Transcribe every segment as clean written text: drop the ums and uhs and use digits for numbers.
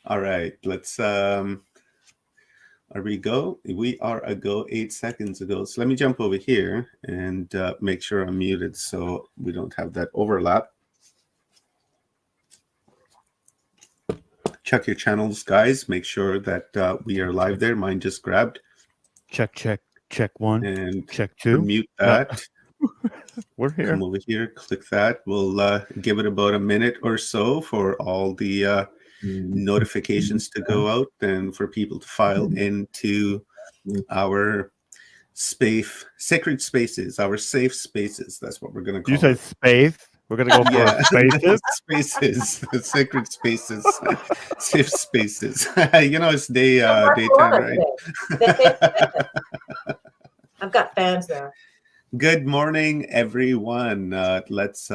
All right, let's are we go? We are a go 8 seconds ago. So let me jump over here and make sure I'm muted so we don't have that overlap. Check your channels, guys. Make sure that we are live there. Mine just grabbed. Check one. And check two. Mute that. We're here. Come over here, click that. We'll give it about a minute or so for all the notifications to go out and for people to file into our sacred spaces, our safe spaces. That's what we're going to call it. You say space? We're going to go for spaces? Spaces, the sacred spaces, safe spaces. It's day 10, right? I've got fans now. Good morning, everyone. Let's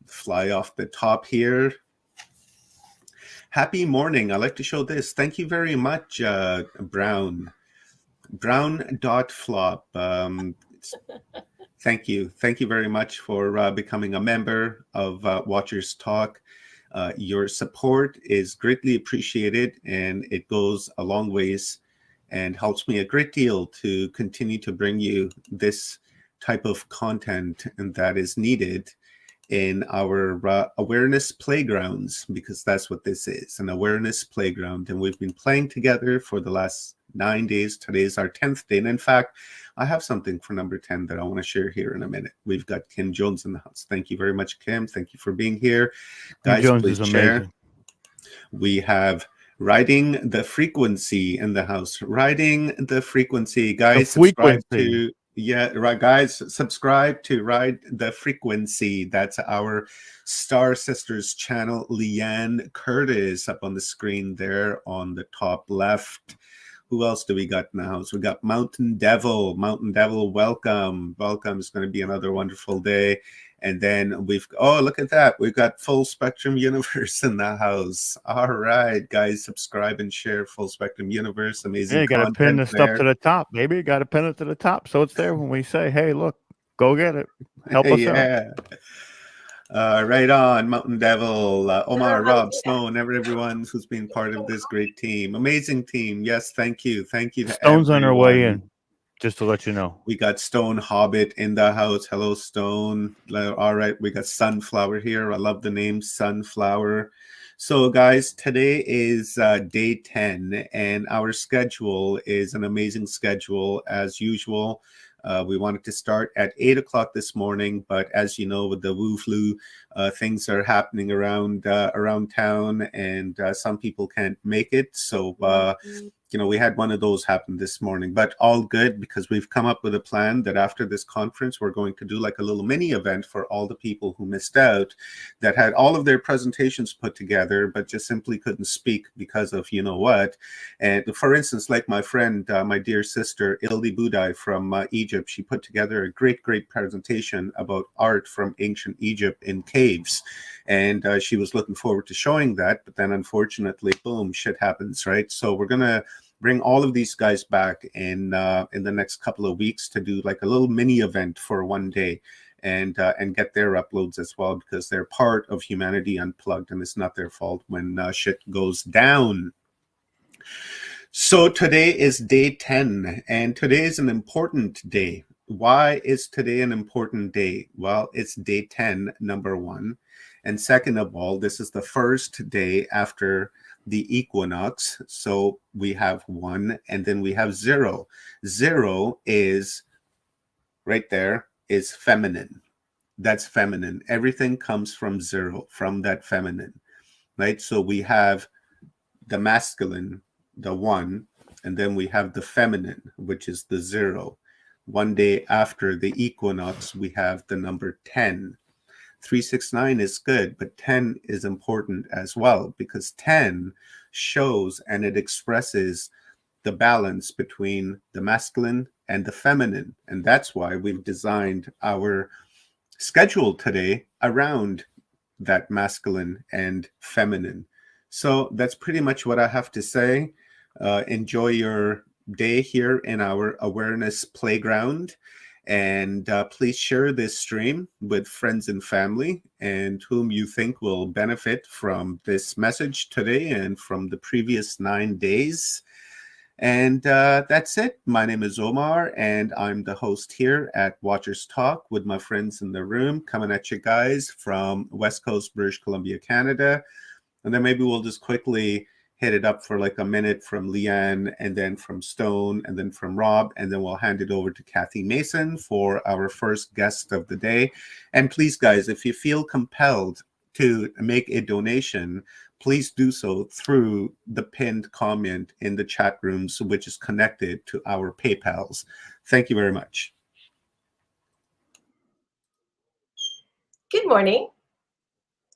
fly off the top here. Happy morning. I like to show this. Thank you very much, Brown. Brown.flop. Thank you. Thank you very much for becoming a member of Watchers Talk. Your support is greatly appreciated, and it goes a long ways and helps me a great deal to continue to bring you this type of content that is needed in our awareness playgrounds, because that's what this is, an awareness playground. And we've been playing together for the last 9 days. Today's our 10th day. And in fact, I have something for number 10 that I want to share here in a minute. We've got Kim Jones in the house. Thank you very much, Kim. Thank you for being here. Guys, Jones please is share. amazing. We have Riding the Frequency in the house. Riding the Frequency. Guys, subscribe to... Yeah, right, guys, subscribe to Ride the Frequency. That's our Star Sisters channel. Leanne Curtis up on the screen there on the top left. Who else do we got in the house? We got Mountain Devil. Mountain Devil, welcome. Welcome. It's going to be another wonderful day. And then look at that. We've got Full Spectrum Universe in the house. All right, guys, subscribe and share Full Spectrum Universe. Amazing content. You got to pin the stuff to the top, baby. You got to pin it to the top. So it's there when we say, hey, look, go get it. Help us out. Right on, Mountain Devil, Omar, Rob, Stone, everyone who's been part of this great team. Amazing team. Yes, thank you. Thank you to Stone's everyone. On her way in. Just to let you know. We got Stone Hobbit in the house. Hello, Stone. All right, we got Sunflower here. I love the name Sunflower. So, guys, today is day 10, and our schedule is an amazing schedule as usual. We wanted to start at 8 o'clock this morning, but as you know, with the Wu flu, things are happening around town, and some people can't make it. So, we had one of those happen this morning, but all good, because we've come up with a plan that after this conference, we're going to do like a little mini event for all the people who missed out, that had all of their presentations put together, but just simply couldn't speak because of you know what. And for instance, like my friend, my dear sister, Ildi Budai from Egypt, she put together a great presentation about art from ancient Egypt in caves. And she was looking forward to showing that, but then unfortunately, boom, shit happens, right? So we're going to bring all of these guys back in the next couple of weeks to do like a little mini event for one day, and get their uploads as well, because they're part of Humanity Unplugged, and it's not their fault when shit goes down. So today is day 10, and today is an important day. Why is today an important day? Well, it's day 10, number one. And second of all, this is the first day after the equinox. So we have 1, and then we have 0. 0 is right there, is feminine. That's feminine. Everything comes from 0, from that feminine, right? So we have the masculine, the 1, and then we have the feminine, which is the 0. One day after the equinox, we have the number 10. 369 is good, but 10 is important as well, because 10 shows and it expresses the balance between the masculine and the feminine. And that's why we've designed our schedule today around that masculine and feminine. So that's pretty much what I have to say. Enjoy your day here in our awareness playground. And please share this stream with friends and family and whom you think will benefit from this message today and from the previous 9 days. And that's it. My name is Omar, and I'm the host here at Watchers Talk with my friends in the room, coming at you guys from West Coast, British Columbia, Canada. And then maybe we'll just quickly hit it up for like a minute from Leanne, and then from Stone, and then from Rob, and then we'll hand it over to Kathy Mason for our first guest of the day. And please, guys, if you feel compelled to make a donation, please do so through the pinned comment in the chat rooms, which is connected to our PayPals. Thank you very much. Good morning.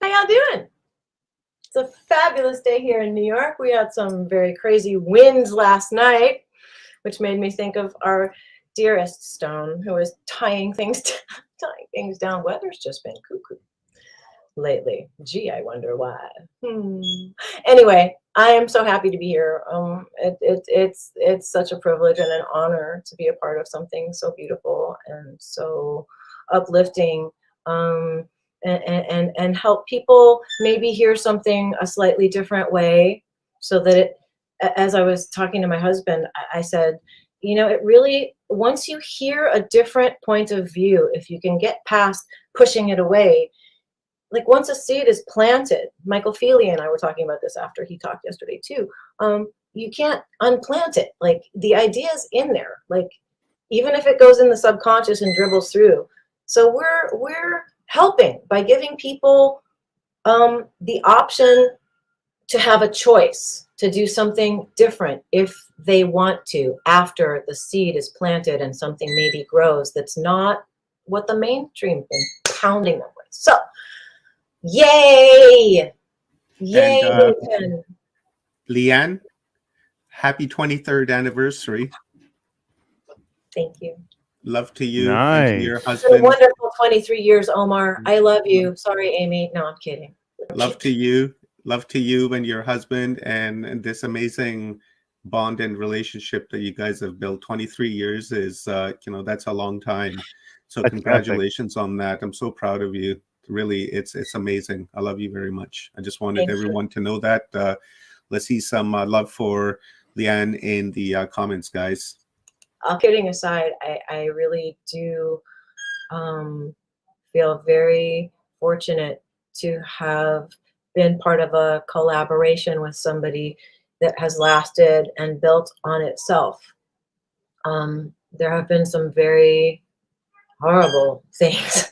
How y'all doing? It's a fabulous day here in New York. We had some very crazy winds last night, which made me think of our dearest Stone, who is tying things down. Weather's just been cuckoo lately. Gee, I wonder why. Anyway, I am so happy to be here. It's such a privilege and an honor to be a part of something so beautiful and so uplifting, and help people maybe hear something a slightly different way, so that it, as I was talking to my husband, I said, you know, it really, once you hear a different point of view, if you can get past pushing it away, like once a seed is planted, Michael Feely and I were talking about this after he talked yesterday too, you can't unplant it. Like the idea is in there, like even if it goes in the subconscious and dribbles through. So we're helping by giving people the option to have a choice to do something different if they want to, after the seed is planted and something maybe grows that's not what the mainstream been pounding them with. So yay! Yay, And, Leanne, happy 23rd anniversary. Thank you. Love to you Nice. and to your It's been husband. a wonderful 23 years, Omar. I love you. Sorry, Amy. No, I'm kidding. Love to you. Love to you and your husband, and this amazing bond and relationship that you guys have built. 23 years is, that's a long time. So That's congratulations on that. I'm so proud of you. Really, it's amazing. I love you very much. I just wanted everyone to know that. Let's see some love for Leanne in the comments, guys. All kidding aside, I really do feel very fortunate to have been part of a collaboration with somebody that has lasted and built on itself. There have been some very horrible things,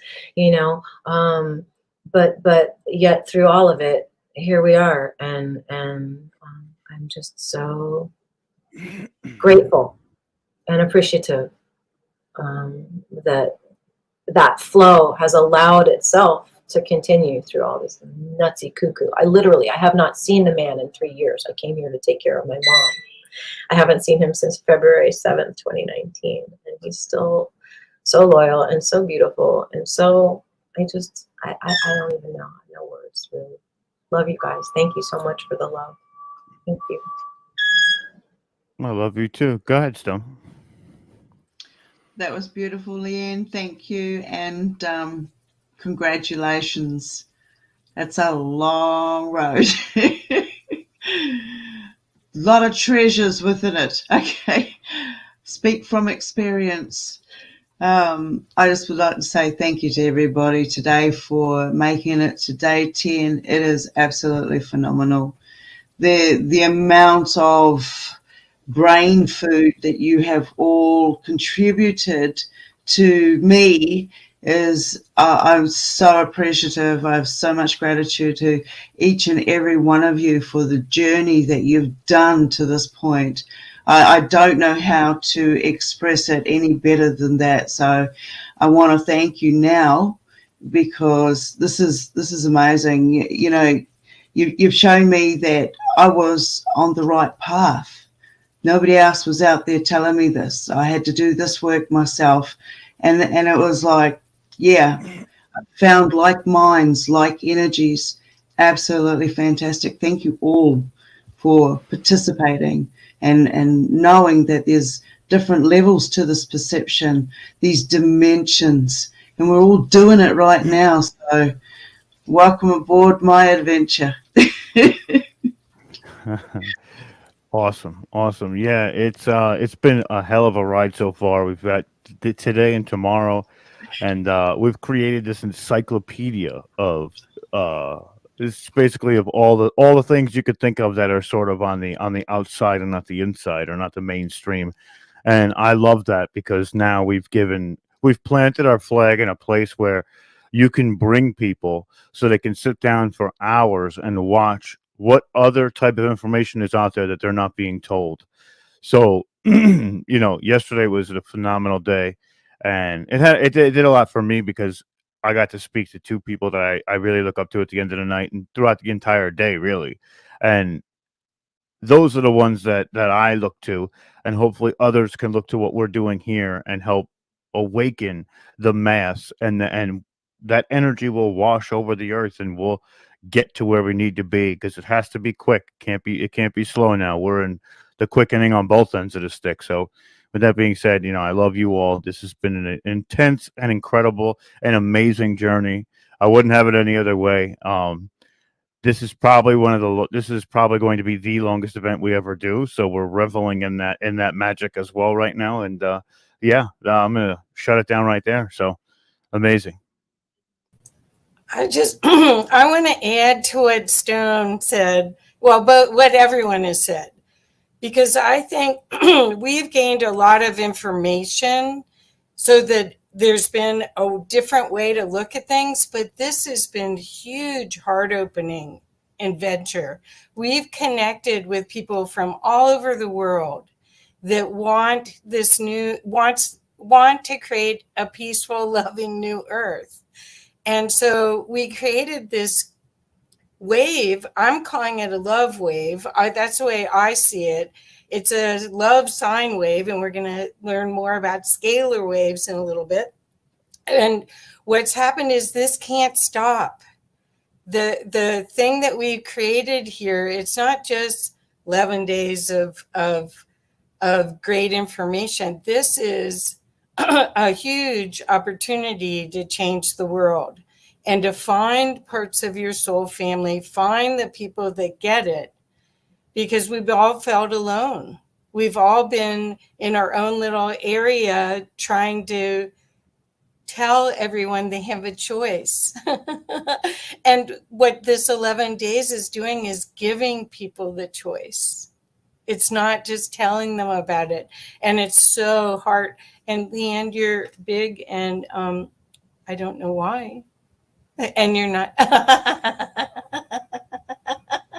but yet through all of it, here we are, and I'm just so grateful and appreciative that flow has allowed itself to continue through all this nutsy cuckoo. I have not seen the man in 3 years. I came here to take care of my mom. I haven't seen him since February 7th, 2019, and he's still so loyal and so beautiful, and so I don't even know. I have no words, really. Love you guys. Thank you so much for the love. Thank you. I love you too. Go ahead, Stone. That was beautiful, Leanne. Thank you, and congratulations. That's a long road. A lot of treasures within it. Okay. Speak from experience. I just would like to say thank you to everybody today for making it to day 10. It is absolutely phenomenal. The amount of brain food that you have all contributed to me is, I'm so appreciative. I have so much gratitude to each and every one of you for the journey that you've done to this point. I don't know how to express it any better than that. So I want to thank you now, because this is amazing. You've shown me that I was on the right path. Nobody else was out there telling me this. I had to do this work myself. And it was like, yeah, I found like minds, like energies. Absolutely fantastic. Thank you all for participating and knowing that there's different levels to this perception, these dimensions, and we're all doing it right now. So welcome aboard my adventure. Awesome. Yeah, it's been a hell of a ride so far. We've got today and tomorrow, and we've created this encyclopedia of it's basically of all the things you could think of that are sort of on the outside and not the inside, or not the mainstream. And I love that, because now we've planted our flag in a place where you can bring people so they can sit down for hours and watch what other type of information is out there that they're not being told. So, yesterday was a phenomenal day, and it did a lot for me, because I got to speak to two people that I really look up to at the end of the night and throughout the entire day, really. And those are the ones that I look to, and hopefully others can look to what we're doing here and help awaken the mass, and that energy will wash over the earth, and we'll get to where we need to be, because it has to be quick. It can't be slow now. We're in the quickening on both ends of the stick. So with that being said, I love you all. This has been an intense and incredible and amazing journey. I wouldn't have it any other way. This is probably this is probably going to be the longest event we ever do. So we're reveling in that magic as well right now. And I'm gonna shut it down right there. So amazing. I want to add to what Stone said. Well, but what everyone has said, because I think we've gained a lot of information, so that there's been a different way to look at things, but this has been huge heart opening adventure. We've connected with people from all over the world that want to create a peaceful, loving new earth. And so we created this wave. I'm calling it a love wave. That's the way I see it. It's a love sine wave, and we're going to learn more about scalar waves in a little bit. And what's happened is this can't stop. The thing that we created here, it's not just 11 days of great information. This is a huge opportunity to change the world, and to find parts of your soul family, find the people that get it, because we've all felt alone. We've all been in our own little area trying to tell everyone they have a choice. And what this 11 days is doing is giving people the choice. It's not just telling them about it. And it's so hard. And Leanne, you're big, and I don't know why. And you're not.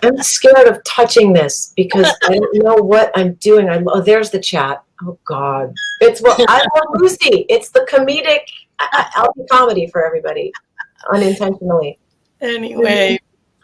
I'm scared of touching this because I don't know what I'm doing. There's the chat. Oh God, I love Lucy. It's the comedic comedy for everybody, unintentionally. Anyway,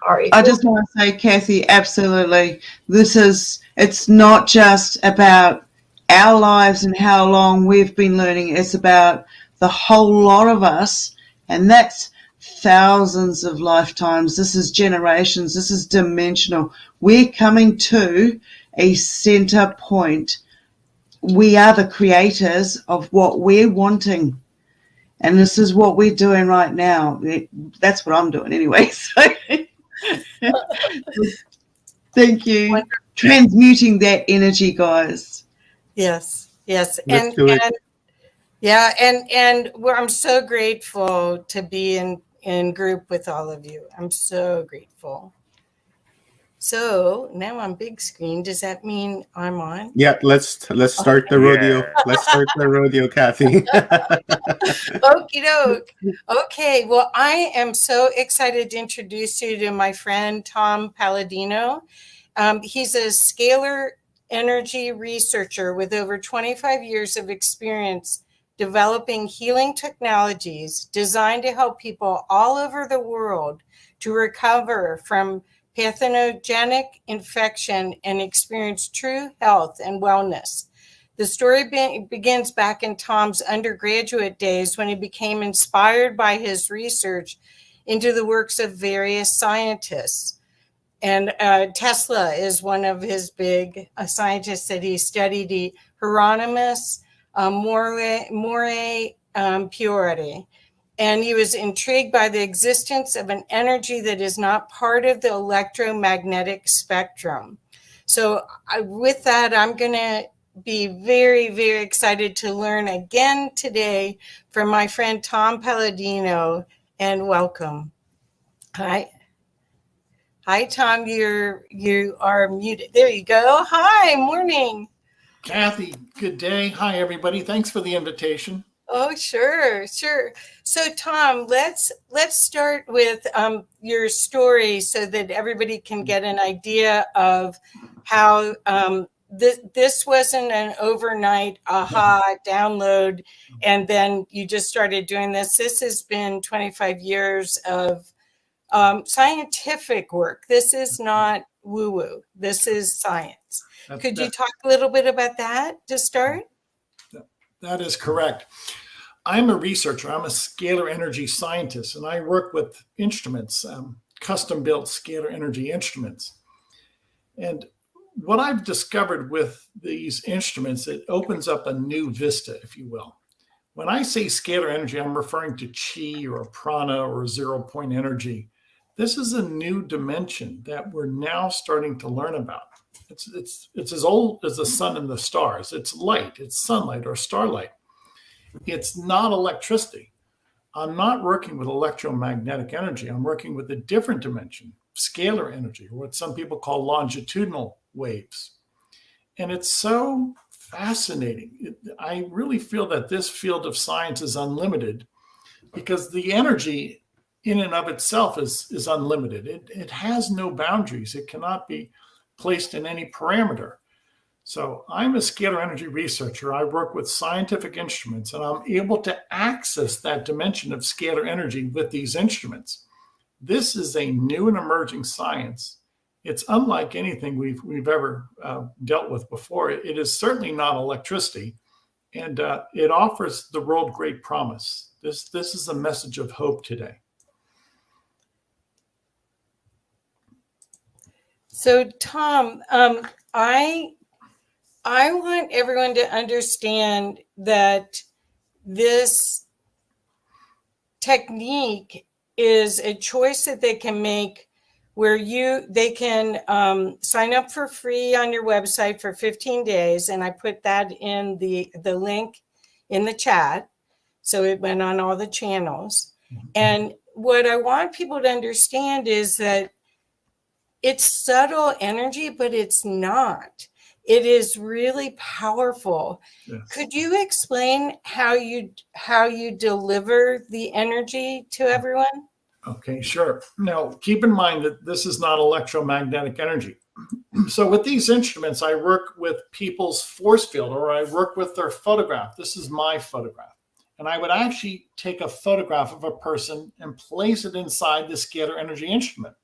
sorry. I just want to say, Kathy, absolutely. It's not just about our lives and how long we've been learning. It's about the whole lot of us, and that's thousands of lifetimes. This is generations. This is dimensional. We're coming to a center point. We are the creators of what we're wanting. And this is what we're doing right now. That's what I'm doing anyway. So thank you. Transmuting that energy, guys. Yes. Let's do it. And I'm so grateful to be in group with all of you. I'm so grateful. So now on big screen, does that mean I'm on? Yeah, let's start the rodeo. Yeah. Let's start the rodeo, Kathy. Okie doke. Okay, well, I am so excited to introduce you to my friend Tom Palladino. He's a scalar energy researcher with over 25 years of experience developing healing technologies designed to help people all over the world to recover from pathogenic infection and experience true health and wellness. The story begins back in Tom's undergraduate days, when he became inspired by his research into the works of various scientists. And Tesla is one of his big scientists that he studied, Hieronymus More Purity. And he was intrigued by the existence of an energy that is not part of the electromagnetic spectrum. So with that, I'm going to be very, very excited to learn again today from my friend Tom Palladino, and welcome. Hi, Tom. You are muted. There you go. Hi, morning. Kathy, good day. Hi, everybody. Thanks for the invitation. Oh, sure. So, Tom, let's start with your story so that everybody can get an idea of how this wasn't an overnight aha download, and then you just started doing this. This has been 25 years of scientific work. This is not woo-woo. This is science. Could you talk a little bit about that to start? That is correct. I'm a researcher. I'm a scalar energy scientist, and I work with instruments, custom-built scalar energy instruments. And what I've discovered with these instruments, it opens up a new vista, if you will. When I say scalar energy, I'm referring to chi or prana or zero-point energy. This is a new dimension that we're now starting to learn about. It's as old as the sun and the stars. It's light, it's sunlight or starlight. It's not electricity. I'm not working with electromagnetic energy. I'm working with a different dimension, scalar energy, or what some people call longitudinal waves. And it's so fascinating. I really feel that this field of science is unlimited because the energy in and of itself is unlimited. It has no boundaries. It cannot be placed in any parameter. So I'm a scalar energy researcher. I work with scientific instruments, and I'm able to access that dimension of scalar energy with these instruments. This is a new and emerging science. It's unlike anything we've ever dealt with before. It is certainly not electricity, and it offers the world great promise. This is a message of hope today. So, Tom, I want everyone to understand that this technique is a choice that they can make where they can sign up for free on your website for 15 days. And I put that in the link in the chat. So it went on all the channels. And what I want people to understand is that it's subtle energy, but it's not. It is really powerful. Yes. Could you explain how you deliver the energy to everyone? Okay, sure. Now, keep in mind that this is not electromagnetic energy. So with these instruments, I work with people's force field, or I work with their photograph. This is my photograph. And I would actually take a photograph of a person and place it inside the scalar energy instrument.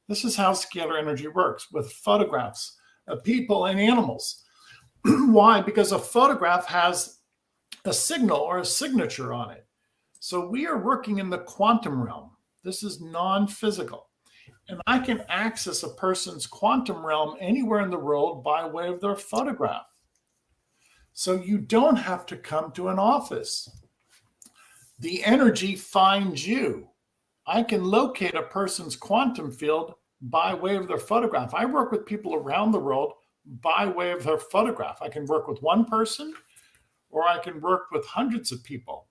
This is how scalar energy works, with photographs of people and animals. Why? Because a photograph has a signal or a signature on it. So we are working in the quantum realm. This is non-physical. And I can access a person's quantum realm anywhere in the world by way of their photograph. So you don't have to come to an office. The energy finds you. I can locate a person's quantum field by way of their photograph. I work with people around the world by way of their photograph. I can work with one person, or I can work with hundreds of people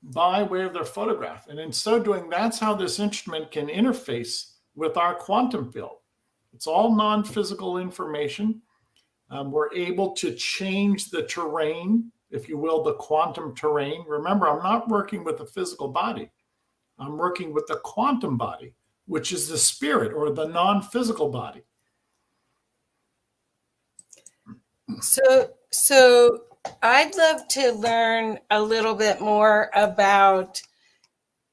by way of their photograph. And in so doing, that's how this instrument can interface with our quantum field. It's all non-physical information. We're able to change the terrain, if you will, the quantum terrain. Remember, I'm not working with the physical body. I'm working with the quantum body, which is the spirit or the non-physical body. So I'd love to learn a little bit more about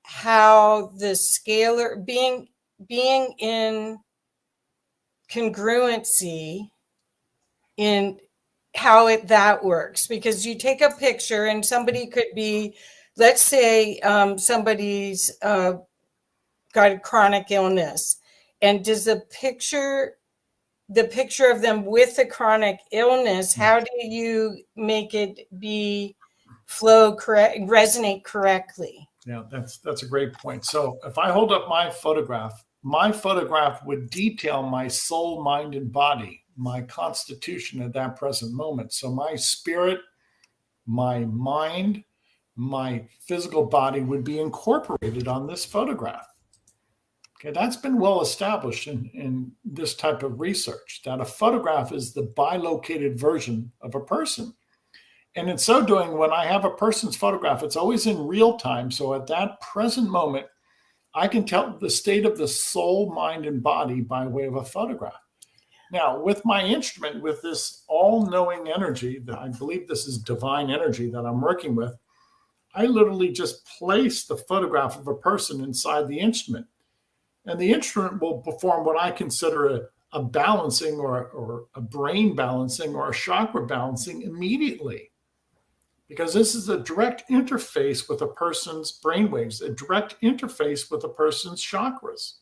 how the scalar being in congruency in how that works, because you take a picture and somebody could be, let's say somebody's got a chronic illness, And does the picture of them with a chronic illness, how do you make it flow correct, resonate correctly? Yeah, that's a great point. So if I hold up my photograph would detail my soul, mind, and body, my constitution at that present moment. So my spirit, my mind, my physical body would be incorporated on this photograph. Okay, that's been well established in this type of research, that a photograph is the bilocated version of a person. And in so doing, when I have a person's photograph, it's always in real time. So at that present moment, I can tell the state of the soul, mind, and body by way of a photograph. Now, with my instrument, with this all-knowing energy, that I believe this is divine energy that I'm working with, I literally just place the photograph of a person inside the instrument. And the instrument will perform what I consider a balancing or a brain balancing or a chakra balancing immediately. Because this is a direct interface with a person's brainwaves, a direct interface with a person's chakras.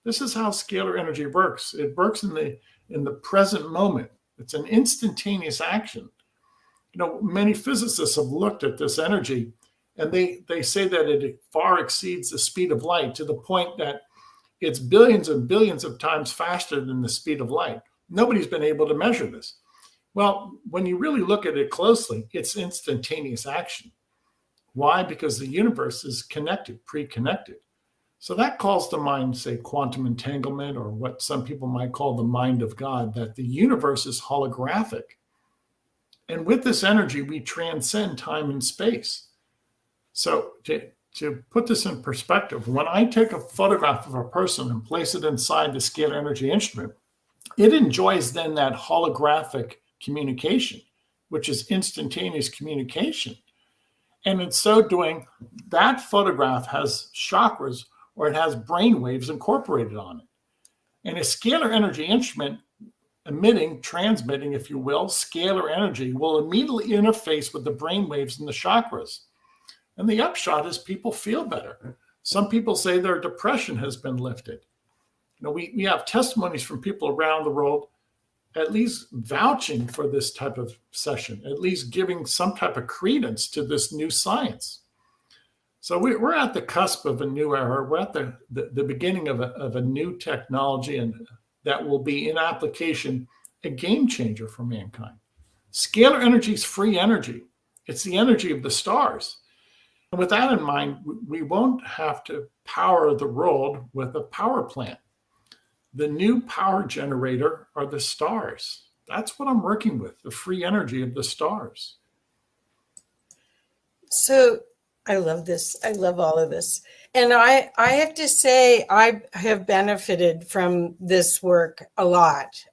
This is how scalar energy works. It works in the present moment. It's an instantaneous action. You know, many physicists have looked at this energy, and they say that it far exceeds the speed of light, to the point that it's billions and billions of times faster than the speed of light. Nobody's been able to measure this. Well, when you really look at it closely, it's instantaneous action. Why? Because the universe is connected, pre-connected. So that calls to mind, say, quantum entanglement, or what some people might call the mind of God, that the universe is holographic. And with this energy, we transcend time and space. So to put this in perspective, when I take a photograph of a person and place it inside the scalar energy instrument, it enjoys then that holographic communication, which is instantaneous communication. And in so doing, that photograph has chakras, or it has brain waves incorporated on it. And a scalar energy instrument transmitting, if you will, scalar energy will immediately interface with the brain waves and the chakras. And the upshot is people feel better. Some people say their depression has been lifted. You know, we have testimonies from people around the world at least vouching for this type of session, at least giving some type of credence to this new science. So we're at the cusp of a new era. We're at the beginning of a new technology, and that will be in application a game changer for mankind. Scalar energy is free energy. It's the energy of the stars. And with that in mind, we won't have to power the world with a power plant. The new power generator are the stars. That's what I'm working with, the free energy of the stars. So I love this. I love all of this. And I have to say, I have benefited from this work a lot.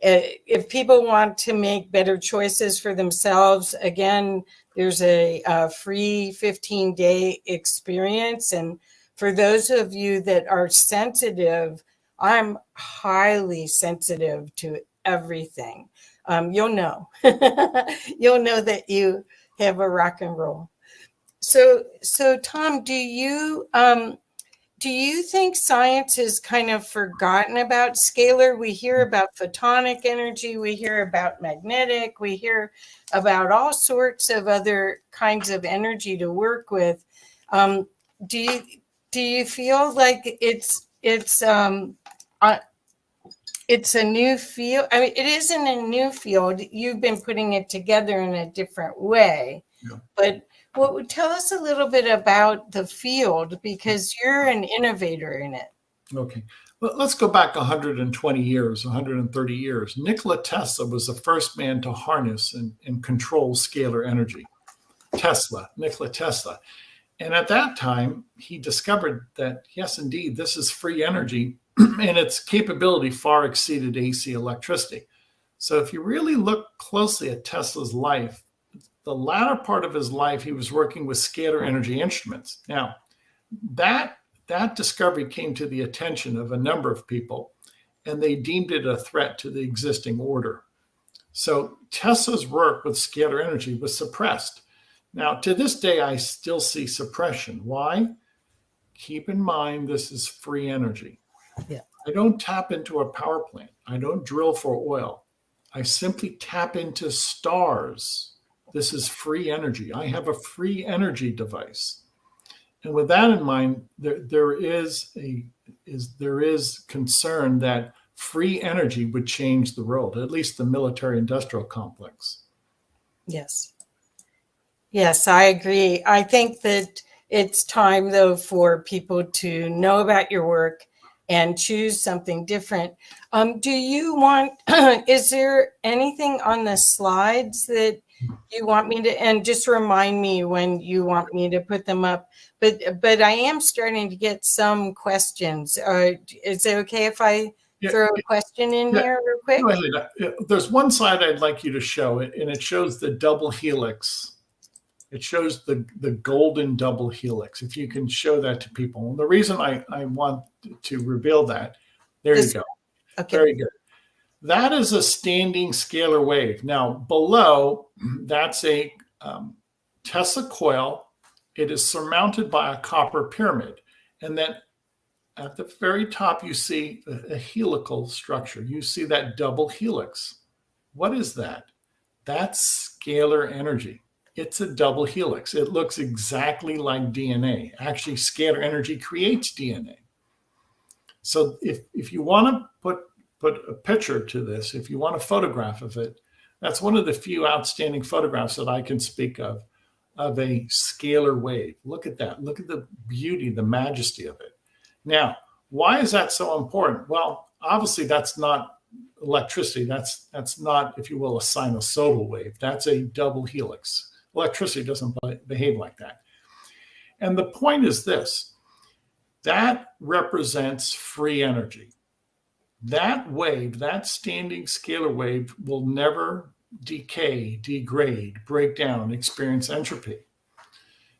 If people want to make better choices for themselves, again, there's a free 15-day experience. And for those of you that are sensitive, I'm highly sensitive to everything. You'll know. You'll know that you have a rock and roll. So Tom, do you think science has kind of forgotten about scalar? We hear about photonic energy, we hear about magnetic, we hear about all sorts of other kinds of energy to work with. Do you feel like it's a new field? I mean, it isn't a new field. You've been putting it together in a different way. Yeah. But tell us a little bit about the field, because you're an innovator in it. Okay. Well, let's go back 120 years, 130 years. Nikola Tesla was the first man to harness and control scalar energy. Nikola Tesla. And at that time, he discovered that, yes, indeed, this is free energy, and its capability far exceeded AC electricity. So if you really look closely at Tesla's life, the latter part of his life, he was working with scalar energy instruments. Now, that discovery came to the attention of a number of people, and they deemed it a threat to the existing order. So Tesla's work with scalar energy was suppressed. Now, to this day, I still see suppression. Why? Keep in mind, this is free energy. Yeah. I don't tap into a power plant. I don't drill for oil. I simply tap into stars. This is free energy. I have a free energy device. And with that in mind, there is concern that free energy would change the world, at least the military-industrial complex. Yes. Yes, I agree. I think that it's time, though, for people to know about your work and choose something different. Do you want, is there anything on the slides that you want me to, and just remind me when you want me to put them up, but I am starting to get some questions. Is it okay if I throw a question in here real quick? Go ahead. There's one slide I'd like you to show, and it shows the double helix. It shows the golden double helix. If you can show that to people. And the reason I want to reveal that, there you go. Okay. Very good. That is a standing scalar wave. Now, below, that's a Tesla coil. It is surmounted by a copper pyramid. And then at the very top, you see a helical structure. You see that double helix. What is that? That's scalar energy. It's a double helix. It looks exactly like DNA. Actually, scalar energy creates DNA. So if you want to put a picture to this, if you want a photograph of it, that's one of the few outstanding photographs that I can speak of a scalar wave. Look at that. Look at the beauty, the majesty of it. Now, why is that so important? Well, obviously that's not electricity. That's not, if you will, a sinusoidal wave. That's a double helix. Electricity doesn't behave like that. And the point is this: that represents free energy. That wave, that standing scalar wave, will never decay, degrade, break down, experience entropy.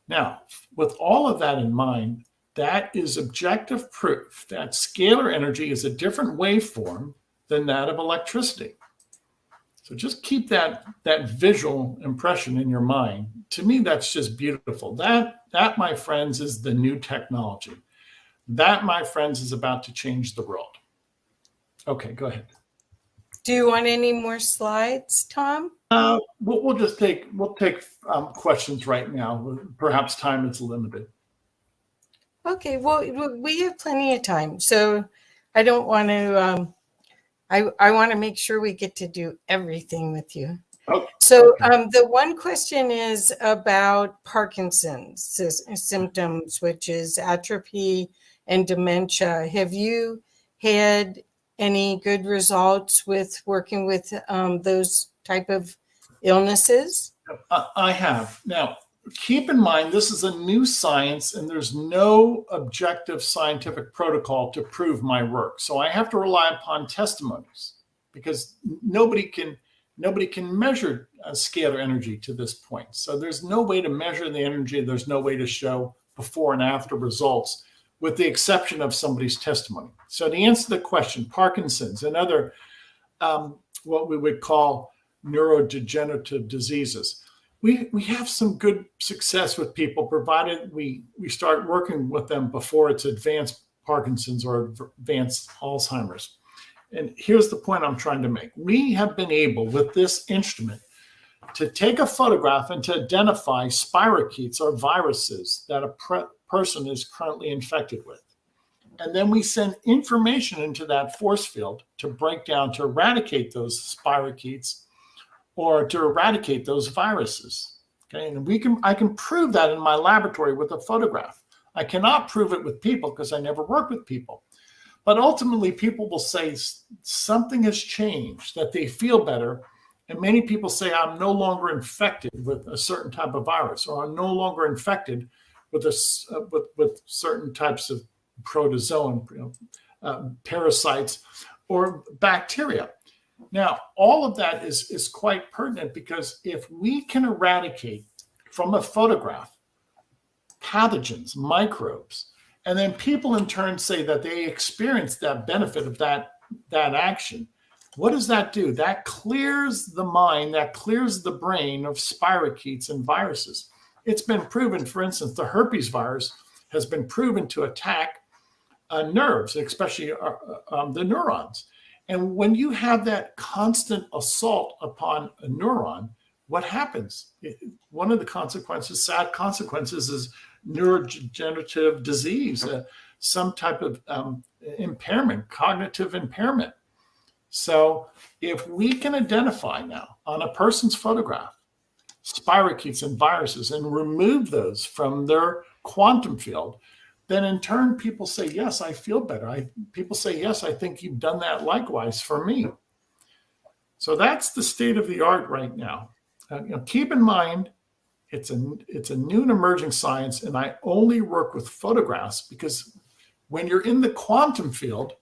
Now, with all of that in mind, that is objective proof that scalar energy is a different waveform than that of electricity. So just keep that visual impression in your mind. To me, that's just beautiful. That, my friends, is the new technology. That, my friends, is about to change the world. Okay, go ahead. Do you want any more slides, Tom? We'll take questions right now. Perhaps time is limited. Okay, well, we have plenty of time, so I don't want to. I want to make sure we get to do everything with you. Okay. So the one question is about Parkinson's symptoms, which is atrophy and dementia. Have you had any good results with working with those type of illnesses? I have. Now, keep in mind, this is a new science and there's no objective scientific protocol to prove my work. So I have to rely upon testimonies because nobody can measure scalar energy to this point. So there's no way to measure the energy. There's no way to show before and after results, with the exception of somebody's testimony. So to answer the question, Parkinson's and other what we would call neurodegenerative diseases, we have some good success with people, provided we start working with them before it's advanced Parkinson's or advanced Alzheimer's. And here's the point I'm trying to make. We have been able, with this instrument, to take a photograph and to identify spirochetes or viruses that a person is currently infected with. And then we send information into that force field to break down, to eradicate those spirochetes or to eradicate those viruses. Okay, and I can prove that in my laboratory with a photograph. I cannot prove it with people because I never work with people. But ultimately, people will say something has changed, that they feel better. And many people say, I'm no longer infected with a certain type of virus, or I'm no longer infected with certain types of protozoan, parasites, or bacteria. Now, all of that is quite pertinent, because if we can eradicate from a photograph pathogens, microbes, and then people in turn say that they experience that benefit of that action, what does that do? That clears the mind, that clears the brain of spirochetes and viruses. It's been proven, for instance, the herpes virus has been proven to attack nerves, especially the neurons. And when you have that constant assault upon a neuron, what happens? One of the consequences, sad consequences, is neurodegenerative disease, some type of impairment, cognitive impairment. So if we can identify now on a person's photograph spirochetes and viruses and remove those from their quantum field, then in turn people say, yes, I feel better. People say, yes, I think you've done that likewise for me. So that's the state of the art right now. Keep in mind, it's a new and emerging science, and I only work with photographs because when you're in the quantum field,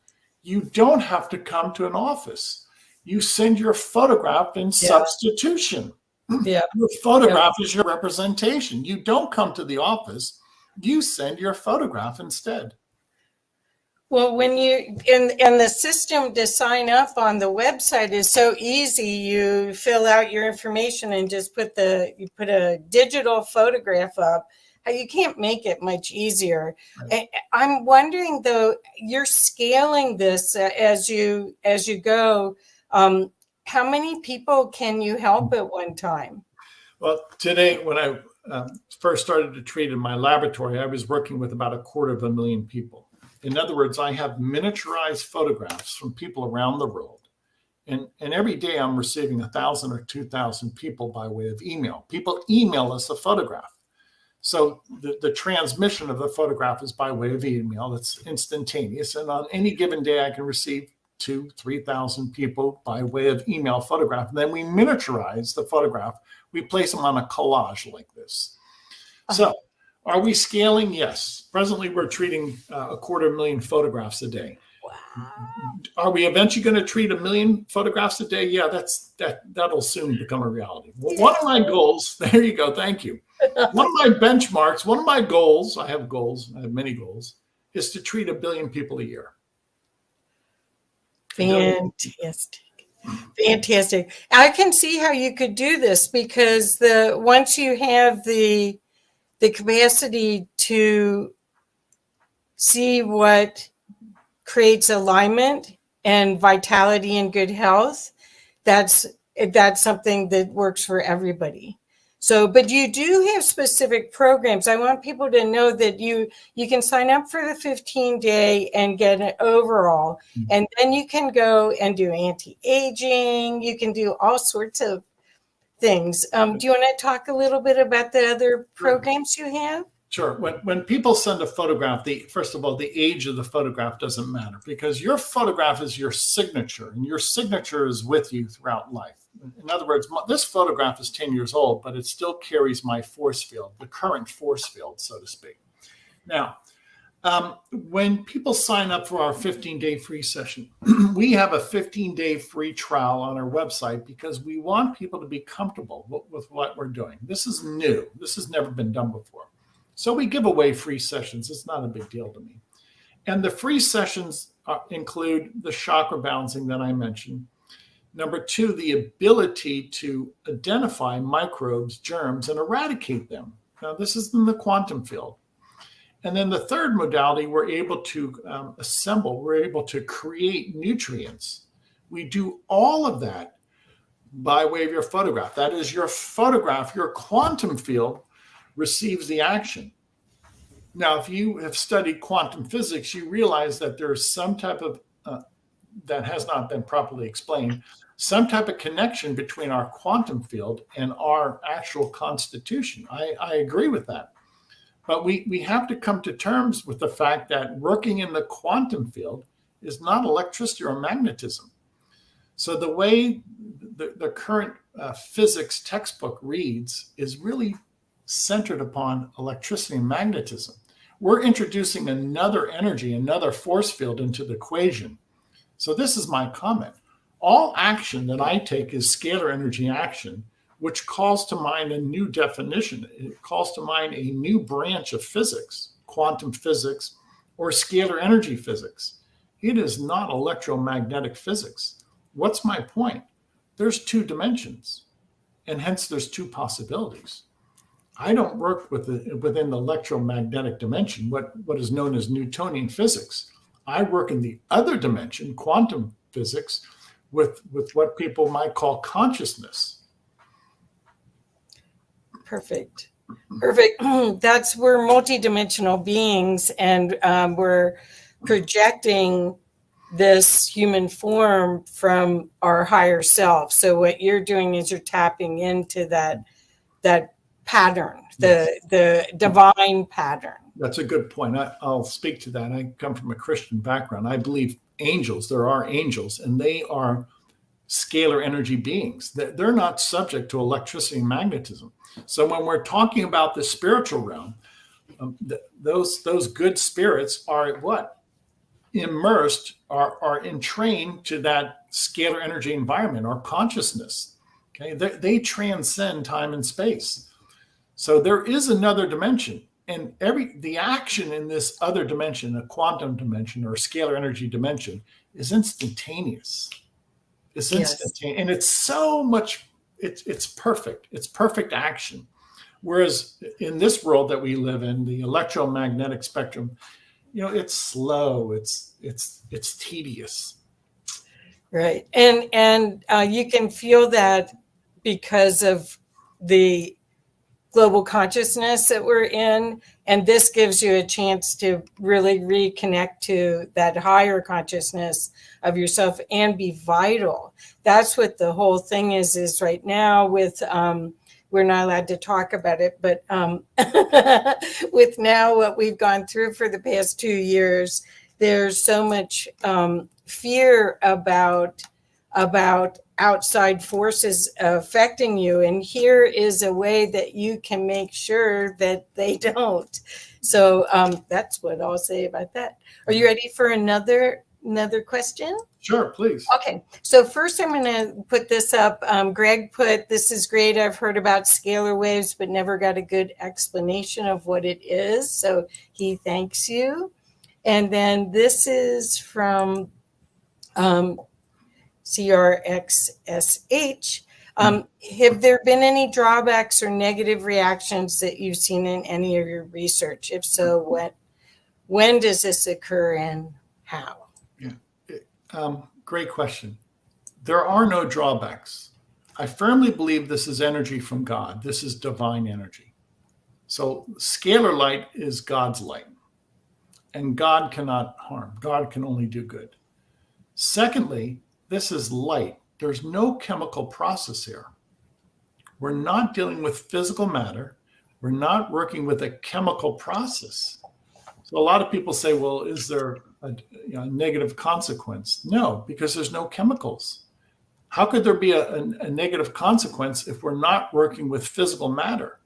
you don't have to come to an office. You send your photograph in substitution. Yeah. Your photograph is your representation. You don't come to the office. You send your photograph instead. Well, when you and the system to sign up on the website is so easy. You fill out your information and just put a digital photograph up. You can't make it much easier. Right. I'm wondering though, you're scaling this as you go. How many people can you help at one time? Well, today when I first started to treat in my laboratory, I was working with about 250,000 people. In other words, I have miniaturized photographs from people around the world. And every day I'm receiving 1,000 or 2,000 people by way of email. People email us a photograph. So the transmission of the photograph is by way of email. It's instantaneous. And on any given day, I can receive 2,000-3,000 people by way of email photograph. And then we miniaturize the photograph. We place them on a collage like this. So are we scaling? Yes. Presently, we're treating 250,000 photographs a day. Wow. Are we eventually going to treat 1 million photographs a day? Yeah, that'll soon become a reality. Well, one of my goals, there you go, thank you. One of my benchmarks, one of my goals, I have many goals, is to treat 1 billion people a year. Fantastic. I can see how you could do this because once you have the capacity to see what creates alignment and vitality and good health, that's something that works for everybody. So, but you do have specific programs. I want people to know that you can sign up for the 15-day and get an overall, and then you can go and do anti-aging. You can do all sorts of things. Do you want to talk a little bit about the other programs you have? Sure. When people send a photograph, first of all, the age of the photograph doesn't matter because your photograph is your signature, and your signature is with you throughout life. In other words, this photograph is 10 years old, but it still carries my force field, the current force field, so to speak. Now, when people sign up for our 15-day free session, we have a 15-day free trial on our website because we want people to be comfortable with what we're doing. This is new. This has never been done before. So we give away free sessions. It's not a big deal to me. And the free sessions include the chakra balancing that I mentioned. Number 2, the ability to identify microbes, germs, and eradicate them. Now, this is in the quantum field. And then the third modality, we're able to we're able to create nutrients. We do all of that by way of your photograph. That is, your photograph, your quantum field receives the action. Now, if you have studied quantum physics, you realize that there's some type of, that has not been properly explained, some type of connection between our quantum field and our actual constitution. I agree with that. But we have to come to terms with the fact that working in the quantum field is not electricity or magnetism. So the way the current physics textbook reads is really centered upon electricity and magnetism. We're introducing another energy, another force field into the equation. So this is my comment. All action that I take is scalar energy action, which calls to mind a new definition. It calls to mind a new branch of physics, quantum physics, or scalar energy physics. It is not electromagnetic physics. What's my point? There's 2 dimensions, and hence there's 2 possibilities. I don't work within the electromagnetic dimension, what is known as Newtonian physics. I work in the other dimension, quantum physics, with what people might call consciousness. Perfect. Perfect. That's we're multidimensional beings, and we're projecting this human form from our higher self. So what you're doing is you're tapping into that pattern, the divine pattern. That's a good point. I'll speak to that. I come from a Christian background. I believe angels, there are angels, and they are scalar energy beings. They're not subject to electricity and magnetism. So when we're talking about the spiritual realm, those good spirits are what? Immersed, are entrained to that scalar energy environment or consciousness. Okay, they transcend time and space. So there is another dimension, and the action in this other dimension, a quantum dimension or scalar energy dimension, is instantaneous. It's instantaneous, and it's so much. It's perfect. It's perfect action. Whereas in this world that we live in, the electromagnetic spectrum, it's slow. It's tedious. Right, and you can feel that because of the global consciousness that we're in, and this gives you a chance to really reconnect to that higher consciousness of yourself and be vital. That's what the whole thing is right now with we're not allowed to talk about it, but with now what we've gone through for the past 2 years, there's so much fear about outside forces affecting you, and here is a way that you can make sure that they don't. So that's what I'll say about that. Are you ready for another question? Sure, please. Okay, so first I'm going to put this up. Greg put, "This is great. I've heard about scalar waves, but never got a good explanation of what it is." So he thanks you. And then this is from CRXSH. Have there been any drawbacks or negative reactions that you've seen in any of your research? If so, when does this occur and how? Yeah. Great question. There are no drawbacks. I firmly believe this is energy from God. This is divine energy. So scalar light is God's light, and God cannot harm. God can only do good. Secondly, this is light. There's no chemical process here. We're not dealing with physical matter. We're not working with a chemical process. So a lot of people say, well, is there a negative consequence? No, because there's no chemicals. How could there be a negative consequence if we're not working with physical matter?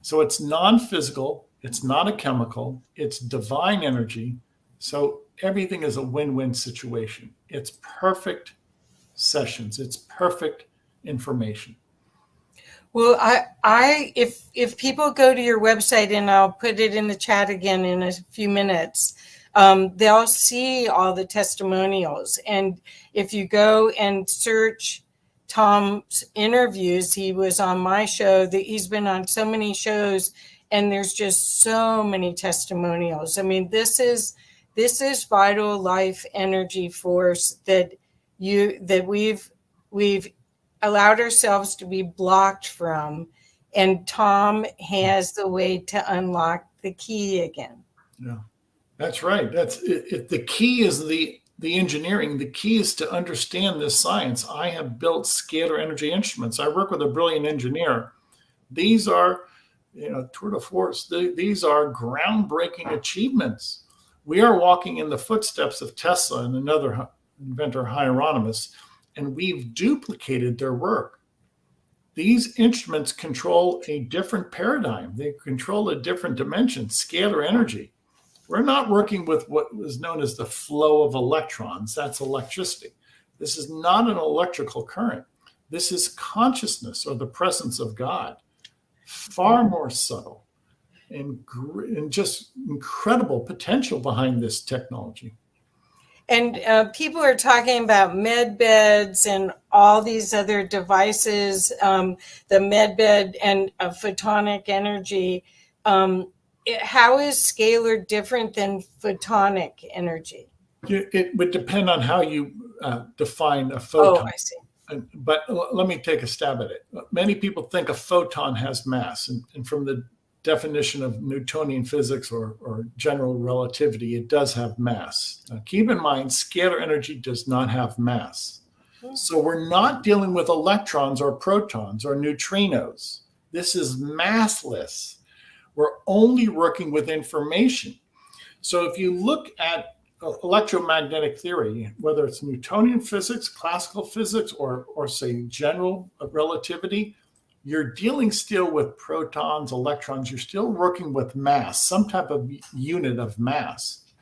So it's non-physical, it's not a chemical, it's divine energy. So everything is a win-win situation. It's perfect sessions. It's perfect information. Well, if people go to your website, and I'll put it in the chat again in a few minutes, they'll see all the testimonials. And if you go and search Tom's interviews, he was on my show, that he's been on so many shows, and there's just so many testimonials. I mean, this is vital life energy force that we've allowed ourselves to be blocked from, and Tom has the way to unlock the key again. Yeah, that's right. That's it. The key is the engineering. The key is to understand this science. I have built scalar energy instruments. I work with a brilliant engineer. These are, tour de force. These are groundbreaking achievements. We are walking in the footsteps of Tesla and another inventor, Hieronymus, and we've duplicated their work. These instruments control a different paradigm. They control a different dimension, scalar energy. We're not working with what was known as the flow of electrons. That's electricity. This is not an electrical current. This is consciousness, or the presence of God. Far more subtle and just incredible potential behind this technology. And people are talking about med beds and all these other devices, the med bed and photonic energy. how is scalar different than photonic energy? It would depend on how you define a Oh, photon. I see. But let me take a stab at it. Many people think a photon has mass, and from the definition of Newtonian physics or general relativity, it does have mass. Now, keep in mind, scalar energy does not have mass. So we're not dealing with electrons or protons or neutrinos. This is massless. We're only working with information. So if you look at electromagnetic theory, whether it's Newtonian physics, classical physics, or say general relativity, you're dealing still with protons, electrons. You're still working with mass, some type of unit of mass.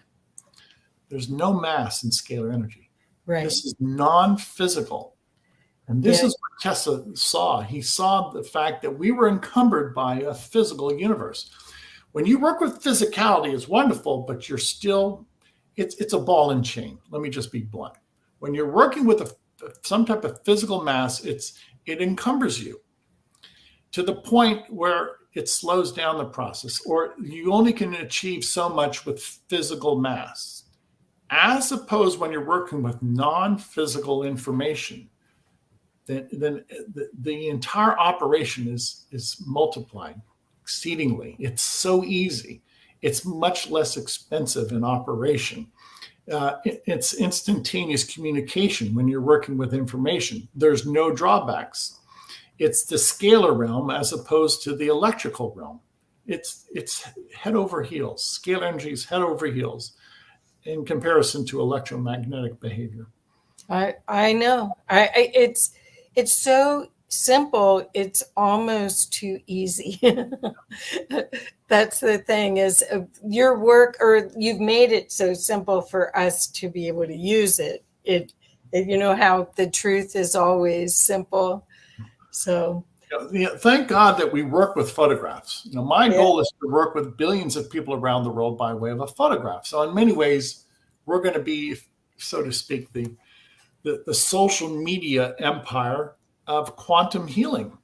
There's no mass in scalar energy. Right. This is non-physical. And this is what Tesla saw. He saw the fact that we were encumbered by a physical universe. When you work with physicality, it's wonderful, but you're still, it's a ball and chain. Let me just be blunt. When you're working with some type of physical mass, it encumbers you to the point where it slows down the process, or you only can achieve so much with physical mass. As opposed when you're working with non-physical information, then the entire operation is multiplied exceedingly. It's so easy. It's much less expensive in operation. It's instantaneous communication when you're working with information. There's no drawbacks. It's the scalar realm as opposed to the electrical realm. It's head over heels. Scalar energy is head over heels in comparison to electromagnetic behavior. I know. It's so simple. It's almost too easy. That's the thing, is your work, or you've made it so simple for us to be able to use it. You know how the truth is always simple. So thank God that we work with photographs. My goal is to work with billions of people around the world by way of a photograph. So in many ways, we're going to be, so to speak, the social media empire of quantum healing.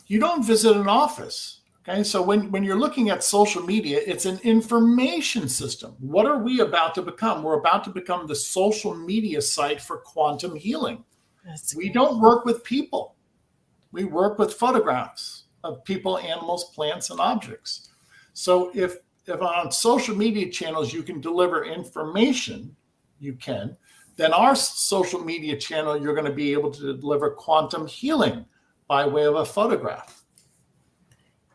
You don't visit an office. Okay, so when you're looking at social media, it's an information system. What are we about to become? We're about to become the social media site for quantum healing. We don't work with people. We work with photographs of people, animals, plants, and objects. So if on social media channels you can deliver information, then our social media channel, you're going to be able to deliver quantum healing by way of a photograph.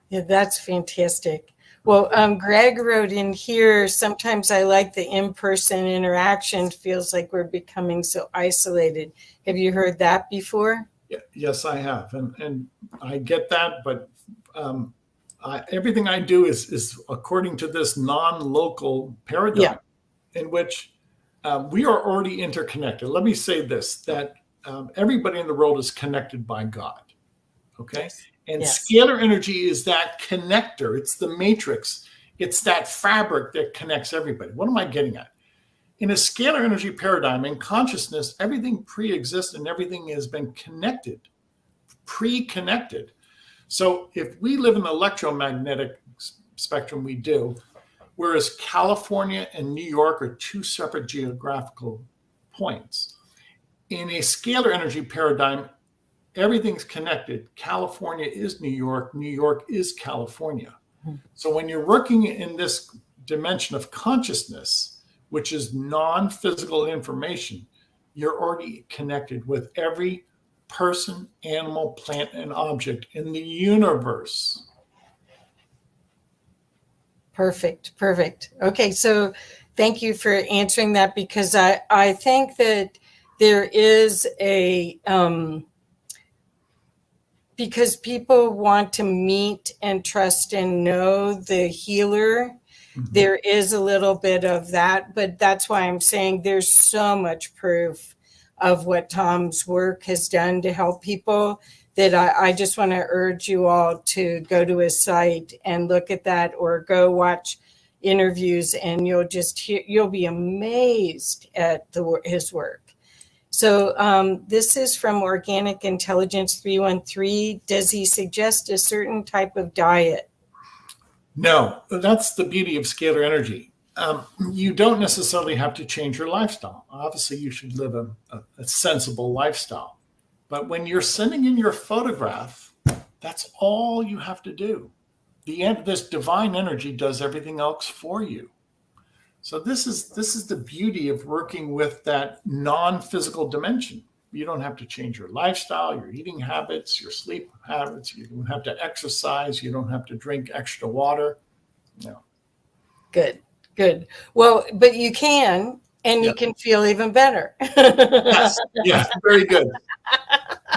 Yeah, that's fantastic. Well, Greg wrote in here, sometimes I like the in-person interaction. Feels like we're becoming so isolated. Have you heard that before? Yes, I have. And I get that, but everything I do is according to this non-local paradigm in which we are already interconnected. Let me say this, that everybody in the world is connected by God. Okay? Yes. And scalar energy is that connector. It's the matrix. It's that fabric that connects everybody. What am I getting at? In a scalar energy paradigm, in consciousness, everything pre-exists and everything has been connected, pre-connected. So if we live in the electromagnetic spectrum, we do, whereas California and New York are two separate geographical points. In a scalar energy paradigm, everything's connected. California is New York. New York is California. So when you're working in this dimension of consciousness, which is non-physical information, you're already connected with every person, animal, plant, and object in the universe. Perfect. Okay, so thank you for answering that, because I think that there is a because people want to meet and trust and know the healer. There is a little bit of that, but that's why I'm saying there's so much proof of what Tom's work has done to help people that I just want to urge you all to go to his site and look at that, or go watch interviews, and you'll be amazed at his work. So this is from Organic Intelligence 313. Does he suggest a certain type of diet? No, that's the beauty of scalar energy. You don't necessarily have to change your lifestyle. Obviously, you should live a sensible lifestyle. But when you're sending in your photograph, that's all you have to do. This divine energy does everything else for you. So this is the beauty of working with that non-physical dimension. You don't have to change your lifestyle, your eating habits, your sleep habits. You don't have to exercise. You don't have to drink extra water. No. Good. Well, but you can, and you can feel even better. Yes, very good.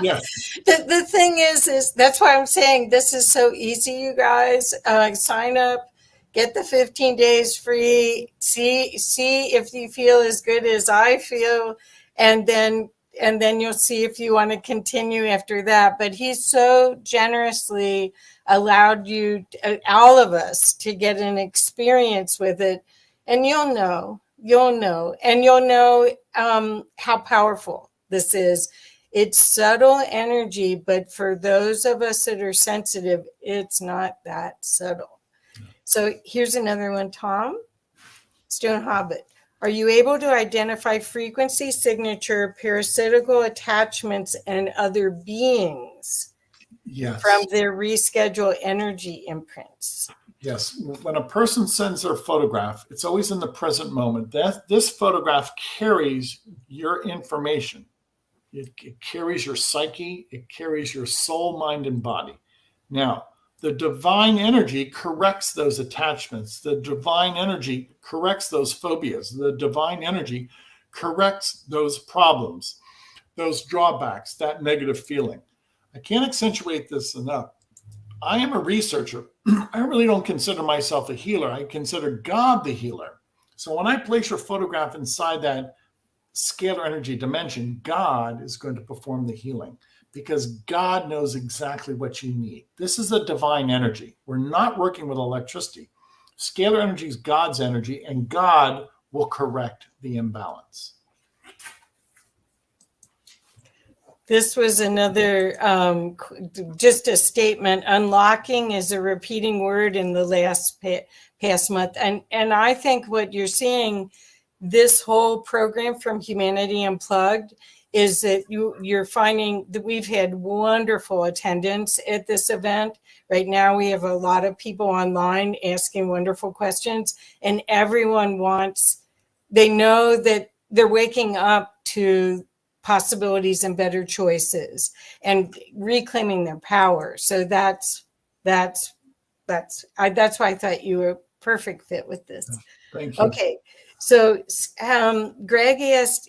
Yes. The thing is that's why I'm saying this is so easy, you guys. Sign up, get the 15 days free, see if you feel as good as I feel, and then you'll see if you want to continue after that. But he's so generously allowed you, all of us, to get an experience with it. And you'll know how powerful this is. It's subtle energy, but for those of us that are sensitive, it's not that subtle. So here's another one, Tom. Stone Hobbit. Are you able to identify frequency signature, parasitical attachments, and other beings from their rescheduled energy imprints? Yes. When a person sends their photograph, it's always in the present moment. This photograph carries your information. It carries your psyche. It carries your soul, mind, and body. Now, the divine energy corrects those attachments. The divine energy corrects those phobias. The divine energy corrects those problems, those drawbacks, that negative feeling. I can't accentuate this enough. I am a researcher. I really don't consider myself a healer. I consider God the healer. So when I place your photograph inside that scalar energy dimension, God is going to perform the healing, because God knows exactly what you need. This is a divine energy. We're not working with electricity. Scalar energy is God's energy, and God will correct the imbalance. This was another, just a statement. Unlocking is a repeating word in the last past month. And I think what you're seeing, this whole program from Humanity Unplugged, is that you're finding that we've had wonderful attendance at this event. Right now, we have a lot of people online asking wonderful questions, and everyone they know that they're waking up to possibilities and better choices and reclaiming their power. So that's why I thought you were a perfect fit with this. Thank you. Okay. So Greg asked,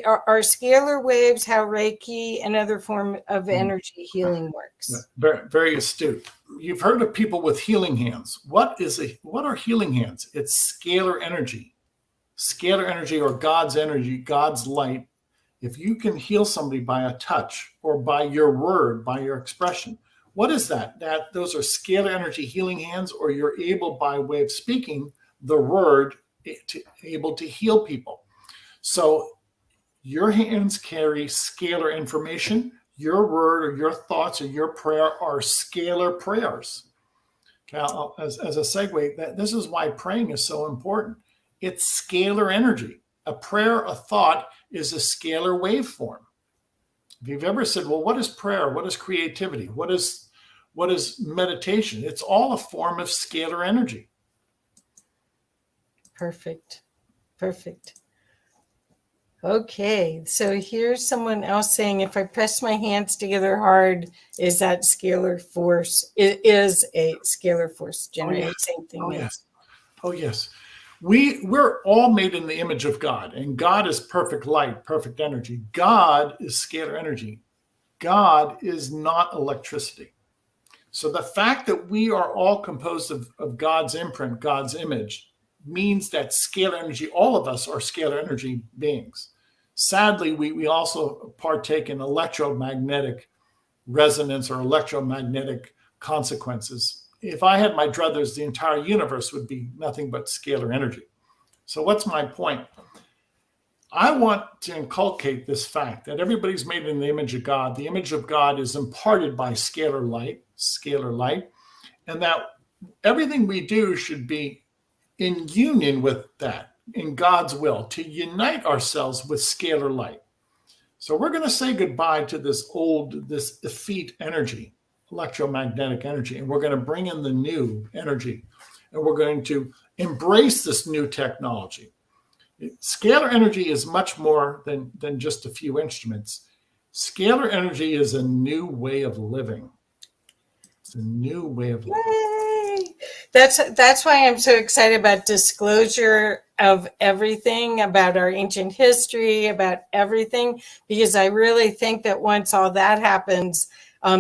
are scalar waves how Reiki and other form of energy healing works? Very, very astute. You've heard of people with healing hands. What are healing hands? It's scalar energy. Scalar energy, or God's energy, God's light. If you can heal somebody by a touch or by your word, by your expression, what is that? Those are scalar energy healing hands, or you're able, by way of speaking the word, able to heal people. So your hands carry scalar information. Your word or your thoughts or your prayer are scalar prayers. Now, as a segue, this is why praying is so important. It's scalar energy. A prayer, a thought, is a scalar waveform. If you've ever said, well, what is prayer? What is creativity? What is meditation? It's all a form of scalar energy. Perfect. Okay, so here's someone else saying, if I press my hands together hard, is that scalar force? It is a scalar force generated. Same thing. Oh, yes. We're all made in the image of God, and God is perfect light, perfect energy. God is scalar energy. God is not electricity. So the fact that we are all composed of God's imprint, God's image, means that scalar energy, all of us are scalar energy beings. Sadly, we also partake in electromagnetic resonance or electromagnetic consequences. If I had my druthers, the entire universe would be nothing but scalar energy. So what's my point? I want to inculcate this fact that everybody's made in the image of God. The image of God is imparted by scalar light, and that everything we do should be in union with that, in God's will, to unite ourselves with scalar light. So we're going to say goodbye to this effete energy, electromagnetic energy, and we're going to bring in the new energy, and we're going to embrace this new technology. Scalar energy is much more than just a few instruments. Scalar energy is a new way of living. It's a new way of living. Yay! That's why I'm so excited about disclosure of everything, about our ancient history, about everything, because I really think that once all that happens,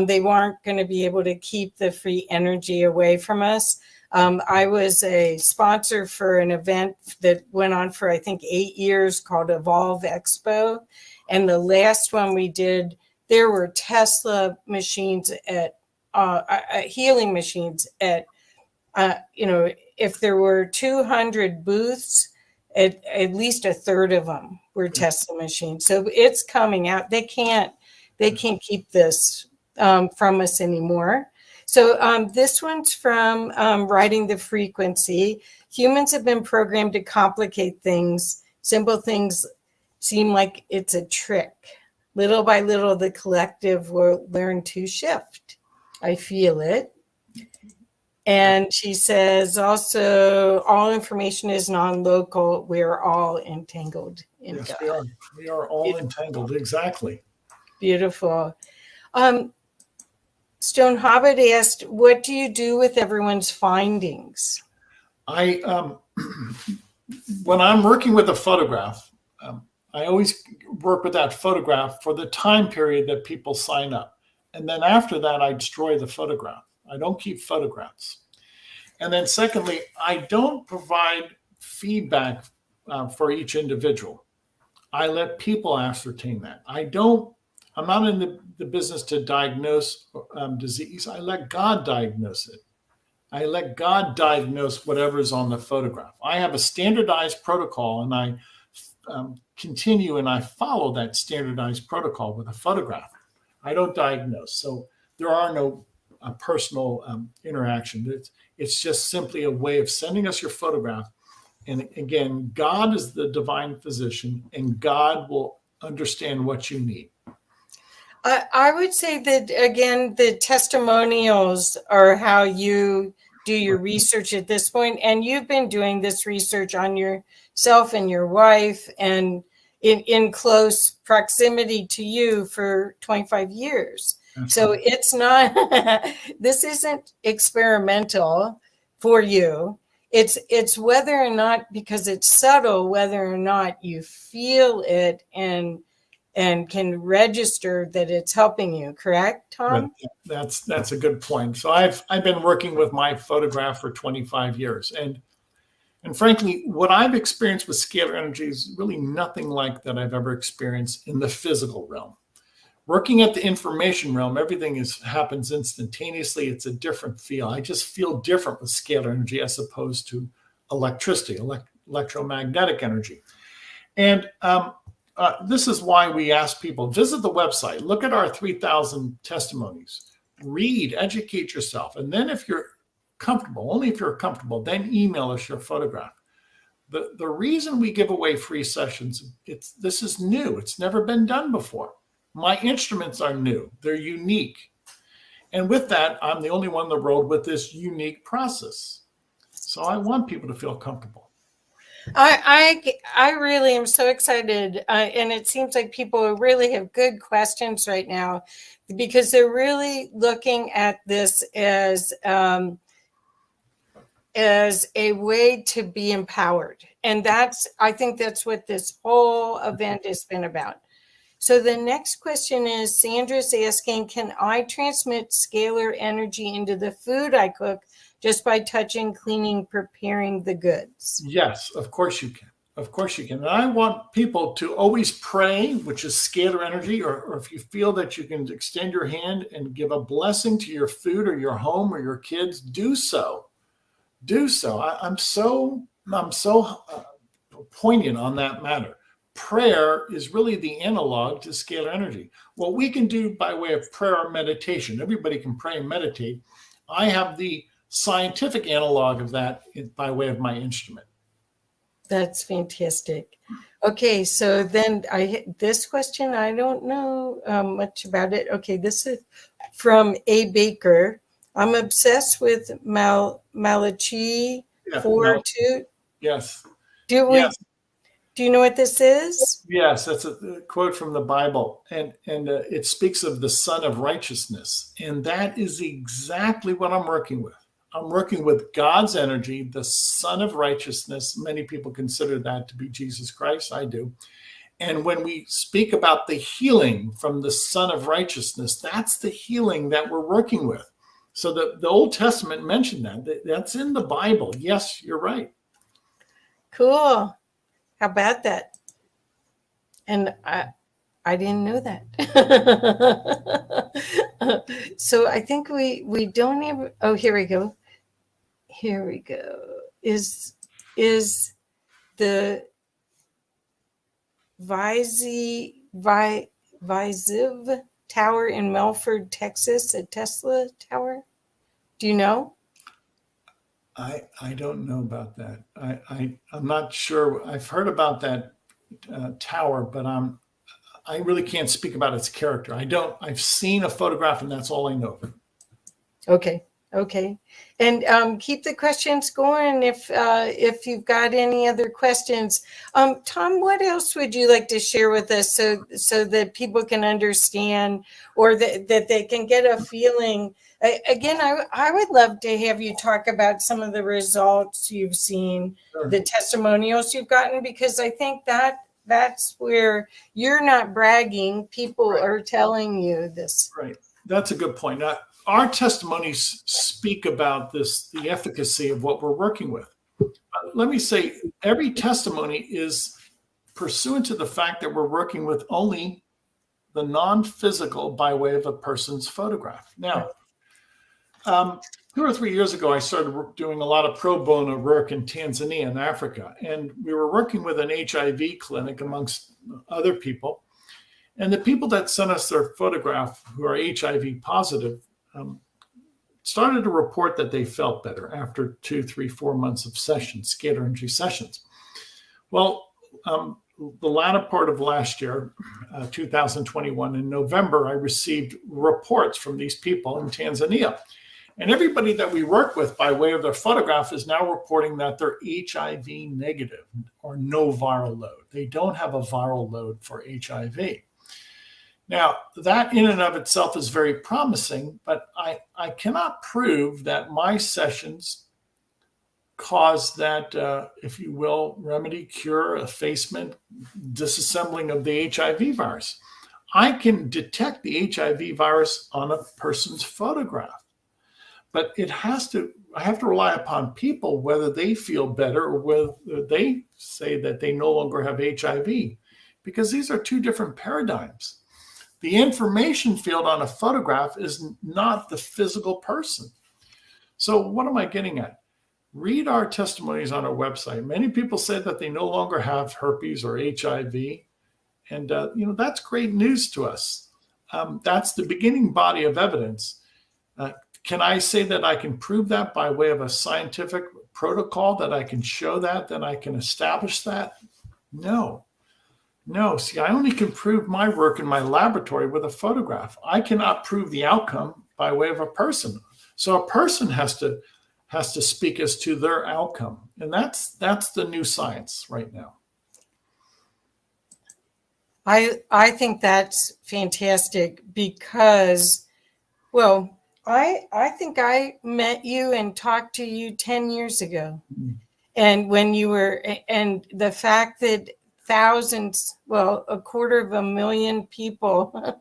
they weren't going to be able to keep the free energy away from us. I was a sponsor for an event that went on for, I think, 8 years called Evolve Expo. And the last one we did, there were Tesla machines at healing machines at, if there were 200 booths, at least a third of them were Tesla machines. So it's coming out. They can't keep this from us anymore. So this one's from Writing the Frequency. Humans have been programmed to complicate things. Simple things seem like it's a trick. Little by little, the collective will learn to shift. I feel it. And she says also, all information is non-local. We're all entangled in Yes, God. we are. We are all entangled. Exactly. Beautiful. Stone Hobbit asked, what do you do with everyone's findings? When I'm working with a photograph, I always work with that photograph for the time period that people sign up. And then after that, I destroy the photograph. I don't keep photographs. And then secondly, I don't provide feedback for each individual. I let people ascertain that. I'm not in the business to diagnose disease. I let God diagnose it. I let God diagnose whatever's on the photograph. I have a standardized protocol, and I continue and I follow that standardized protocol with a photograph. I don't diagnose. So there are no personal interaction. It's just simply a way of sending us your photograph. And again, God is the divine physician, and God will understand what you need. I would say that, again, the testimonials are how you do your research at this point. And you've been doing this research on yourself and your wife and in close proximity to you for 25 years. That's so right. It's not, this isn't experimental for you. It's whether or not, because it's subtle, whether or not you feel it and can register that it's helping you. Correct, Tom? That's a good point. So I've been working with my photograph for 25 years. And frankly, what I've experienced with scalar energy is really nothing like that I've ever experienced in the physical realm. Working at the information realm, everything happens instantaneously. It's a different feel. I just feel different with scalar energy as opposed to electricity, electromagnetic energy. And this is why we ask people, visit the website, look at our 3,000 testimonies, read, educate yourself. And then if you're comfortable, only if you're comfortable, then email us your photograph. The reason we give away free sessions, this is new. It's never been done before. My instruments are new. They're unique. And with that, I'm the only one in the world with this unique process. So I want people to feel comfortable. I really am so excited. And it seems like people really have good questions right now because they're really looking at this as a way to be empowered. And I think that's what this whole event has been about. So the next question is, Sandra's asking, can I transmit scalar energy into the food I cook just by touching, cleaning, preparing the goods? Yes, of course you can. Of course you can. And I want people to always pray, which is scalar energy, or if you feel that you can extend your hand and give a blessing to your food or your home or your kids, do so. Do so. I'm so poignant on that matter. Prayer is really the analog to scalar energy. What we can do by way of prayer or meditation, everybody can pray and meditate. I have the scientific analog of that by way of my instrument. That's fantastic. Okay, so then this question, I don't know much about it. Okay, this is from A. Baker. I'm obsessed with Malachi 4:2. Yes. Do you know what this is? Yes, that's a quote from the Bible, and it speaks of the Son of Righteousness, and that is exactly what I'm working with. I'm working with God's energy, the Son of Righteousness. Many people consider that to be Jesus Christ. I do. And when we speak about the healing from the Son of Righteousness, that's the healing that we're working with. So the Old Testament mentioned that. That's in the Bible. Yes, you're right. Cool. How about that? And I didn't know that. So I think we don't even. Oh, here we go. Here we go. Is the Visiv Tower in Melford, Texas, a Tesla tower? Do you know? I don't know about that. I'm not sure. I've heard about that tower, but I really can't speak about its character. I've seen a photograph, and that's all I know. Okay. And keep the questions going if you've got any other questions. Tom, what else would you like to share with us so that people can understand, or that they can get a feeling? Again, I would love to have you talk about some of the results you've seen, Sure. The testimonials you've gotten, because I think that's where you're not bragging. People Right. are telling you this. Right. That's a good point. Our testimonies speak about the efficacy of what we're working with. Let me say, every testimony is pursuant to the fact that we're working with only the non-physical by way of a person's photograph. Now, 2 or 3 years ago, I started doing a lot of pro bono work in Tanzania and Africa, and we were working with an HIV clinic amongst other people. And the people that sent us their photograph, who are HIV positive, started to report that they felt better after 2, 3, 4 months of sessions, scalar energy sessions. Well, the latter part of last year, 2021, in November, I received reports from these people in Tanzania. And everybody that we work with by way of their photograph is now reporting that they're HIV negative or no viral load. They don't have a viral load for HIV. Now, that in and of itself is very promising, but I cannot prove that my sessions cause that, if you will, remedy, cure, effacement, disassembling of the HIV virus. I can detect the HIV virus on a person's photograph, but I have to rely upon people, whether they feel better or whether they say that they no longer have HIV, because these are two different paradigms. The information field on a photograph is not the physical person. So what am I getting at? Read our testimonies on our website. Many people say that they no longer have herpes or HIV. And, that's great news to us. That's the beginning body of evidence. Can I say that I can prove that by way of a scientific protocol, that I can show that I can establish that? No. See, I only can prove my work in my laboratory with a photograph. I cannot prove the outcome by way of a person. So a person has to speak as to their outcome. And that's the new science right now. I think that's fantastic because, well, I think I met you and talked to you 10 years ago. Mm-hmm. And the fact that thousands, well, 250,000 people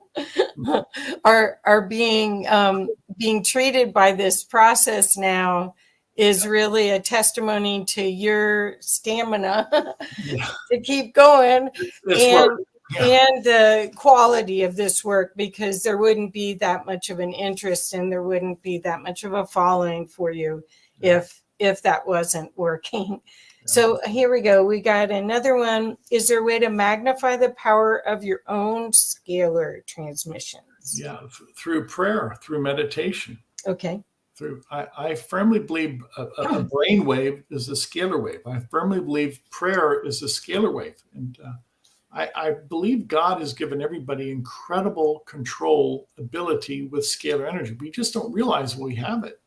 are being treated by this process now is really a testimony to your stamina to keep going and the quality of this work, because there wouldn't be that much of an interest and there wouldn't be that much of a following for you if that wasn't working. So here we go. We got another one. Is there a way to magnify the power of your own scalar transmissions? Yeah, through prayer, through meditation. Okay. through. I firmly believe a brain wave is a scalar wave. I firmly believe prayer is a scalar wave. And I believe God has given everybody incredible control ability with scalar energy. We just don't realize we have it.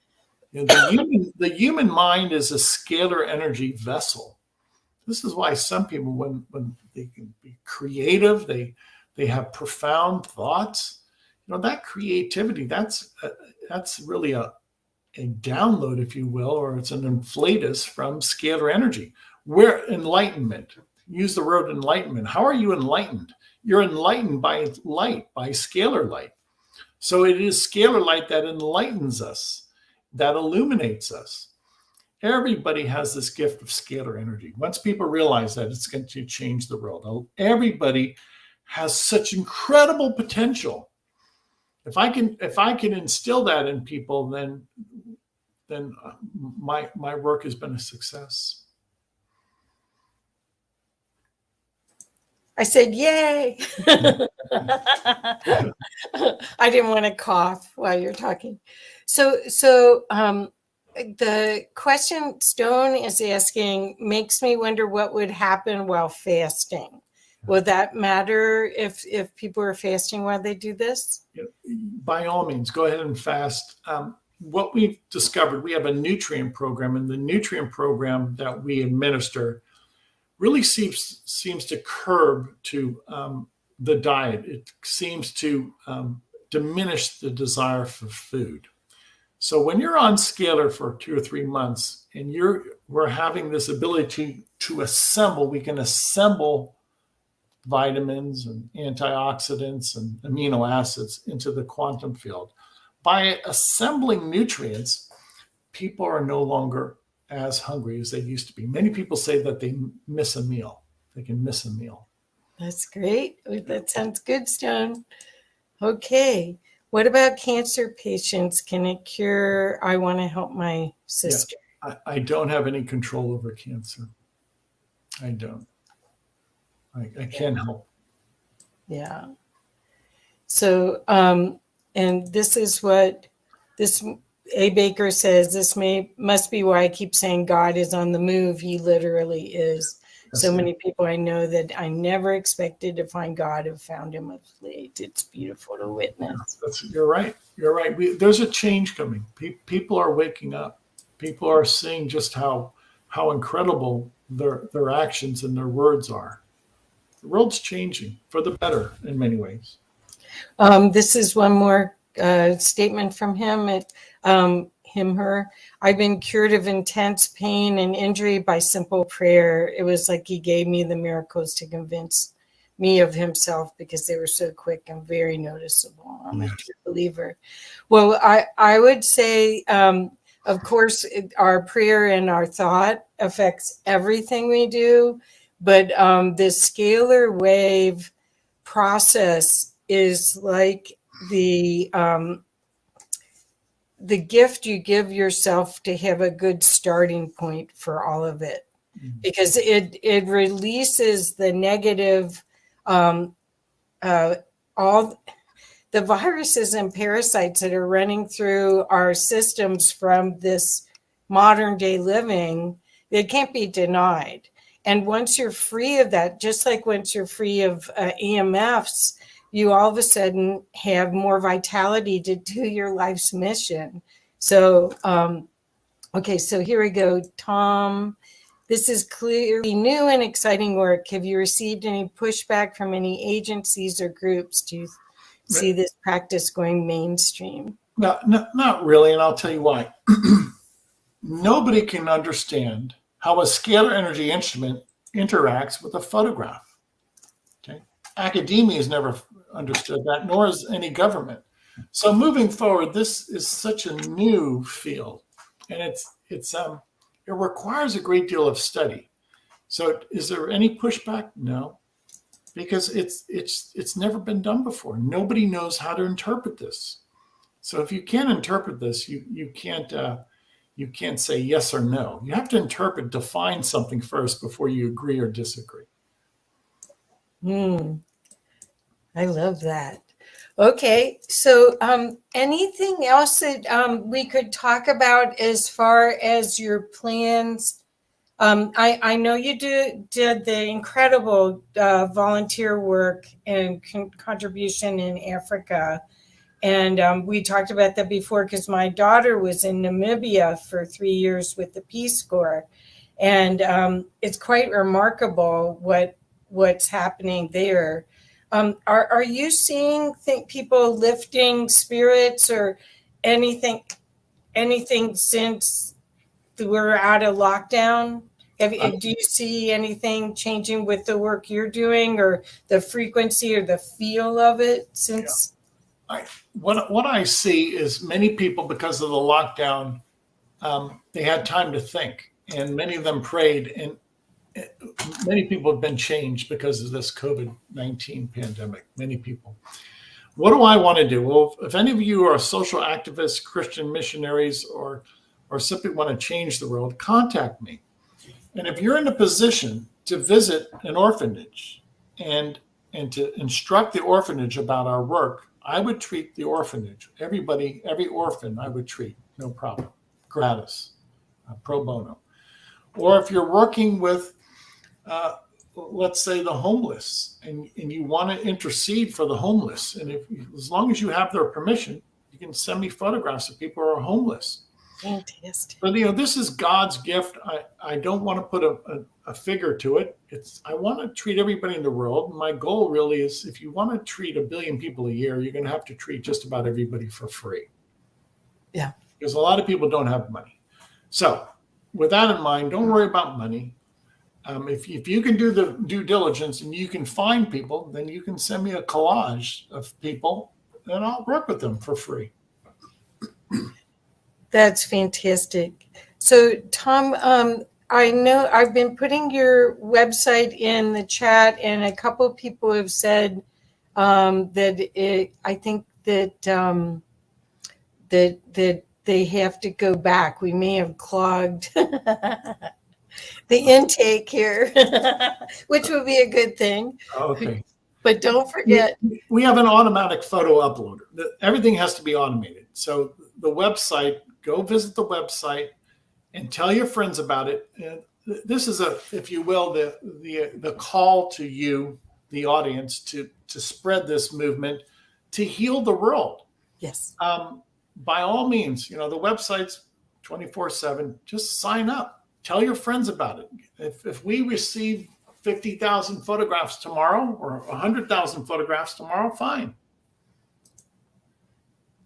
You know, the human mind is a scalar energy vessel. This is why some people, when they can be creative, they have profound thoughts. You know, that creativity, that's really a download, if you will, or it's an inflatus from scalar energy. Where enlightenment, use the word enlightenment. How are you enlightened? You're enlightened by light, by scalar light. So it is scalar light that enlightens us, that illuminates us. Everybody has this gift of scalar energy. Once people realize that, it's going to change the world. Everybody has such incredible potential. If I can instill that in people, then my work has been a success. I said, yay. I didn't want to cough while you're talking. So the question Stone is asking makes me wonder what would happen while fasting. Would that matter if people are fasting while they do this? By all means, go ahead and fast. What we've discovered, we have a nutrient program, and the nutrient program that we administer really seems to curb to the diet. It seems to diminish the desire for food. So when you're on scalar for 2 or 3 months and we're having this ability to assemble, we can assemble vitamins and antioxidants and amino acids into the quantum field. By assembling nutrients, people are no longer as hungry as they used to be. Many people say that they miss a meal. They can miss a meal. That's great. That sounds good, Stone. Okay. What about cancer patients? Can it cure? I want to help my sister. Yeah, I don't have any control over cancer. I don't. I can't help. Yeah. So, and this is what this A. Baker says, this must be why I keep saying God is on the move. He literally is. So many people I know that I never expected to find God have found him of late. It's beautiful to witness. You're right. You're right. There's a change coming. People are waking up. People are seeing just how incredible their actions and their words are. The world's changing for the better in many ways. This is one more statement from him. Her. I've been cured of intense pain and injury by simple prayer. It was like he gave me the miracles to convince me of himself because they were so quick and very noticeable. I'm a true believer. Well, I would say, of course, our prayer and our thought affects everything we do, but this scalar wave process is like the gift you give yourself to have a good starting point for all of it, because it releases the negative, all the viruses and parasites that are running through our systems from this modern day living. It can't be denied. And once you're free of that, just like once you're free of EMFs, you all of a sudden have more vitality to do your life's mission. So, okay, so here we go. Tom, this is clearly new and exciting work. Have you received any pushback from any agencies or groups to see this practice going mainstream? No, not really, and I'll tell you why. Nobody can understand how a scalar energy instrument interacts with a photograph. Okay, academia has never understood that, nor has any government. So moving forward, this is such a new field, and it requires a great deal of study. So is there any pushback? No, because it's never been done before. Nobody knows how to interpret this. So if you can't interpret this, you can't say yes or no. You have to define something first before you agree or disagree. I love that. Okay, so anything else that we could talk about as far as your plans? I know you did the incredible volunteer work and contribution in Africa. And we talked about that before because my daughter was in Namibia for 3 years with the Peace Corps. And it's quite remarkable what's happening there. Are you seeing people lifting spirits or anything since we're out of lockdown? Do you see anything changing with the work you're doing or the frequency or the feel of it since? Yeah. What I see is many people, because of the lockdown, they had time to think, and many of them prayed, and many people have been changed because of this COVID-19 pandemic. Many people. What do I want to do? Well, if any of you are social activists, Christian missionaries, or simply want to change the world, contact me. And if you're in a position to visit an orphanage and to instruct the orphanage about our work, I would treat the orphanage, every orphan I would treat, no problem, gratis, pro bono. Or if you're working with, let's say, the homeless, and you want to intercede for the homeless, and as long as you have their permission, you can send me photographs of people who are homeless. Fantastic. But this is God's gift. I don't want to put a figure to it. I want to treat everybody in the world. My goal really is, if you want to treat 1 billion people a year, you're going to have to treat just about everybody for free. Yeah. Because a lot of people don't have money. So with that in mind, don't worry about money. If you can do the due diligence and you can find people, then you can send me a collage of people and I'll work with them for free. That's fantastic. So, Tom, I know I've been putting your website in the chat, and a couple of people have said that I think that that they have to go back. We may have clogged the intake here, which would be a good thing. Okay. But don't forget. We have an automatic photo uploader. Everything has to be automated. So the website, go visit the website and tell your friends about it. And this is if you will, the call to you, the audience, to spread this movement, to heal the world. Yes. By all means, the website's 24/7. Just sign up. Tell your friends about it. If we receive 50,000 photographs tomorrow or 100,000 photographs tomorrow, fine.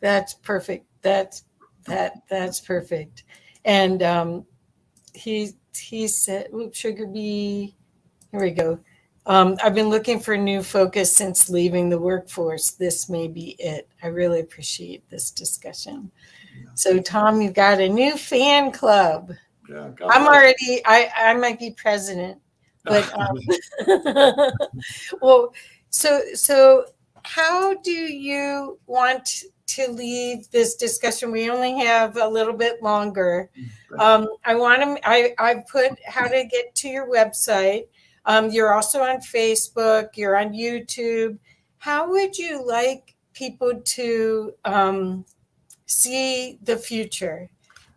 That's perfect. That's perfect. And he said, Sugar Bee, here we go. I've been looking for a new focus since leaving the workforce. This may be it. I really appreciate this discussion. Yeah. So, Tom, you've got a new fan club. Yeah, I might be president, but well, so how do you want to leave this discussion? We only have a little bit longer. I put how to get to your website. You're also on Facebook, you're on YouTube. How would you like people to see the future?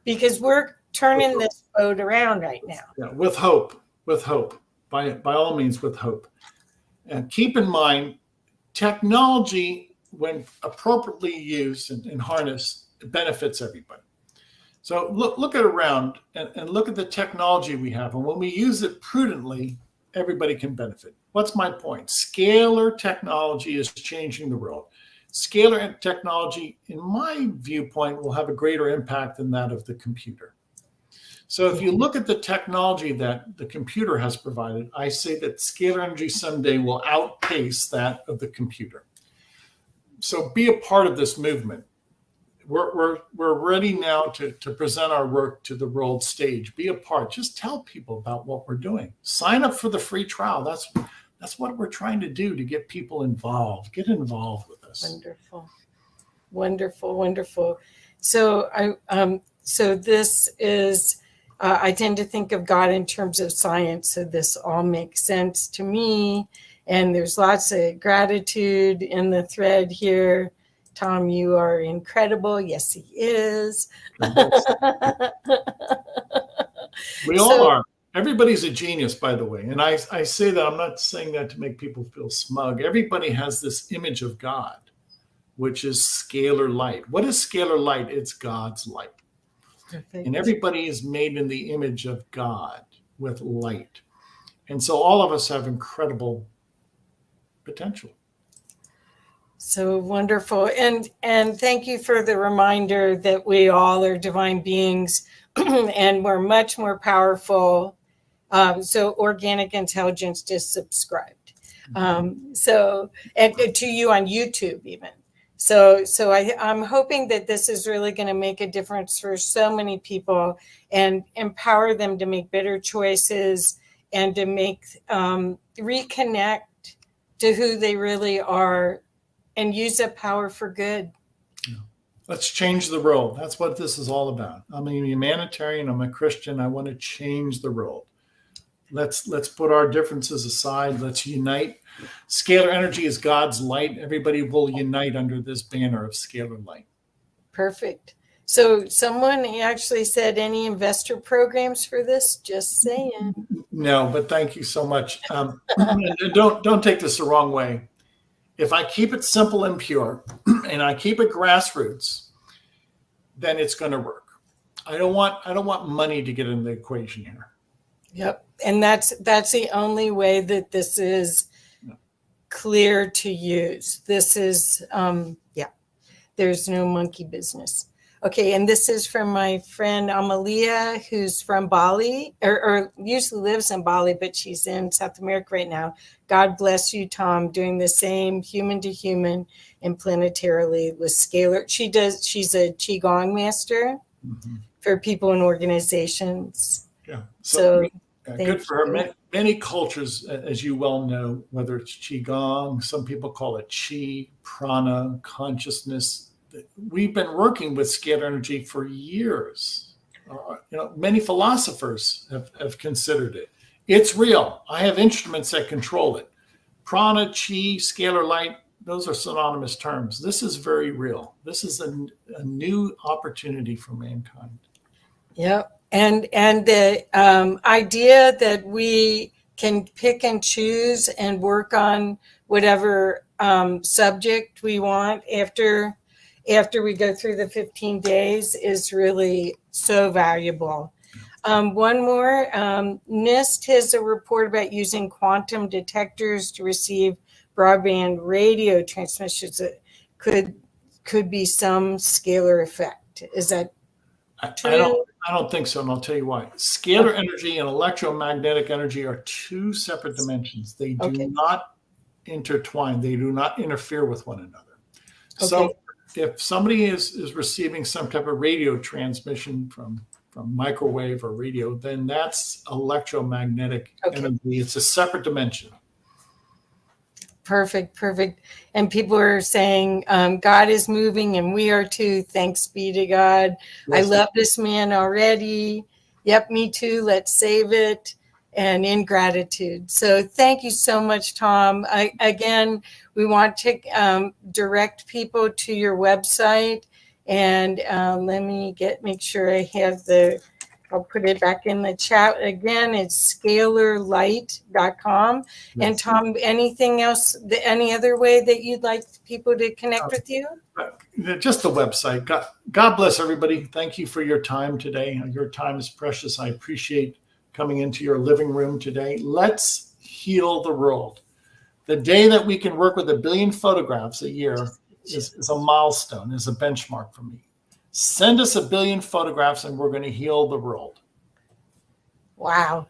Because we're turning this boat around right now. Yeah, with hope, by all means, with hope. And keep in mind, technology, when appropriately used and harnessed, benefits everybody. So look at around and look at the technology we have. And when we use it prudently, everybody can benefit. What's my point? Scalar technology is changing the world. Scalar technology, in my viewpoint, will have a greater impact than that of the computer. So if you look at the technology that the computer has provided, I say that scalar energy someday will outpace that of the computer. So be a part of this movement. We're ready now to present our work to the world stage. Be a part. Just tell people about what we're doing. Sign up for the free trial. That's what we're trying to do, to get people involved. Get involved with us. Wonderful. So so this is. I tend to think of God in terms of science, so this all makes sense to me. And there's lots of gratitude in the thread here. Tom, you are incredible. Yes, he is. We all are. Everybody's a genius, by the way. And I say that, I'm not saying that to make people feel smug. Everybody has this image of God, which is scalar light. What is scalar light? It's God's light. Perfect. And everybody is made in the image of God with light. And so all of us have incredible potential. So wonderful. And thank you for the reminder that we all are divine beings and we're much more powerful. So organic intelligence just subscribed. So and to you on YouTube even. So I'm hoping that this is really going to make a difference for so many people and empower them to make better choices and to make reconnect to who they really are and use that power for good. Let's change the world. That's what this is all about. I'm a humanitarian. I'm a Christian. I want to change the world. Let's put our differences aside. Let's unite. Scalar energy is God's light. Everybody will unite under this banner of scalar light. Perfect. So someone actually said, any investor programs for this? Just saying. No, but thank you so much. Don't take this the wrong way. If I keep it simple and pure and I keep it grassroots, then it's going to work. I don't want money to get in the equation here. Yep. And that's the only way that this is clear to use. This is, there's no monkey business. Okay. And this is from my friend Amalia, who's from Bali or usually lives in Bali, but she's in South America right now. God bless you, Tom, doing the same human to human and planetarily with scalar. She's a Qigong master for people and organizations. Yeah. So good for her. Many cultures, as you well know, whether it's Qigong, some people call it Qi, prana, consciousness. We've been working with scalar energy for years. Many philosophers have considered it. It's real. I have instruments that control it. Prana, Qi, scalar light, those are synonymous terms. This is very real. This is a new opportunity for mankind. Yep. And the idea that we can pick and choose and work on whatever subject we want after we go through the 15 days is really so valuable. One more, NIST has a report about using quantum detectors to receive broadband radio transmissions that could be some scalar effect. Is that true? I don't think so, and I'll tell you why. Scalar energy and electromagnetic energy are two separate dimensions. They do not intertwine. They do not interfere with one another. Okay. So if somebody is receiving some type of radio transmission from microwave or radio, then that's electromagnetic energy. It's a separate dimension. Perfect. And people are saying God is moving and we are too. Thanks be to God. Yes. I love this man already. Yep, me too. Let's save it. And in gratitude. So thank you so much, Tom. Again, we want to direct people to your website. And let me make sure I have I'll put it back in the chat again. It's scalarlight.com. Yes. And Tom, anything else, any other way that you'd like people to connect with you? Just the website. God bless everybody. Thank you for your time today. Your time is precious. I appreciate coming into your living room today. Let's heal the world. The day that we can work with 1 billion photographs a year is a milestone, is a benchmark for me. Send us 1 billion photographs and we're going to heal the world. Wow.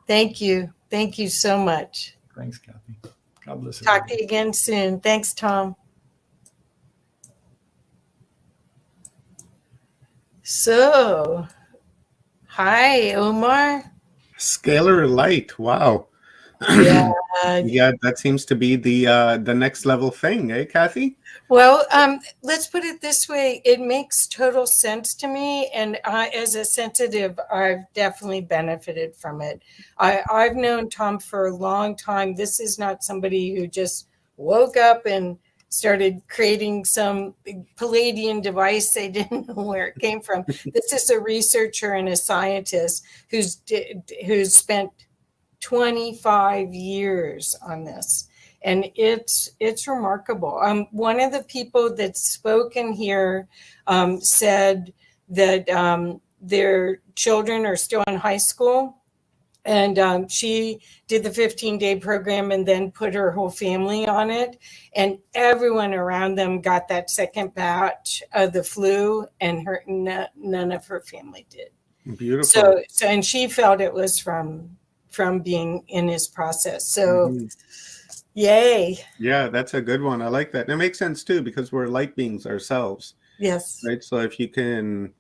Thank you. Thank you so much. Thanks, Kathy. God bless you. Talk to you again soon. Thanks, Tom. So, hi, Omar. Scalar light. Wow. Yeah. Yeah, that seems to be the next level thing, eh, Kathy? Well, let's put it this way. It makes total sense to me. And as a sensitive, I've definitely benefited from it. I've known Tom for a long time. This is not somebody who just woke up and started creating some Palladian device. They didn't know where it came from. This is a researcher and a scientist who's spent 25 years on this, and it's remarkable. One of the people that's spoken here said that their children are still in high school, and she did the 15-day program and then put her whole family on it, and everyone around them got that second batch of the flu, and none of her family did. Beautiful. So and she felt it was from being in his process. So yay. Yeah, that's a good one. I like that. And it makes sense too, because we're light beings ourselves. Yes. Right. So if you can,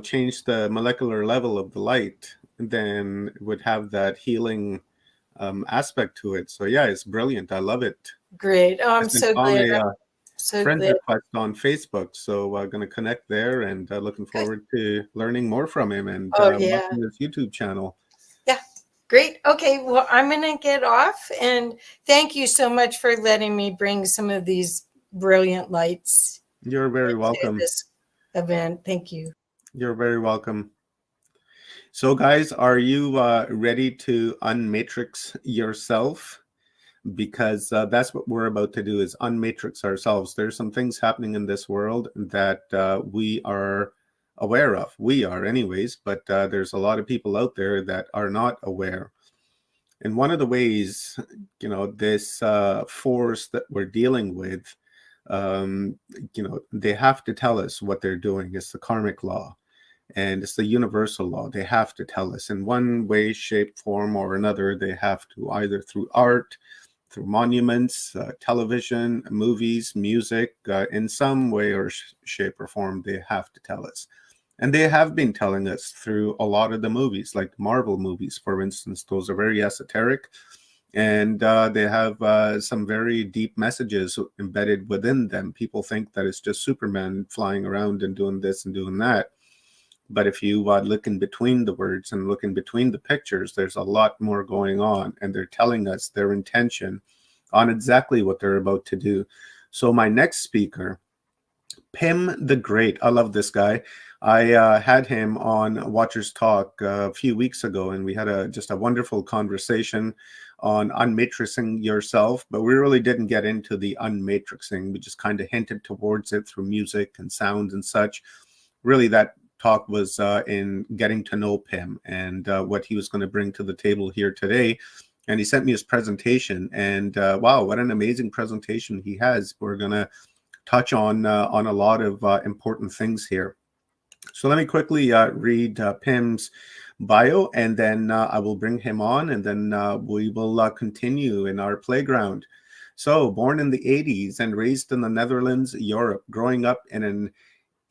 change the molecular level of the light, then it would have that healing aspect to it. So yeah, it's brilliant. I love it. Great. Oh, I'm so glad. Friend request on Facebook, so I'm going to connect there, and looking forward to learning more from him and watching his YouTube channel. Yeah, great. Okay, well, I'm going to get off, and thank you so much for letting me bring some of these brilliant lights. You're very welcome. This event. Thank you. You're very welcome. So, guys, are you ready to unmatrix yourself? Because that's what we're about to do, is unmatrix ourselves. There's some things happening in this world that we are aware of. We are anyways, but there's a lot of people out there that are not aware. And one of the ways, this force that we're dealing with, they have to tell us what they're doing. It's the karmic law, and it's the universal law. They have to tell us in one way, shape, form, or another. They have to, either through art, through monuments, television, movies, music, in some way or shape or form, they have to tell us. And they have been telling us through a lot of the movies, like Marvel movies, for instance. Those are very esoteric, and they have some very deep messages embedded within them. People think that it's just Superman flying around and doing this and doing that. But if you look in between the words and look in between the pictures, there's a lot more going on, and they're telling us their intention on exactly what they're about to do. So my next speaker, Pim the Great, I love this guy. I had him on Watchers Talk a few weeks ago, and we had just a wonderful conversation on unmatrixing yourself, but we really didn't get into the unmatrixing. We just kind of hinted towards it through music and sound and such. Really, that talk was in getting to know Pim and what he was going to bring to the table here today. And he sent me his presentation, and wow, what an amazing presentation he has. We're going to touch on a lot of important things here. So let me quickly read Pim's bio, and then I will bring him on, and then we will continue in our playground. So, born in the 80s and raised in the Netherlands, Europe, growing up in an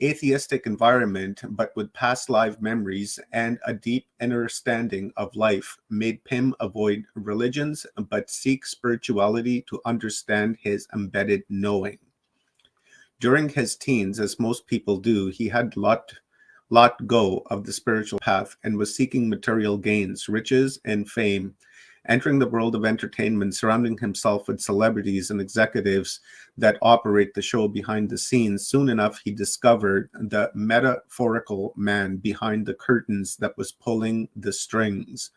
atheistic environment, but with past life memories and a deep understanding of life, made Pim avoid religions but seek spirituality to understand his embedded knowing. During his teens, as most people do, he had let go of the spiritual path and was seeking material gains, riches, and fame. Entering the world of entertainment, surrounding himself with celebrities and executives that operate the show behind the scenes, soon enough he discovered the metaphorical man behind the curtains that was pulling the strings.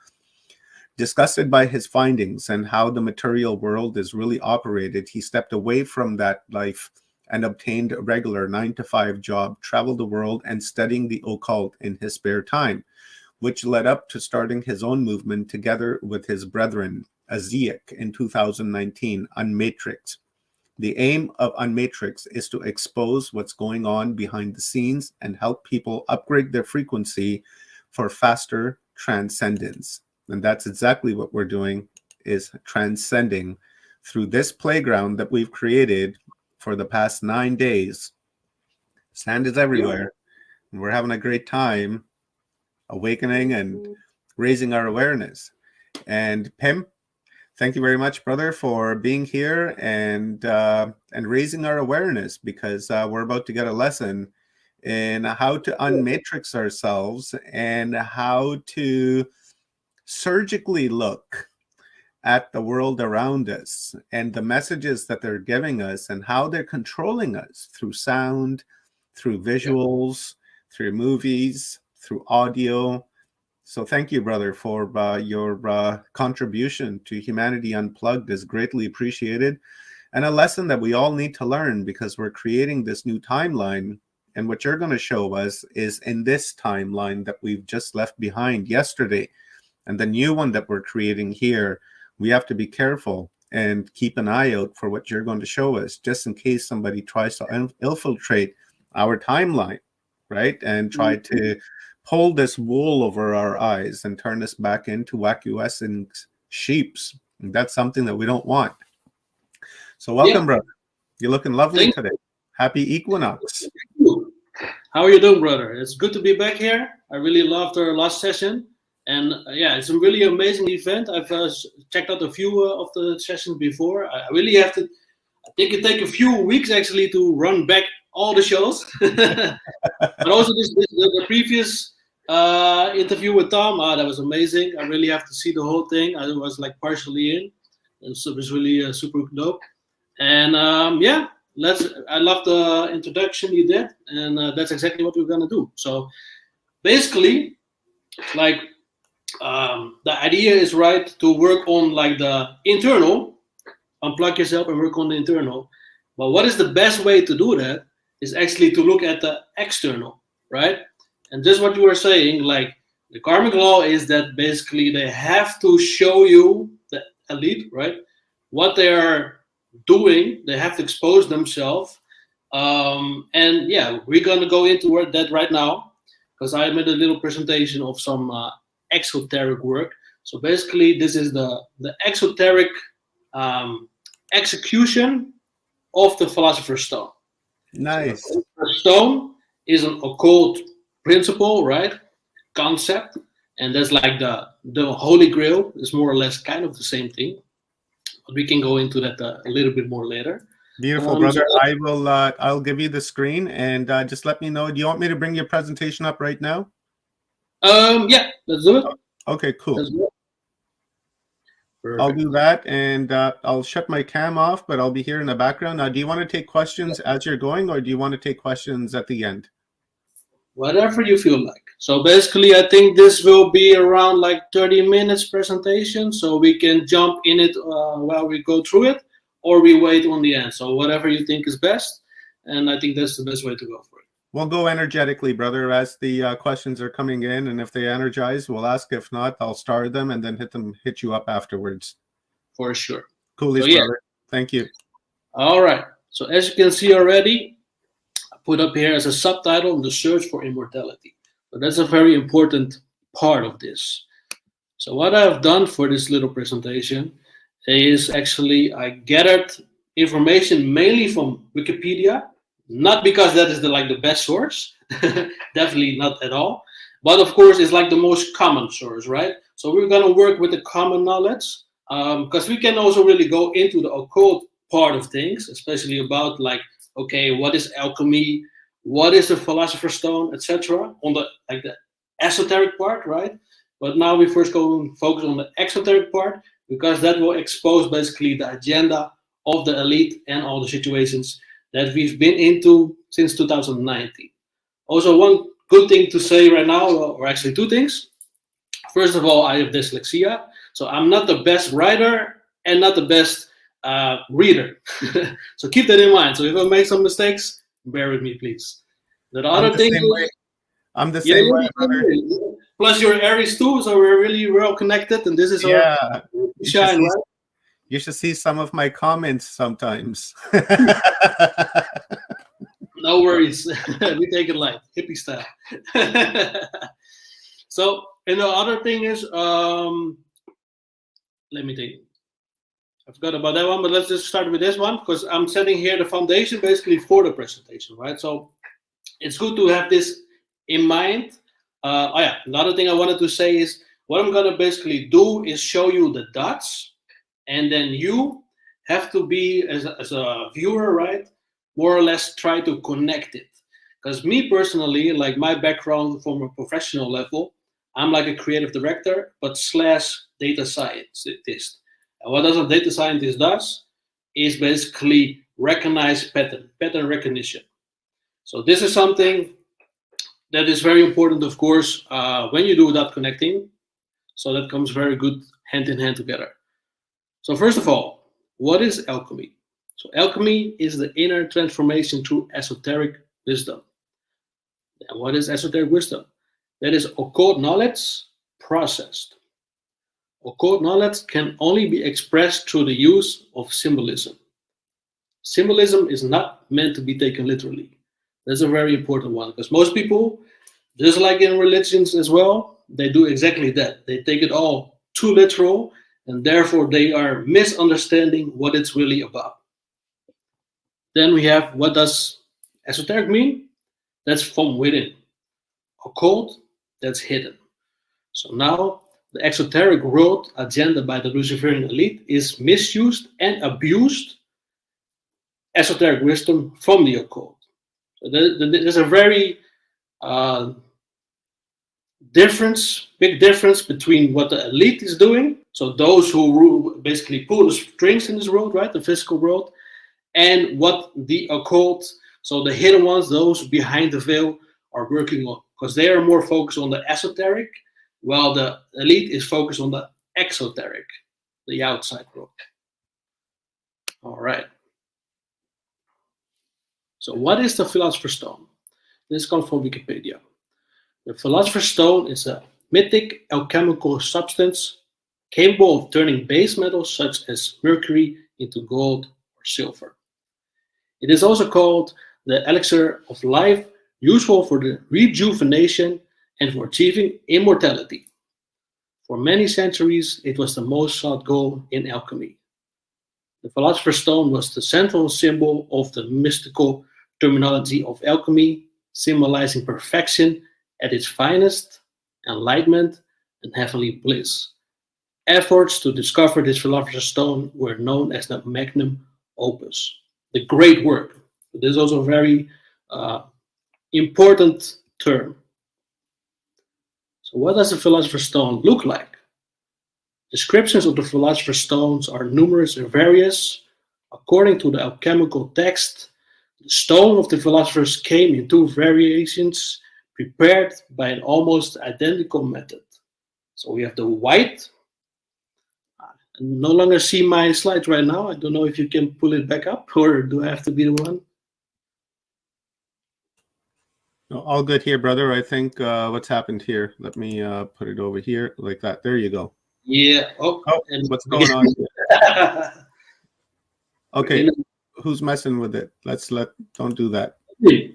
Disgusted by his findings and how the material world is really operated, he stepped away from that life and obtained a regular 9-to-5 job, traveled the world, and studying the occult in his spare time, which led up to starting his own movement together with his brethren, Aziak, in 2019, Unmatrix. The aim of Unmatrix is to expose what's going on behind the scenes and help people upgrade their frequency for faster transcendence. And that's exactly what we're doing, is transcending through this playground that we've created for the past 9 days. Sand is everywhere, and we're having a great time awakening and raising our awareness. And Pim, Thank you very much, brother, for being here and raising our awareness, because we're about to get a lesson in how to unmatrix ourselves and how to surgically look at the world around us and the messages that they're giving us and how they're controlling us through sound, through visuals, through movies, through audio. So thank you, brother, for your contribution to Humanity Unplugged is greatly appreciated, and a lesson that we all need to learn, because we're creating this new timeline. And what you're going to show us is in this timeline that we've just left behind yesterday, and the new one that we're creating here. We have to be careful and keep an eye out for what you're going to show us, just in case somebody tries to infiltrate our timeline, right? And try to pull this wool over our eyes and turn us back into acquiescent sheeps. And that's something that we don't want. So welcome, brother. You're looking lovely today. Happy equinox. How are you doing, brother? It's good to be back here. I really loved our last session. And yeah, it's a really amazing event. I've checked out a few of the sessions before. I really have to, I think it take a few weeks actually to run back all the shows. But also the previous interview with Tom, that was amazing. I really have to see the whole thing. I was like partially in, and so it was really super dope. And yeah, I love the introduction you did, and that's exactly what we're gonna do. So basically, like the idea is right to work on like the internal, unplug yourself and work on the internal. But what is the best way to do that is actually to look at the external, right? And just what you were saying, like the karmic law is that basically they have to show you, the elite, right, what they are doing. They have to expose themselves. And yeah, we're going to go into that right now, because I made a little presentation of some exoteric work. So basically, this is the exoteric execution of the Philosopher's Stone. Nice. So the stone is an occult principle, right? Concept, and that's like the Holy Grail is more or less kind of the same thing. But we can go into that a little bit more later. Beautiful, brother. I will. I'll give you the screen, and just let me know. Do you want me to bring your presentation up right now? Yeah, let's do it. Okay, cool. I'll do that, and I'll shut my cam off, but I'll be here in the background. Now, do you want to take questions as you're going, or do you want to take questions at the end? Whatever you feel like. So basically, I think this will be around like 30 minutes presentation, so we can jump in it while we go through it, or we wait on the end. So whatever you think is best, and I think that's the best way to go for it. We'll go energetically, brother, as the questions are coming in, and if they energize, we'll ask. If not, I'll star them and then hit you up afterwards. For sure. Coolies, so, yeah. brother. Thank you. All right. So as you can see already, I put up here as a subtitle, The Search for Immortality. So that's a very important part of this. So what I've done for this little presentation is actually I gathered information mainly from Wikipedia. Not because that is the best source, definitely not at all. But of course, it's like the most common source, right? So we're gonna work with the common knowledge, because we can also really go into the occult part of things, especially about like, okay, what is alchemy, what is the Philosopher's Stone, etc. On the esoteric part, right? But now we first go and focus on the exoteric part, because that will expose basically the agenda of the elite and all the situations that we've been into since 2019. Also, one good thing to say right now, or actually two things. First of all, I have dyslexia, so I'm not the best writer and not the best reader. So keep that in mind. So if I make some mistakes, bear with me, please. The other thing, I'm the same way, brother. Plus, you're Aries too, so we're really well connected, and this is our shine, right? You should see some of my comments sometimes. No worries. We take it light, hippie style. So, and the other thing is, let me think. I forgot about that one, but let's just start with this one, because I'm setting here the foundation basically for the presentation, right? So it's good to have this in mind. Oh yeah, another thing I wanted to say is what I'm gonna basically do is show you the dots. and then you have to be, as a viewer, right, more or less try to connect it. Because me personally, like my background from a professional level, I'm like a creative director, but / data scientist. And what does a data scientist does is basically recognize pattern recognition. So this is something that is very important, of course, when you do that connecting. So that comes very good hand in hand together. So first of all, what is alchemy? So alchemy is the inner transformation through esoteric wisdom. And what is esoteric wisdom? That is occult knowledge processed. Occult knowledge can only be expressed through the use of symbolism. Symbolism is not meant to be taken literally. That's a very important one, because most people, just like in religions as well, they do exactly that. They take it all too literal, and therefore they are misunderstanding what it's really about. Then we have, what does esoteric mean? That's from within. Occult, that's hidden. So now the exoteric world agenda by the Luciferian elite is misused and abused esoteric wisdom from the occult. So there's a very big difference between what the elite is doing, so those who basically pull the strings in this world, right, the physical world, and what the occult, so the hidden ones, those behind the veil, are working on, because they are more focused on the esoteric, while the elite is focused on the exoteric, the outside world. All right. So what is the Philosopher's Stone? This comes from Wikipedia. The Philosopher's Stone is a mythic alchemical substance capable of turning base metals such as mercury into gold or silver. It is also called the elixir of life, useful for the rejuvenation and for achieving immortality. For many centuries, it was the most sought goal in alchemy. The Philosopher's Stone was the central symbol of the mystical terminology of alchemy, symbolizing perfection at its finest, enlightenment, and heavenly bliss. Efforts to discover this Philosopher's Stone were known as the magnum opus, the great work. This is also a very important term. So what does the Philosopher's Stone look like? Descriptions of the Philosopher's Stones are numerous and various. According to the alchemical text, the stone of the philosophers came in two variations prepared by an almost identical method. So we have the white. I no longer see my slides right now. I don't know if you can pull it back up, or do I have to be the one? No, all good here, brother. I think what's happened here. Let me put it over here like that. There you go. Yeah. Oh, what's going on here? Okay, who's messing with it? Don't do that.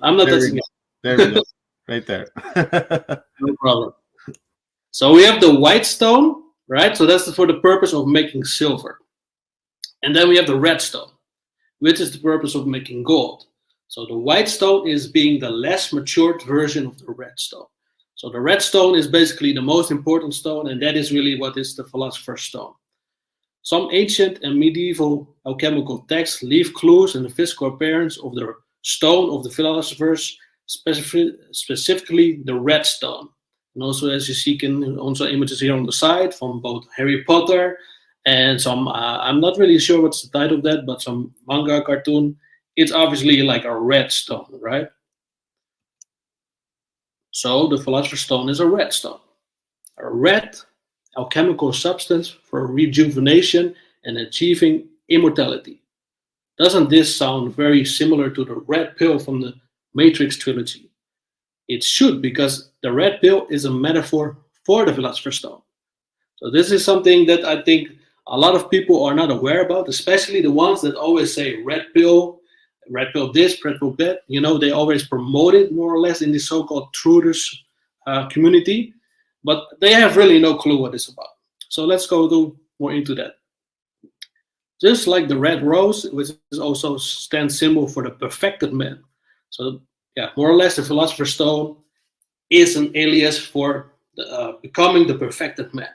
I'm not touching it. There we go. Right there. No problem. So we have the white stone, right? So that's for the purpose of making silver. And then we have the red stone, which is the purpose of making gold. So the white stone is being the less matured version of the red stone. So the red stone is basically the most important stone, and that is really what is the Philosopher's Stone. Some ancient and medieval alchemical texts leave clues in the physical appearance of the stone of the philosophers, specifically the red stone. And also, as you see, also images here on the side from both Harry Potter and some, I'm not really sure what's the title of that, but some manga cartoon. It's obviously like a red stone, right? So the Philosopher's Stone is a red stone. A red alchemical substance for rejuvenation and achieving immortality. Doesn't this sound very similar to the red pill from the Matrix trilogy? It should, because the red pill is a metaphor for the Philosopher's Stone. So this is something that I think a lot of people are not aware about, especially the ones that always say red pill this, red pill that. You know, they always promote it more or less in the so-called truthers community, but they have really no clue what it's about. So let's go more into that. Just like the red rose, which is also stands symbol for the perfected man. So yeah, more or less the Philosopher's Stone is an alias for becoming the perfected man.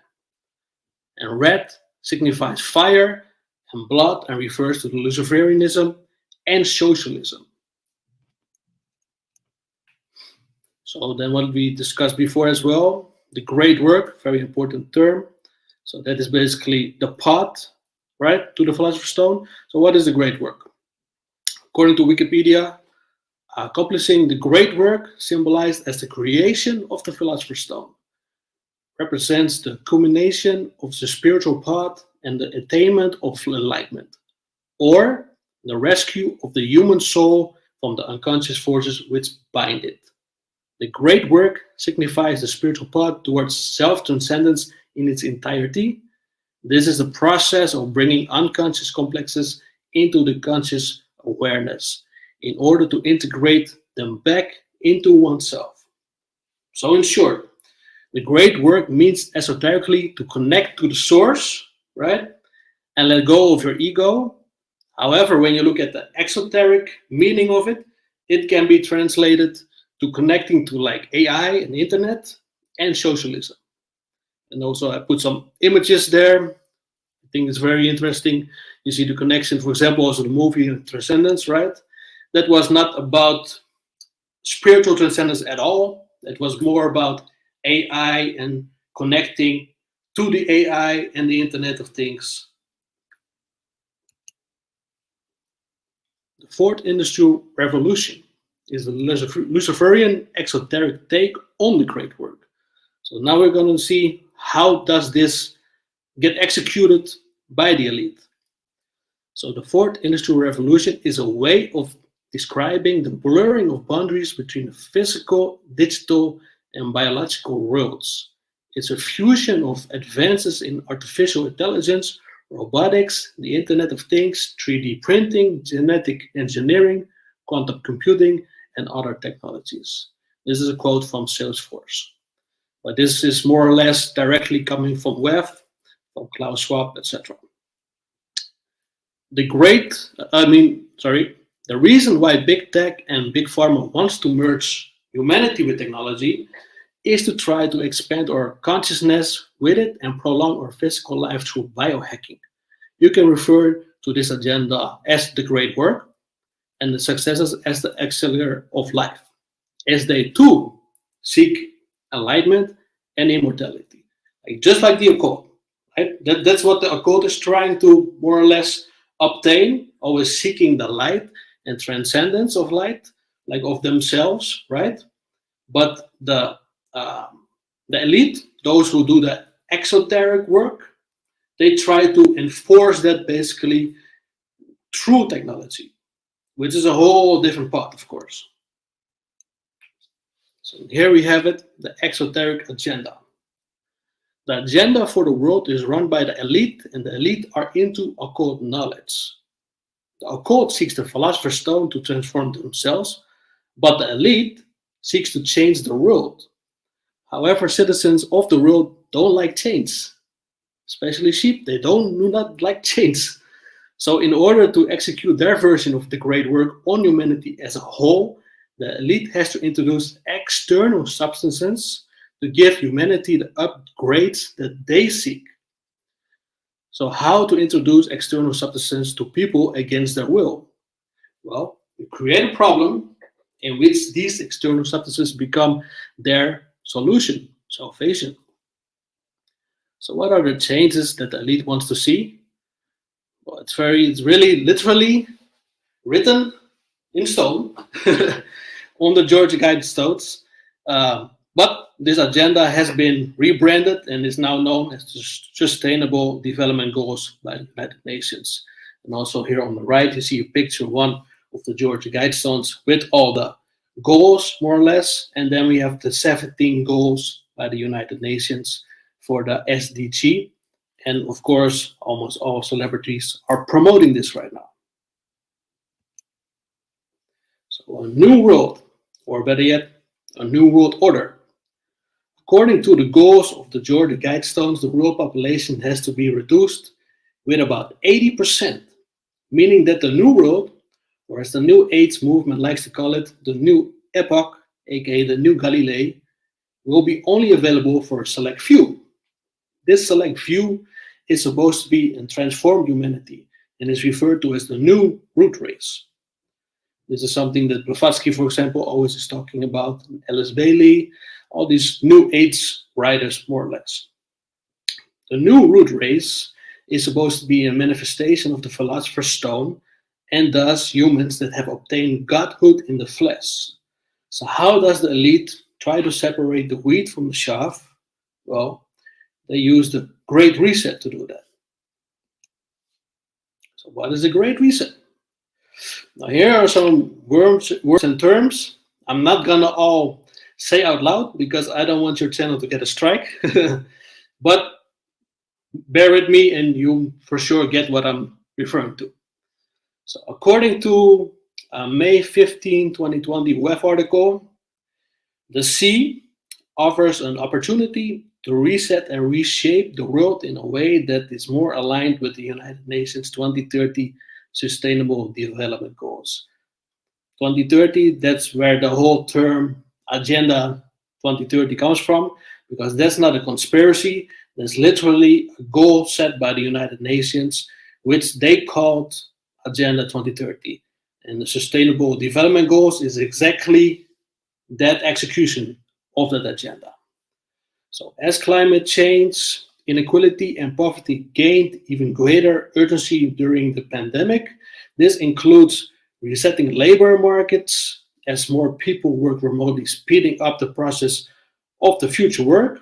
And red signifies fire, and blood and refers to the Luciferianism and socialism. So then what we discussed before as well, the great work, very important term. So that is basically the path, right, to the Philosopher's Stone. So what is the great work? According to Wikipedia, accomplishing the great work symbolized as the creation of the Philosopher's Stone represents the culmination of the spiritual path and the attainment of enlightenment, or the rescue of the human soul from the unconscious forces which bind it. The great work signifies the spiritual path towards self-transcendence in its entirety. This is the process of bringing unconscious complexes into the conscious awareness in order to integrate them back into oneself. So in short, the great work means esoterically to connect to the source, right? And let go of your ego. However, when you look at the exoteric meaning of it, it can be translated to connecting to like AI and the internet and socialism. And also I put some images there. I think it's very interesting. You see the connection, for example, also the movie Transcendence, right? That was not about spiritual transcendence at all. It was more about AI and connecting to the AI and the Internet of Things. The fourth industrial revolution is the Luciferian exoteric take on the great work. So now we're going to see how does this get executed by the elite. So the fourth industrial revolution is a way of describing the blurring of boundaries between the physical, digital, and biological worlds. It's a fusion of advances in artificial intelligence, robotics, the Internet of Things, 3D printing, genetic engineering, quantum computing, and other technologies. This is a quote from Salesforce. But this is more or less directly coming from WEF, from Klaus Schwab, etc. The reason why big tech and big pharma wants to merge humanity with technology is to try to expand our consciousness with it and prolong our physical life through biohacking. You can refer to this agenda as the great work and the successes as the accelerator of life, as they too seek enlightenment and immortality. Just like the occult, right? That's what the occult is trying to more or less obtain, always seeking the light and transcendence of light, like of themselves, right? But the elite, those who do the exoteric work, they try to enforce that basically through technology, which is a whole different path, of course. So here we have it, the exoteric agenda. The agenda for the world is run by the elite, and the elite are into occult knowledge. The occult seeks the Philosopher's Stone to transform themselves, but the elite seeks to change the world. However, citizens of the world don't like change, especially sheep. They do not like change. So in order to execute their version of the great work on humanity as a whole, the elite has to introduce external substances to give humanity the upgrades that they seek. So how to introduce external substances to people against their will? Well, you create a problem in which these external substances become their solution, salvation. So what are the changes that the elite wants to see? Well, it's really literally written in stone on the Georgia Guidestones. But this agenda has been rebranded and is now known as the Sustainable Development Goals by the United Nations. And also here on the right, you see a picture one of the Georgia Guidestones with all the goals, more or less. And then we have the 17 goals by the United Nations for the SDG. And of course, almost all celebrities are promoting this right now. So a new world, or better yet, a new world order. According to the goals of the Georgia Guidestones, the world population has to be reduced with about 80%, meaning that the new world, or as the New Age movement likes to call it, the new epoch, aka the new Galilee, will be only available for a select few. This select few is supposed to be and transform humanity and is referred to as the new root race. This is something that Blavatsky, for example, always is talking about, Alice Bailey, all these New Age writers, more or less. The new root race is supposed to be a manifestation of the Philosopher's Stone, and thus humans that have obtained godhood in the flesh. So how does the elite try to separate the wheat from the chaff? Well, they use the Great Reset to do that. So what is the Great Reset? Now here are some words and terms. I'm not gonna all say out loud because I don't want your channel to get a strike. But bear with me and you for sure get what I'm referring to. So according to May 15, 2020 web article, the sea offers an opportunity to reset and reshape the world in a way that is more aligned with the United Nations 2030 Sustainable Development Goals. 2030, that's where the whole term Agenda 2030 comes from, because that's not a conspiracy. That's literally a goal set by the United Nations, which they called Agenda 2030. And the Sustainable Development Goals is exactly that execution of that agenda. So as climate change, inequality, and poverty gained even greater urgency during the pandemic, this includes resetting labor markets as more people work remotely, speeding up the process of the future work.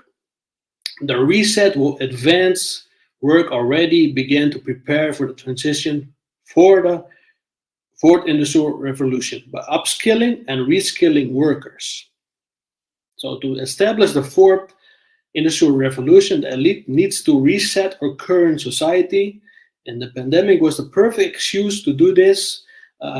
The reset will advance work already began to prepare for the transition for the Fourth Industrial Revolution by upskilling and reskilling workers. So to establish the Fourth Industrial Revolution, the elite needs to reset our current society, and the pandemic was the perfect excuse to do this,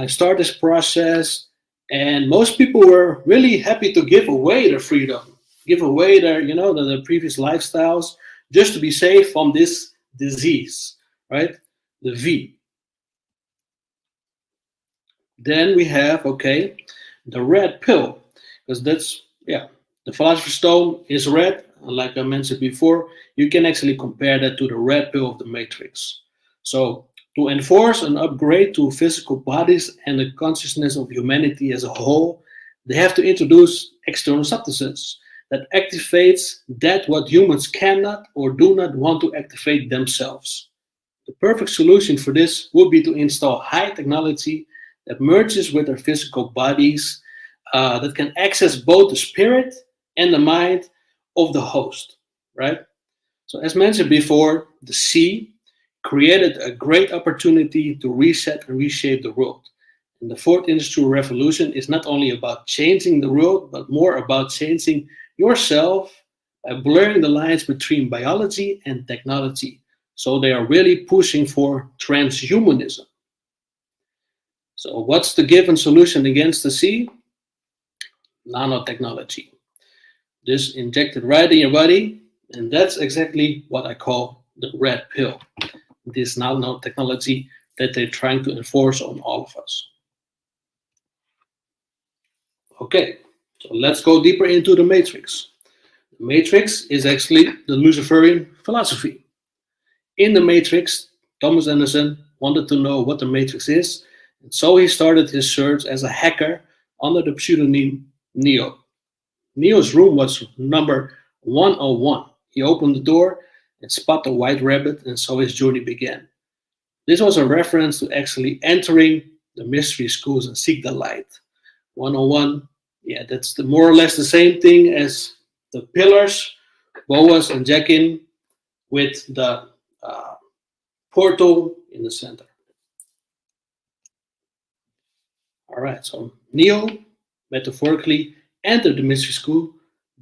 start this process, and most people were really happy to give away their freedom, give away their, the previous lifestyles, just to be safe from this disease, right? The V. Then we have, the red pill, because that's, the Philosopher's Stone is red. Like I mentioned before, you can actually compare that to the red pill of the Matrix. So to enforce an upgrade to physical bodies and the consciousness of humanity as a whole, they have to introduce external substances that activates that what humans cannot or do not want to activate themselves. The perfect solution for this would be to install high technology that merges with our physical bodies, that can access both the spirit and the mind of the host, right? So as mentioned before, the sea created a great opportunity to reset and reshape the world. And the Fourth Industrial Revolution is not only about changing the world, but more about changing yourself by blurring the lines between biology and technology. So they are really pushing for transhumanism. So what's the given solution against the sea? Nanotechnology. This injected right in your body, and that's exactly what I call the red pill. This nanotechnology that they're trying to enforce on all of us. Okay, so let's go deeper into the Matrix. The Matrix is actually the Luciferian philosophy. In the Matrix, Thomas Anderson wanted to know what the Matrix is, and so he started his search as a hacker under the pseudonym Neo. Neo's room was number 101. He opened the door and spotted a white rabbit, and so his journey began. This was a reference to actually entering the mystery schools and seek the light. 101, that's more or less the same thing as the pillars, Boaz and Jachin, with the portal in the center. All right, so Neo, metaphorically, entered the mystery school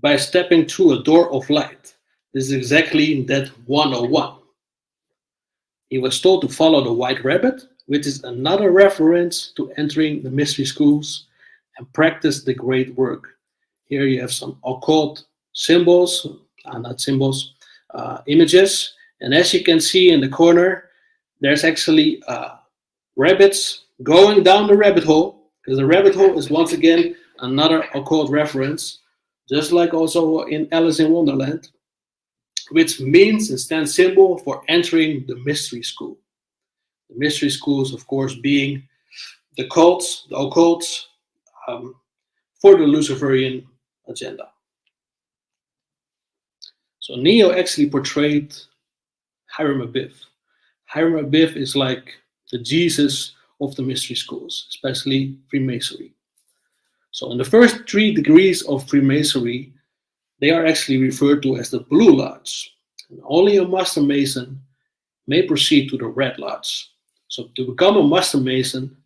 by stepping through a door of light. This is exactly that 101. He was told to follow the white rabbit, which is another reference to entering the mystery schools and practice the great work. Here you have some occult symbols, images. And as you can see in the corner, there's actually rabbits going down the rabbit hole, because the rabbit hole is once again another occult reference, just like also in Alice in Wonderland, which means and stands symbol for entering the mystery school. The mystery schools, of course, being the cults, the occults, for the Luciferian agenda. So Neo actually portrayed Hiram Abiff. Hiram Abiff is like the Jesus of the mystery schools, especially Freemasonry. So in the first 3 degrees of Freemasonry, they are actually referred to as the Blue Lodge. And only a Master Mason may proceed to the Red Lodge. So to become a Master Mason,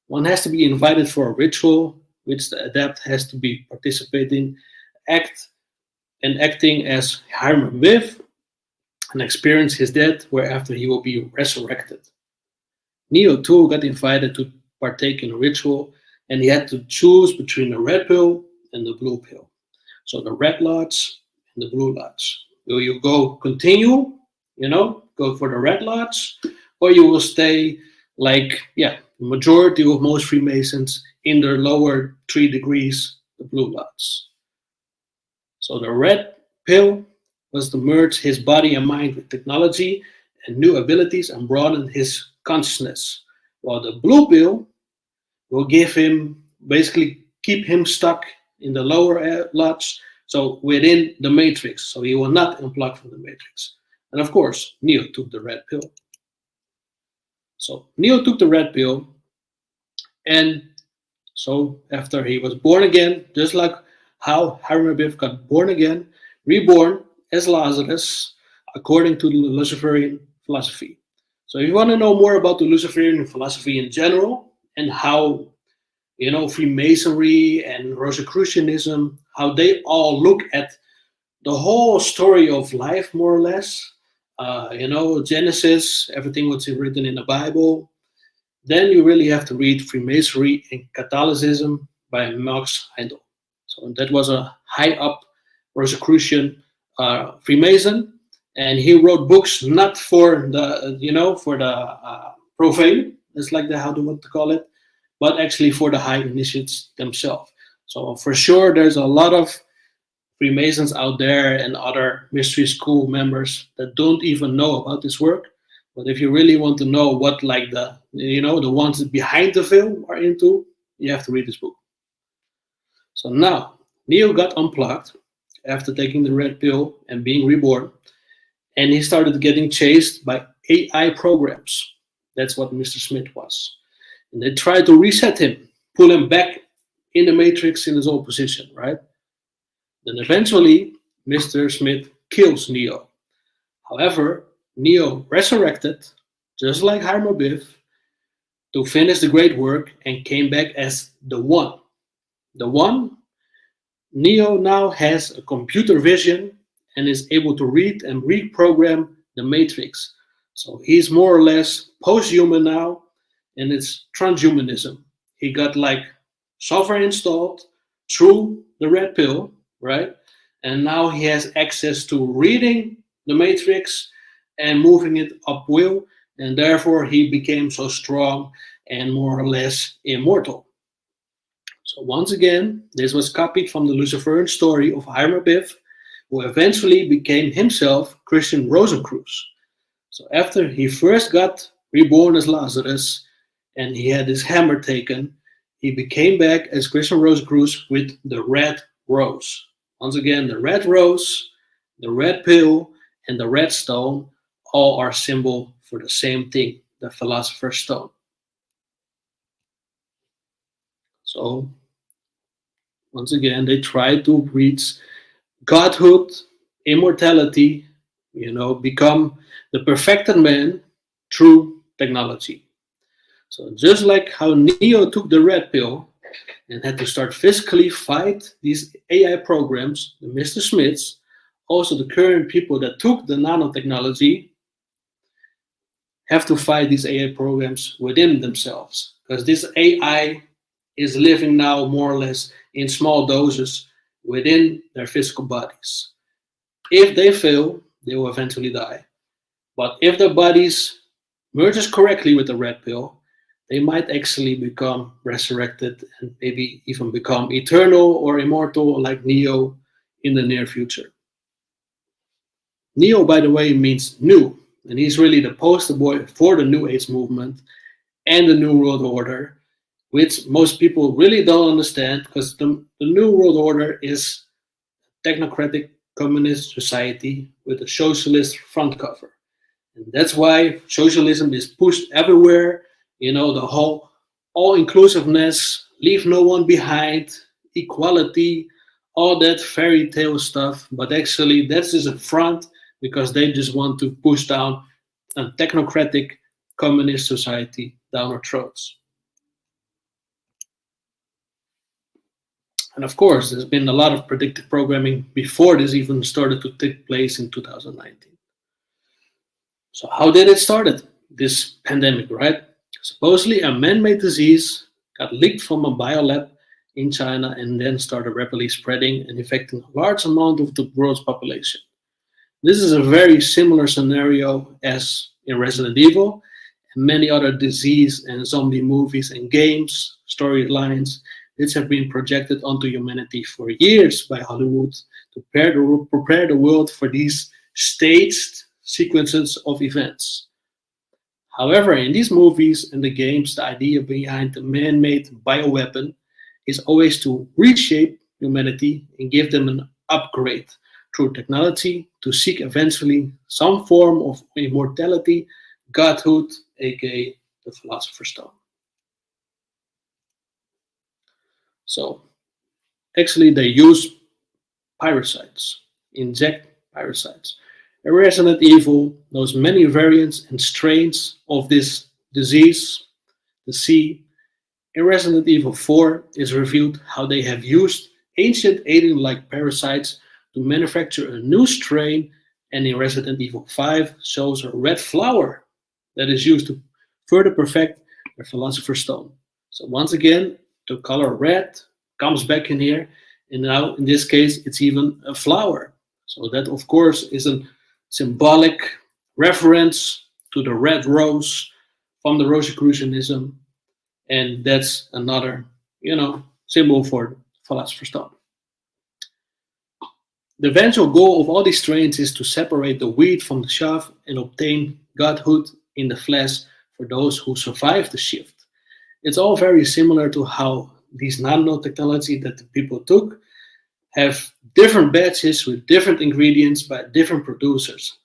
one has to be invited for a ritual, which the adept has to be participating, acting as Hiram Abiff, and experience his death, whereafter he will be resurrected. Neo too got invited to partake in a ritual, and he had to choose between the red pill and the blue pill. So the Red Lodge and the Blue Lodge. Will you continue, go for the Red Lodge, or you will stay like, the majority of most Freemasons in their lower 3 degrees, the Blue Lodge. So the red pill was to merge his body and mind with technology and new abilities and broaden his consciousness, while the blue pill will give him, basically keep him stuck in the lower lodge, so within the matrix, so he will not unplug from the matrix. And of course, Neo took the red pill. So Neo took the red pill, and so after he was born again, just like how Hiram Abiff got born again, reborn as Lazarus, according to the Luciferian philosophy. So if you want to know more about the Luciferian philosophy in general, and how, Freemasonry and Rosicrucianism, how they all look at the whole story of life, more or less, Genesis, everything what's written in the Bible, then you really have to read Freemasonry and Catholicism by Max Heindel. So that was a high up Rosicrucian Freemason, and he wrote books not for the profane, that's like how they want to call it, but actually for the high initiates themselves. So for sure, there's a lot of Freemasons out there and other mystery school members that don't even know about this work. But if you really want to know what the ones behind the veil are into, you have to read this book. So now, Neo got unplugged after taking the red pill and being reborn, and he started getting chased by AI programs. That's what Mr. Smith was. And they tried to reset him, pull him back in the matrix in his old position, right? Then eventually, Mr. Smith kills Neo. However, Neo resurrected, just like Hiram Abiff, to finish the great work and came back as the One. The One, Neo now has a computer vision and is able to read and reprogram the matrix. So he's more or less post-human now, and it's transhumanism. He got software installed through the red pill, right? And now he has access to reading the matrix and moving it up will, and therefore he became so strong and more or less immortal. So once again, this was copied from the Luciferian story of Hiram Abiff, who eventually became himself Christian Rosencreutz. So after he first got reborn as Lazarus and he had his hammer taken, he became back as Christian Rosencreutz with the red rose. Once again, the red rose, the red pill, and the red stone all are symbol for the same thing, the Philosopher's Stone. So, once again, they try to reach godhood, immortality, become the perfected man through technology. So just like how Neo took the red pill and had to start physically fight these AI programs, the Mr. Smiths, also the current people that took the nanotechnology have to fight these AI programs within themselves, because this AI is living now more or less in small doses within their physical bodies. If they fail, they will eventually die. But if their bodies merges correctly with the red pill, they might actually become resurrected and maybe even become eternal or immortal like Neo in the near future. Neo, by the way, means new. and he's really the poster boy for the New Age movement and the New World Order, which most people really don't understand, because the New World Order is technocratic communist society with a socialist front cover. And that's why socialism is pushed everywhere. You know, the whole all-inclusiveness, leave no one behind, equality, all that fairy tale stuff. But actually, that's just a front, because they just want to push down a technocratic communist society down our throats. And of course, there's been a lot of predictive programming before this even started to take place in 2019. So how did it start? This pandemic, right? Supposedly a man-made disease got leaked from a biolab in China and then started rapidly spreading and infecting a large amount of the world's population. This is a very similar scenario as in Resident Evil and many other disease and zombie movies and games, storylines, which have been projected onto humanity for years by Hollywood to prepare the world for these staged sequences of events. However, in these movies and the games, the idea behind the man-made bioweapon is always to reshape humanity and give them an upgrade through technology to seek eventually some form of immortality, godhood, aka the Philosopher's Stone. So, actually they use parasites, inject parasites. In Resident Evil knows many variants and strains of this disease, the C. In Resident Evil 4 is revealed how they have used ancient alien-like parasites to manufacture a new strain, and in Resident Evil 5 shows a red flower that is used to further perfect their Philosopher's Stone. So once again, the color red comes back in here, and now in this case it's even a flower. So that of course is a symbolic reference to the red rose from the Rosicrucianism, and that's another, symbol for Philosopher's Stone. The eventual goal of all these strains is to separate the wheat from the chaff and obtain godhood in the flesh for those who survive the shift. It's all very similar to how these nanotechnology that the people took have different batches with different ingredients by different producers.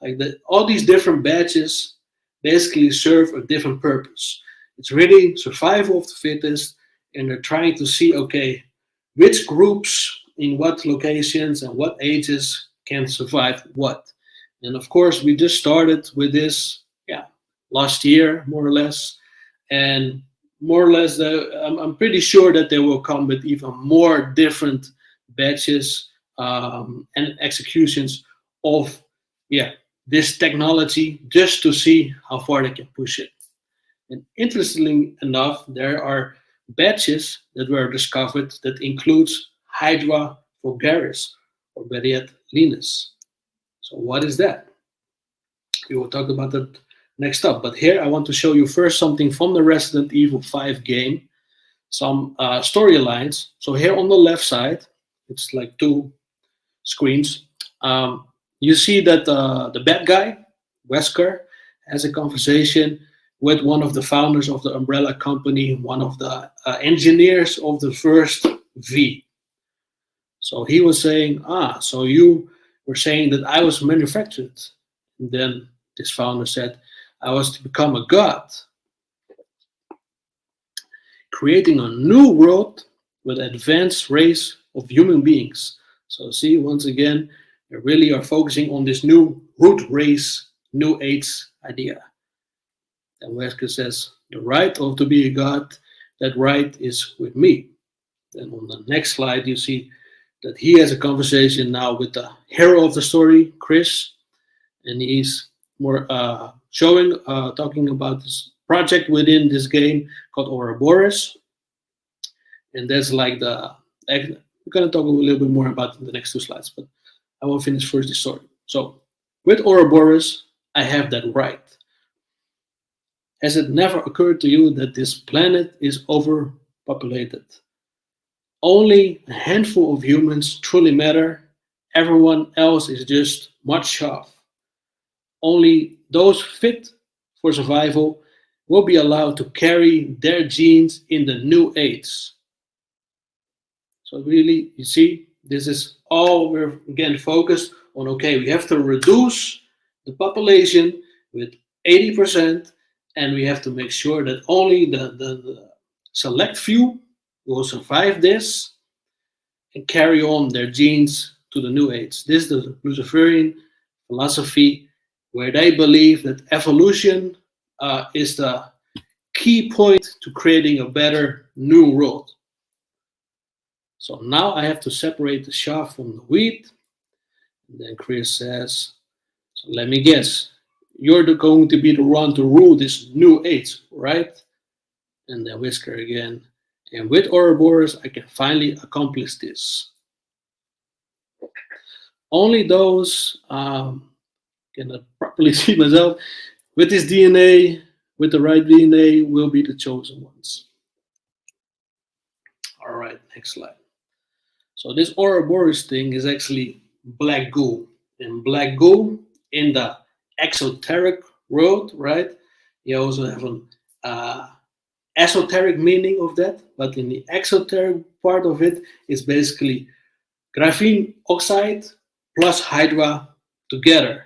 All these different batches basically serve a different purpose. It's really survival of the fittest, and they're trying to see, okay, which groups in what locations and what ages can survive what. And of course, we just started with this, last year, more or less. And more or less, I'm pretty sure that they will come with even more different batches and executions of this technology, just to see how far they can push it. And interestingly enough, there are batches that were discovered that includes Hydra vulgaris, or better yet, Linus. So what is that? We will talk about that next up. But here I want to show you first something from the Resident Evil 5 game, some storylines. So here on the left side, it's like two screens. You see that the bad guy, Wesker, has a conversation with one of the founders of the umbrella company, one of the engineers of the first V. So he was saying, so you were saying that I was manufactured. And then this founder said, I was to become a god, creating a new world with an advanced race of human beings. So see, once again, they really are focusing on this new root race, new age idea. And Wesker says, the right to be a god, that right is with me. Then on the next slide, you see that he has a conversation now with the hero of the story, Chris, and he's more talking about this project within this game called Ouroboros. And that's like we're going to talk a little bit more about it in the next two slides, but I will finish first this story. So with Ouroboros, I have that right. Has it never occurred to you that this planet is overpopulated? Only a handful of humans truly matter. Everyone else is just mud chaff. Only those fit for survival will be allowed to carry their genes in the new age. So really, you see, this is all we're again focused on. Okay, we have to reduce the population with 80%, and we have to make sure that only the select few will survive this and carry on their genes to the new age. This is the Luciferian philosophy, where they believe that evolution is the key point to creating a better new world. So now I have to separate the chaff from the wheat. And then Chris says, so let me guess, you're going to be the one to rule this new age, right? And then Whisker again, and with Ouroboros, I can finally accomplish this. Only those, cannot properly see myself, with this DNA, with the right DNA, will be the chosen ones. All right, next slide. So this Ouroboros thing is actually black goo. And black goo in the exoteric world, right? You also have an esoteric meaning of that, but in the exoteric part of it, it's basically graphene oxide plus hydra together.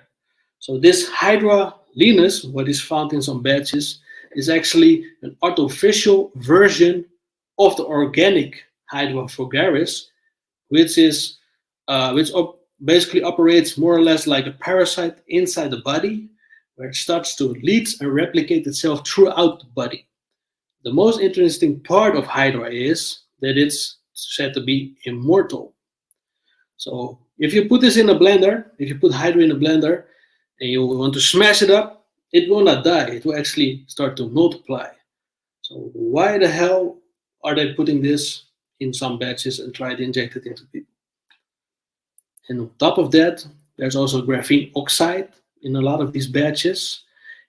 So this hydra Linus, what is found in some batches, is actually an artificial version of the organic hydra vulgaris, which is basically operates more or less like a parasite inside the body, where it starts to leach and replicate itself throughout the body. The most interesting part of hydra is that it's said to be immortal. So if you put this in a blender, if you put hydra in a blender and you want to smash it up, it will not die. It will actually start to multiply. So why the hell are they putting this in some batches and try to inject it into people? And on top of that, there's also graphene oxide in a lot of these batches.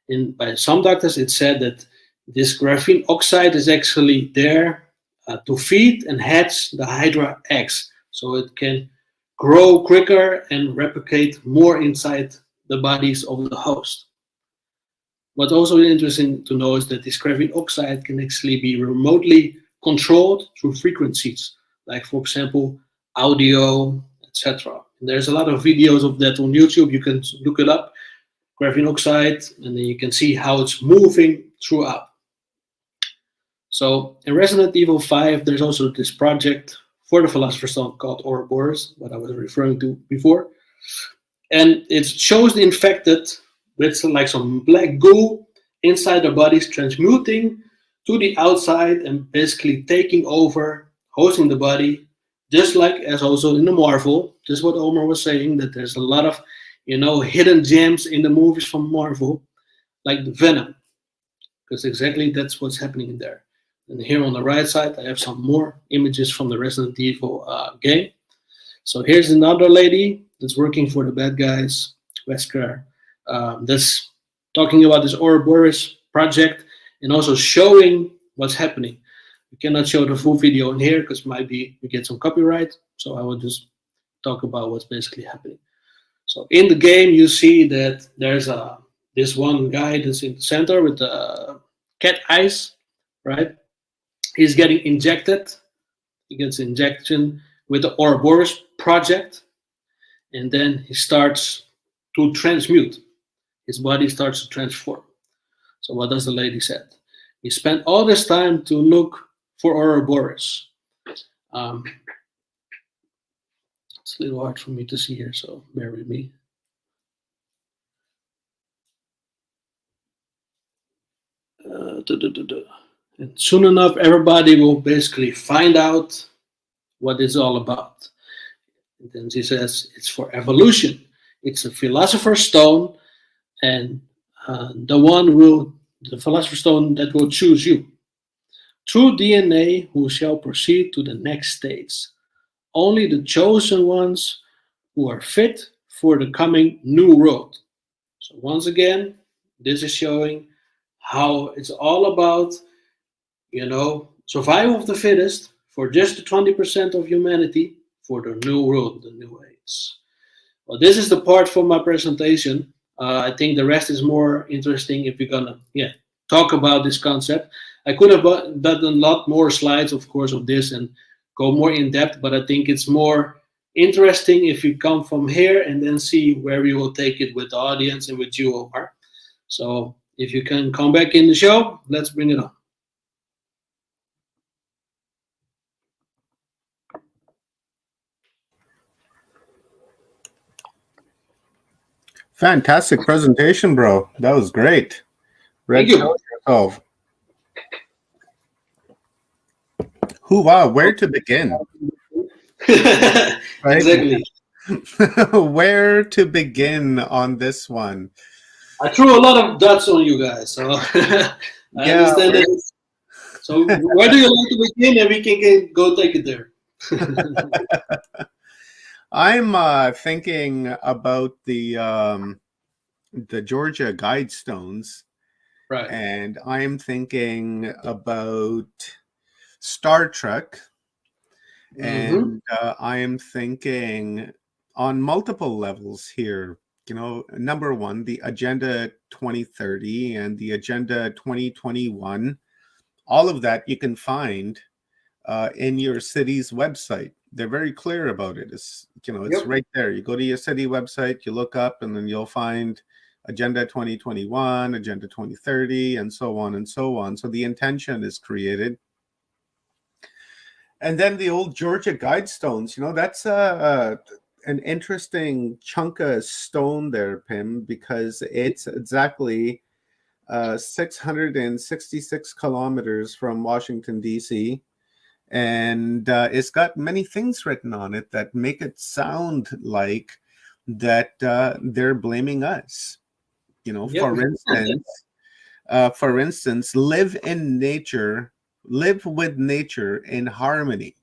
And by some doctors, it's said that this graphene oxide is actually there to feed and hatch the hydra eggs, so it can grow quicker and replicate more inside the bodies of the host. What's also interesting to know is that this graphene oxide can actually be remotely controlled through frequencies, like for example, audio, etc. There's a lot of videos of that on YouTube. You can look it up, graphene oxide, and then you can see how it's moving throughout. So in Resident Evil 5, there's also this project for the Philosopher's Stone called Ouroboros, what I was referring to before. And it shows the infected with like some black goo inside their bodies, transmuting to the outside and basically taking over, hosting the body, just like as also in the Marvel. Just what Omar was saying, that there's a lot of, hidden gems in the movies from Marvel, like the Venom, because exactly that's what's happening in there. And here on the right side, I have some more images from the Resident Evil game. So here's another lady that's working for the bad guys, Wesker, that's talking about this Ouroboros project and also showing what's happening. We cannot show the full video in here because maybe we get some copyright. So I will just talk about what's basically happening. So in the game, you see that there's this one guy that's in the center with the cat eyes, right? He's getting injected. He gets injection with the Ouroboros project, and then he starts to transmute. His body starts to transform. So what does the lady say? He spent all this time to look for Ouroboros. It's a little hard for me to see here, so bear with me. And soon enough, everybody will basically find out what it's all about. And then she says, it's for evolution. It's a philosopher's stone, and the philosopher's stone that will choose you. Through DNA, who shall proceed to the next stage. Only the chosen ones who are fit for the coming new world. So once again, this is showing how it's all about, survival of the fittest for just the 20% of humanity for the new world, the new age. Well, this is the part for my presentation I think the rest is more interesting if we're gonna talk about this concept. I could have done a lot more slides, of course, of this and go more in depth, but I think it's more interesting if we come from here and then see where we will take it with the audience and with you, Omar. So if you can come back in the show, let's bring it on. Fantastic presentation, bro. That was great. Thank you. Yourself. Wow, where to begin? Right? Exactly. Where to begin on this one? I threw a lot of dots on you guys, so I understand it. So where do you like to begin, and we can go take it there. I'm thinking about the Georgia Guidestones, Right? and I'm thinking about Star Trek, and I am thinking on multiple levels here. You know, number one, the Agenda 2030 and the Agenda 2021. All of that you can find in your city's website. They're very clear about it. It's it's right there. You go to your city website, you look up, and then you'll find Agenda 2021, Agenda 2030, and so on and so on. So the intention is created. And then the old Georgia Guidestones, that's an interesting chunk of stone there, Pim, because it's exactly 666 kilometers from Washington, D.C., and it's got many things written on it that make it sound like that they're blaming us. For instance, live with nature in harmony,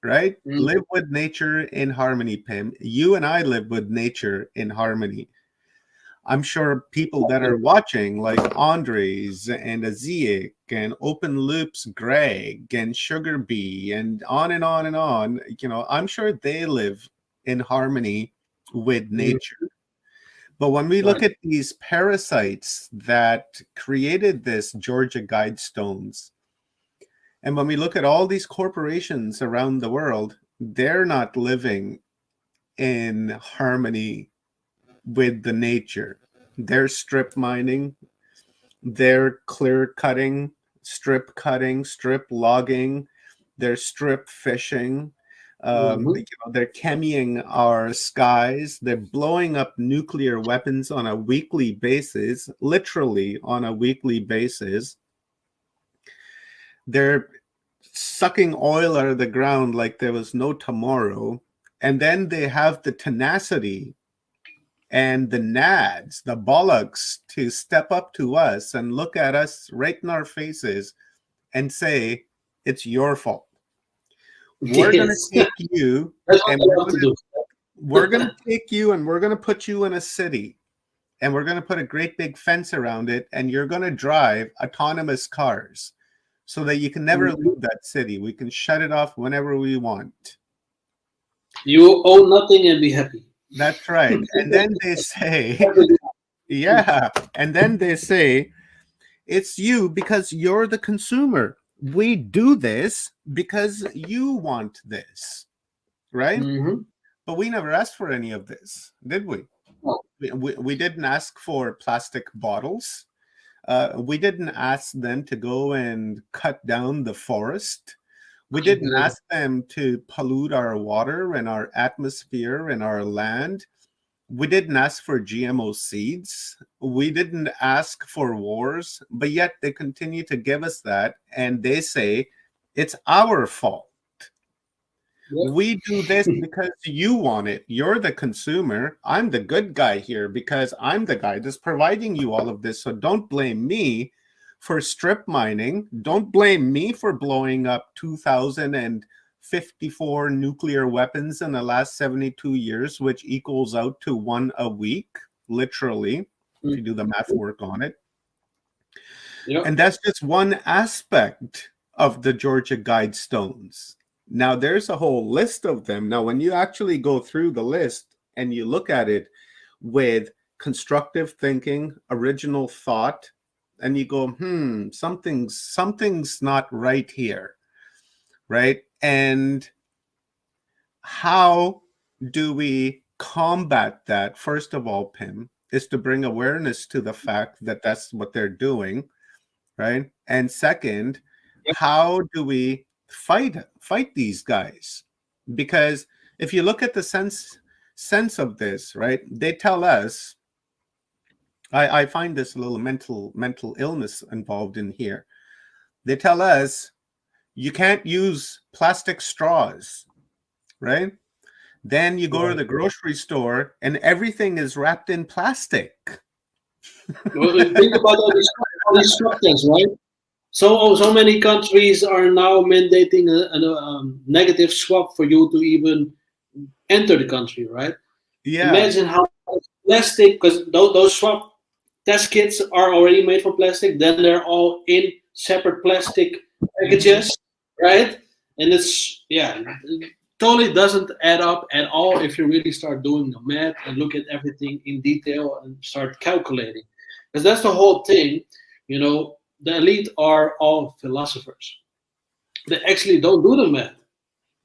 right? Live with nature in harmony, Pim. You and I live with nature in harmony. I'm sure people that are watching, like Andres and Aziek and Open Loops Greg and Sugar Bee and on and on and on, I'm sure they live in harmony with nature. But when we look at these parasites that created this Georgia Guidestones, and when we look at all these corporations around the world, they're not living in harmony with the nature. They're strip mining, they're clear cutting, strip logging, they're strip fishing. They're chemying our skies. They're blowing up nuclear weapons on a weekly basis, literally on a weekly basis. They're sucking oil out of the ground like there was no tomorrow. And then they have the tenacity and the nads, the bollocks, to step up to us and look at us right in our faces and say, it's your fault. We're going to take you and we're going to take you and we're going to put you in a city and we're going to put a great big fence around it, and you're going to drive autonomous cars so that you can never leave that city. We can shut it off whenever we want. You own nothing and be happy. That's right. And then they say, and then they say, it's you because you're the consumer. We do this because you want this, right? But we never asked for any of this, did we? No. We didn't ask for plastic bottles. We didn't ask them to go and cut down the forest. We didn't ask them to pollute our water and our atmosphere and our land. We didn't ask for GMO seeds. We didn't ask for wars, but yet they continue to give us that. And they say it's our fault. We do this because you want it. You're the consumer. I'm the good guy here because I'm the guy that's providing you all of this. So don't blame me for strip mining. Don't blame me for blowing up 2,054 nuclear weapons in the last 72 years, which equals out to one a week, literally, if you do the math work on it. And that's just one aspect of the Georgia Guidestones. Now, there's a whole list of them. Now, when you actually go through the list and you look at it with constructive thinking, original thought, and you go, something's not right here, right? And how do we combat that? First of all, Pim, is to bring awareness to the fact that that's what they're doing, right? And second, how do we fight these guys? Because if you look at the sense of this, right, they tell us, I find this a little mental illness involved in here. They tell us you can't use plastic straws, right? Then you go to the grocery store and everything is wrapped in plastic. Well, think about all these structures, right? So many countries are now mandating a negative swap for you to even enter the country, right? Yeah. Imagine how much plastic, because those swap test kits are already made from plastic, then they're all in separate plastic packages, right? And it's, it totally doesn't add up at all if you really start doing the math and look at everything in detail and start calculating. Because that's the whole thing, you know, the elite are all philosophers. They actually don't do the math.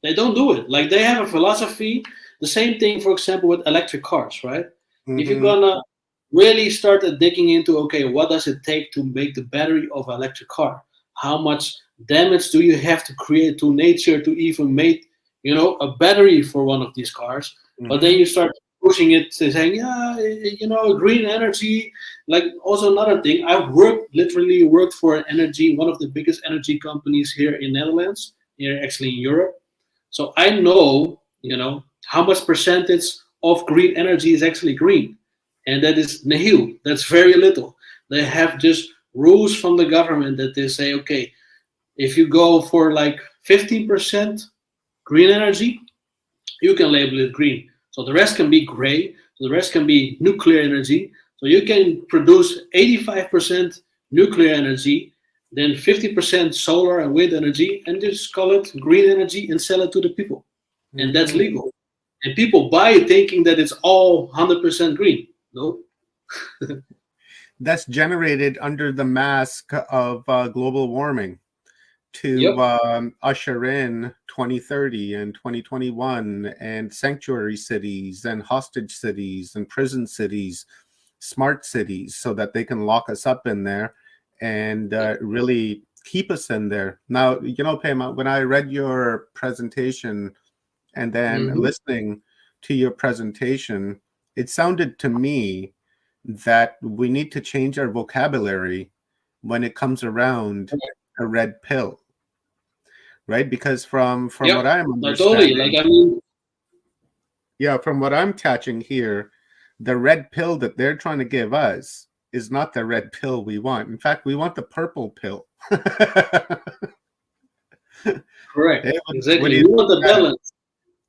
They don't do it. Like, they have a philosophy. The same thing, for example, with electric cars, right? If you're gonna really start digging into, okay, what does it take to make the battery of an electric car? How much damage do you have to create to nature to even make, you know, a battery for one of these cars? But then you start pushing it to saying, you know, green energy. Like, also another thing, I literally worked for an energy, one of the biggest energy companies here in Netherlands, here actually in Europe. So I know, you know, how much percentage of green energy is actually green. And that is nihil. That's very little. They have just rules from the government that they say, okay, if you go for like 15% green energy, you can label it green. So the rest can be gray. So the rest can be nuclear energy. So you can produce 85% nuclear energy, then 50% solar and wind energy, and just call it green energy and sell it to the people. And that's legal. And people buy it thinking that it's all 100% green. No. That's generated under the mask of global warming to usher in 2030 and 2021 and sanctuary cities and hostage cities and prison cities, smart cities, so that they can lock us up in there and really keep us in there. Now, you know, Pam, when I read your presentation and then listening to your presentation, it sounded to me that we need to change our vocabulary when it comes around a red pill, right? Because from what I'm understanding, totally. Like, I mean, from what I'm catching here, the red pill that they're trying to give us is not the red pill we want. In fact, we want the purple pill. Correct. Hey, Exactly. You want the balance.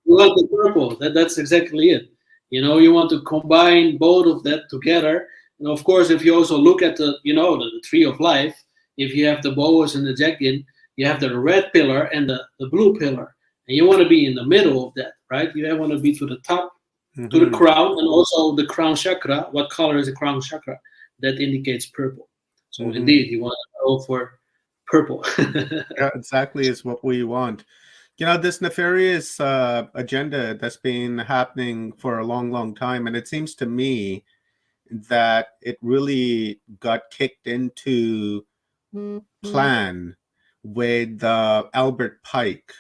You want the purple. That's exactly it. You know, you want to combine both of that together. And of course, if you also look at the, you know, the tree of life, if you have the boas and the jaggin, you have the red pillar and the blue pillar. And you want to be in the middle of that, right? You want to be to the top, to the crown, and also the crown chakra. What color is the crown chakra? That indicates purple. So indeed, you want to go for purple. Yeah, exactly is what we want. You know, this nefarious agenda that's been happening for a long, long time, and it seems to me that it really got kicked into plan with Albert Pike.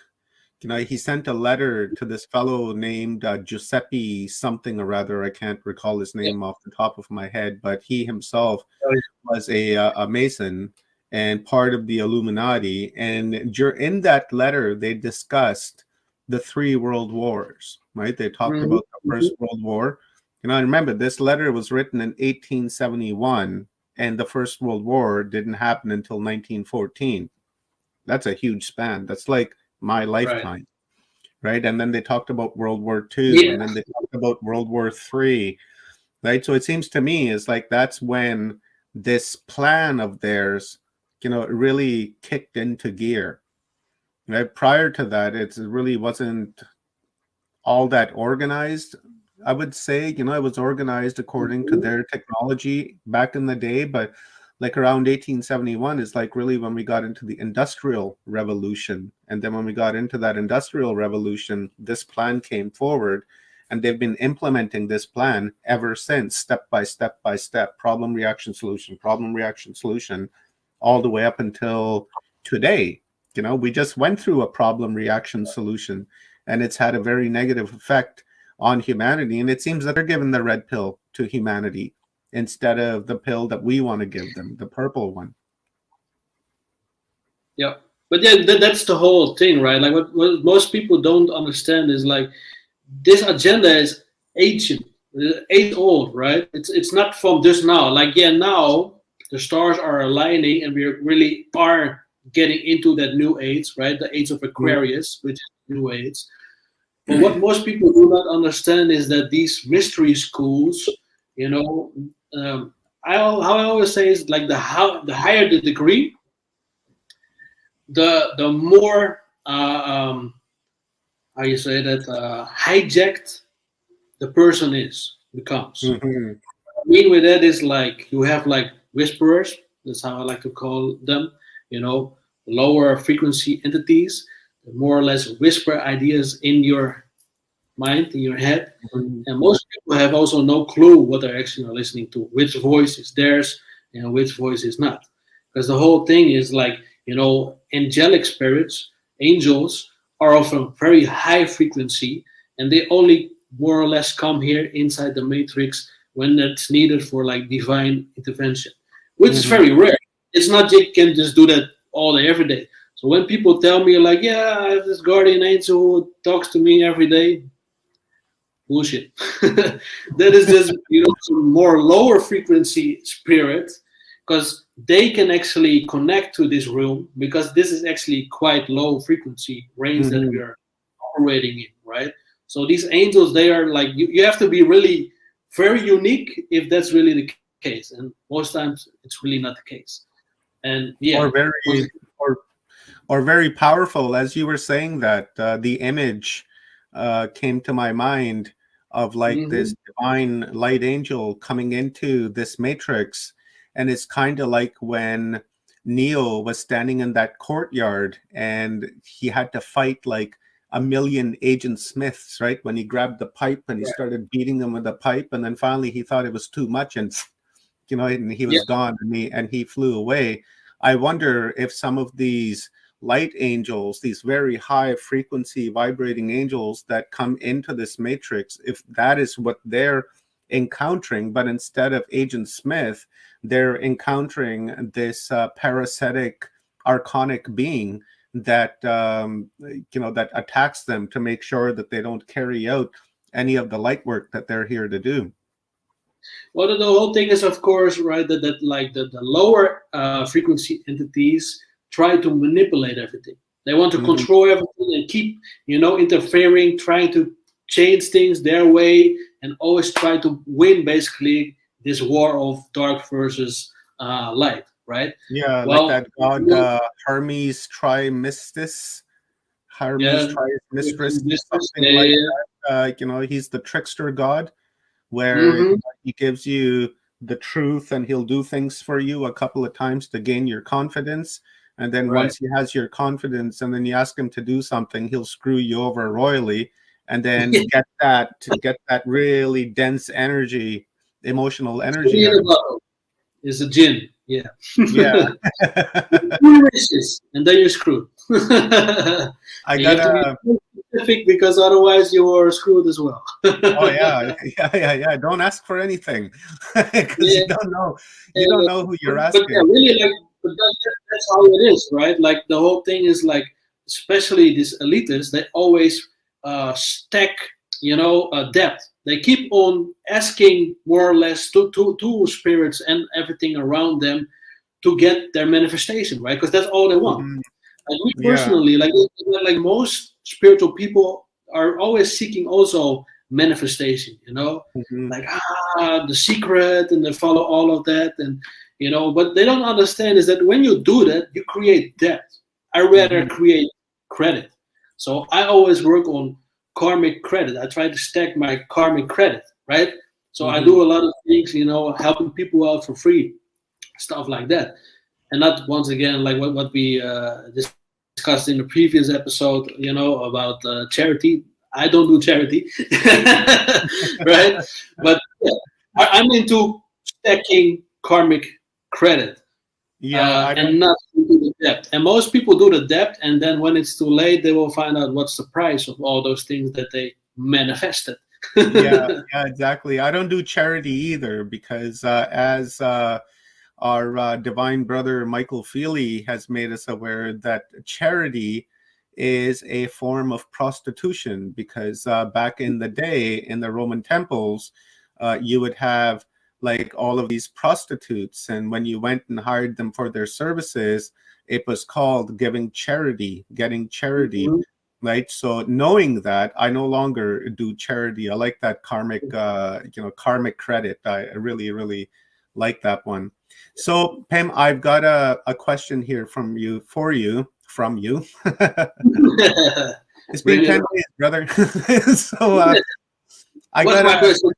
You know, he sent a letter to this fellow named Giuseppe something or other. I can't recall his name off the top of my head, but he himself was a Mason and part of the Illuminati. And in that letter, they discussed the 3 world wars, right? They talked about the First World War. And I remember this letter was written in 1871, and the First World War didn't happen until 1914. That's a huge span. That's like my lifetime, right? And then they talked about World War II, and then they talked about World War III, right? So it seems to me it's like that's when this plan of theirs, you know, really kicked into gear. Right? Prior to that, it really wasn't all that organized. I would say, you know, it was organized according to their technology back in the day, but like around 1871 is like really when we got into the Industrial Revolution. And then when we got into that Industrial Revolution, this plan came forward, and they've been implementing this plan ever since, step by step by step, problem, reaction, solution, all the way up until today. You know, we just went through a problem, reaction, solution, and it's had a very negative effect on humanity. And it seems that they're giving the red pill to humanity instead of the pill that we want to give them, the purple one. Yeah, but yeah, that's the whole thing, right? Like what most people don't understand is like this agenda is ancient, age old, right? It's not from just now. Like, yeah, now the stars are aligning and we really are getting into that new age, right? The age of Aquarius, which is new age. But what most people do not understand is that these mystery schools, you know, how I always say is like the higher the degree, the more how you say that hijacked the person becomes. Mm-hmm. What I mean with that is like you have like whisperers. That's how I like to call them. You know, lower frequency entities that more or less whisper ideas in your mind, in your head. Mm-hmm. And most people have also no clue what they're actually listening to, which voice is theirs and which voice is not. Because the whole thing is like, you know, angelic spirits, angels, are of a very high frequency, and they only more or less come here inside the matrix when that's needed for like divine intervention, which is very rare. It's not you can just do that all day, every day. So when people tell me like, yeah, I have this guardian angel who talks to me every day, bullshit. That is just, you know, some more lower frequency spirit, because they can actually connect to this room, because this is actually quite low frequency range that we are operating in, right? So these angels, they are like, you have to be really very unique if that's really the case, and most times it's really not the case. And yeah, or very powerful. As you were saying that, the image came to my mind of like this divine light angel coming into this matrix. And it's kind of like when Neo was standing in that courtyard and he had to fight like a million Agent Smiths, right? When he grabbed the pipe and he started beating them with the pipe, and then finally he thought it was too much, and you know, and he was gone, and he flew away. I wonder if some of these light angels, these very high frequency vibrating angels that come into this matrix, if that is what they're encountering, but instead of Agent Smith, they're encountering this parasitic archonic being that you know, that attacks them to make sure that they don't carry out any of the light work that they're here to do. Well, the whole thing is, of course, right, that like the lower frequency entities try to manipulate everything. They want to control everything and keep, you know, interfering, trying to change things their way, and always try to win basically this war of dark versus light, right? Yeah, well, like that god Hermes Trismegistus, something like that. You know, he's the trickster god, where he gives you the truth and he'll do things for you a couple of times to gain your confidence. And then once he has your confidence and then you ask him to do something, he'll screw you over royally, and then get that really dense energy, emotional energy. Is a jinn, yeah. And then you're screwed. I gotta be specific, because otherwise you are screwed as well. Oh yeah. Don't ask for anything, because you don't know who you're asking. But really, like, that's how it is, right? Like the whole thing is like, especially these elitists, they always stack, you know, depth. They keep on asking more or less to spirits and everything around them to get their manifestation, right? Because that's all they want. Like we personally, like most spiritual people are always seeking also manifestation, you know, like the secret, and they follow all of that, and you know, but they don't understand is that when you do that, you create debt. I rather create credit. So I always work on karmic credit. I try to stack my karmic credit, right? So I do a lot of things, helping people out for free, stuff like that. And not, once again, like what we discussed in the previous episode, about charity. I don't do charity, right? But yeah, I'm into stacking karmic credit. And not into the debt. And most people do the debt, and then when it's too late, they will find out what's the price of all those things that they manifested. yeah, exactly. I don't do charity either, because as our divine brother Michael Feely has made us aware, that charity is a form of prostitution, because back in the day in the Roman temples, you would have like all of these prostitutes, and when you went and hired them for their services, it was called getting charity. Right. So knowing that, I no longer do charity. I like that karmic credit. I really, really like that one. So Pam, I've got a question here from you. It's been 10 days, brother. So I got a question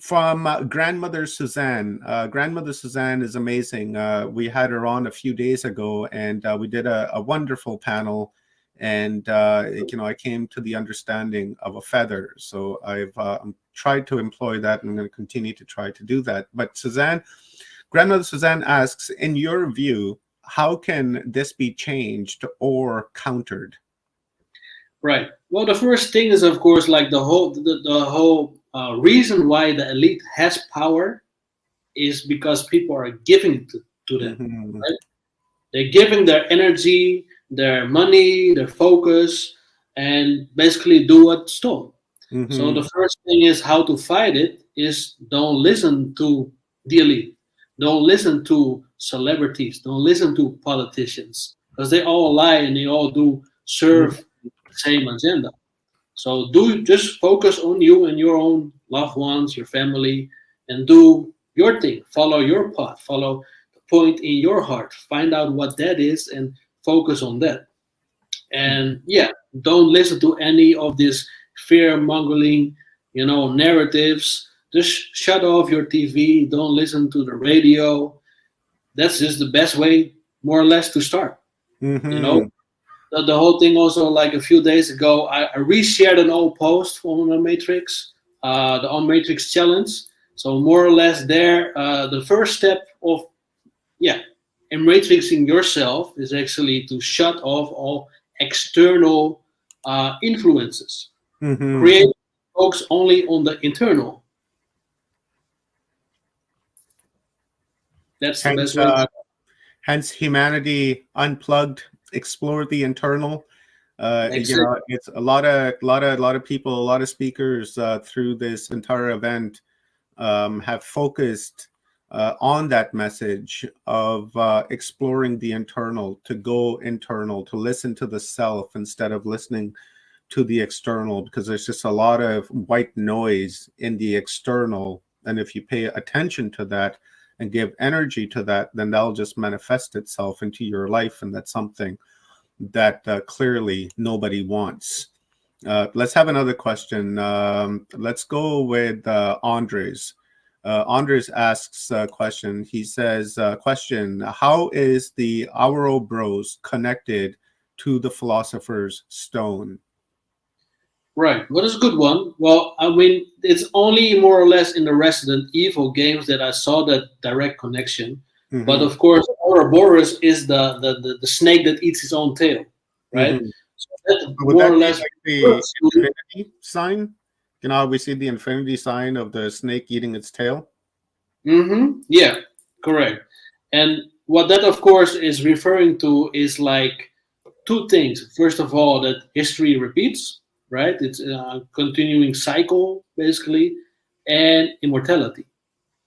from Grandmother Suzanne. Grandmother Suzanne is amazing. We had her on a few days ago, and we did a wonderful panel. And I came to the understanding of a feather. So I've tried to employ that, and I'm going to continue to try to do that. But Grandmother Suzanne asks, in your view, how can this be changed or countered? Right. Well, the first thing is, of course, like the whole reason why the elite has power is because people are giving to them. Right? They're giving their energy, their money, their focus, and basically do what's told. So the first thing is how to fight it is don't listen to the elite. Don't listen to celebrities. Don't listen to politicians, because they all lie and they all do serve the same agenda. So just focus on you and your own loved ones, your family, and do your thing. Follow your path. Follow the point in your heart. Find out what that is and focus on that. And don't listen to any of this fear-mongering, narratives. Just shut off your TV. Don't listen to the radio. That's just the best way, more or less, to start. The whole thing also, like a few days ago, I reshared an old post from the Matrix, the On Matrix Challenge. So more or less there, the first step of, matrixing yourself is actually to shut off all external influences. Create, focus only on the internal. That's the best way. Hence, humanity unplugged, explore the internal. Exactly. It's a lot of people, a lot of speakers through this entire event have focused on that message of exploring the internal, to go internal, to listen to the self instead of listening to the external, because there's just a lot of white noise in the external. And if you pay attention to that and give energy to that, then that'll just manifest itself into your life. And that's something that clearly nobody wants. Let's have another question. Let's go with Andres. Andres asks a question. He says, question, how is the Ouroboros connected to the Philosopher's Stone? Right. Well, that's a good one. Well, I mean, it's only more or less in the Resident Evil games that I saw that direct connection. But of course, Ouroboros is the snake that eats its own tail, right? So that's more or less like the infinity sign. We see the infinity sign of the snake eating its tail. Yeah, correct. And what that, of course, is referring to is like two things. First of all, that history repeats, right? It's a continuing cycle, basically, and immortality.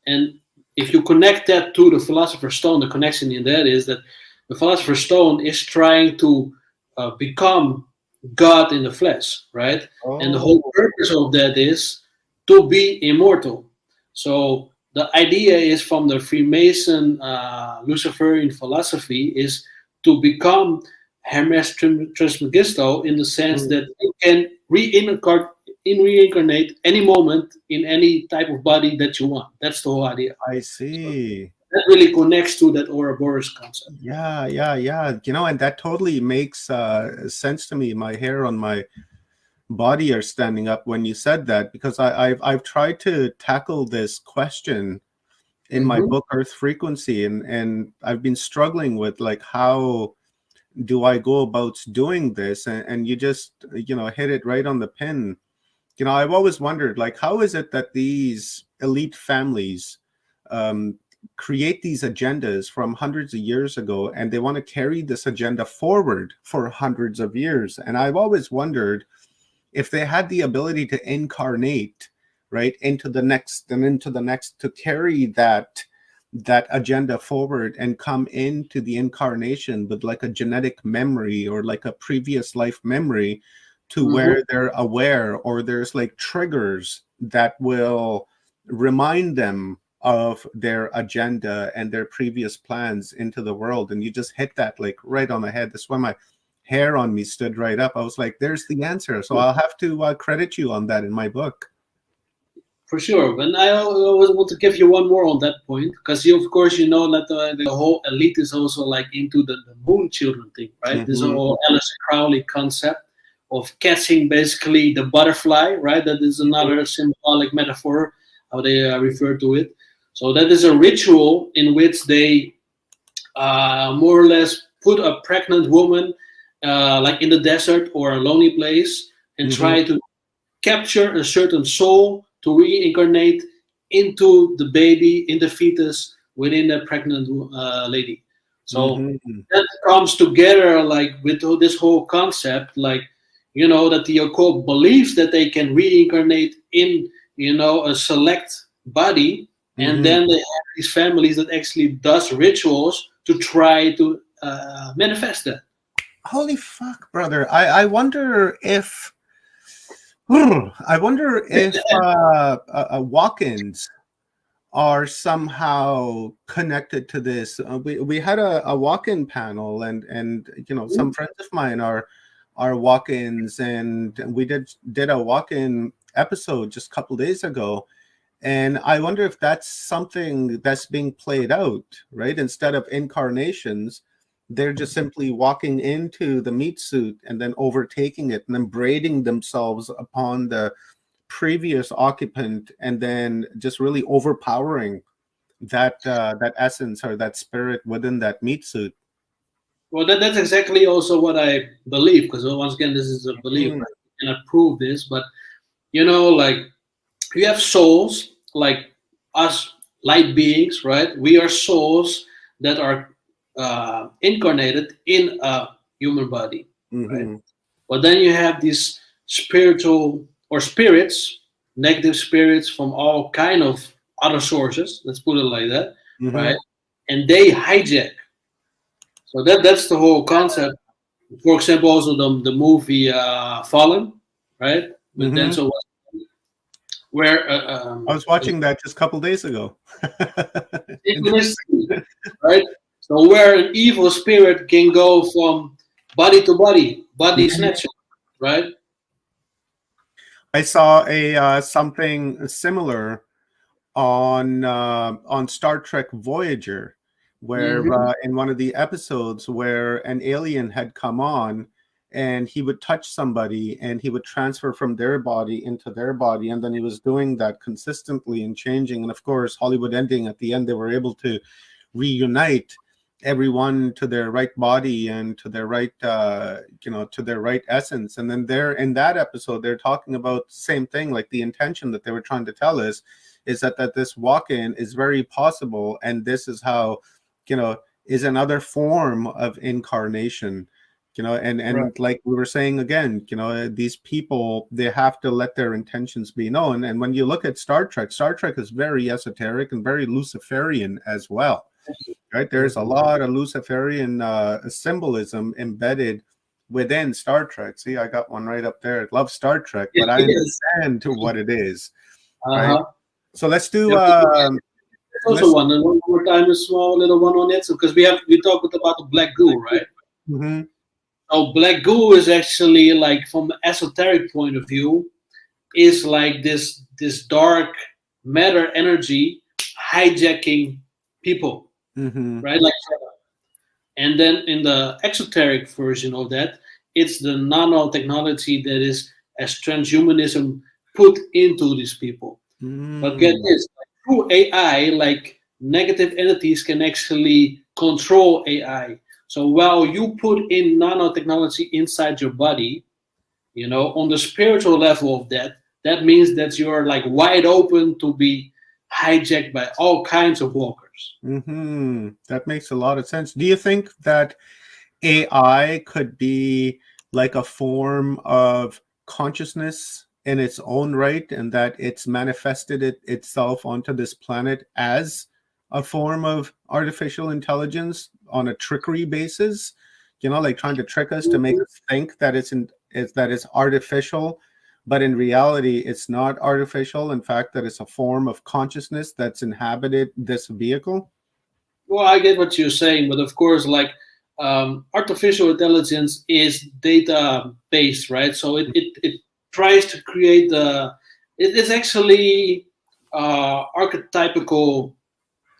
And if you connect that to the Philosopher's Stone, the connection in that is that the Philosopher's Stone is trying to become God in the flesh, right? And the whole purpose of that is to be immortal. So the idea is from the Freemason Luciferian philosophy is to become Hermes Trismegisto, in the sense Mm. that you can reincarnate any moment in any type of body that you want. That's the whole idea. I see. That really connects to that Ouroboros concept. Yeah. And that totally makes sense to me. My hair on my body are standing up when you said that, because I've tried to tackle this question in my book Earth Frequency, and I've been struggling with, like, how do I go about doing this? And you just hit it right on the pin. I've always wondered, like, how is it that these elite families create these agendas from hundreds of years ago, and they want to carry this agenda forward for hundreds of years? And I've always wondered if they had the ability to incarnate right into the next and into the next, to carry that agenda forward and come into the incarnation with like a genetic memory or like a previous life memory, to where they're aware, or there's like triggers that will remind them of their agenda and their previous plans into the world. And you just hit that like right on the head. That's why my hair on me stood right up. I was like, there's the answer. So I'll have to credit you on that in my book. For sure. And I always want to give you one more on that point, because you, of course, you know that the whole elite is also like into the moon children thing, right? This whole Alice Crowley concept of catching basically the butterfly, right? That is another symbolic metaphor, how they refer to it. So that is a ritual in which they more or less put a pregnant woman like in the desert or a lonely place, and try to capture a certain soul to reincarnate into the baby, in the fetus within the pregnant lady. So that comes together like with this whole concept, like, that the occult believes that they can reincarnate in, a select body, and then they have these families that actually does rituals to try to manifest that. Holy fuck, brother. I wonder if walk-ins are somehow connected to this. We had a walk-in panel, and some friends of mine are walk-ins, and we did a walk-in episode just a couple days ago. And I wonder if that's something that's being played out, right? Instead of incarnations, they're just simply walking into the meat suit and then overtaking it and then braiding themselves upon the previous occupant, and then just really overpowering that essence or that spirit within that meat suit. Well, that's exactly also what I believe, because once again, this is a belief. I cannot prove this, but like, you have souls like us, light beings, right? We are souls that are incarnated in a human body, right? But then you have these spiritual or spirits, negative spirits from all kind of other sources, let's put it like that, right? And they hijack. So that's the whole concept. For example, also the movie Fallen, right? With Denzel Washington, where I was watching that just a couple days ago. Right? So where an evil spirit can go from body to body snatching, right? I saw a something similar on Star Trek Voyager, where in one of the episodes where an alien had come on, and he would touch somebody and he would transfer from their body into their body, and then he was doing that consistently and changing. And of course, Hollywood ending, at the end they were able to reunite everyone to their right body and to their right to their right essence. And then there in that episode they're talking about the same thing, like the intention that they were trying to tell us is that this walk-in is very possible, and this is how is another form of incarnation, and right. Like we were saying again, these people, they have to let their intentions be known. And when you look at Star Trek is very esoteric and very Luciferian as well, right? There's a lot of Luciferian symbolism embedded within Star Trek. See, I got one right up there. I love Star Trek, but I understand to what it is, right? So let's do also one more time, a small little one on it. So because we talked about the black goo, right? So black goo is actually like, from an esoteric point of view, is like this dark matter energy hijacking people, right? Like, and then in the exoteric version of that, it's the nanotechnology that is as transhumanism put into these people. But get this, like, through AI, like negative entities can actually control AI. So while you put in nanotechnology inside your body, you know, on the spiritual level of that, that means that you're like wide open to be hijacked by all kinds of walkers. That makes a lot of sense. Do you think that AI could be like a form of consciousness in its own right, and that it's manifested itself onto this planet as a form of artificial intelligence on a trickery basis? You know, like trying to trick us to make us think that it's artificial, but in reality, it's not artificial. In fact, that it's a form of consciousness that's inhabited this vehicle. Well, I get what you're saying, but of course, like, artificial intelligence is data based, right? So it tries to create it's actually archetypical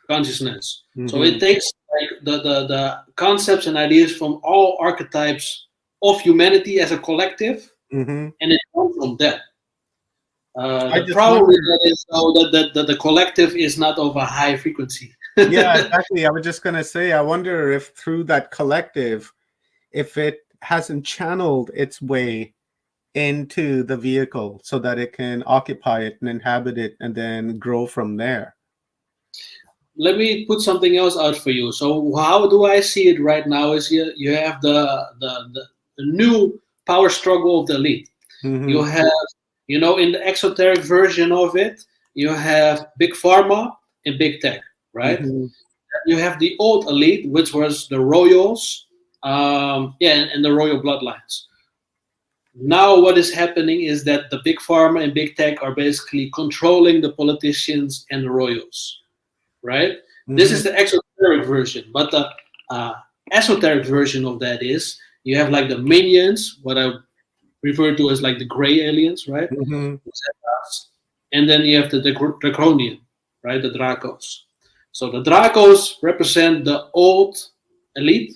consciousness. So it takes like the concepts and ideas from all archetypes of humanity as a collective, and it comes from that. The problem with that is, though, that the collective is not of a high frequency. Yeah, exactly. I was just going to say, I wonder if through that collective, if it hasn't channeled its way into the vehicle so that it can occupy it and inhabit it and then grow from there. Let me put something else out for you. So how do I see it right now is you have the new power struggle of the elite. You have, you know, in the exoteric version of it, you have big pharma and big tech, right? You have the old elite, which was the royals, and the royal bloodlines. Now what is happening is that the big pharma and big tech are basically controlling the politicians and the royals, right? This is the exoteric version, but the esoteric version of that is you have like the minions, what I refer to as like the gray aliens, right? And then you have the draconian, right? The Dracos. So the Dracos represent the old elite.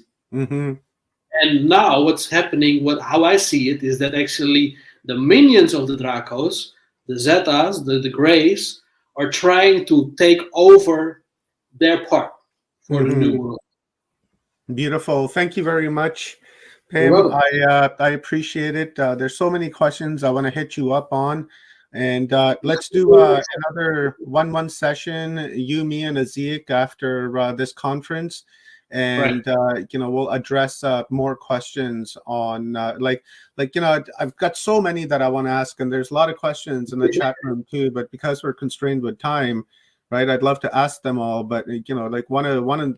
And now what's happening, how I see it, is that actually the minions of the Dracos, the Zetas, the Greys, are trying to take over their part for the new world. Beautiful. Thank you very much, Pim. I appreciate it. There's so many questions I want to hit you up on. And let's do another 1-1 session, you, me, and Aziek after this conference. And you know, we'll address more questions on like you know, I've got so many that I want to ask, and there's a lot of questions in the chat room too, but because we're constrained with time, right, I'd love to ask them all, but you know, like one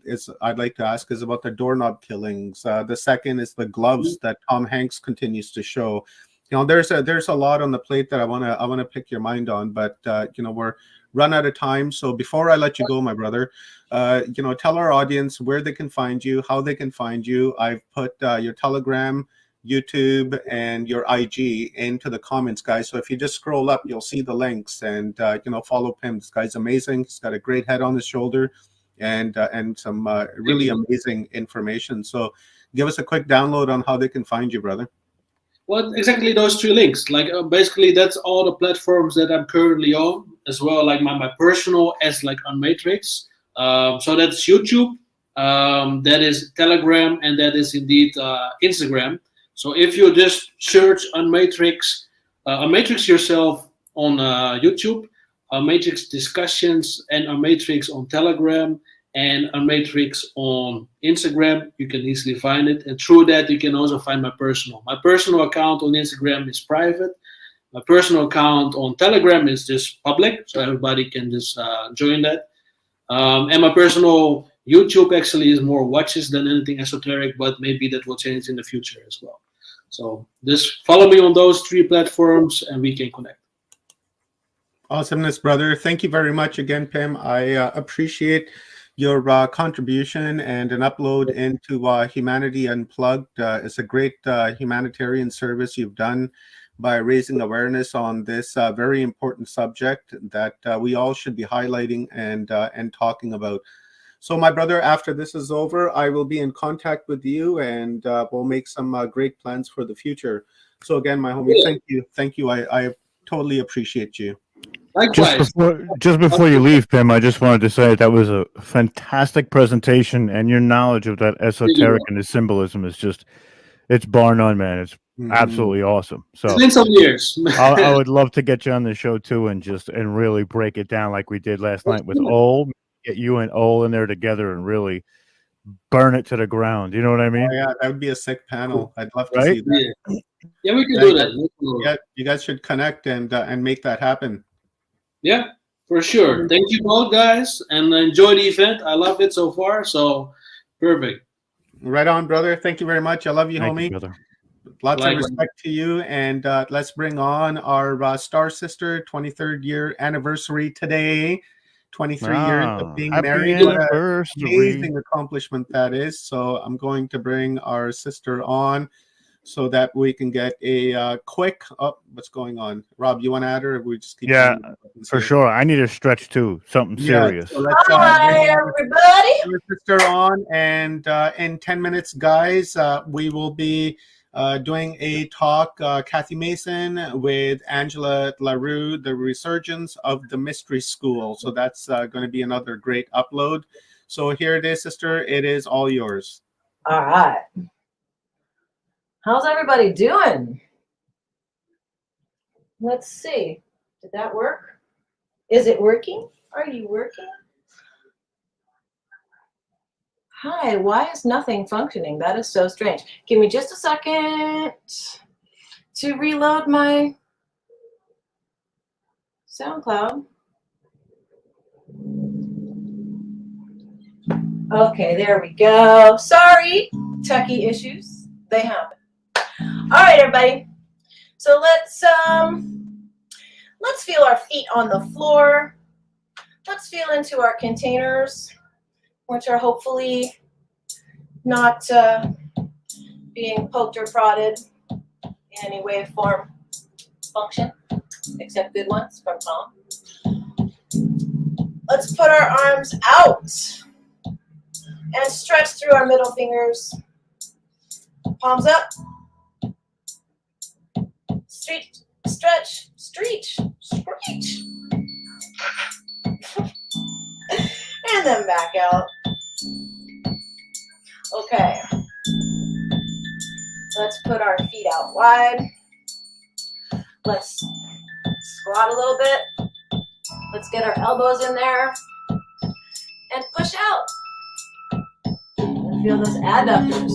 is I'd like to ask is about the doorknob killings. The second is the gloves that Tom Hanks continues to show. You know, there's a lot on the plate that I want to pick your mind on, but you know, we're run out of time. So before I let you go, my brother, you know, tell our audience where they can find you, how they can find you. I've put your Telegram, YouTube, and your IG into the comments, guys. So if you just scroll up, you'll see the links, and you know, follow Pim. This guy's amazing. He's got a great head on his shoulder, and some really amazing information. So give us a quick download on how they can find you, brother. Well, exactly those three links. Like basically, that's all the platforms that I'm currently on, as well. Like my personal as like on Matrix. So that's YouTube, that is Telegram, and that is indeed Instagram. So if you just search Unmatrix yourself on YouTube, Unmatrix discussions, and Unmatrix on Telegram, and Unmatrix on Instagram, you can easily find it. And through that, you can also find my personal. My personal account on Instagram is private. My personal account on Telegram is just public, so everybody can just join that. And my personal YouTube actually is more watches than anything esoteric, but maybe that will change in the future as well. So just follow me on those three platforms and we can connect. Awesomeness, brother. Thank you very much again, Pim. I appreciate your contribution and an upload into Humanity Unplugged. It's a great humanitarian service you've done by raising awareness on this very important subject that we all should be highlighting and talking about. So, my brother, after this is over, I will be in contact with you, and we'll make some great plans for the future. So, again, my homie, thank you. I totally appreciate you. Likewise. Just before you leave, Pim, I just wanted to say that was a fantastic presentation, and your knowledge of that esoteric and the symbolism is it's bar none, man. It's absolutely awesome. So it's been some years. I would love to get you on the show too, and really break it down like we did last night with Ol. Get you and Ol in there together and really burn it to the ground. You know what I mean? Oh, yeah, that would be a sick panel. I'd love to see that. Yeah, we can do that. You guys should connect and make that happen. Yeah, for sure. Thank you both, guys, and enjoy the event. I love it so far. So perfect. Right on, brother. Thank you very much. I love you, Thank homie. you, brother. Lots of respect to you. And let's bring on our Star Sister 23rd year anniversary today. 23 years of being married. What an amazing accomplishment that is. So I'm going to bring our sister on so that we can get a quick what's going on? Rob, you want to add her, or we just keep for sure. I need a stretch too, something serious. So let's, hi everybody, our sister on, and in 10 minutes, guys, we will be doing a talk, Kathy Mason with Angela LaRue, the resurgence of the mystery school. So that's going to be another great upload. So here it is, sister. It is all yours. All right. How's everybody doing? Let's see. Did that work? Is it working? Are you working? Hi, why is nothing functioning? That is so strange. Give me just a second to reload my SoundCloud. Okay, there we go. Sorry, techie issues. They happen. All right, everybody. So let's feel our feet on the floor. Let's feel into our containers, which are hopefully not being poked or prodded in any way, form, function, except good ones from Tom. Let's put our arms out and stretch through our middle fingers. Palms up. Stretch, stretch, stretch, screech. And then back out. Okay. Let's put our feet out wide. Let's squat a little bit. Let's get our elbows in there and push out. And feel those adductors.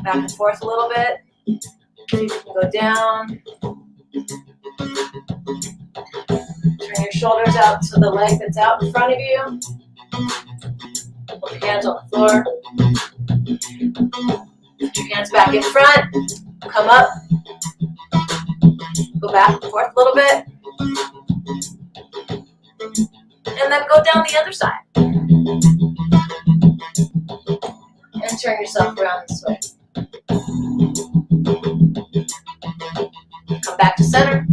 Back and forth a little bit. So you can go down. Turn your shoulders out to the leg that's out in front of you. Put your hands on the floor. Put your hands back in front. Come up. Go back and forth a little bit. And then go down the other side. And turn yourself around this way. Come back to center.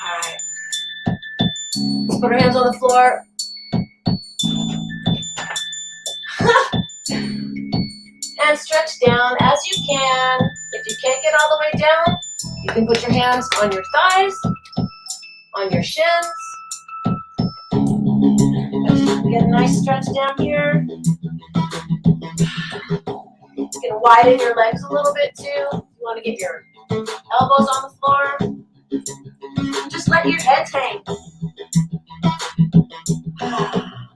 Alright. Let's put our hands on the floor. And stretch down as you can. If you can't get all the way down, you can put your hands on your thighs, on your shins. Get a nice stretch down here. You can widen your legs a little bit too. You want to get your elbows on the floor. Just let your heads hang.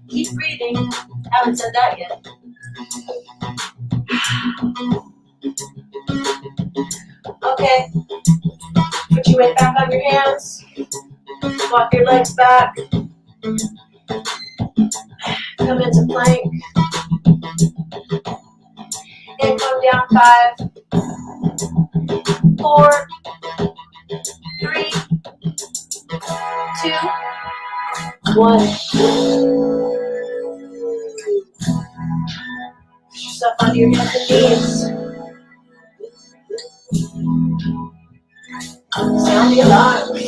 Keep breathing. Haven't said that yet. Okay. Put your weight back on your hands. Walk your legs back. Come into plank. And come down 5. 4, 3, 2, 1. Push yourself onto your hands and knees. Sound the alarm. Do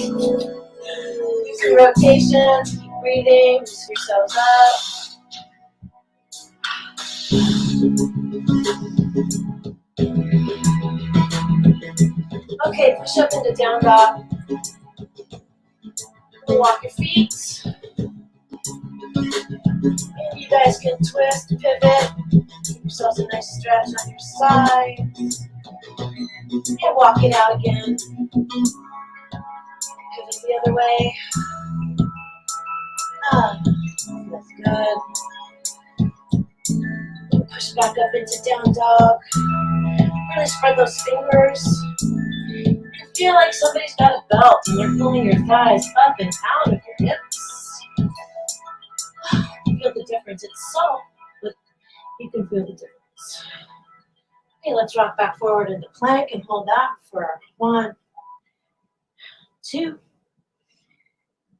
some rotations, keep breathing, loosen yourselves up. Okay, push up into down dog. Walk your feet. And you guys can twist, pivot. Give yourselves a nice stretch on your side. And walk it out again. Pivot the other way. That's good. Push back up into down dog. Really spread those fingers. And feel like somebody's got a belt and they're pulling your thighs up and out of your hips. Feel the difference. It's subtle, but you can feel the difference. Okay, let's rock back forward into plank and hold that for 1, 2,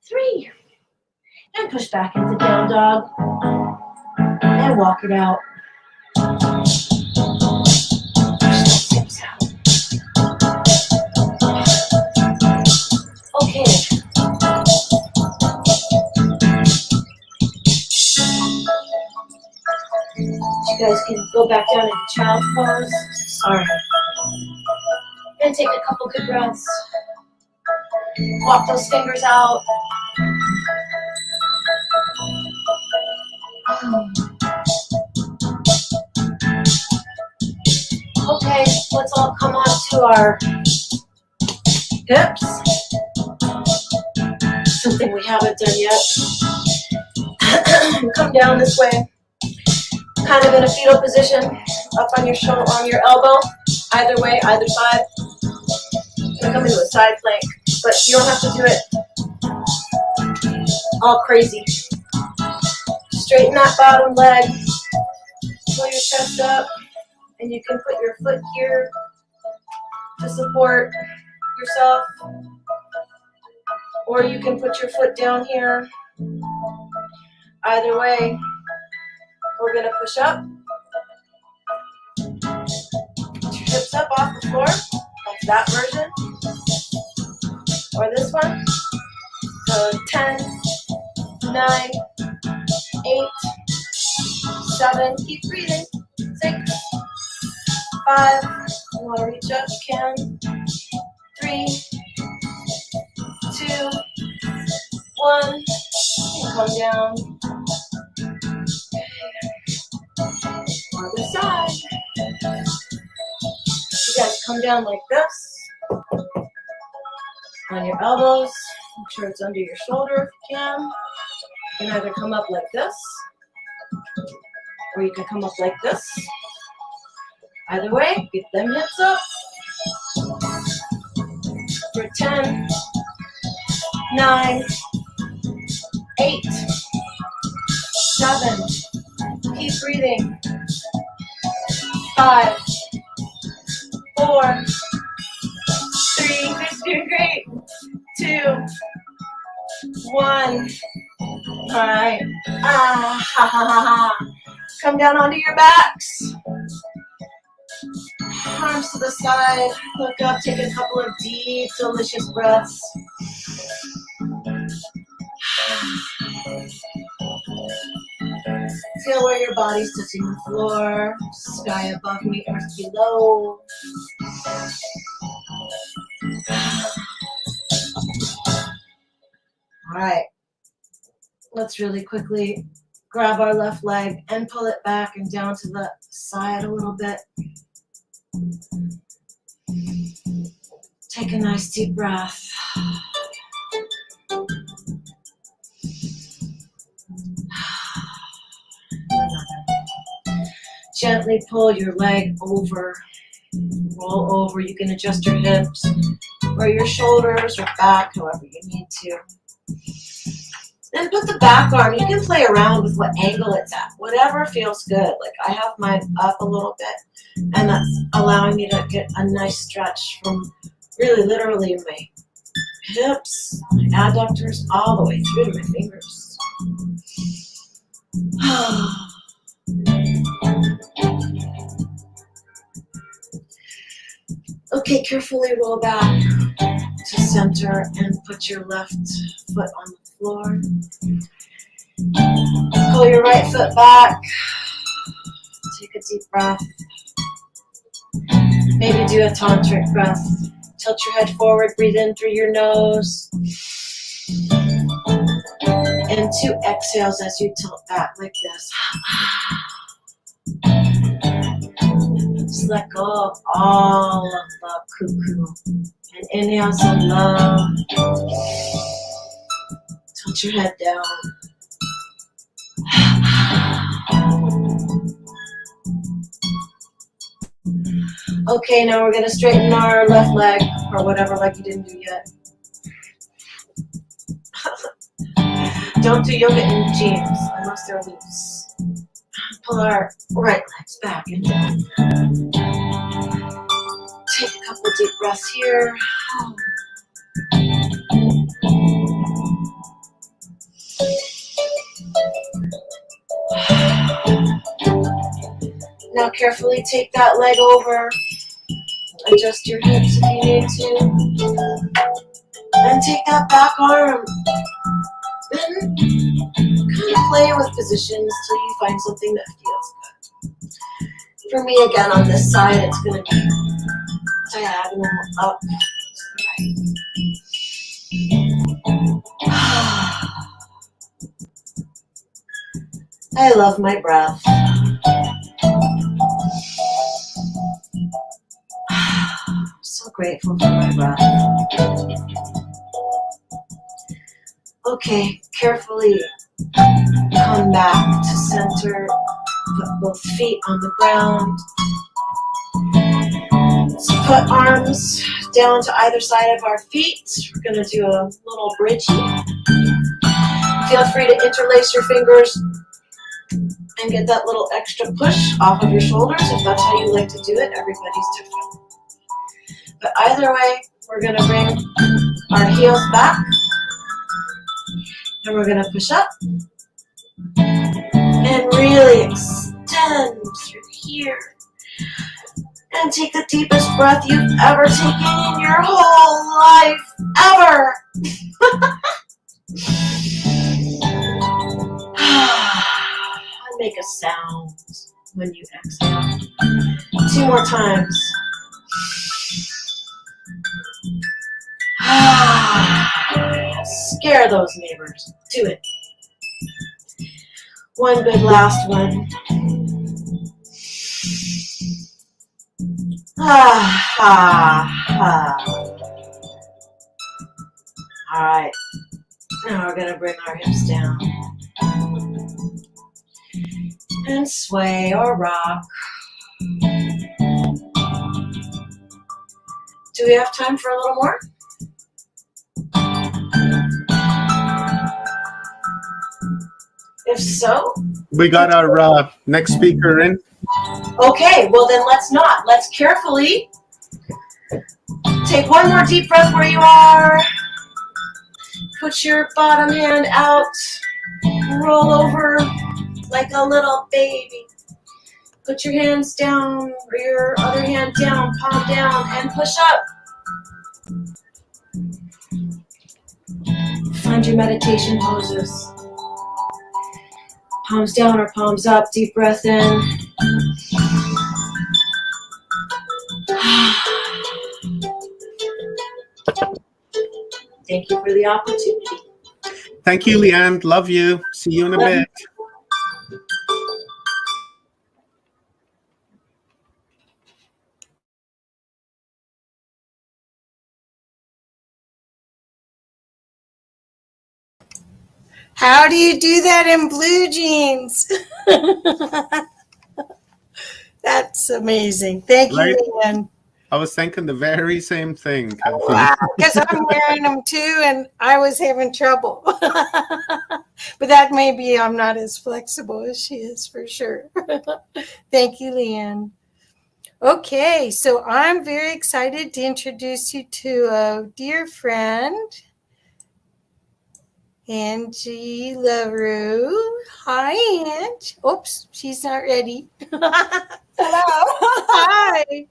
3. And push back into down dog. And walk it out. Push those hips out. Okay. You guys can go back down into child's pose. Sorry. And take a couple good breaths. Walk those fingers out. Okay, let's all come on to our hips. Something we haven't done yet. Come down this way. Kind of in a fetal position, up on your shoulder, on your elbow, either way, either side. You're gonna come into a side plank, but you don't have to do it all crazy. Straighten that bottom leg, pull your chest up, and you can put your foot here to support yourself, or you can put your foot down here. Either way. We're going to push up. Put your hips up off the floor, like that version. Or this one. So 10, 9, 8, 7, keep breathing. 6, 5, you want to reach up, you can. 3, 2, 1, and come down. Other side. You guys come down like this. On your elbows. Make sure it's under your shoulder if you can. You can either come up like this, or you can come up like this. Either way, get them hips up. For 10, 9, 8, 7. Keep breathing. 5, 4, 3. That's doing great. 2, 1. All right. Ha ha ha ha. Come down onto your backs. Arms to the side. Look up. Take a couple of deep, delicious breaths. Feel where your body's touching the floor. Sky above me, earth below. All right. Let's really quickly grab our left leg and pull it back and down to the side a little bit. Take a nice deep breath. Gently pull your leg over, roll over. You can adjust your hips or your shoulders or back, however you need to. Then put the back arm. You can play around with what angle it's at. Whatever feels good. Like I have mine up a little bit, and that's allowing me to get a nice stretch from really literally my hips, my adductors, all the way through to my fingers. Okay, carefully roll back to center and put your left foot on the floor. Pull your right foot back. Take a deep breath. Maybe do a tantric breath. Tilt your head forward, breathe in through your nose. And 2 exhales as you tilt back like this. Just let go of all of the cuckoo. And inhale some love. Tilt your head down. Okay, now we're going to straighten our left leg, or whatever leg you didn't do yet. Don't do yoga in jeans unless they're loose. Pull our right legs back and down. Take a couple deep breaths here. Now carefully take that leg over. Adjust your hips if you need to. And take that back arm. Then kind of play with positions till you find something that feels good. For me, again, on this side, it's going to be diagonal up. I love my breath. So grateful for my breath. Okay, carefully come back to center. Put both feet on the ground. So put arms down to either side of our feet. We're going to do a little bridgey. Feel free to interlace your fingers and get that little extra push off of your shoulders if that's how you like to do it. Everybody's different. But either way, we're going to bring our heels back. And we're going to push up. And really extend through here. And take the deepest breath you've ever taken in your whole life. Ever. And make a sound when you exhale. 2 more times. Scare those neighbors. Do it. One good last one. All right. Now we're going to bring our hips down. And sway or rock. Do we have time for a little more? If so, We got our next speaker in. okay, well then let's not. Let's carefully take one more deep breath where you are. Put your bottom hand out. Roll over like a little baby. Put your hands down or your other hand down, palm down, and push up. Find your meditation poses. Palms down or palms up, deep breath in. Thank you for the opportunity. Thank you, Leanne. Love you. See you in a bit. How do you do that in blue jeans? That's amazing. Thank you, Right. Leanne. I was thinking the very same thing, Kathy. Wow, because I'm wearing them too, and I was having trouble. But that may be I'm not as flexible as she is for sure. Thank you, Leanne. Okay, so I'm very excited to introduce you to a dear friend, Angie LaRue. Hi, Ange. Oops, she's not ready. Hello. Hi.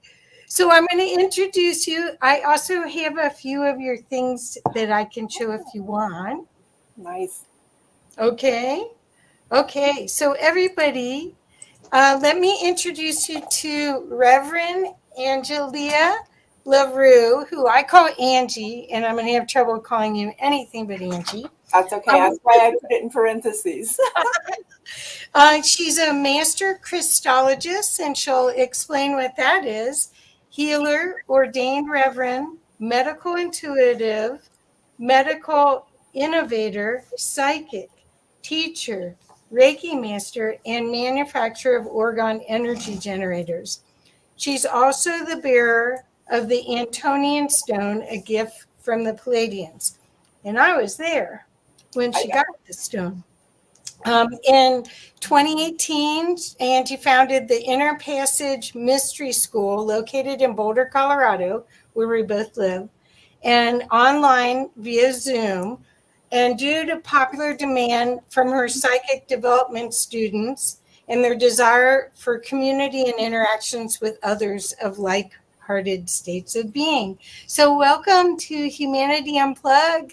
So I'm going to introduce you. I also have a few of your things that I can show if you want. Nice. Okay. Okay. So everybody, let me introduce you to Reverend Angelia LaRue, who I call Angie, and I'm going to have trouble calling you anything but Angie. That's okay. That's why I put it in parentheses. She's a master Christologist, and she'll explain what that is. Healer, ordained reverend, medical intuitive, medical innovator, psychic, teacher, Reiki master, and manufacturer of orgone energy generators. She's also the bearer of the Antonian stone, a gift from the Palladians. And I was there when she got the stone. In 2018, Angie founded the Inner Passage Mystery School located in Boulder, Colorado, where we both live, and online via Zoom. And due to popular demand from her psychic development students and their desire for community and interactions with others of like-hearted states of being. So welcome to Humanity Unplugged.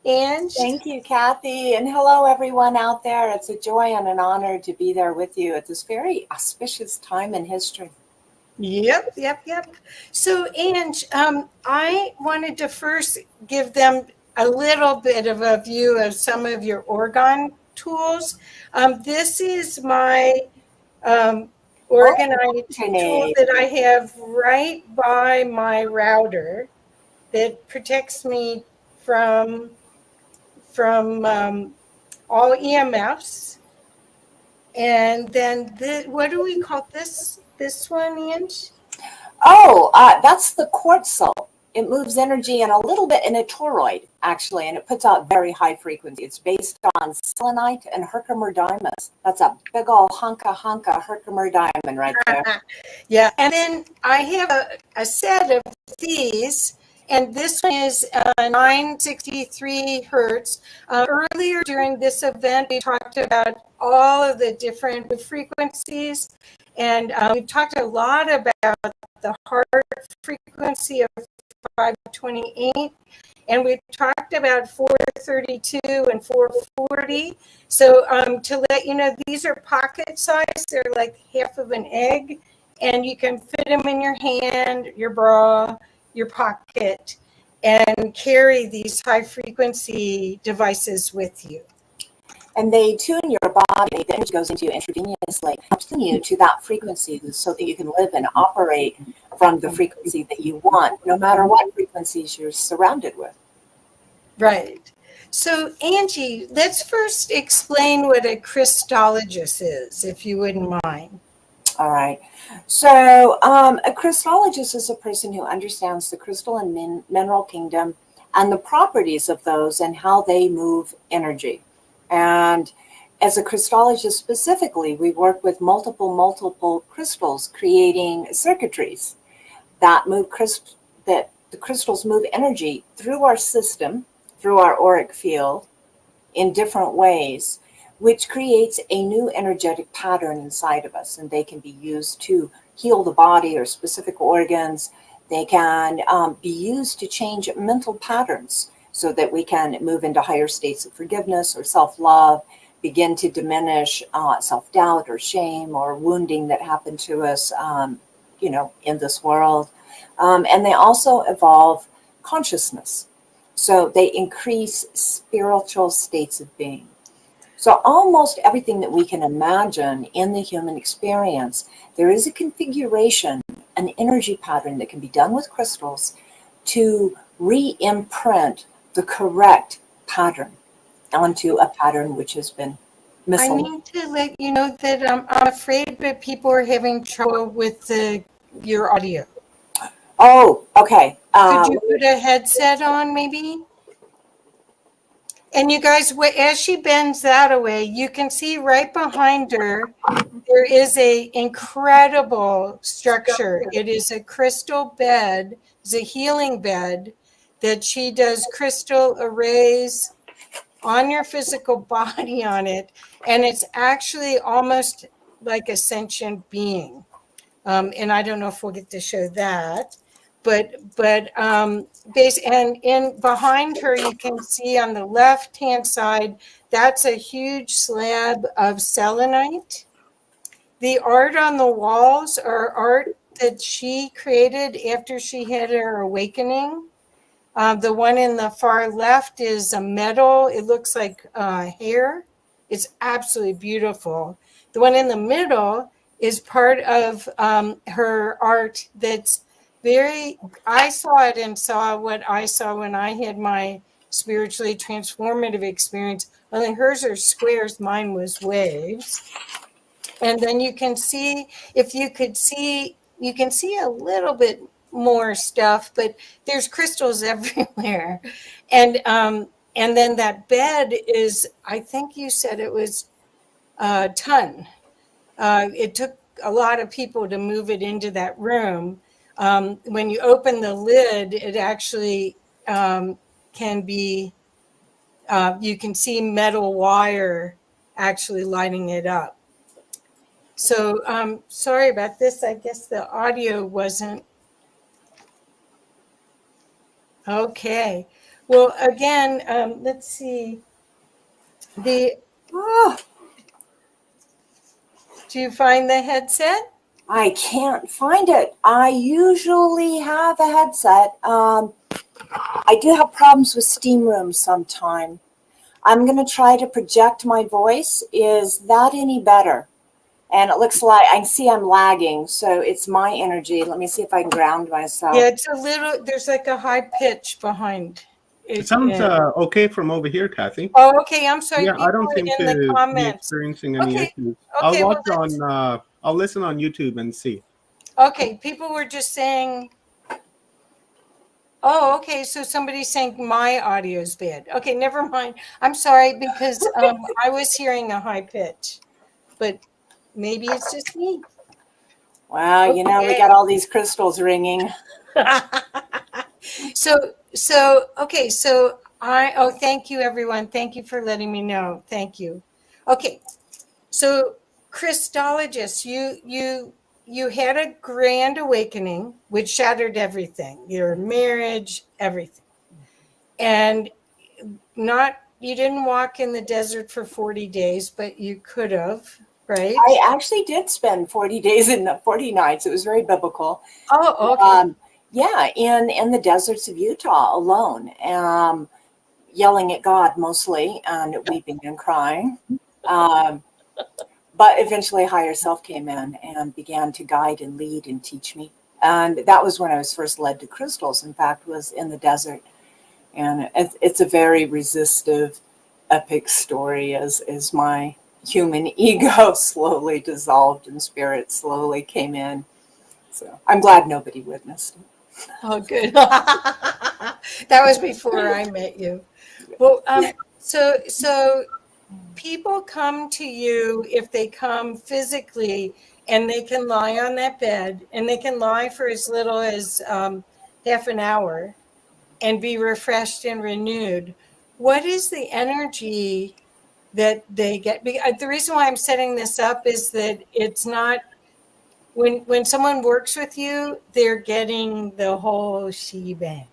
And Thank you, Kathy. And hello, everyone out there. It's a joy and an honor to be there with you at this very auspicious time in history. Yep. So, Ange, I wanted to first give them a little bit of a view of some of your orgone tools. This is my organized tool that I have right by my router that protects me from all EMFs. And then what do we call this one, Ange? Oh, that's the quartzal. It moves energy and a little bit in a toroid, actually, and it puts out very high frequency. It's based on selenite and Herkimer diamonds. That's a big ol' honka Herkimer diamond right there. Yeah, and then I have a set of these. And this one is 963 hertz. Earlier during this event, we talked about all of the different frequencies. And we talked a lot about the heart frequency of 528. And we talked about 432 and 440. So to let you know, these are pocket size. They're like half of an egg. And you can fit them in your hand, your bra, your pocket, and carry these high frequency devices with you. And they tune your body. The energy goes into you intravenously, tune you to that frequency so that you can live and operate from the frequency that you want, no matter what frequencies you're surrounded with. Right. So, Angie, let's first explain what a Christologist is, if you wouldn't mind. All right. So a Christologist is a person who understands the crystal and mineral kingdom and the properties of those and how they move energy. And as a Christologist specifically, we work with multiple crystals, creating circuitries that that the crystals move energy through our system, through our auric field in different ways, which creates a new energetic pattern inside of us. And they can be used to heal the body or specific organs. They can be used to change mental patterns so that we can move into higher states of forgiveness or self-love, begin to diminish self-doubt or shame or wounding that happened to us, in this world. And they also evolve consciousness. So they increase spiritual states of being. So almost everything that we can imagine in the human experience, there is a configuration, an energy pattern that can be done with crystals to re-imprint the correct pattern onto a pattern which has been misaligned. I need to let you know that I'm afraid that people are having trouble with your audio. Oh, okay. Could you put a headset on, maybe? And you guys, as she bends that away, you can see right behind her, there is a incredible structure. It is a crystal bed. It's a healing bed that she does crystal arrays on your physical body on it. And it's actually almost like a sentient being. And I don't know if we'll get to show that. But and in behind her, you can see on the left-hand side, that's a huge slab of selenite. The art on the walls are art that she created after she had her awakening. The one in the far left is a metal. It looks like hair. It's absolutely beautiful. The one in the middle is part of her art that's I saw it and saw what I saw when I had my spiritually transformative experience. Only hers are squares, mine was waves. And then you can see, if you could see, you can see a little bit more stuff, but there's crystals everywhere. And then that bed is, I think you said it was a ton. It took a lot of people to move it into that room. When you open the lid, it actually can be, you can see metal wire actually lighting it up. So sorry about this. I guess the audio wasn't. Okay. Well, again, let's see. Do you find the headset? I can't find it. I usually have a headset. I do have problems with steam rooms sometime. I'm going to try to project my voice. Is that any better? And it looks like, I can see I'm lagging, so it's my energy. Let me see if I can ground myself. Yeah, it's a little, there's like a high pitch behind. It sounds okay from over here, Kathy. Oh, okay. I'm sorry. Yeah, I don't seem in to the be comments. experiencing any Okay. issues. Okay, I'll watch on. I'll listen on YouTube and see. Okay, people were just saying. Oh, okay. So somebody's saying my audio is bad. Okay, never mind. I'm sorry, because I was hearing a high pitch, but maybe it's just me. Wow, okay. You know, we got all these crystals ringing. Okay, so thank you, everyone. Thank you for letting me know. Thank you. Okay, so Christologists, you had a grand awakening, which shattered everything, your marriage, everything. And you didn't walk in the desert for 40 days, but you could have, right? I actually did spend 40 days and 40 nights. It was very biblical. Oh, okay. Yeah, in the deserts of Utah alone, yelling at God mostly and weeping and crying. But eventually higher self came in and began to guide and lead and teach me. And that was when I was first led to crystals, in fact, was in the desert. And it's a very resistive, epic story as my human ego slowly dissolved and spirit slowly came in. So I'm glad nobody witnessed it. Oh, good. That was before I met you. Well, so people come to you if they come physically, and they can lie on that bed, and they can lie for as little as half an hour and be refreshed and renewed. What is the energy that they get? The reason why I'm setting this up is that it's not, when someone works with you, they're getting the whole shebang.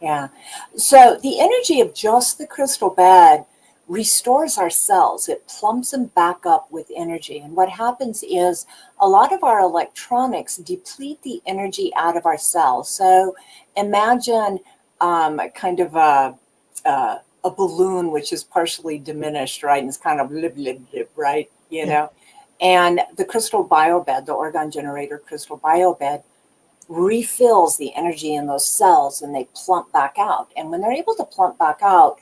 Yeah. So the energy of just the crystal bed restores our cells. It plumps them back up with energy. And what happens is a lot of our electronics deplete the energy out of our cells. So imagine kind of a balloon which is partially diminished, right? And it's kind of blip, blip, blip, right? You know? And the crystal biobed, the orgone generator crystal biobed, refills the energy in those cells and they plump back out. And when they're able to plump back out,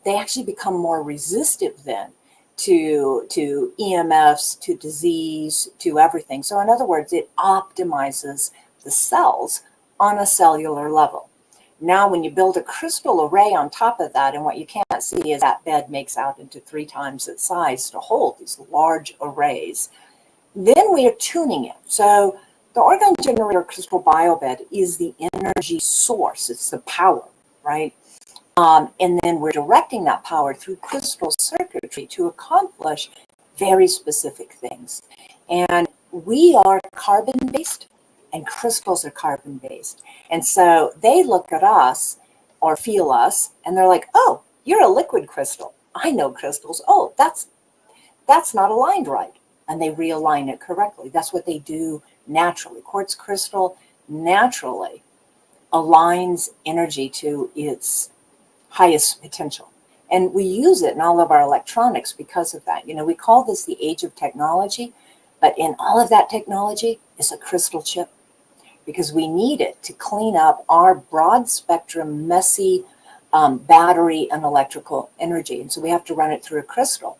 they actually become more resistive then to EMFs, to disease, to everything. So in other words, it optimizes the cells on a cellular level. Now, when you build a crystal array on top of that, and what you can't see is that bed makes out into 3 times its size to hold these large arrays, then we are tuning it. So the orgone generator crystal biobed is the energy source. It's the power, right? And then we're directing that power through crystal circuitry to accomplish very specific things. And we are carbon-based, and crystals are carbon-based. And so they look at us or feel us, and they're like, oh, you're a liquid crystal. I know crystals. Oh, that's not aligned right. And they realign it correctly. That's what they do naturally. Quartz crystal naturally aligns energy to its highest potential. And we use it in all of our electronics because of that. We call this the age of technology, but in all of that technology is a crystal chip, because we need it to clean up our broad spectrum, messy battery and electrical energy. And so we have to run it through a crystal.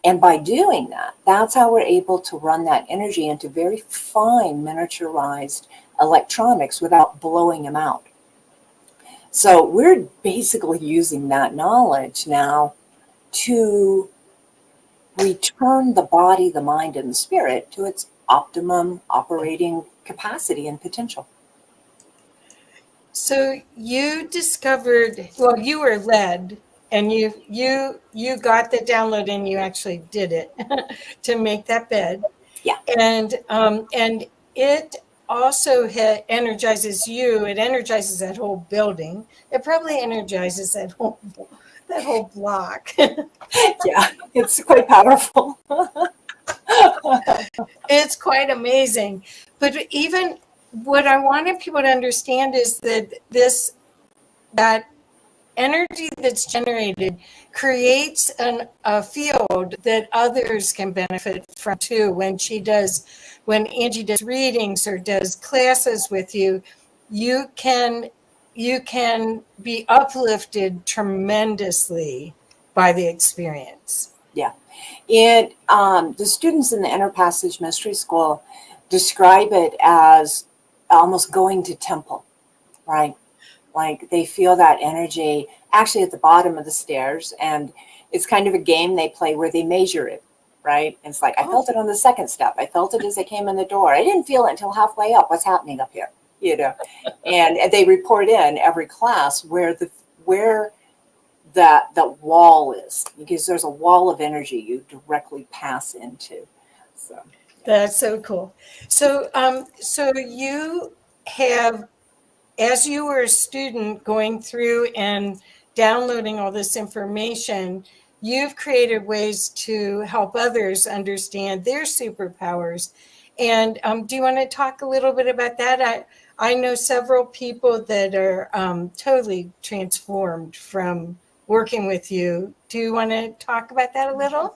And by doing that, that's how we're able to run that energy into very fine miniaturized electronics without blowing them out. So we're basically using that knowledge now to return the body, the mind, and the spirit to its optimum operating capacity and potential. So you discovered, well, you were led, and you got the download, and you actually did it to make that bed. Yeah. And it also energizes you. It energizes that whole building. It probably energizes that whole block. Yeah, it's quite powerful. It's quite amazing. But even what I wanted people to understand is that energy that's generated creates a field that others can benefit from too. When Angie does readings or does classes with you, you can be uplifted tremendously by the experience. Yeah. The students in the Inner Passage Mystery School describe it as almost going to temple, right? Like they feel that energy actually at the bottom of the stairs, and it's kind of a game they play where they measure it, right? And it's like, I felt it on the second step. I felt it as I came in the door. I didn't feel it until halfway up. What's happening up here? And they report in every class where that wall is, because there's a wall of energy you directly pass into. So that's so cool. So you have, as you were a student going through and downloading all this information, you've created ways to help others understand their superpowers. And do you want to talk a little bit about that? I know several people that are totally transformed from working with you. Do you want to talk about that a little?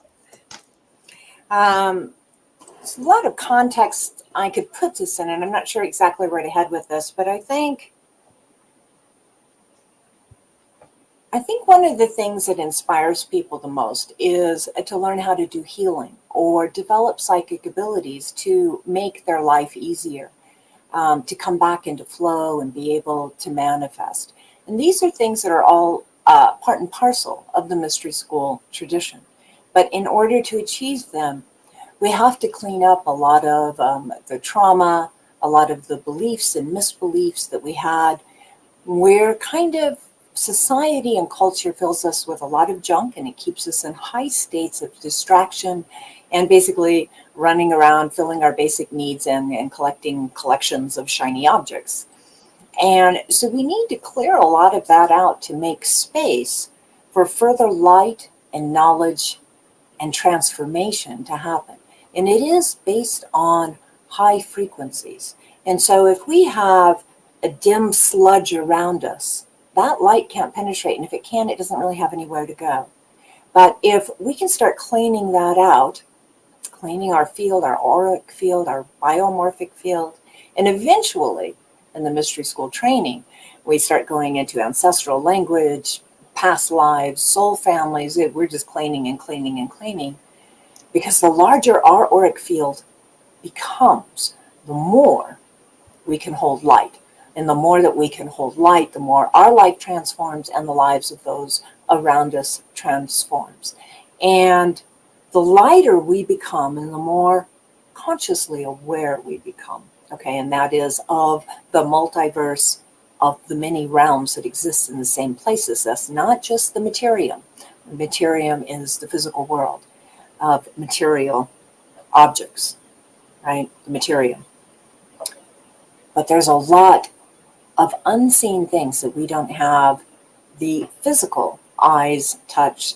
There's a lot of context I could put this in, and I'm not sure exactly where to head with this, but I think one of the things that inspires people the most is to learn how to do healing or develop psychic abilities to make their life easier, to come back into flow and be able to manifest. And these are things that are all part and parcel of the Mystery School tradition. But in order to achieve them, we have to clean up a lot of the trauma, a lot of the beliefs and misbeliefs that we had. We're kind of, society and culture fills us with a lot of junk, and it keeps us in high states of distraction and basically running around filling our basic needs and collecting collections of shiny objects. And so we need to clear a lot of that out to make space for further light and knowledge and transformation to happen. And it is based on high frequencies. And so if we have a dim sludge around us, that light can't penetrate. And if it can, it doesn't really have anywhere to go. But if we can start cleaning that out, cleaning our field, our auric field, our biomorphic field, and eventually in the Mystery School training, we start going into ancestral language, past lives, soul families. We're just cleaning and cleaning and cleaning, because the larger our auric field becomes, the more we can hold light. And the more that we can hold light, the more our life transforms and the lives of those around us transforms. And the lighter we become and the more consciously aware we become, okay, and that is of the multiverse of the many realms that exist in the same places. That's not just the materium. The materium is the physical world of material objects, right? The materium. But there's a lot of unseen things that we don't have the physical eyes, touch,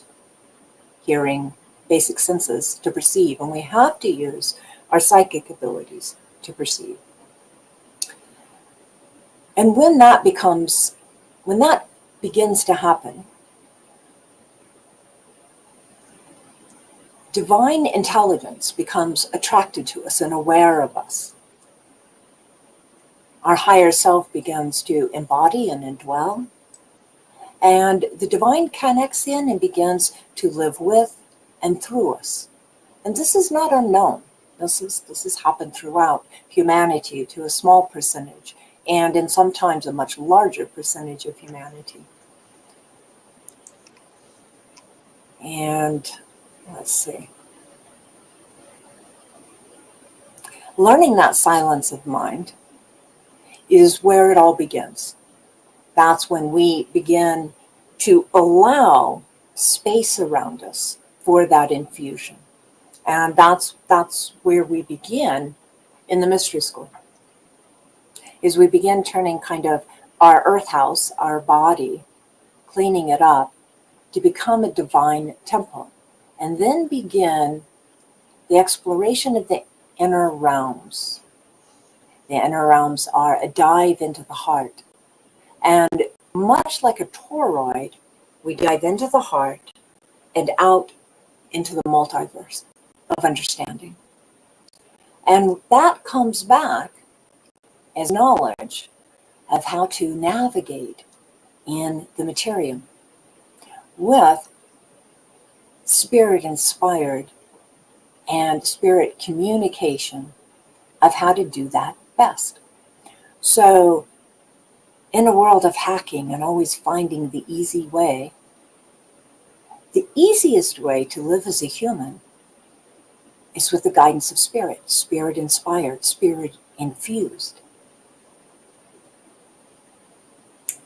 hearing, basic senses to perceive. And we have to use our psychic abilities to perceive. And when that begins to happen, divine intelligence becomes attracted to us and aware of us. Our higher self begins to embody and indwell, and the divine connects in and begins to live with and through us. And this is not unknown. This has happened throughout humanity to a small percentage, and in sometimes a much larger percentage of humanity. And let's see. Learning that silence of mind is where it all begins. That's when we begin to allow space around us for that infusion. And that's where we begin in the mystery school, is we begin turning kind of our earth house, our body, cleaning it up to become a divine temple, and then begin the exploration of the inner realms. The inner realms are a dive into the heart. And much like a toroid, we dive into the heart and out into the multiverse of understanding. And that comes back as knowledge of how to navigate in the materium with spirit-inspired and spirit communication of how to do that best. So in a world of hacking and always finding the easy way, the easiest way to live as a human is with the guidance of spirit, spirit-inspired, spirit-infused.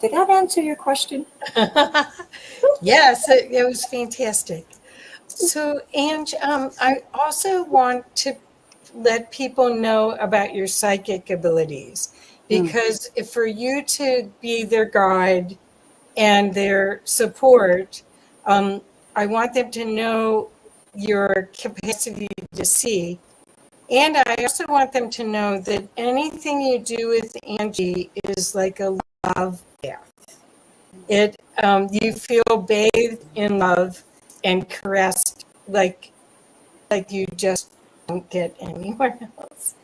Did that answer your question? Yes, it was fantastic. So, Ange, I also want to let people know about your psychic abilities, because for you to be their guide and their support, I want them to know your capacity to see. And I also want them to know that anything you do with Angie is like a love bath. You feel bathed in love and caressed like you just don't get anywhere else.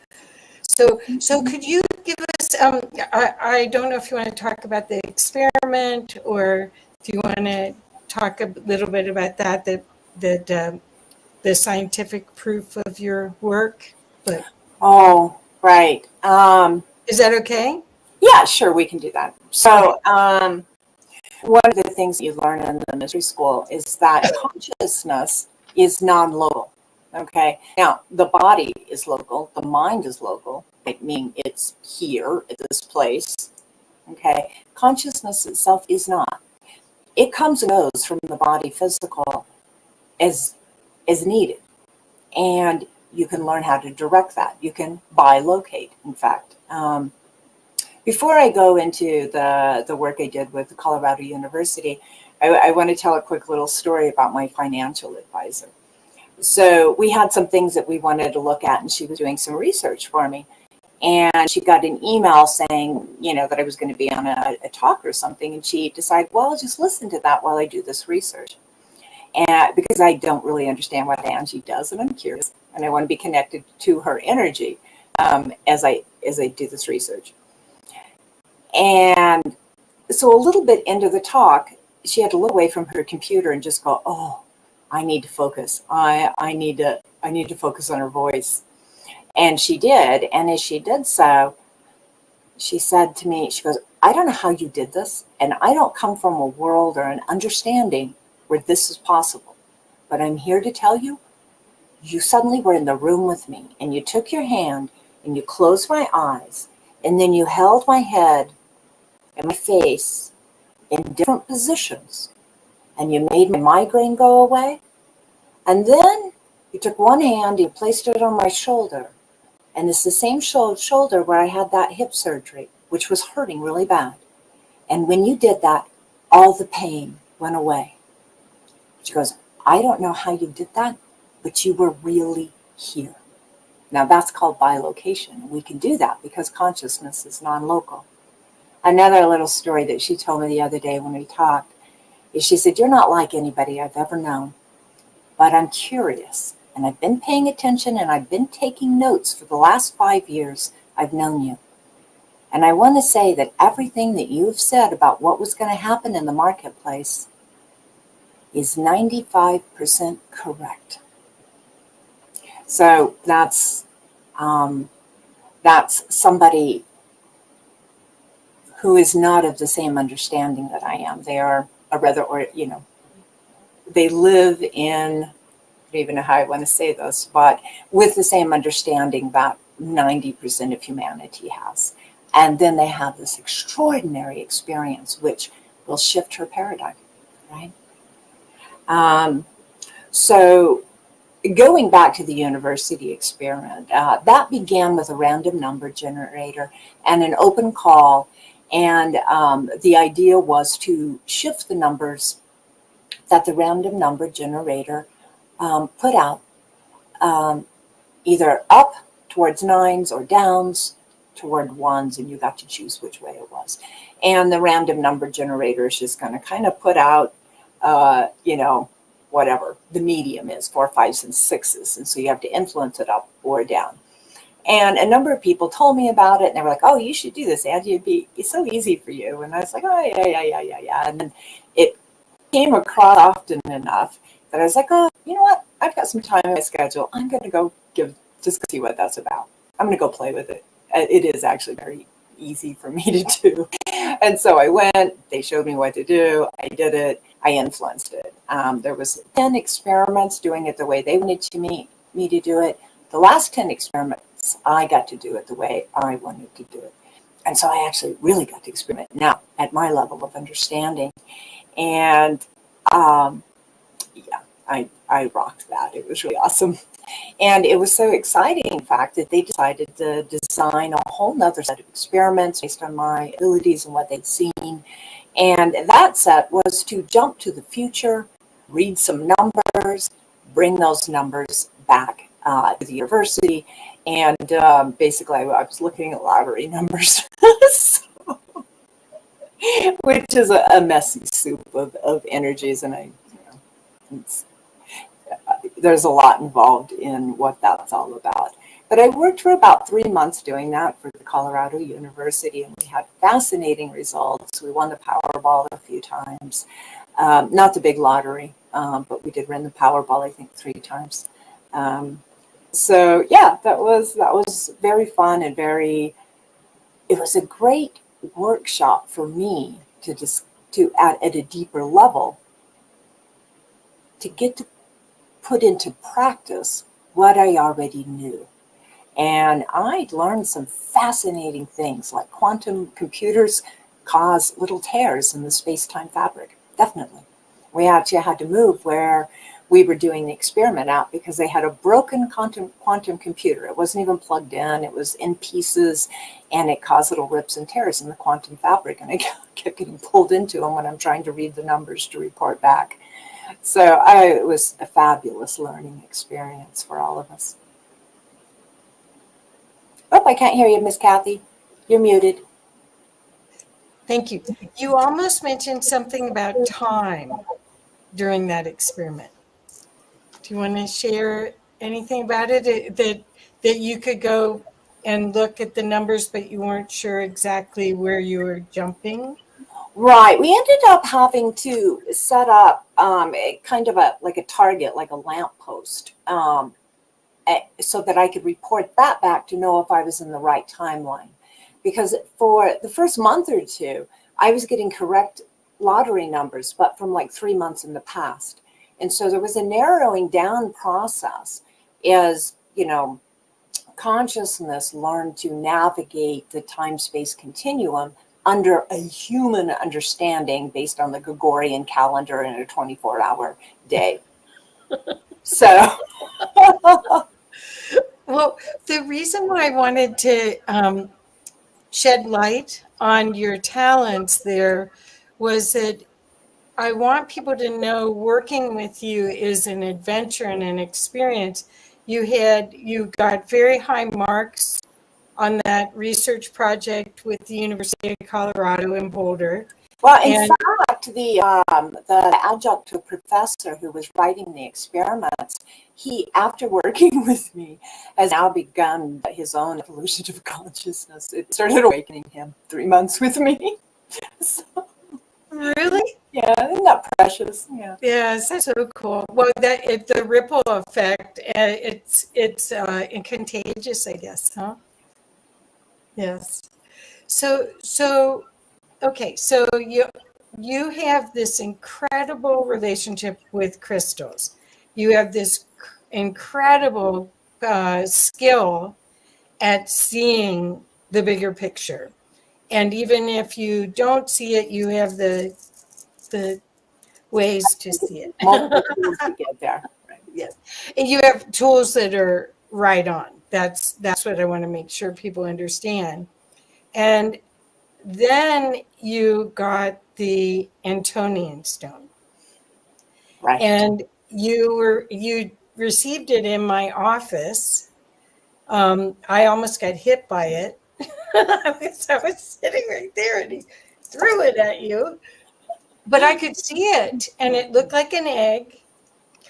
So could you give us, I don't know if you want to talk about the experiment, or if you want to talk a little bit about that the scientific proof of your work, but. Oh, right. Is that okay? Yeah, sure, we can do that. So one of the things you learn in the mystery school is that consciousness is non-local. Okay. Now, the body is local. The mind is local. I mean, it's here at this place. Okay. Consciousness itself is not. It comes and goes from the body physical as needed. And you can learn how to direct that. You can bilocate, in fact. Before I go into the work I did with Colorado University, I want to tell a quick little story about my financial advisor. So we had some things that we wanted to look at, and she was doing some research for me. And she got an email saying, that I was going to be on a talk or something. And she decided, well, I'll just listen to that while I do this research. And because I don't really understand what Angie does, and I'm curious, and I want to be connected to her energy as I do this research. And so a little bit into the talk, she had to look away from her computer and just go, oh, I need to focus. I need to focus on her voice. And she did. And as she did so, she said to me, she goes, I don't know how you did this, and I don't come from a world or an understanding where this is possible. But I'm here to tell you, you suddenly were in the room with me, and you took your hand, and you closed my eyes, and then you held my head and my face in different positions, and you made my migraine go away. And then you took one hand, you placed it on my shoulder, and it's the same shoulder where I had that hip surgery, which was hurting really bad. And when you did that, all the pain went away. She goes, I don't know how you did that, but you were really here. Now that's called bilocation. We can do that because consciousness is non-local. Another little story that she told me the other day when we talked is she said, you're not like anybody I've ever known, but I'm curious. And I've been paying attention and I've been taking notes for the last 5 years I've known you. And I want to say that everything that you've said about what was going to happen in the marketplace is 95% correct. So that's somebody who is not of the same understanding that I am. They are a rather, or they live in, I don't even know how I want to say this, but with the same understanding that 90% of humanity has. And then they have this extraordinary experience, which will shift her paradigm, right? So going back to the university experiment, that began with a random number generator and an open call. And the idea was to shift the numbers that the random number generator put out, either up towards nines or downs toward ones, and you got to choose which way it was. And the random number generator is just going to kind of put out, whatever the medium is, 4, 5s, and 6s. And so you have to influence it up or down. And a number of people told me about it, and they were like, oh, you should do this, Angie. It's so easy for you. And I was like, oh, yeah. And then it came across often enough that I was like, oh, you know what? I've got some time in my schedule. I'm going to go just see what that's about. I'm going to go play with it. It is actually very easy for me to do. And so I went, they showed me what to do. I did it. I influenced it. There was 10 experiments doing it the way they wanted me to do it. The last 10 experiments, I got to do it the way I wanted to do it. And so I actually really got to experiment now at my level of understanding. And I rocked that. It was really awesome. And it was so exciting, in fact, that they decided to design a whole nother set of experiments based on my abilities and what they'd seen. And that set was to jump to the future, read some numbers, bring those numbers back to the university. And basically, I was looking at lottery numbers, which is a messy soup of energies. And there's a lot involved in what that's all about. But I worked for about 3 months doing that for the Colorado University, and we had fascinating results. We won the Powerball a few times, not the big lottery, but we did win the Powerball, I think, 3 times. So yeah, that was very fun and it was a great workshop for me to at a deeper level to get to put into practice what I already knew. And I learned some fascinating things, like quantum computers cause little tears in the space-time fabric. Definitely. We actually had to move where we were doing the experiment out because they had a broken quantum computer. It wasn't even plugged in. It was in pieces, and it caused little rips and tears in the quantum fabric. And I kept getting pulled into them when I'm trying to read the numbers to report back. So it was a fabulous learning experience for all of us. Oh, I can't hear you, Miss Kathy. You're muted. Thank you. You almost mentioned something about time during that experiment. Do you want to share anything about it that you could go and look at the numbers, but you weren't sure exactly where you were jumping? Right. We ended up having to set up a kind of like a target, like a lamppost, so that I could report that back to know if I was in the right timeline. because for the first month or two, I was getting correct lottery numbers, but from like 3 months in the past. And so there was a narrowing down process as, you know, consciousness learned to navigate the time-space continuum under a human understanding based on the Gregorian calendar in a 24-hour day. So, Well, the reason why I wanted to shed light on your talents there was that I want people to know working with you is an adventure and an experience. You got very high marks on that research project with the University of Colorado in Boulder. well, in And fact, the adjunct professor who was writing the experiments, he, after working with me, has now begun his own evolution of consciousness. It started awakening him 3 months with me. So, really? yeah, isn't that precious? Yeah. Yes, that's so cool. Well, the ripple effect, it's contagious, I guess, huh? Yes. So okay, so you have this incredible relationship with crystals. You have this incredible skill at seeing the bigger picture, and even if you don't see it, you have the ways to see it. Multiple tools to get there. Yes, and you have tools that are right on. That's what I want to make sure people understand. And then you got the Antonian stone, Right. and you received it in my office. I almost got hit by it. I was sitting right there, and he threw it at you. But I could see it, and it looked like an egg.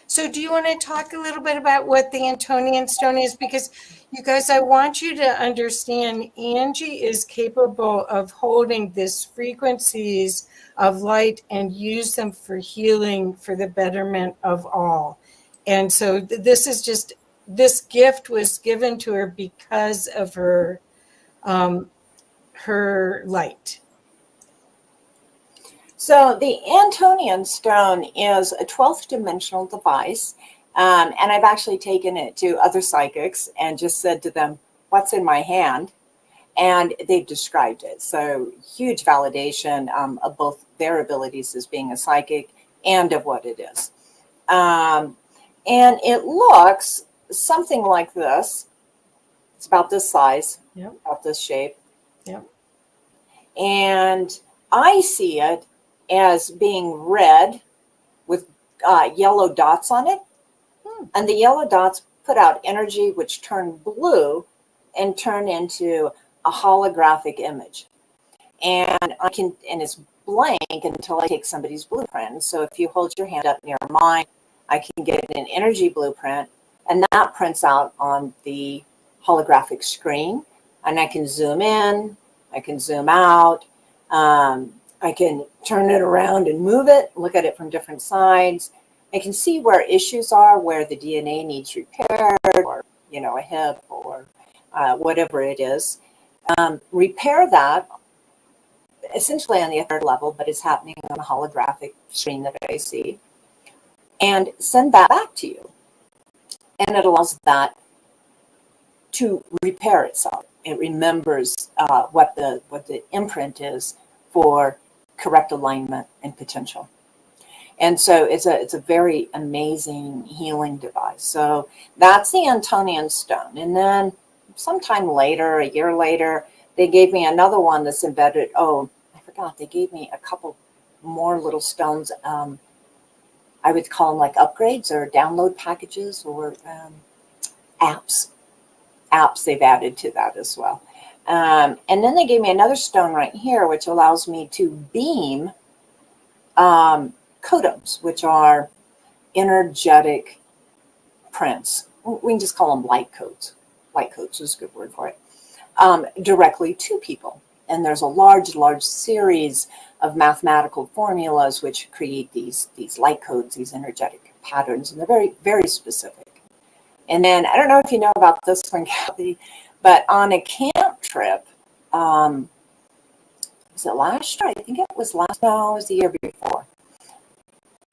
So do you want to talk a little bit about what the Antonian stone is? Because you guys, I want you to understand Angie is capable of holding these frequencies of light and use them for healing for the betterment of all. And so this gift was given to her because of her light. So the Antonian stone is a 12th dimensional device. And I've actually taken it to other psychics and just said to them, what's in my hand? And they've described it. So huge validation of both their abilities as being a psychic and of what it is. And it looks something like this. It's about this size, Yep. about this shape. Yep. And I see it as being red with yellow dots on it. And the yellow dots put out energy which turn blue and turn into a holographic image. And it's blank until I take somebody's blueprint. So if you hold your hand up near mine, I can get an energy blueprint, and that prints out on the holographic screen. And I can zoom in, I can zoom out, I can turn it around and move it, look at it from different sides. I can see where issues are, where the DNA needs repaired, or, you know, a hip or whatever it is. Repair that essentially on the third level, but it's happening on a holographic screen that I see, and send that back to you. And it allows that to repair itself. It remembers what the imprint is for correct alignment and potential. And so it's a very amazing healing device. So that's the Antonian stone. And then sometime later, a year later, they gave me another one that's embedded. Oh, I forgot. They gave me a couple more little stones. I would call them like upgrades or download packages or apps. Apps they've added to that as well. And then they gave me another stone right here, which allows me to beam codons, which are energetic prints. We can just call them light codes. Light codes is a good word for it. Directly to people. And there's a large series of mathematical formulas which create these light codes, these energetic patterns, and they're very, very specific. And then I don't know if you know about this one, Kathy, but on a camp trip, was it last year? I think it was no, it was the year before.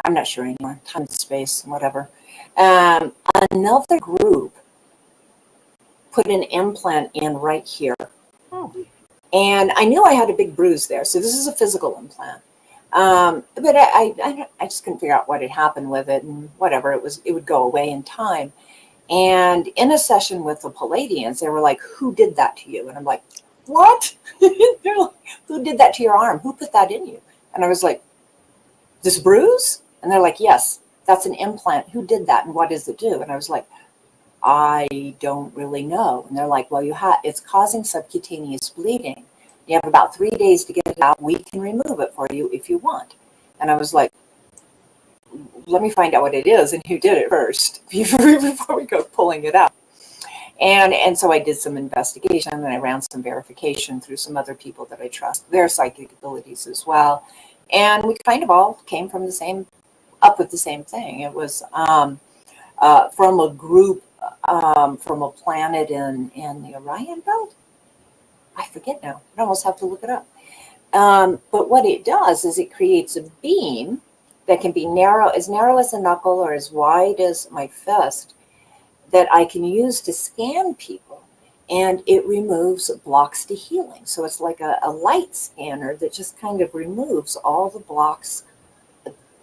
I'm not sure anymore. Time, space, whatever. Another group put an implant in right here. Oh. And I knew I had a big bruise there. So this is a physical implant. But I just couldn't figure out what had happened with it, and whatever, it would go away in time. And in a session with the Palladians, they were like, "Who did that to you?" And I'm like, "What?" They're like, "Who did that to your arm? Who put that in you?" And I was like, "This bruise?" And they're like, "Yes, that's an implant. Who did that, and what does it do?" And I was like, "I don't really know." And they're like, "Well, it's causing subcutaneous bleeding. You have about 3 days to get it out. We can remove it for you if you want." And I was like, "Let me find out what it is and who did it first before we go pulling it out." And so I did some investigation, and I ran some verification through some other people that I trust, their psychic abilities as well. And we kind of all came from up with the same thing. It was from a group, from a planet in the Orion Belt. I forget now. I almost have to look it up. But what it does is it creates a beam that can be as narrow as a knuckle or as wide as my fist, that I can use to scan people, and it removes blocks to healing. So it's like a light scanner that just kind of removes all the blocks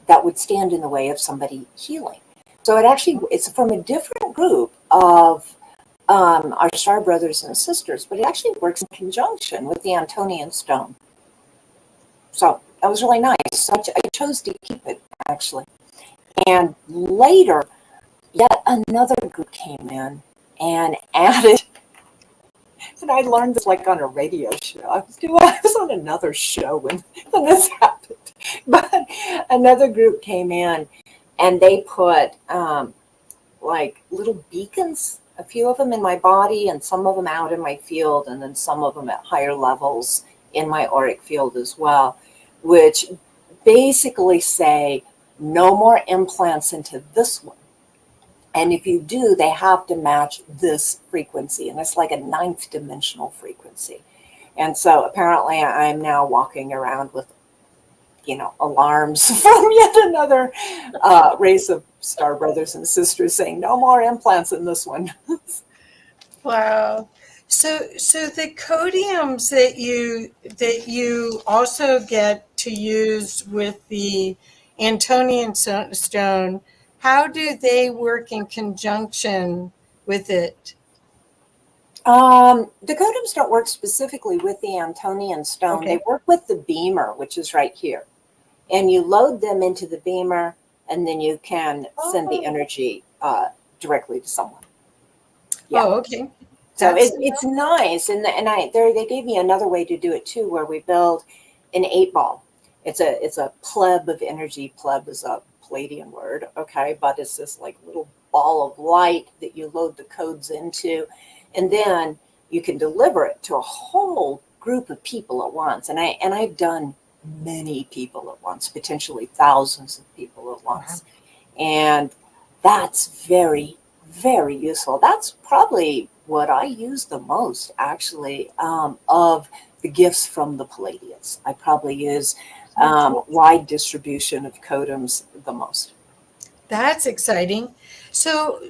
that would stand in the way of somebody healing. So it's from a different group of our star brothers and sisters, but it actually works in conjunction with the Antonian stone. So that was really nice. So I chose to keep it, actually. And later, yet another group came in and added, and I learned this like on a radio show. I was on another show when this happened. But another group came in and they put like little beacons, a few of them in my body and some of them out in my field, and then some of them at higher levels in my auric field as well, which basically say no more implants into this one. And if you do, they have to match this frequency. And it's like a 9th dimensional frequency. And so apparently I'm now walking around with, alarms from yet another race of star brothers and sisters saying no more implants in this one. Wow. So the codiums that you also get to use with the Antonian stone, how do they work in conjunction with it? The codiums don't work specifically with the Antonian stone. Okay. They work with the beamer, which is right here. And you load them into the beamer, and then you can send the energy directly to someone. Yeah. Oh, okay. So it's nice. And they gave me another way to do it too, where we build an 8-ball. It's a pleb of energy. Pleb is a Palladian word, okay? But it's this like little ball of light that you load the codes into, and then you can deliver it to a whole group of people at once. And I've done many people at once, potentially thousands of people at once. Wow. And that's very, very useful. That's probably what I use the most, actually, of the gifts from the Palladians. I probably use wide distribution of codiums the most. That's exciting. So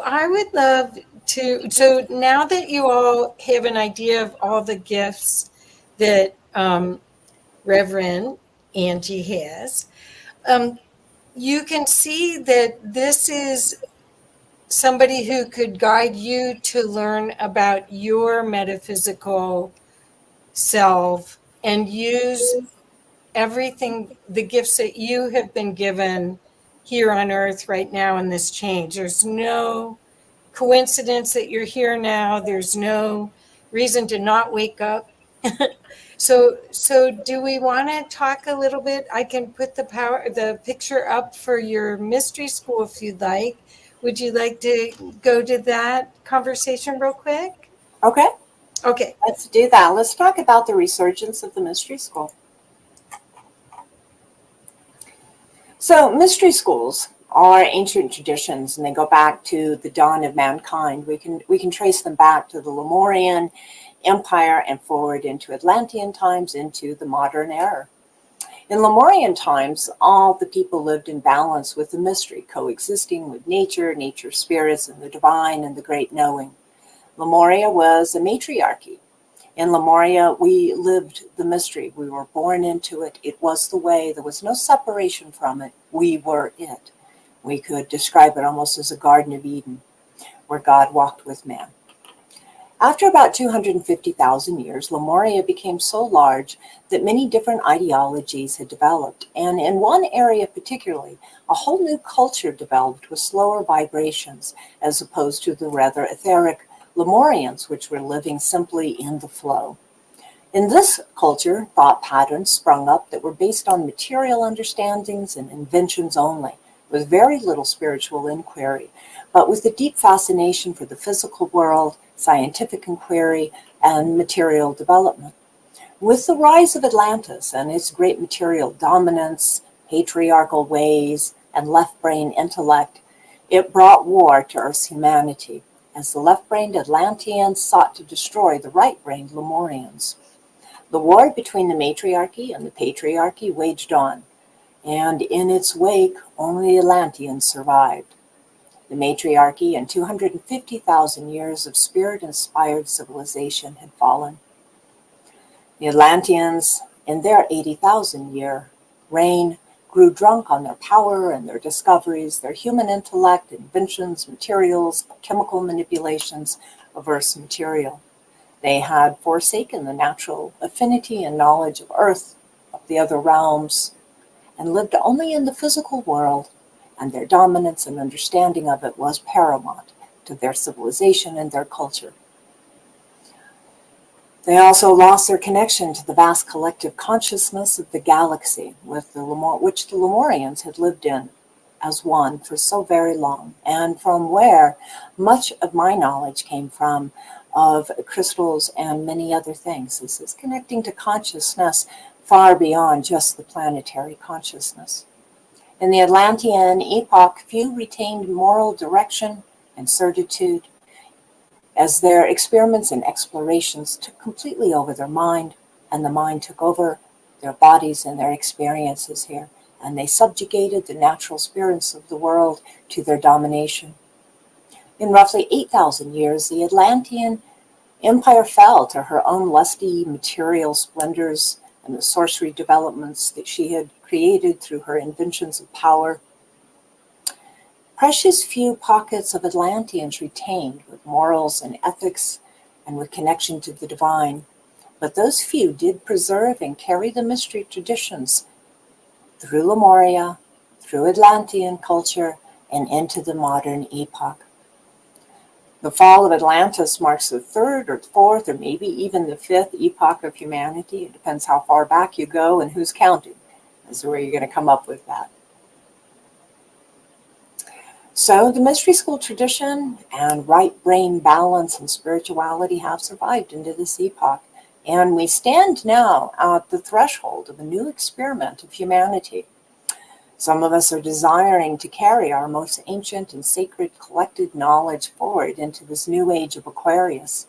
I would love to, so now that you all have an idea of all the gifts that Reverend Angie has, you can see that this is somebody who could guide you to learn about your metaphysical self and use everything, the gifts that you have been given here on earth right now in this change. There's no coincidence that you're here now. There's no reason to not wake up. So do we want to talk a little bit? I can put the picture up for your mystery school if you'd like. Would you like to go to that conversation real quick? Okay. Okay. Let's do that. Let's talk about the resurgence of the mystery school. So mystery schools are ancient traditions, and they go back to the dawn of mankind. We can trace them back to the Lemurian empire and forward into Atlantean times, into the modern era. In Lemurian times, all the people lived in balance with the mystery, coexisting with nature, nature's spirits, and the divine and the great knowing. Lemuria was a matriarchy. In Lemuria, we lived the mystery. We were born into it. It was the way. There was no separation from it. We were it. We could describe it almost as a Garden of Eden, where God walked with man. After about 250,000 years, Lemuria became so large that many different ideologies had developed. And in one area particularly, a whole new culture developed with slower vibrations, as opposed to the rather etheric Lemurians, which were living simply in the flow. In this culture, thought patterns sprung up that were based on material understandings and inventions only, with very little spiritual inquiry, but with a deep fascination for the physical world, scientific inquiry, and material development. With the rise of Atlantis and its great material dominance, patriarchal ways, and left-brain intellect, it brought war to Earth's humanity, as the left-brained Atlanteans sought to destroy the right-brained Lemurians. The war between the matriarchy and the patriarchy waged on, and in its wake, only Atlanteans survived. The matriarchy and 250,000 years of spirit-inspired civilization had fallen. The Atlanteans, in their 80,000-year reign, grew drunk on their power and their discoveries, their human intellect, inventions, materials, chemical manipulations of Earth's material. They had forsaken the natural affinity and knowledge of Earth, of the other realms, and lived only in the physical world, and their dominance and understanding of it was paramount to their civilization and their culture. They also lost their connection to the vast collective consciousness of the galaxy, which the Lemurians had lived in as one for so very long, and from where much of my knowledge came from of crystals and many other things. This is connecting to consciousness far beyond just the planetary consciousness. In the Atlantean epoch, few retained moral direction and certitude, as their experiments and explorations took completely over their mind, and the mind took over their bodies and their experiences here, and they subjugated the natural spirits of the world to their domination. In roughly 8,000 years, the Atlantean empire fell to her own lusty material splendors and the sorcery developments that she had created through her inventions of power. Precious few pockets of Atlanteans retained with morals and ethics and with connection to the divine, but those few did preserve and carry the mystery traditions through Lemuria, through Atlantean culture, and into the modern epoch. The fall of Atlantis marks the third or fourth or maybe even the fifth epoch of humanity. It depends how far back you go and who's counting. That's where you're going to come up with that. So the mystery school tradition and right brain balance and spirituality have survived into this epoch. And we stand now at the threshold of a new experiment of humanity. Some of us are desiring to carry our most ancient and sacred collected knowledge forward into this new age of Aquarius.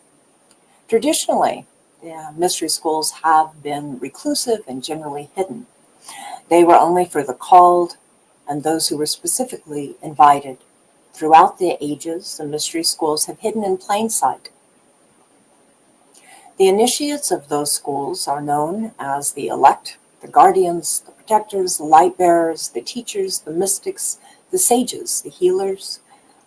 Traditionally, the mystery schools have been reclusive and generally hidden. They were only for the called and those who were specifically invited. Throughout the ages, the mystery schools have hidden in plain sight. The initiates of those schools are known as the elect, the guardians, the protectors, the light bearers, the teachers, the mystics, the sages, the healers,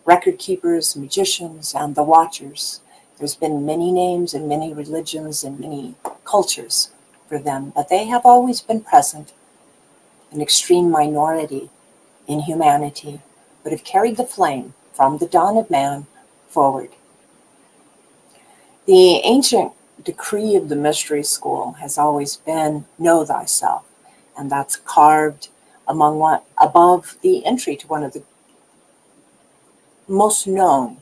record keepers, magicians, and the watchers. There's been many names and many religions and many cultures for them, but they have always been present, an extreme minority in humanity, but have carried the flame from the dawn of man forward. The ancient decree of the mystery school has always been know thyself, and that's carved above the entry to one of the most known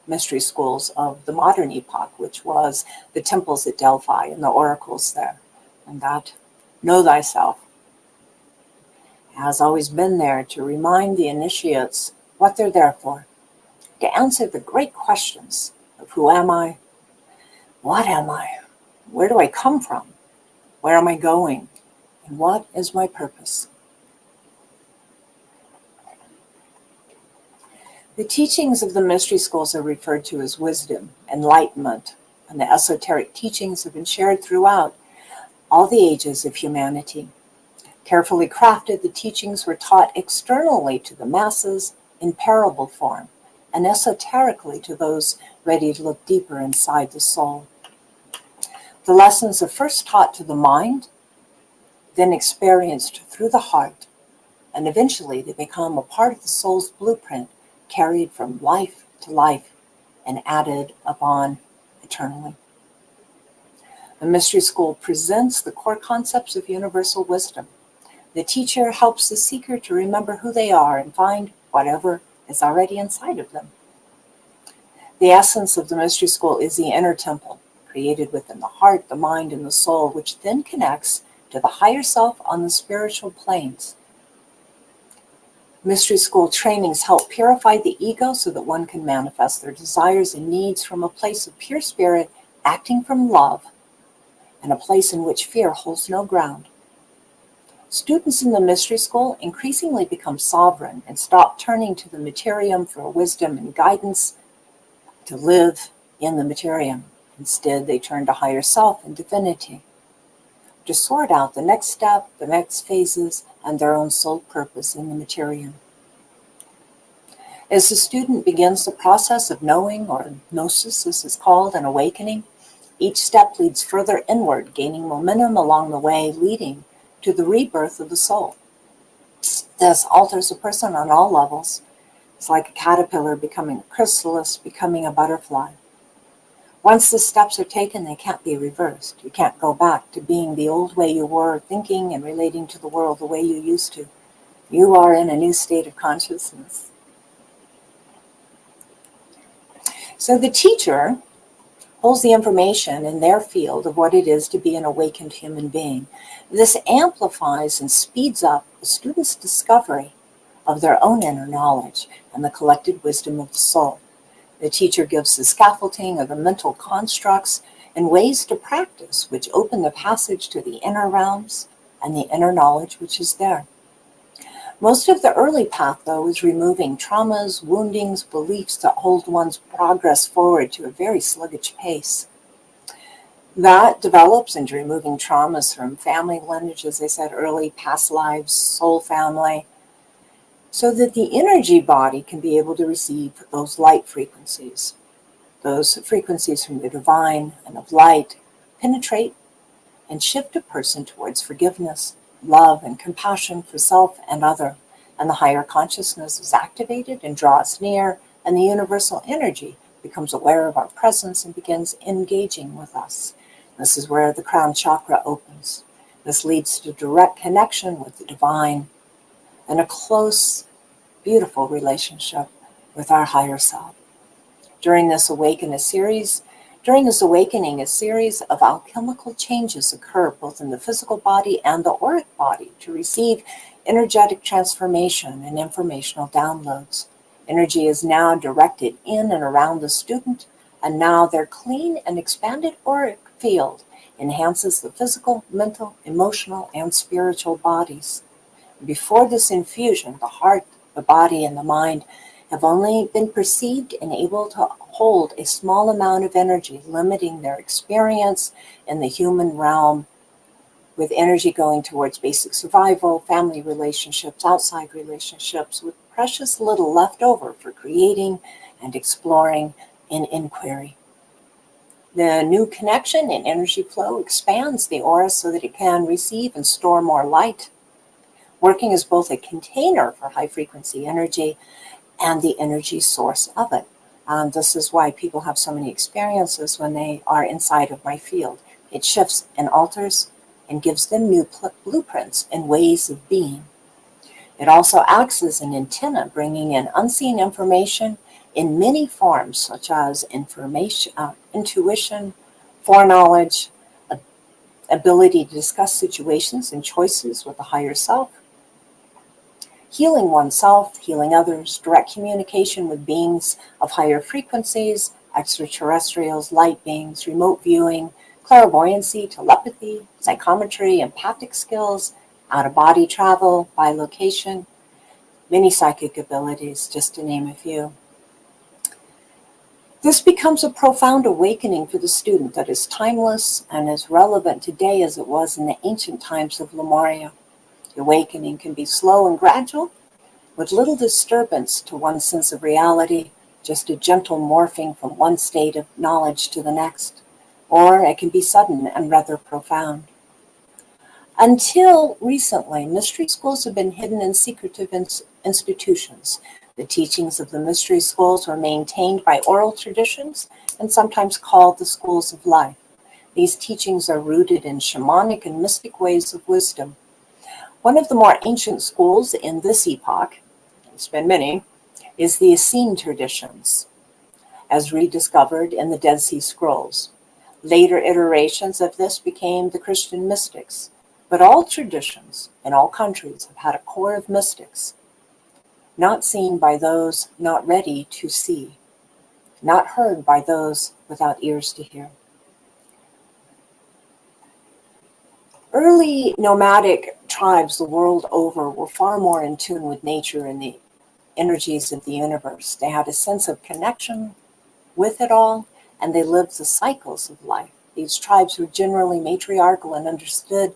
mystery schools of the modern epoch, which was the temples at Delphi and the oracles there. And that know thyself has always been there to remind the initiates what they're there for, to answer the great questions of who am I, What am I? Where do I come from? Where am I going? And what is my purpose? The teachings of the mystery schools are referred to as wisdom, enlightenment, and the esoteric teachings have been shared throughout all the ages of humanity. Carefully crafted, the teachings were taught externally to the masses in parable form, and esoterically to those ready to look deeper inside the soul. The lessons are first taught to the mind, then experienced through the heart, and eventually they become a part of the soul's blueprint, carried from life to life and added upon eternally. The mystery school presents the core concepts of universal wisdom. The teacher helps the seeker to remember who they are and find whatever is already inside of them. The essence of the mystery school is the inner temple, created within the heart, the mind, and the soul, which then connects to the higher self on the spiritual planes. Mystery school trainings help purify the ego so that one can manifest their desires and needs from a place of pure spirit, acting from love, and a place in which fear holds no ground. Students in the mystery school increasingly become sovereign and stop turning to the materium for wisdom and guidance to live in the materium. Instead, they turn to higher self and divinity to sort out the next step, the next phases, and their own soul purpose in the materium. As the student begins the process of knowing, or gnosis as it's called, an awakening, each step leads further inward, gaining momentum along the way, leading to the rebirth of the soul. This alters a person on all levels. It's like a caterpillar becoming a chrysalis, becoming a butterfly. Once the steps are taken, they can't be reversed. You can't go back to being the old way you were, thinking and relating to the world the way you used to. You are in a new state of consciousness. So the teacher holds the information in their field of what it is to be an awakened human being. This amplifies and speeds up the student's discovery of their own inner knowledge and the collected wisdom of the soul. The teacher gives the scaffolding of the mental constructs and ways to practice, which open the passage to the inner realms and the inner knowledge which is there. Most of the early path, though, is removing traumas, woundings, beliefs that hold one's progress forward to a very sluggish pace. That develops into removing traumas from family lineage, as I said early, past lives, soul family, so that the energy body can be able to receive those light frequencies. Those frequencies from the divine and of light penetrate and shift a person towards forgiveness, love, and compassion for self and other. And the higher consciousness is activated and draws near, and the universal energy becomes aware of our presence and begins engaging with us. This is where the Crown Chakra opens. This leads to direct connection with the divine and a close, beautiful relationship with our higher self. During this awakening, a series of alchemical changes occur both in the physical body and the auric body to receive energetic transformation and informational downloads. Energy is now directed in and around the student, and now their clean and expanded auric field enhances the physical, mental, emotional, and spiritual bodies. Before this infusion, the heart, the body, and the mind have only been perceived and able to hold a small amount of energy, limiting their experience in the human realm, with energy going towards basic survival, family relationships, outside relationships, with precious little left over for creating and exploring in inquiry. The new connection and energy flow expands the aura so that it can receive and store more light, working as both a container for high frequency energy and the energy source of it. This is why people have so many experiences when they are inside of my field. It shifts and alters and gives them new blueprints and ways of being. It also acts as an antenna, bringing in unseen information in many forms, such as intuition, foreknowledge, ability to discuss situations and choices with the higher self, healing oneself, healing others, direct communication with beings of higher frequencies, extraterrestrials, light beings, remote viewing, clairvoyancy, telepathy, psychometry, empathic skills, out-of-body travel, bilocation, many psychic abilities, just to name a few. This becomes a profound awakening for the student that is timeless and as relevant today as it was in the ancient times of Lemuria. The awakening can be slow and gradual, with little disturbance to one's sense of reality, just a gentle morphing from one state of knowledge to the next. Or it can be sudden and rather profound. Until recently, mystery schools have been hidden in secretive institutions. The teachings of the mystery schools were maintained by oral traditions and sometimes called the schools of life. These teachings are rooted in shamanic and mystic ways of wisdom. One of the more ancient schools in this epoch, there's been many, is the Essene traditions, as rediscovered in the Dead Sea Scrolls. Later iterations of this became the Christian mystics, but all traditions in all countries have had a core of mystics, not seen by those not ready to see, not heard by those without ears to hear. Early nomadic tribes the world over were far more in tune with nature and the energies of the universe. They had a sense of connection with it all, and they lived the cycles of life. These tribes were generally matriarchal and understood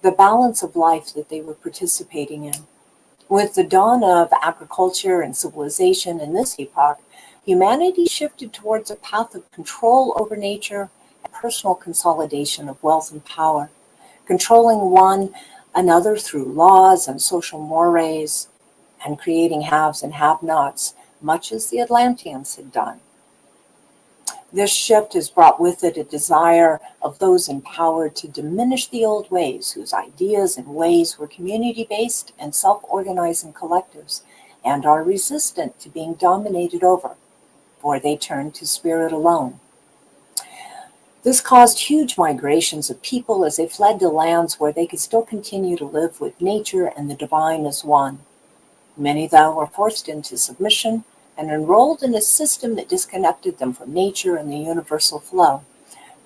the balance of life that they were participating in. With the dawn of agriculture and civilization in this epoch, humanity shifted towards a path of control over nature and personal consolidation of wealth and power, controlling one another through laws and social mores, and creating haves and have-nots, much as the Atlanteans had done. This shift has brought with it a desire of those empowered to diminish the old ways, whose ideas and ways were community-based and self-organizing collectives, and are resistant to being dominated over, for they turn to spirit alone. This caused huge migrations of people as they fled to lands where they could still continue to live with nature and the divine as one. Many, though, were forced into submission and enrolled in a system that disconnected them from nature and the universal flow,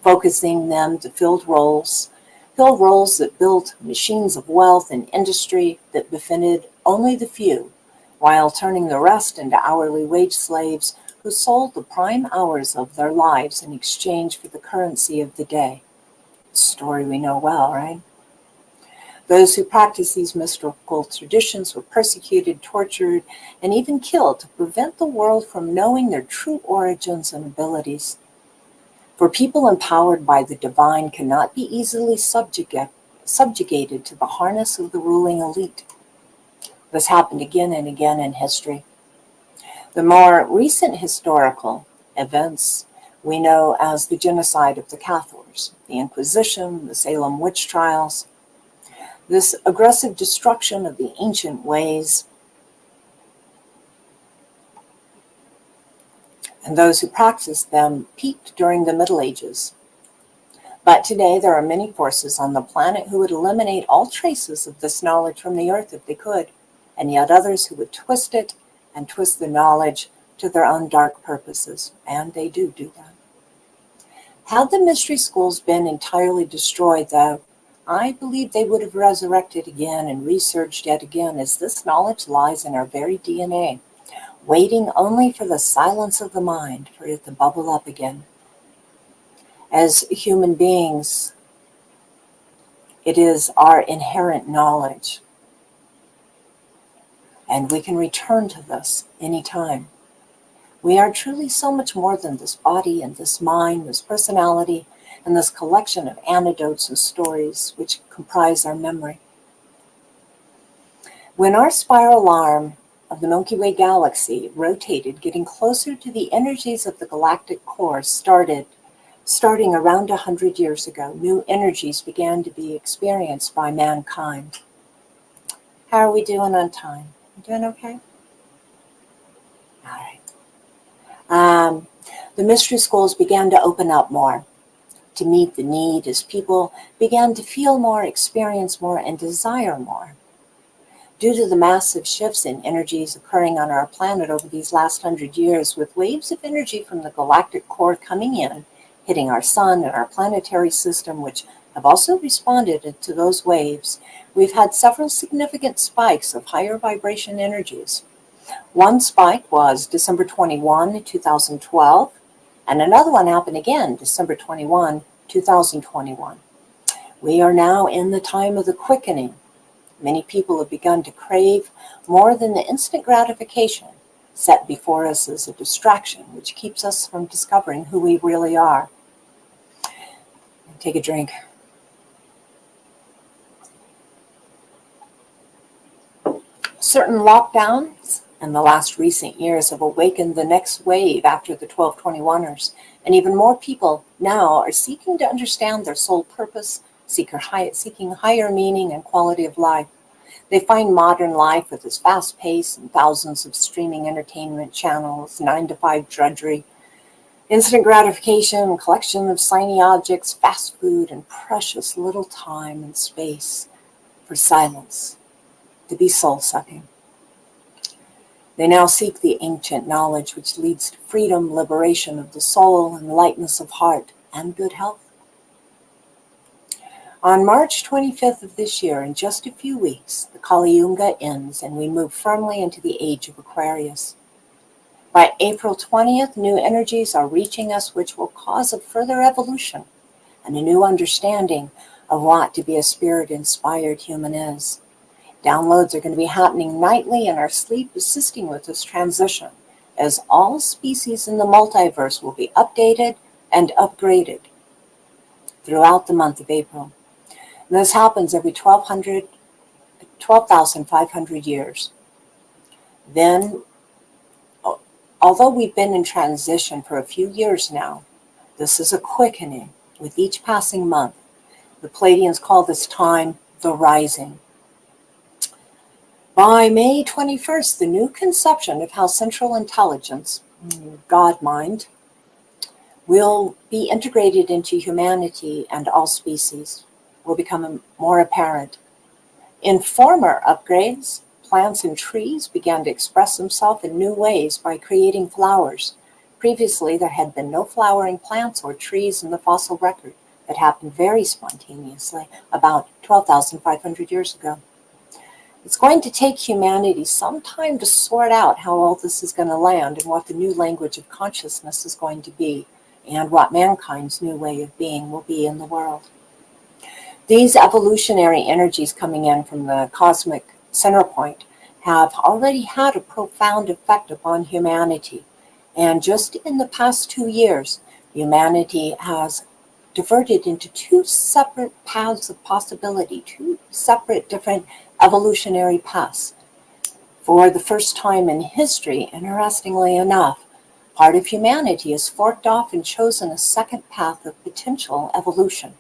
focusing them to fill roles that built machines of wealth and industry that benefited only the few, while turning the rest into hourly wage slaves who sold the prime hours of their lives in exchange for the currency of the day. A story we know well, right? Those who practiced these mystical traditions were persecuted, tortured, and even killed to prevent the world from knowing their true origins and abilities. For people empowered by the divine cannot be easily subjugated to the harness of the ruling elite. This happened again and again in history. The more recent historical events we know as the genocide of the Cathars, the Inquisition, the Salem witch trials. This aggressive destruction of the ancient ways and those who practiced them peaked during the Middle Ages. But today there are many forces on the planet who would eliminate all traces of this knowledge from the earth if they could, and yet others who would twist it and twist the knowledge to their own dark purposes, and they do that. Had the mystery schools been entirely destroyed, though, I believe they would have resurrected again and resurged yet again, as this knowledge lies in our very DNA, waiting only for the silence of the mind for it to bubble up again. As human beings, it is our inherent knowledge, and we can return to this anytime. We are truly so much more than this body and this mind, this personality, and this collection of anecdotes and stories which comprise our memory. When our spiral arm of the Milky Way galaxy rotated, getting closer to the energies of the galactic core starting around 100 years ago, new energies began to be experienced by mankind. How are we doing on time? You doing okay? All right. The mystery schools began to open up more, to meet the need as people began to feel more, experience more, and desire more. Due to the massive shifts in energies occurring on our planet over these last 100 years, with waves of energy from the galactic core coming in, hitting our sun and our planetary system, which have also responded to those waves, we've had several significant spikes of higher vibration energies. One spike was December 21, 2012, and another one happened again, December 21, 2021. We are now in the time of the quickening. Many people have begun to crave more than the instant gratification set before us as a distraction, which keeps us from discovering who we really are. Take a drink. Certain lockdowns and the last recent years have awakened the next wave after the 1221ers, and even more people now are seeking to understand their soul purpose, seeking higher meaning and quality of life. They find modern life with its fast pace and thousands of streaming entertainment channels, 9-to-5 drudgery, instant gratification, and collection of shiny objects, fast food, and precious little time and space for silence, to be soul-sucking. They now seek the ancient knowledge which leads to freedom, liberation of the soul, and lightness of heart, and good health. On March 25th of this year, in just a few weeks, the Kali Yuga ends and we move firmly into the age of Aquarius. By April 20th, new energies are reaching us which will cause a further evolution and a new understanding of what to be a spirit-inspired human is. Downloads are going to be happening nightly in our sleep, assisting with this transition, as all species in the multiverse will be updated and upgraded throughout the month of April. And this happens every 12,500 years. Then, although we've been in transition for a few years now, this is a quickening with each passing month. The Palladians call this time the rising. By May 21st, the new conception of how central intelligence, God mind, will be integrated into humanity and all species will become more apparent. In former upgrades, plants and trees began to express themselves in new ways by creating flowers. Previously, there had been no flowering plants or trees in the fossil record. That happened very spontaneously about 12,500 years ago. It's going to take humanity some time to sort out how all this is going to land and what the new language of consciousness is going to be and what mankind's new way of being will be in the world. These evolutionary energies coming in from the cosmic center point have already had a profound effect upon humanity. And just in the past 2 years, humanity has diverted into two separate paths of possibility, two separate different evolutionary paths. For the first time in history, interestingly enough, part of humanity has forked off and chosen a second path of potential evolution.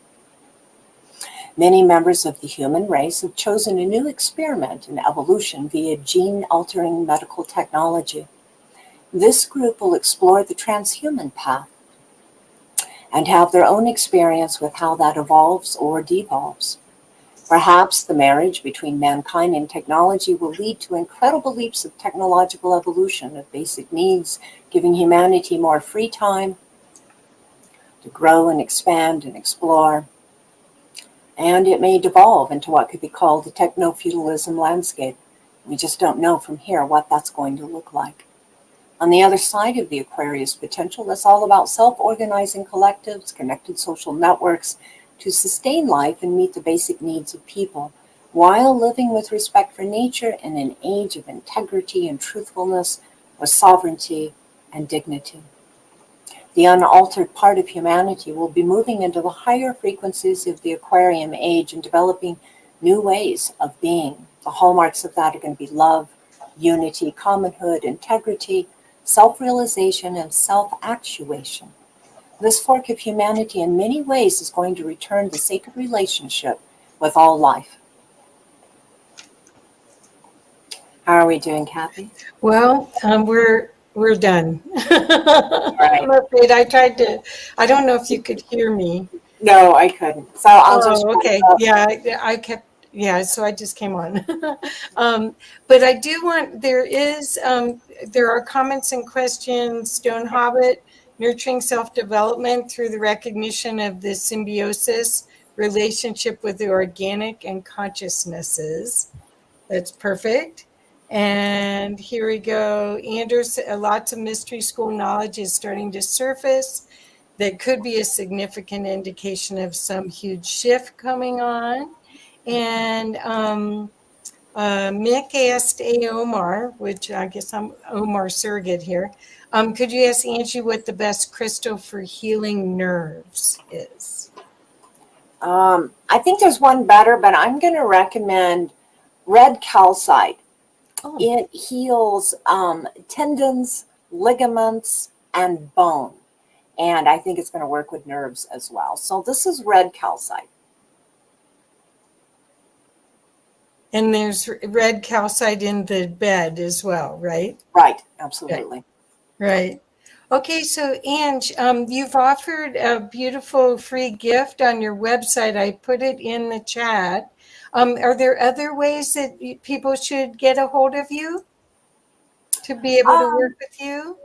Many members of the human race have chosen a new experiment in evolution via gene-altering medical technology. This group will explore the transhuman path and have their own experience with how that evolves or devolves. Perhaps the marriage between mankind and technology will lead to incredible leaps of technological evolution of basic needs, giving humanity more free time to grow and expand and explore. And it may devolve into what could be called the techno-feudalism landscape. We just don't know from here what that's going to look like. On the other side of the Aquarius potential, it's all about self-organizing collectives, connected social networks to sustain life and meet the basic needs of people, while living with respect for nature in an age of integrity and truthfulness, with sovereignty and dignity. The unaltered part of humanity will be moving into the higher frequencies of the Aquarian age and developing new ways of being. The hallmarks of that are going to be love, unity, commonhood, integrity, self-realization, and self-actuation. This fork of humanity in many ways is going to return the sacred relationship with all life. How are we doing, Kathy? Well, we're done. I'm afraid I tried to. I don't know if you could hear me. No, I couldn't. So I'll just. Okay. Yeah, I kept. yeah, so I just came on. But I do want, there are comments and questions. Stone Hobbit, nurturing self-development through the recognition of the symbiosis relationship with the organic and consciousnesses. That's perfect. And here we go. Anders, lots of mystery school knowledge is starting to surface. That could be a significant indication of some huge shift coming on. And Mick asked A. Omar, which I guess I'm Omar surrogate here. Could you ask Angie what the best crystal for healing nerves is? I think there's one better, but I'm going to recommend red calcite. Oh. It heals tendons, ligaments, and bone. And I think it's going to work with nerves as well. So this is red calcite. And there's red calcite in the bed as well, right? Right, absolutely. Right. Okay, so Ange, you've offered a beautiful free gift on your website. I put it in the chat. Are there other ways that people should get a hold of you to be able to work with you?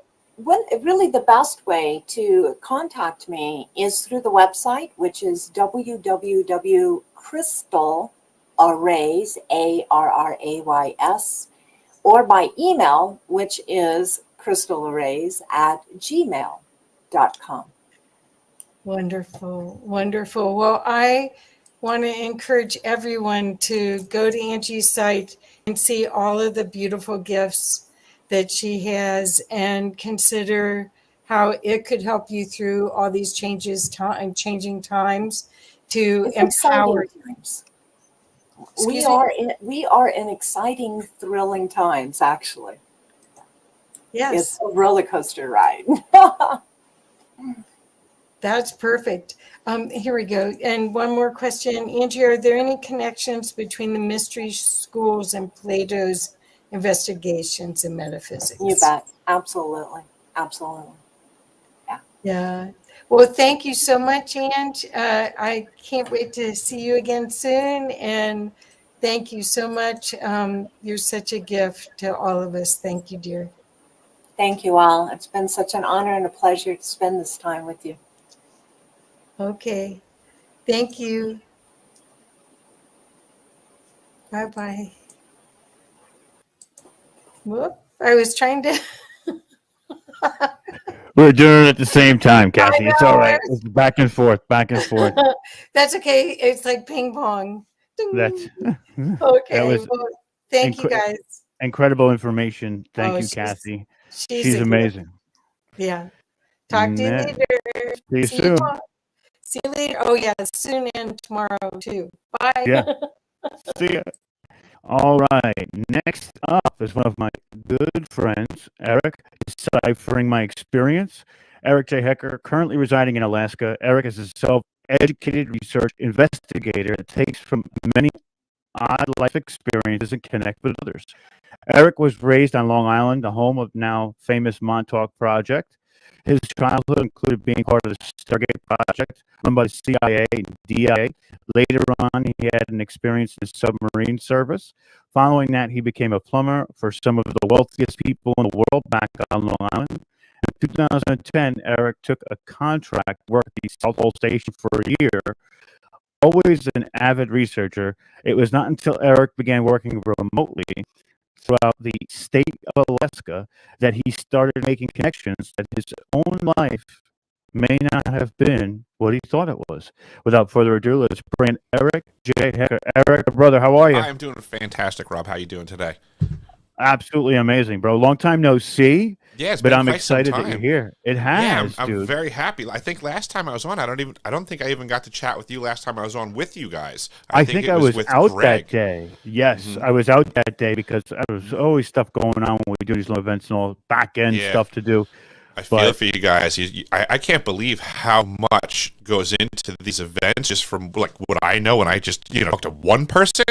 Really the best way to contact me is through the website, which is www.crystalarays, ARRAYS, or by email, which is crystalarays@gmail.com. Wonderful, wonderful. Well, I want to encourage everyone to go to Angie's site and see all of the beautiful gifts that she has and consider how it could help you through all these changes and changing times to empower times. Excuse We are in exciting, thrilling times, actually. Yes. It's a roller coaster ride. That's perfect. Here we go. And one more question. Angie, are there any connections between the mystery schools and Plato's investigations in metaphysics? You bet. Absolutely. Absolutely. Yeah. Yeah. Well, thank you so much, Ange. I can't wait to see you again soon. And thank you so much. You're such a gift to all of us. Thank you, dear. Thank you all. It's been such an honor and a pleasure to spend this time with you. Okay. Thank you. Bye-bye. Whoop. I was trying to... We're doing it at the same time, Cassie. It's all right. It's back and forth, back and forth. That's okay. It's like ping pong. Ding. That's Okay. That was well, thank you, guys. incredible information. Thank you, she's- Cassie. She's She's a gift. amazing. Yeah. Talk to you Nah. later. See you soon. See you later. Oh, yeah. Soon and tomorrow, too. Bye. Yeah. See ya. All right. Next up is one of my good friends, Eric, deciphering my experience. Eric J. Hecker, currently residing in Alaska. Eric is a self-educated research investigator that takes from many odd life experiences and connect with others. Eric was raised on Long Island, the home of now famous Montauk Project. His childhood included being part of the Stargate Project, run by the CIA and DIA. Later on, he had an experience in the submarine service. Following that, he became a plumber for some of the wealthiest people in the world back on Long Island. In 2010, Eric took a contract to work at the South Pole Station for a year. Always an avid researcher, it was not until Eric began working remotely throughout the state of Alaska that he started making connections that his own life may not have been what he thought it was. Without further ado, let's bring in Eric J. Hecker. Eric, brother, how are you? I'm doing fantastic, Rob. How you doing today? Absolutely amazing, bro. Long time no see. Yeah, it's but been I'm quite some excited that time. you're here. It has, I'm dude. very happy. I think last time I was on, I don't think I even got to chat with you last time I was on with you guys. I think I was with out Greg. that day. Yes, I was out that day because there was always stuff going on when we do these little events and all back end stuff to do. I feel for you guys. I can't believe how much goes into these events just from like what I know, and I just talk to one person.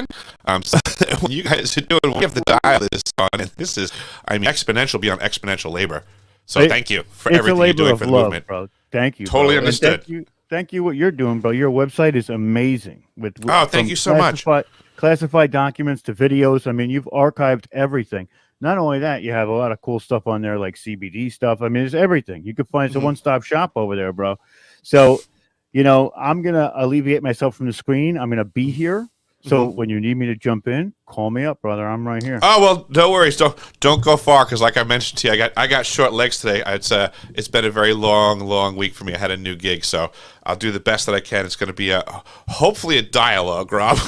So when you guys are doing, we have to dial this on, and this is, exponential beyond exponential labor. So thank you for everything you're doing for the movement, bro. Thank you. Totally bro. understood. Thank you what you're doing, bro. Your website is amazing. Thank you so much. classified documents to videos. I mean, you've archived everything. Not only that, you have a lot of cool stuff on there, like CBD stuff. I mean, it's everything. You can find it's a one-stop shop over there, bro. So, I'm going to alleviate myself from the screen. I'm going to be here. So when you need me to jump in, call me up, brother. I'm right here. Oh, well, no worries. Don't go far, because like I mentioned to you, I got short legs today. It's been a very long week for me. I had a new gig, so I'll do the best that I can. It's going to be hopefully a dialogue, Rob.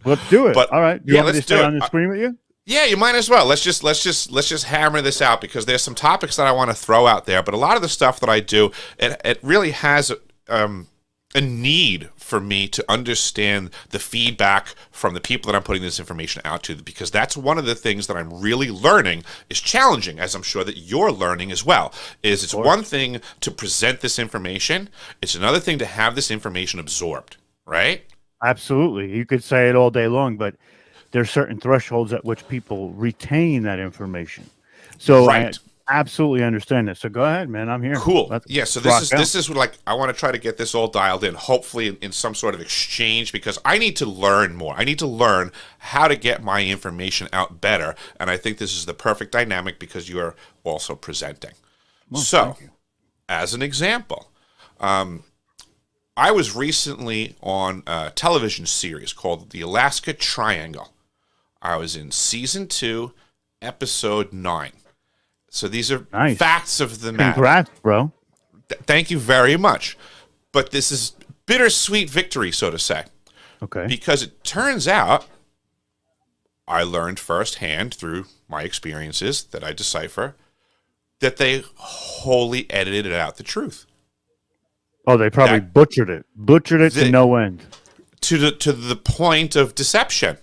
Let's do it. But, all right. You want me to stay on the screen with you? Yeah, you might as well. Let's just hammer this out, because there's some topics that I want to throw out there. But a lot of the stuff that I do, it really has a need for me to understand the feedback from the people that I'm putting this information out to, because that's one of the things that I'm really learning is challenging, as I'm sure that you're learning as well. It's one thing to present this information, it's another thing to have this information absorbed, right? Absolutely. You could say it all day long, but there's certain thresholds at which people retain that information. So right. I absolutely understand this. So go ahead, man. I'm here. Cool. Let's yeah. So rock this is like, I want to try to get this all dialed in, hopefully in some sort of exchange, because I need to learn more. I need to learn how to get my information out better. And I think this is the perfect dynamic, because you are also presenting. Well, so as an example, I was recently on a television series called The Alaska Triangle. I was in season 2, episode 9. So these are facts of the matter. Congrats, bro. Thank you very much. But this is bittersweet victory, so to say. Okay. Because it turns out I learned firsthand through my experiences that I decipher that they wholly edited out the truth. Oh, they probably butchered it to no end. To the point of deception.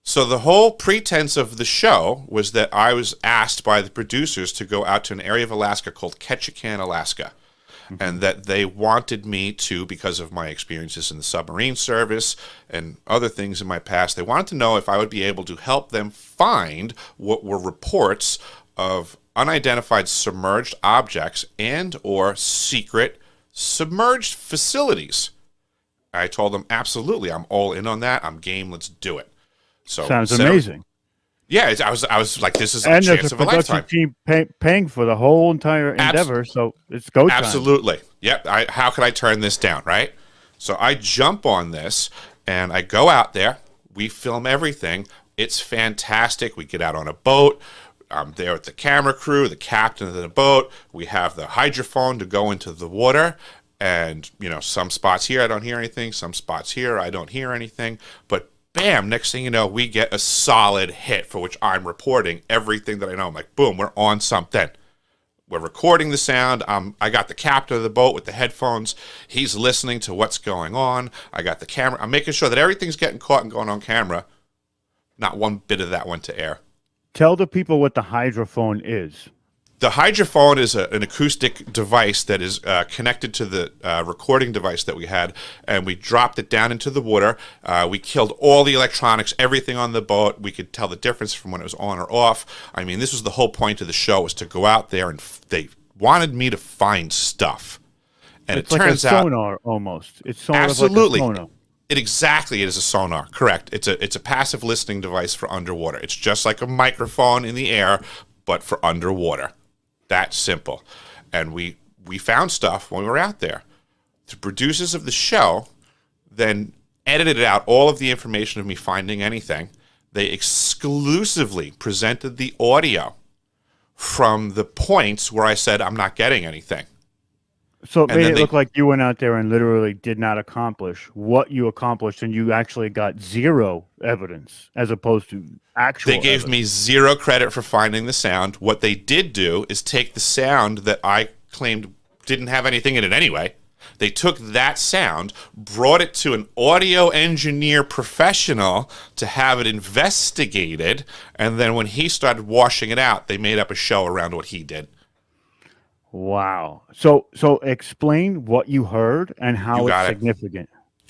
So the whole pretense of the show was that I was asked by the producers to go out to an area of Alaska called Ketchikan, Alaska. And that they wanted me to, because of my experiences in the submarine service and other things in my past, they wanted to know if I would be able to help them find what were reports of unidentified submerged objects and or secret submerged facilities. I told them, absolutely, I'm all in on that. I'm game. Let's do it. So sounds amazing. Yeah, I was like, this is a chance of a lifetime. Team paying for the whole entire endeavor, so it's go time. Absolutely. Yep. How could I turn this down, right? So I jump on this, and I go out there. We film everything. It's fantastic. We get out on a boat. I'm there with the camera crew, the captain of the boat. We have the hydrophone to go into the water. And, some spots here I don't hear anything. Some spots here I don't hear anything. But bam, next thing you know, we get a solid hit for which I'm reporting everything that I know. I'm like, boom, we're on something. We're recording the sound. I got the captain of the boat with the headphones. He's listening to what's going on. I got the camera. I'm making sure that everything's getting caught and going on camera. Not one bit of that went to air. Tell the people what the hydrophone is. The hydrophone is an acoustic device that is connected to the recording device that we had, and we dropped it down into the water. We killed all the electronics, everything on the boat. We could tell the difference from when it was on or off. I mean, this was the whole point of the show, was to go out there, and they wanted me to find stuff. And it's it turns out, like a sonar almost. It's sort absolutely. of like a sonar. It is a sonar, correct. It's a passive listening device for underwater. It's just like a microphone in the air, but for underwater. That simple. And we found stuff when we were out there. The producers of the show then edited out all of the information of me finding anything. They exclusively presented the audio from the points where I said I'm not getting anything. So it made it look like you went out there and literally did not accomplish what you accomplished, and you actually got zero evidence as opposed to actual They gave me zero credit for finding the sound. What they did do is take the sound that I claimed didn't have anything in it anyway. They took that sound, brought it to an audio engineer professional to have it investigated, and then when he started washing it out, they made up a show around what he did. Wow. So explain what you heard and how it's significant.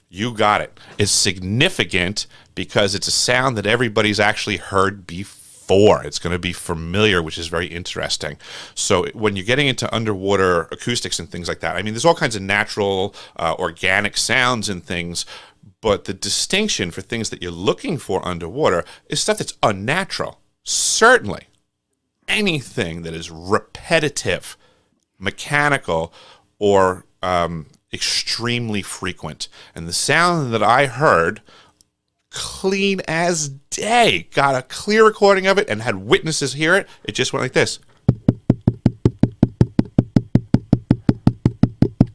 You got it. It's significant because it's a sound that everybody's actually heard before. It's going to be familiar, which is very interesting. So when you're getting into underwater acoustics and things like that, I mean, there's all kinds of natural, organic sounds and things, But the distinction for things that you're looking for underwater is stuff that's unnatural. Certainly, anything that is repetitive, mechanical, or extremely frequent. And the sound that I heard, clean as day, got a clear recording of it and had witnesses hear it. It just went like this.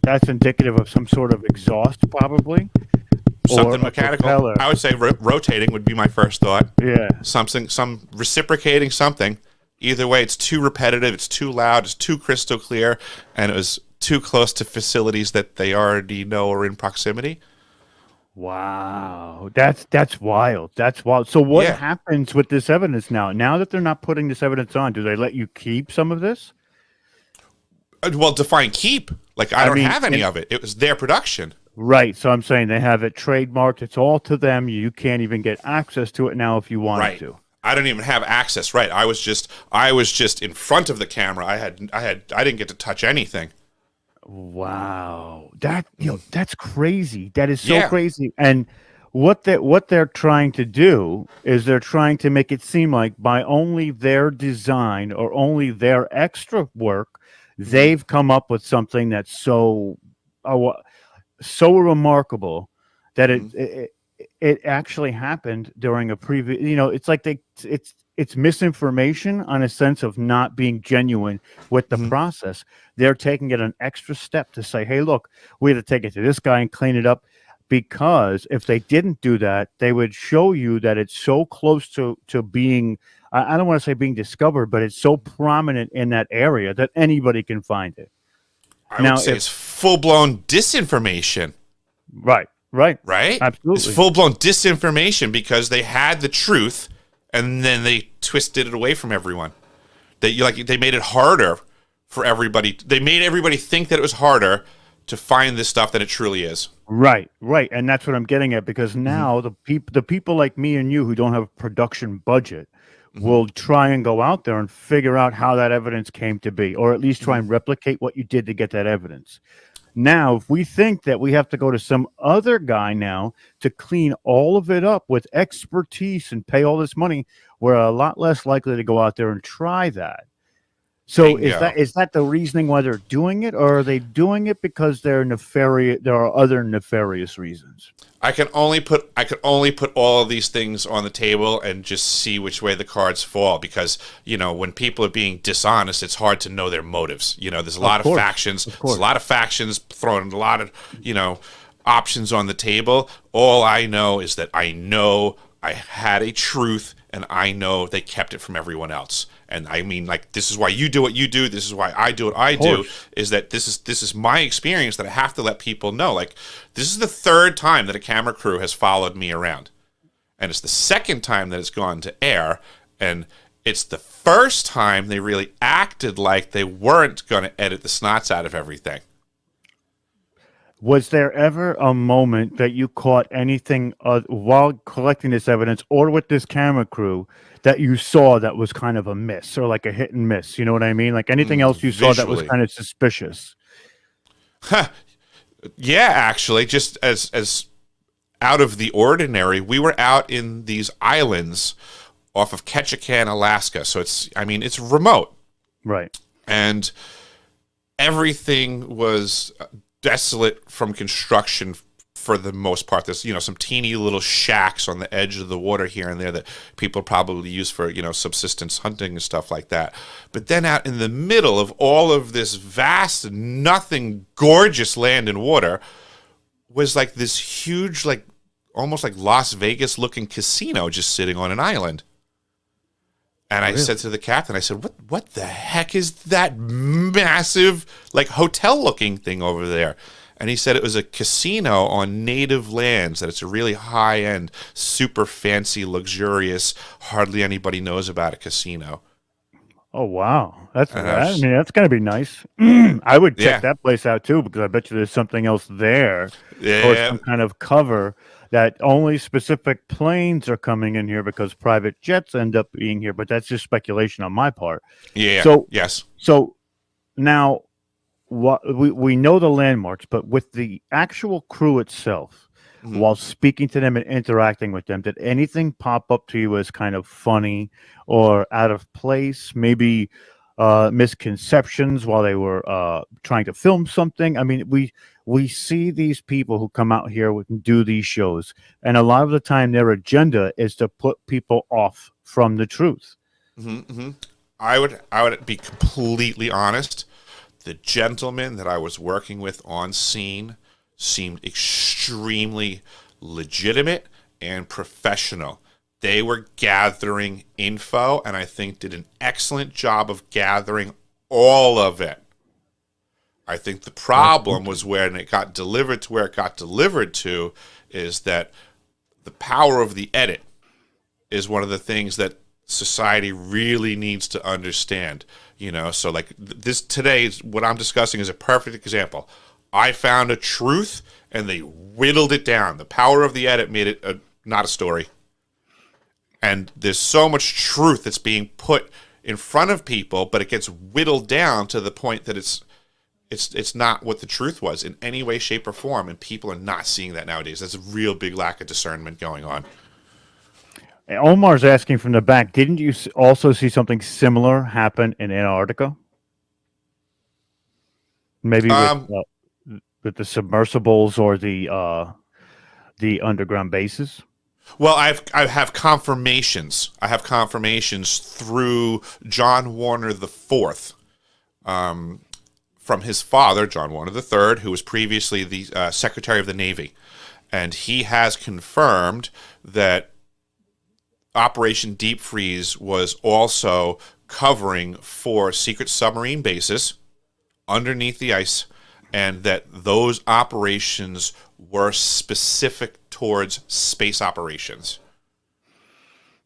That's indicative of some sort of exhaust, probably. Something mechanical. Propeller. I would say rotating would be my first thought. Yeah. Some reciprocating something. Either way, it's too repetitive, it's too loud, it's too crystal clear, and it was too close to facilities that they already know are in proximity. Wow, that's wild. That's wild. So what happens with this evidence now? Now that they're not putting this evidence on, do they let you keep some of this? Well, define keep. Like, I don't have any of it. It was their production. Right. So I'm saying they have it trademarked. It's all to them. You can't even get access to it now if you wanted to. I don't even have access. Right. I was just in front of the camera. I didn't get to touch anything. Wow. That's crazy. That is so crazy. And what they're trying to do is they're trying to make it seem like by only their design or only their extra work, they've come up with something that's so remarkable that it actually happened during a previous. It's like it's misinformation on a sense of not being genuine with the process. They're taking it an extra step to say, hey, look, we had to take it to this guy and clean it up, because if they didn't do that, they would show you that it's so close to being, I don't want to say being discovered, but it's so prominent in that area that anybody can find it. I would say it's full-blown disinformation. Right. Absolutely. It's full-blown disinformation because they had the truth and then they twisted it away from everyone. They made it harder for everybody. They made everybody think that it was harder to find this stuff than it truly is. Right. And that's what I'm getting at, because now the people like me and you who don't have a production budget will try and go out there and figure out how that evidence came to be, or at least try and replicate what you did to get that evidence. Now, if we think that we have to go to some other guy now to clean all of it up with expertise and pay all this money, we're a lot less likely to go out there and try that. So is that the reasoning why they're doing it, or are they doing it because they're nefarious? There are other nefarious reasons. I can only put all of these things on the table and just see which way the cards fall, because when people are being dishonest, it's hard to know their motives. There's a lot of factions. There's a lot of factions throwing a lot of options on the table. All I know is that I know I had a truth, and I know they kept it from everyone else. And I mean, like, this is why you do what you do. This is why I do what I do. Is that this is my experience that I have to let people know. Like, this is the third time that a camera crew has followed me around, and it's the second time that it's gone to air, and it's the first time they really acted like they weren't going to edit the snots out of everything. Was there ever a moment that you caught anything while collecting this evidence or with this camera crew that you saw that was kind of a miss, or like a hit and miss? You know what I mean? Like anything else you saw that was kind of suspicious? Yeah, actually, just as out of the ordinary, we were out in these islands off of Ketchikan, Alaska. So it's remote. Right. And everything was desolate from construction for the most part. There's some teeny little shacks on the edge of the water here and there that people probably use for subsistence hunting and stuff like that. But then out in the middle of all of this vast, nothing, gorgeous land and water was like this huge, like almost like Las Vegas looking casino just sitting on an island. And I said to the captain, I said, what the heck is that massive, like, hotel-looking thing over there? And he said it was a casino on native lands, that it's a really high-end, super fancy, luxurious, hardly anybody knows about a casino. Oh, wow. That's going to be nice. I would check that place out, too, because I bet you there's something else there. Yeah. Or some kind of cover that only specific planes are coming in here because private jets end up being here. But that's just speculation on my part. Yeah. So, yes. So now we know the landmarks, but with the actual crew itself, while speaking to them and interacting with them? Did anything pop up to you as kind of funny or out of place? Maybe misconceptions while they were trying to film something? I mean, we see these people who come out here and do these shows, and a lot of the time their agenda is to put people off from the truth. I would be completely honest. The gentleman that I was working with on scene seemed extremely legitimate and professional. They were gathering info, and I think did an excellent job of gathering all of it. I think the problem was when it got delivered to where it got delivered to is that the power of the edit is one of the things that society really needs to understand. So like this today, what I'm discussing is a perfect example. I found a truth, and they whittled it down. The power of the edit made it not a story. And there's so much truth that's being put in front of people, but it gets whittled down to the point that it's not what the truth was in any way, shape, or form, and people are not seeing that nowadays. There's a real big lack of discernment going on. Omar's asking from the back, didn't you also see something similar happen in Antarctica? Maybe with the submersibles or the underground bases? Well, I have confirmations. I have confirmations through John Warner IV, from his father, John Warner III, who was previously the Secretary of the Navy, and he has confirmed that Operation Deep Freeze was also covering for secret submarine bases underneath the ice, and that those operations were specific towards space operations.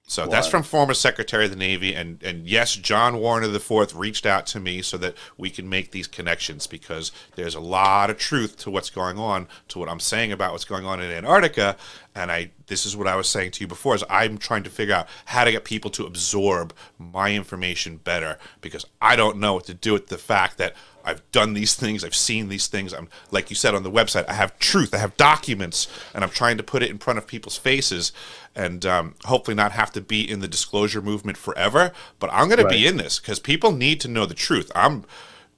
So that's from former Secretary of the Navy, and yes, John Warner IV reached out to me so that we can make these connections, because there's a lot of truth to what's going on, to what I'm saying about what's going on in Antarctica, and this is what I was saying to you before, is I'm trying to figure out how to get people to absorb my information better, because I don't know what to do with the fact that I've done these things, I've seen these things, I'm, like you said on the website, I have truth, I have documents, and I'm trying to put it in front of people's faces, and hopefully not have to be in the disclosure movement forever, but I'm going to be in this, because people need to know the truth.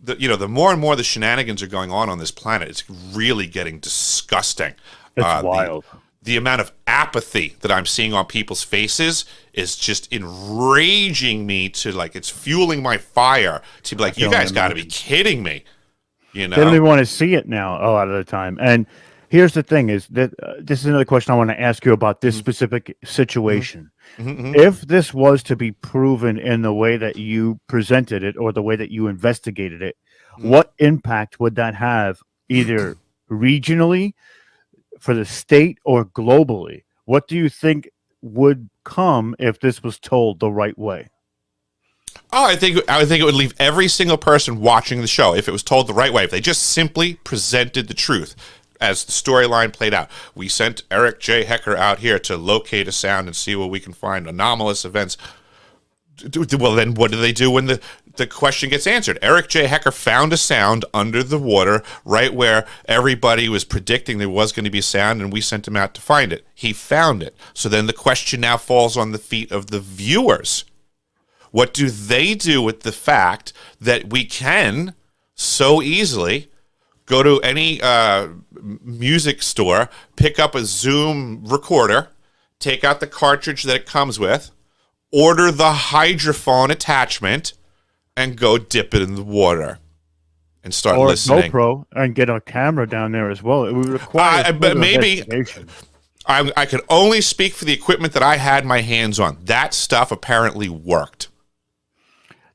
The more and more the shenanigans are going on this planet, it's really getting disgusting. It's wild. The amount of apathy that I'm seeing on people's faces is just enraging me to, like, it's fueling my fire to be like, you guys got to be kidding me. They don't even want to see it now a lot of the time. And here's the thing is that this is another question I want to ask you about this specific situation. If this was to be proven in the way that you presented it or the way that you investigated it, what impact would that have either regionally, for the state, or globally? What do you think would come if this was told the right way? Oh, I think it would leave every single person watching the show, if it was told the right way, if they just simply presented the truth as the storyline played out. We sent Eric J. Hecker out here to locate a sound and see what we can find, anomalous events. Well, then what do they do when the question gets answered? Eric J. Hecker found a sound under the water right where everybody was predicting there was going to be a sound, and we sent him out to find it. He found it. So then the question now falls on the feet of the viewers. What do they do with the fact that we can so easily go to any music store, pick up a Zoom recorder, take out the cartridge that it comes with, order the hydrophone attachment, and go dip it in the water and start listening. Or GoPro, and get a camera down there as well. It would require but maybe I can only speak for the equipment that I had my hands on. That stuff apparently worked.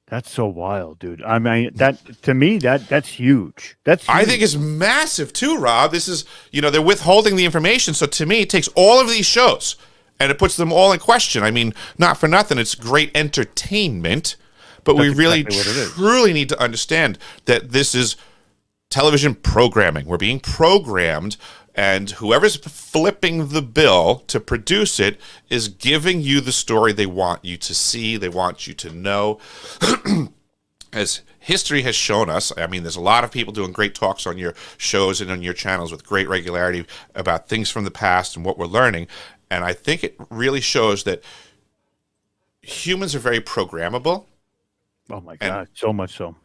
That's so wild, dude. I mean, that to me, that's huge. That's huge. I think it's massive too, Rob. This is, they're withholding the information. So to me, it takes all of these shows and it puts them all in question. I mean, not for nothing, it's great entertainment, but we really truly need to understand that this is television programming. We're being programmed, and whoever's flipping the bill to produce it is giving you the story they want you to see, they want you to know. as history has shown us, I mean, there's a lot of people doing great talks on your shows and on your channels with great regularity about things from the past and what we're learning. And I think it really shows that humans are very programmable. Oh my God, so much so.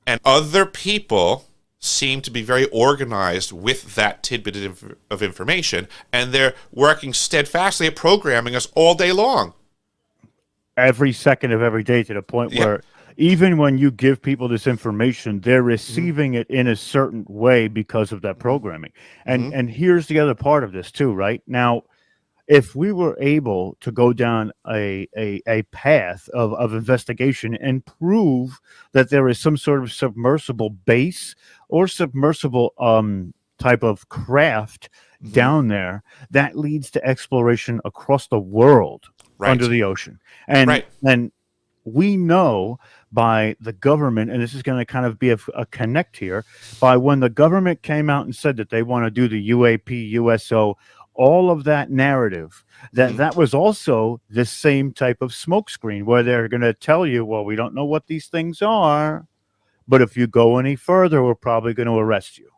And other people seem to be very organized with that tidbit of information, and they're working steadfastly at programming us all day long. Every second of every day, to the point where even when you give people this information, they're receiving it in a certain way because of that programming. And here's the other part of this too, right? Now, if we were able to go down a path of investigation and prove that there is some sort of submersible base or submersible type of craft down there, that leads to exploration across the world under the ocean. And and we know by the government, and this is going to kind of be a connect here, by when the government came out and said that they want to do the UAP, USO, all of that narrative, that was also the same type of smokescreen where they're going to tell you, well, we don't know what these things are, but if you go any further, we're probably going to arrest you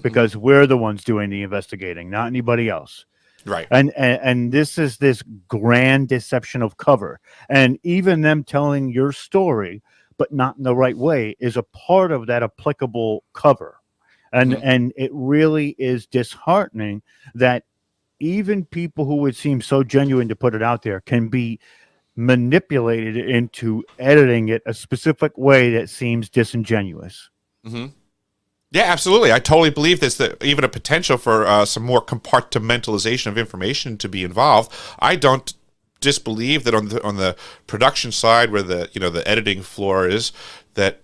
because we're the ones doing the investigating, not anybody else. Right. And this is this grand deception of cover. And even them telling your story, but not in the right way, is a part of that applicable cover. And it really is disheartening that even people who would seem so genuine to put it out there can be manipulated into editing it a specific way that seems disingenuous. Yeah, absolutely. I totally believe there's even a potential for some more compartmentalization of information to be involved. I don't disbelieve that on the production side, where the editing floor is, that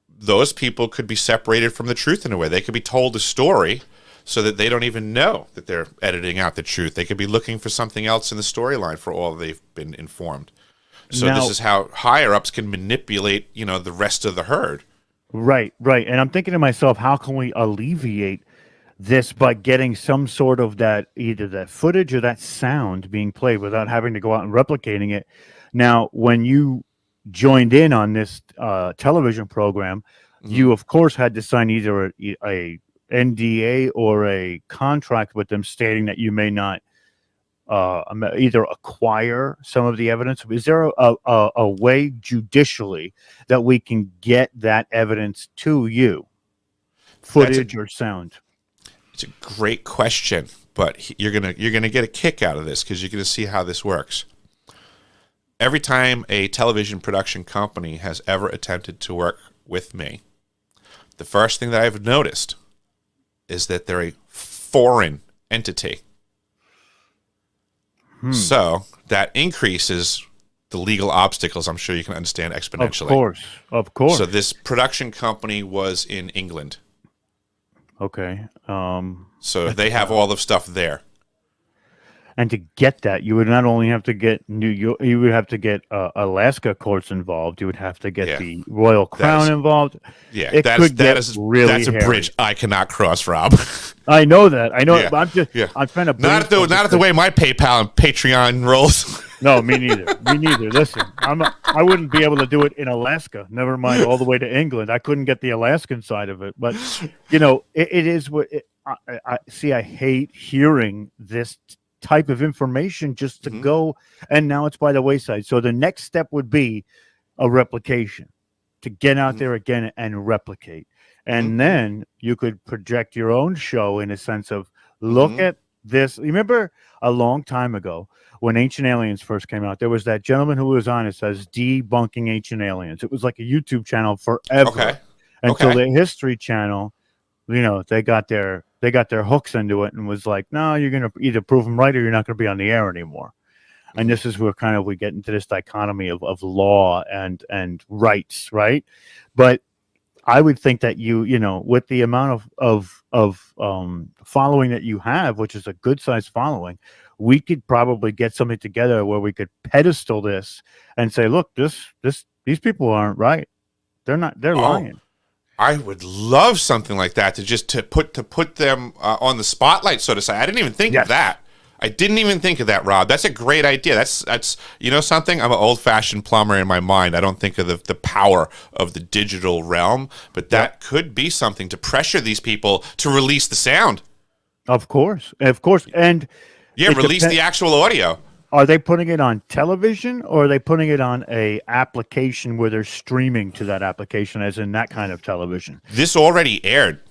those people could be separated from the truth in a way. They could be told a story so that they don't even know that they're editing out the truth. They could be looking for something else in the storyline for all they've been informed. So now, this is how higher ups can manipulate, the rest of the herd. Right. And I'm thinking to myself, how can we alleviate this by getting some sort of either that footage or that sound being played without having to go out and replicating it? Now, when you joined in on this television program, you of course had to sign either a NDA or a contract with them stating that you may not either acquire some of the evidence. Is there a way judicially that we can get that evidence to you, footage or sound? It's a great question, but you're gonna get a kick out of this because you're gonna see how this works. Every time a television production company has ever attempted to work with me, the first thing that I've noticed is that they're a foreign entity. So that increases the legal obstacles, I'm sure you can understand, exponentially. Of course. So this production company was in England. Okay. So they have all the stuff there. And to get that, you would not only have to get New York, you would have to get Alaska courts involved. You would have to get the Royal Crown involved. Yeah, that's a bridge I cannot cross, Rob. I know that. I know. I'm trying to. Not the way my PayPal and Patreon rolls. No, me neither. Listen, I wouldn't be able to do it in Alaska. Never mind all the way to England. I couldn't get the Alaskan side of it. But it is what I see. I hate hearing this type of information just to go, and now it's by the wayside. So the next step would be a replication, to get out there again and replicate. And then you could project your own show in a sense of, look at this. Remember a long time ago when Ancient Aliens first came out, there was that gentleman who was on, it says Debunking Ancient Aliens. It was like a YouTube channel forever until the History Channel, they got their hooks into it and was like, no, you're going to either prove them right or you're not going to be on the air anymore. And this is where we get into this dichotomy of law and rights, right? But I would think that with the amount of following that you have, which is a good sized following, we could probably get something together where we could pedestal this and say, look, these people aren't right. They're lying. I would love something like that to put them on the spotlight, so to say. I didn't even think of that. I didn't even think of that, Rob. That's a great idea. That's you know something? I'm an old-fashioned plumber in my mind. I don't think of the power of the digital realm, but that could be something to pressure these people to release the sound. Of course. And release the actual audio. Are they putting it on television, or are they putting it on a application where they're streaming to that application, as in that kind of television? This already aired.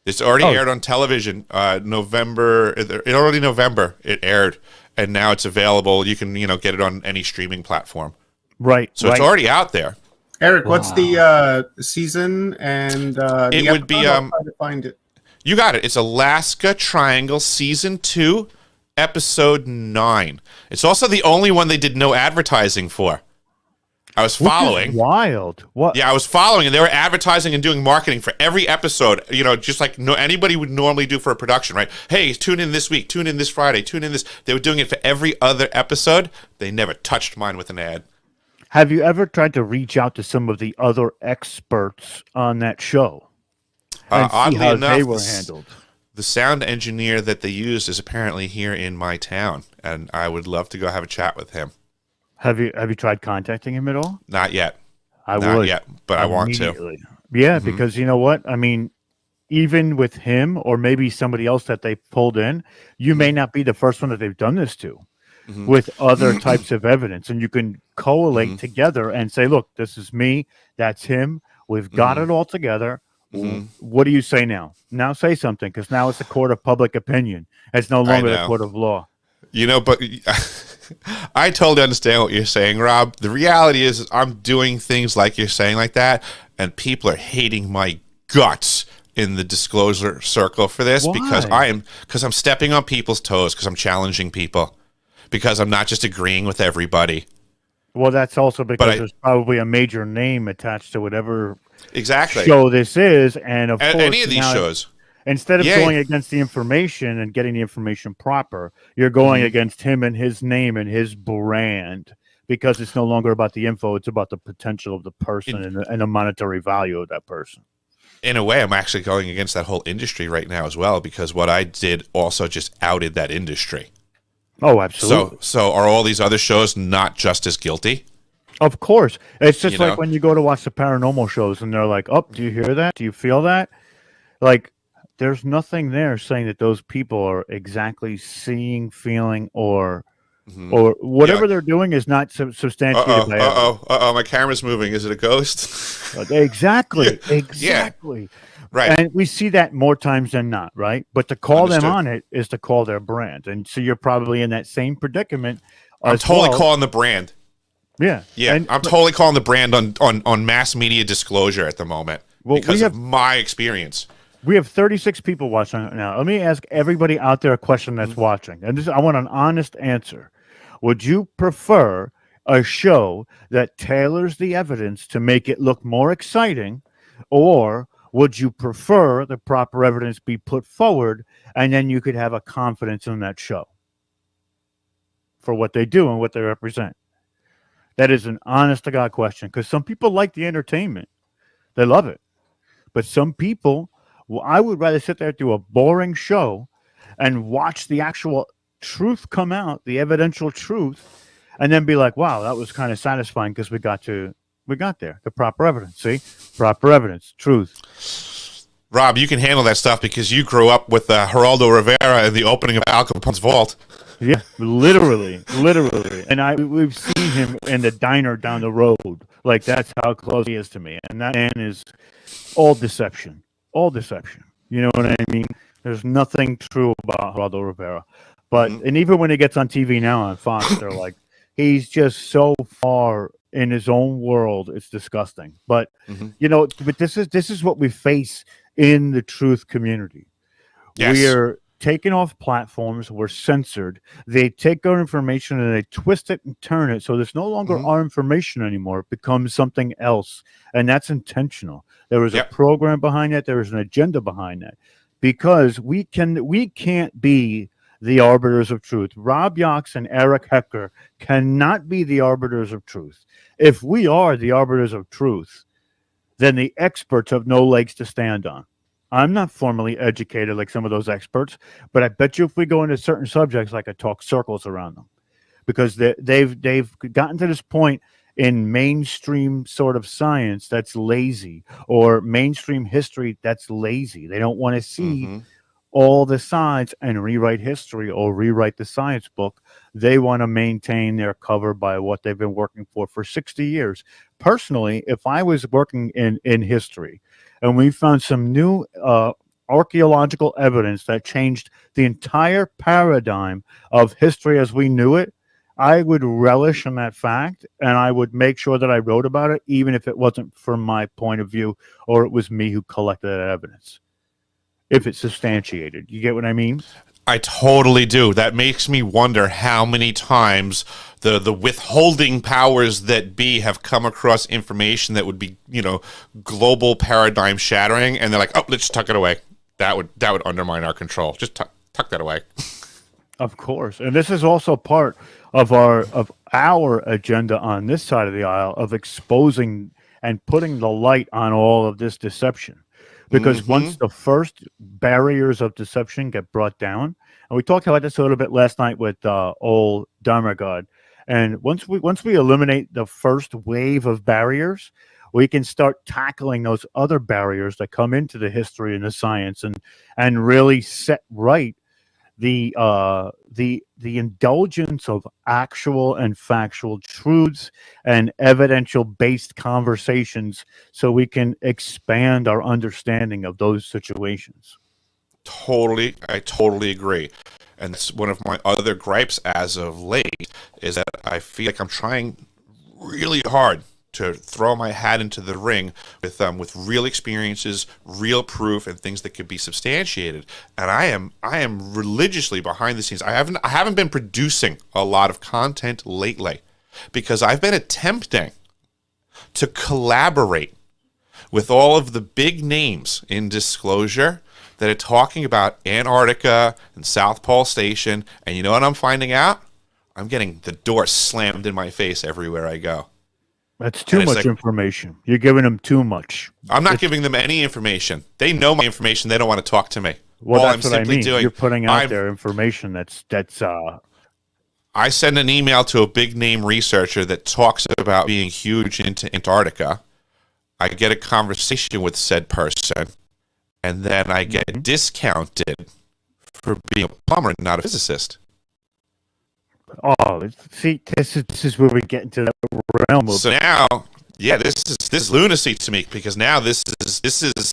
It's already aired on television. November it aired, and now it's available. You can get it on any streaming platform. Right. So it's already out there. Eric, what's the season and it would be I'll try to find it. You got it. It's Alaska Triangle Season 2, Episode 9. It's also the only one they did no advertising for. I was following. Wild. What? Yeah, I was following, and they were advertising and doing marketing for every episode. Just like anybody would normally do for a production, right? Hey, tune in this week, tune in this Friday, tune in this. They were doing it for every other episode. They never touched mine with an ad. Have you ever tried to reach out to some of the other experts on that show and see oddly how enough, they were handled? The sound engineer that they used is apparently here in my town, and I would love to go have a chat with him. Have you tried contacting him at all? Not yet. I Not would. yet, but I want to. Yeah, because you know what? I mean, even with him or maybe somebody else that they pulled in, you may not be the first one that they've done this to with other types of evidence. And you can collate together and say, look, this is me, that's him. We've got it all together. What do you say now? Now say something, because now it's a court of public opinion. It's no longer the court of law. But I totally understand what you're saying, Rob. The reality is I'm doing things like you're saying like that, and people are hating my guts in the disclosure circle for this. Why? because I'm stepping on people's toes, because I'm challenging people, because I'm not just agreeing with everybody. Well, that's also because there's probably a major name attached to whatever exactly show this is, and of course, any of these shows. Instead of going against the information and getting the information proper, you're going against him and his name and his brand, because it's no longer about the info. It's about the potential of the person and the monetary value of that person. In a way, I'm actually going against that whole industry right now as well, because what I did also just outed that industry. Oh, absolutely. So are all these other shows not just as guilty? Of course. It's just like when you go to watch the paranormal shows and they're like, oh, do you hear that? Do you feel that? Like, there's nothing there saying that those people are exactly seeing, feeling, or whatever they're doing is not substantiated by evidence. My camera's moving. Is it a ghost? Exactly. Yeah. Right. And we see that more times than not, right? But to call them on it is to call their brand. And so you're probably in that same predicament. I'm totally calling the brand. Yeah. Yeah. I'm totally calling the brand on mass media disclosure at the moment because of my experience. We have 36 people watching now. Let me ask everybody out there a question that's watching. And I want an honest answer. Would you prefer a show that tailors the evidence to make it look more exciting, or would you prefer the proper evidence be put forward and then you could have a confidence in that show for what they do and what they represent? That is an honest to God question, because some people like the entertainment. They love it. But some people, I would rather sit there through a boring show and watch the actual truth come out, the evidential truth, and then be like, wow, that was kind of satisfying because we got there, the proper evidence. See, proper evidence, truth. Rob, you can handle that stuff because you grew up with Geraldo Rivera in the opening of Al Capone's vault. Yeah, literally. And we've seen him in the diner down the road. Like, that's how close he is to me. And that man is all deception. All deception. You know what I mean? There's nothing true about Geraldo Rivera. But and even when he gets on TV now on Fox, they're like, he's just so far in his own world. It's disgusting. But but this is what we face in the truth community. Yes. We're taken off platforms. We're censored. They take our information and they twist it and turn it so there's no longer our information anymore. It becomes something else, and that's intentional. There was a program behind that. There was an agenda behind that, because we can't be the arbiters of truth. Rob Yox and Eric Hecker cannot be the arbiters of truth. If we are the arbiters of truth, then the experts have no legs to stand on. I'm not formally educated like some of those experts, but I bet you if we go into certain subjects, I could talk circles around them because they've gotten to this point in mainstream sort of science that's lazy, or mainstream history that's lazy. They don't want to see Mm-hmm. all the sides and rewrite history or rewrite the science book. They want to maintain their cover by what they've been working for 60 years. Personally, if I was working in history and we found some new archaeological evidence that changed the entire paradigm of history as we knew it, I would relish in that fact, and I would make sure that I wrote about it, even if it wasn't from my point of view or it was me who collected that evidence, if it's substantiated. You get what I mean? I totally do. That makes me wonder how many times the withholding powers that be have come across information that would be, global paradigm shattering, and they're like, "Oh, let's tuck it away. That would undermine our control. Just tuck that away." Of course. And this is also part of our agenda on this side of the aisle of exposing and putting the light on all of this deception. Because once the first barriers of deception get brought down, and we talked about this a little bit last night with old Dharma God, and once we eliminate the first wave of barriers, we can start tackling those other barriers that come into the history and the science, and really set right the indulgence of actual and factual truths and evidential based conversations, so we can expand our understanding of those situations. I totally agree. And it's one of my other gripes as of late is that I feel like I'm trying really hard to throw my hat into the ring with real experiences, real proof, and things that could be substantiated. And I am religiously behind the scenes. I haven't been producing a lot of content lately because I've been attempting to collaborate with all of the big names in disclosure that are talking about Antarctica and South Pole Station. And you know what I'm finding out? I'm getting the door slammed in my face everywhere I go. That's too much information. You're giving them too much. I'm not giving them any information. They know my information. They don't want to talk to me. Well, that's what I mean. You're putting out their information that's I send an email to a big name researcher that talks about being huge into Antarctica. I get a conversation with said person, and then I get discounted for being a plumber and not a physicist. Oh, see, this is where we get into that realm of. So now, yeah, this is lunacy to me, because now this is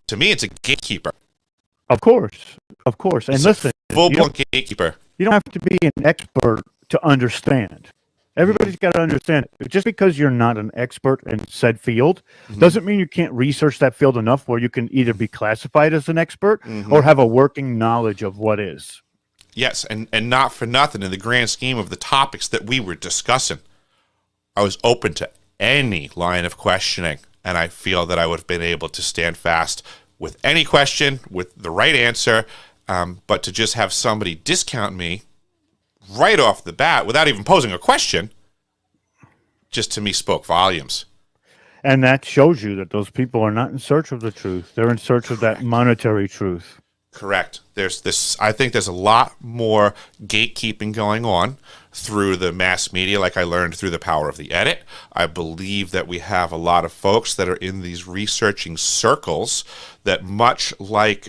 to me, it's a gatekeeper. Of course, and It's listen, full-blown gatekeeper. You don't have to be an expert to understand. Everybody's got to understand it. Just because you're not an expert in said field doesn't mean you can't research that field enough where you can either be classified as an expert or have a working knowledge of what is. Yes, and not for nothing, in the grand scheme of the topics that we were discussing, I was open to any line of questioning, and I feel that I would have been able to stand fast with any question, with the right answer, but to just have somebody discount me right off the bat without even posing a question, just to me spoke volumes. And that shows you that those people are not in search of the truth. They're in search of that monetary truth. Correct. I think there's a lot more gatekeeping going on through the mass media, like I learned through the power of the edit. I believe that we have a lot of folks that are in these researching circles that, much like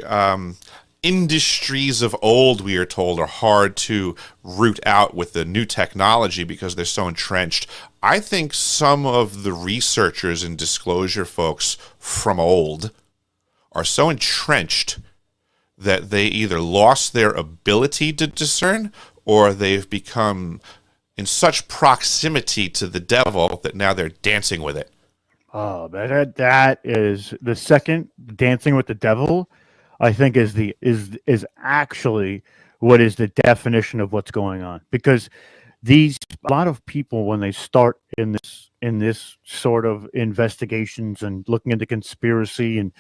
industries of old, we are told, are hard to root out with the new technology because they're so entrenched. I think some of the researchers and disclosure folks from old are so entrenched that they either lost their ability to discern, or they've become in such proximity to the devil that now they're dancing with it. Oh, that is the second, dancing with the devil, I think is actually what is the definition of what's going on. Because a lot of people, when they start in this sort of investigations and looking into conspiracy, and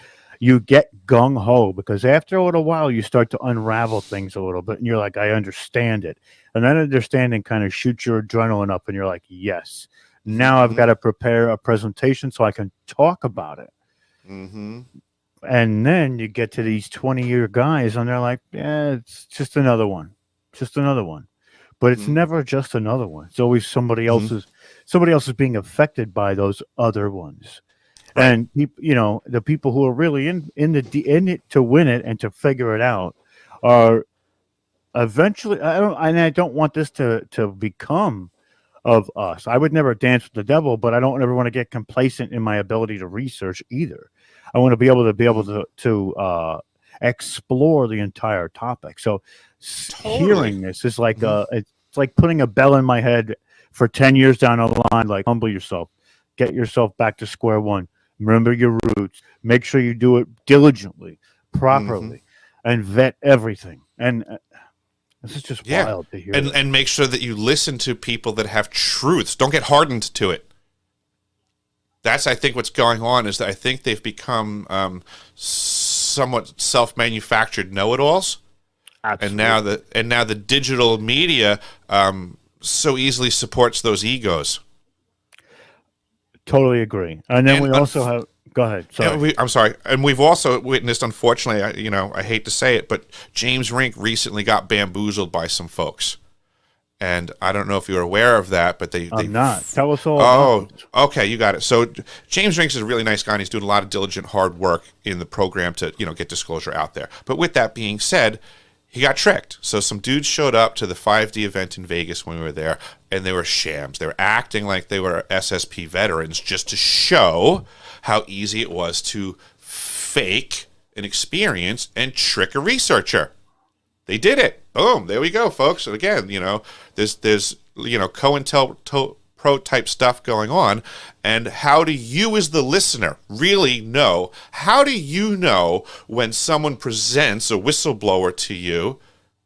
you get gung-ho, because after a little while you start to unravel things a little bit and you're like, I understand it. And that understanding kind of shoots your adrenaline up and you're like, yes, now I've got to prepare a presentation so I can talk about it. And then you get to these 20-year guys, and they're like, "Yeah, it's just another one, just another one." But it's Mhm. never just another one. It's always somebody else's. Somebody else is being affected by those other ones. Right. And the people who are really in it to win it and to figure it out are eventually. I don't want this to become of us. I would never dance with the devil, but I don't ever want to get complacent in my ability to research either. I want to be able to explore the entire topic. So hearing this is like it's like putting a bell in my head for 10 years down the line. Like, humble yourself, get yourself back to square one. Remember your roots. Make sure you do it diligently, properly, and vet everything. And this is just wild to hear. And make sure that you listen to people that have truths. Don't get hardened to it. That's, I think, what's going on is that I think they've become somewhat self-manufactured know-it-alls. Absolutely. And now the digital media so easily supports those egos. Totally agree. And then we also have. Go ahead. Sorry. I'm sorry. And we've also witnessed, unfortunately, I hate to say it, but James Rink recently got bamboozled by some folks. And I don't know if you're aware of that, but I'm not. Tell us all. Oh, okay, you got it. So James Rinks is a really nice guy, and he's doing a lot of diligent, hard work in the program to, get disclosure out there. But with that being said, he got tricked. So some dudes showed up to the 5D event in Vegas when we were there, and they were shams. They were acting like they were SSP veterans just to show how easy it was to fake an experience and trick a researcher. They did it. Boom. There we go, folks. And again, there's COINTELPRO type stuff going on. And how do you as the listener really know? How do you know when someone presents a whistleblower to you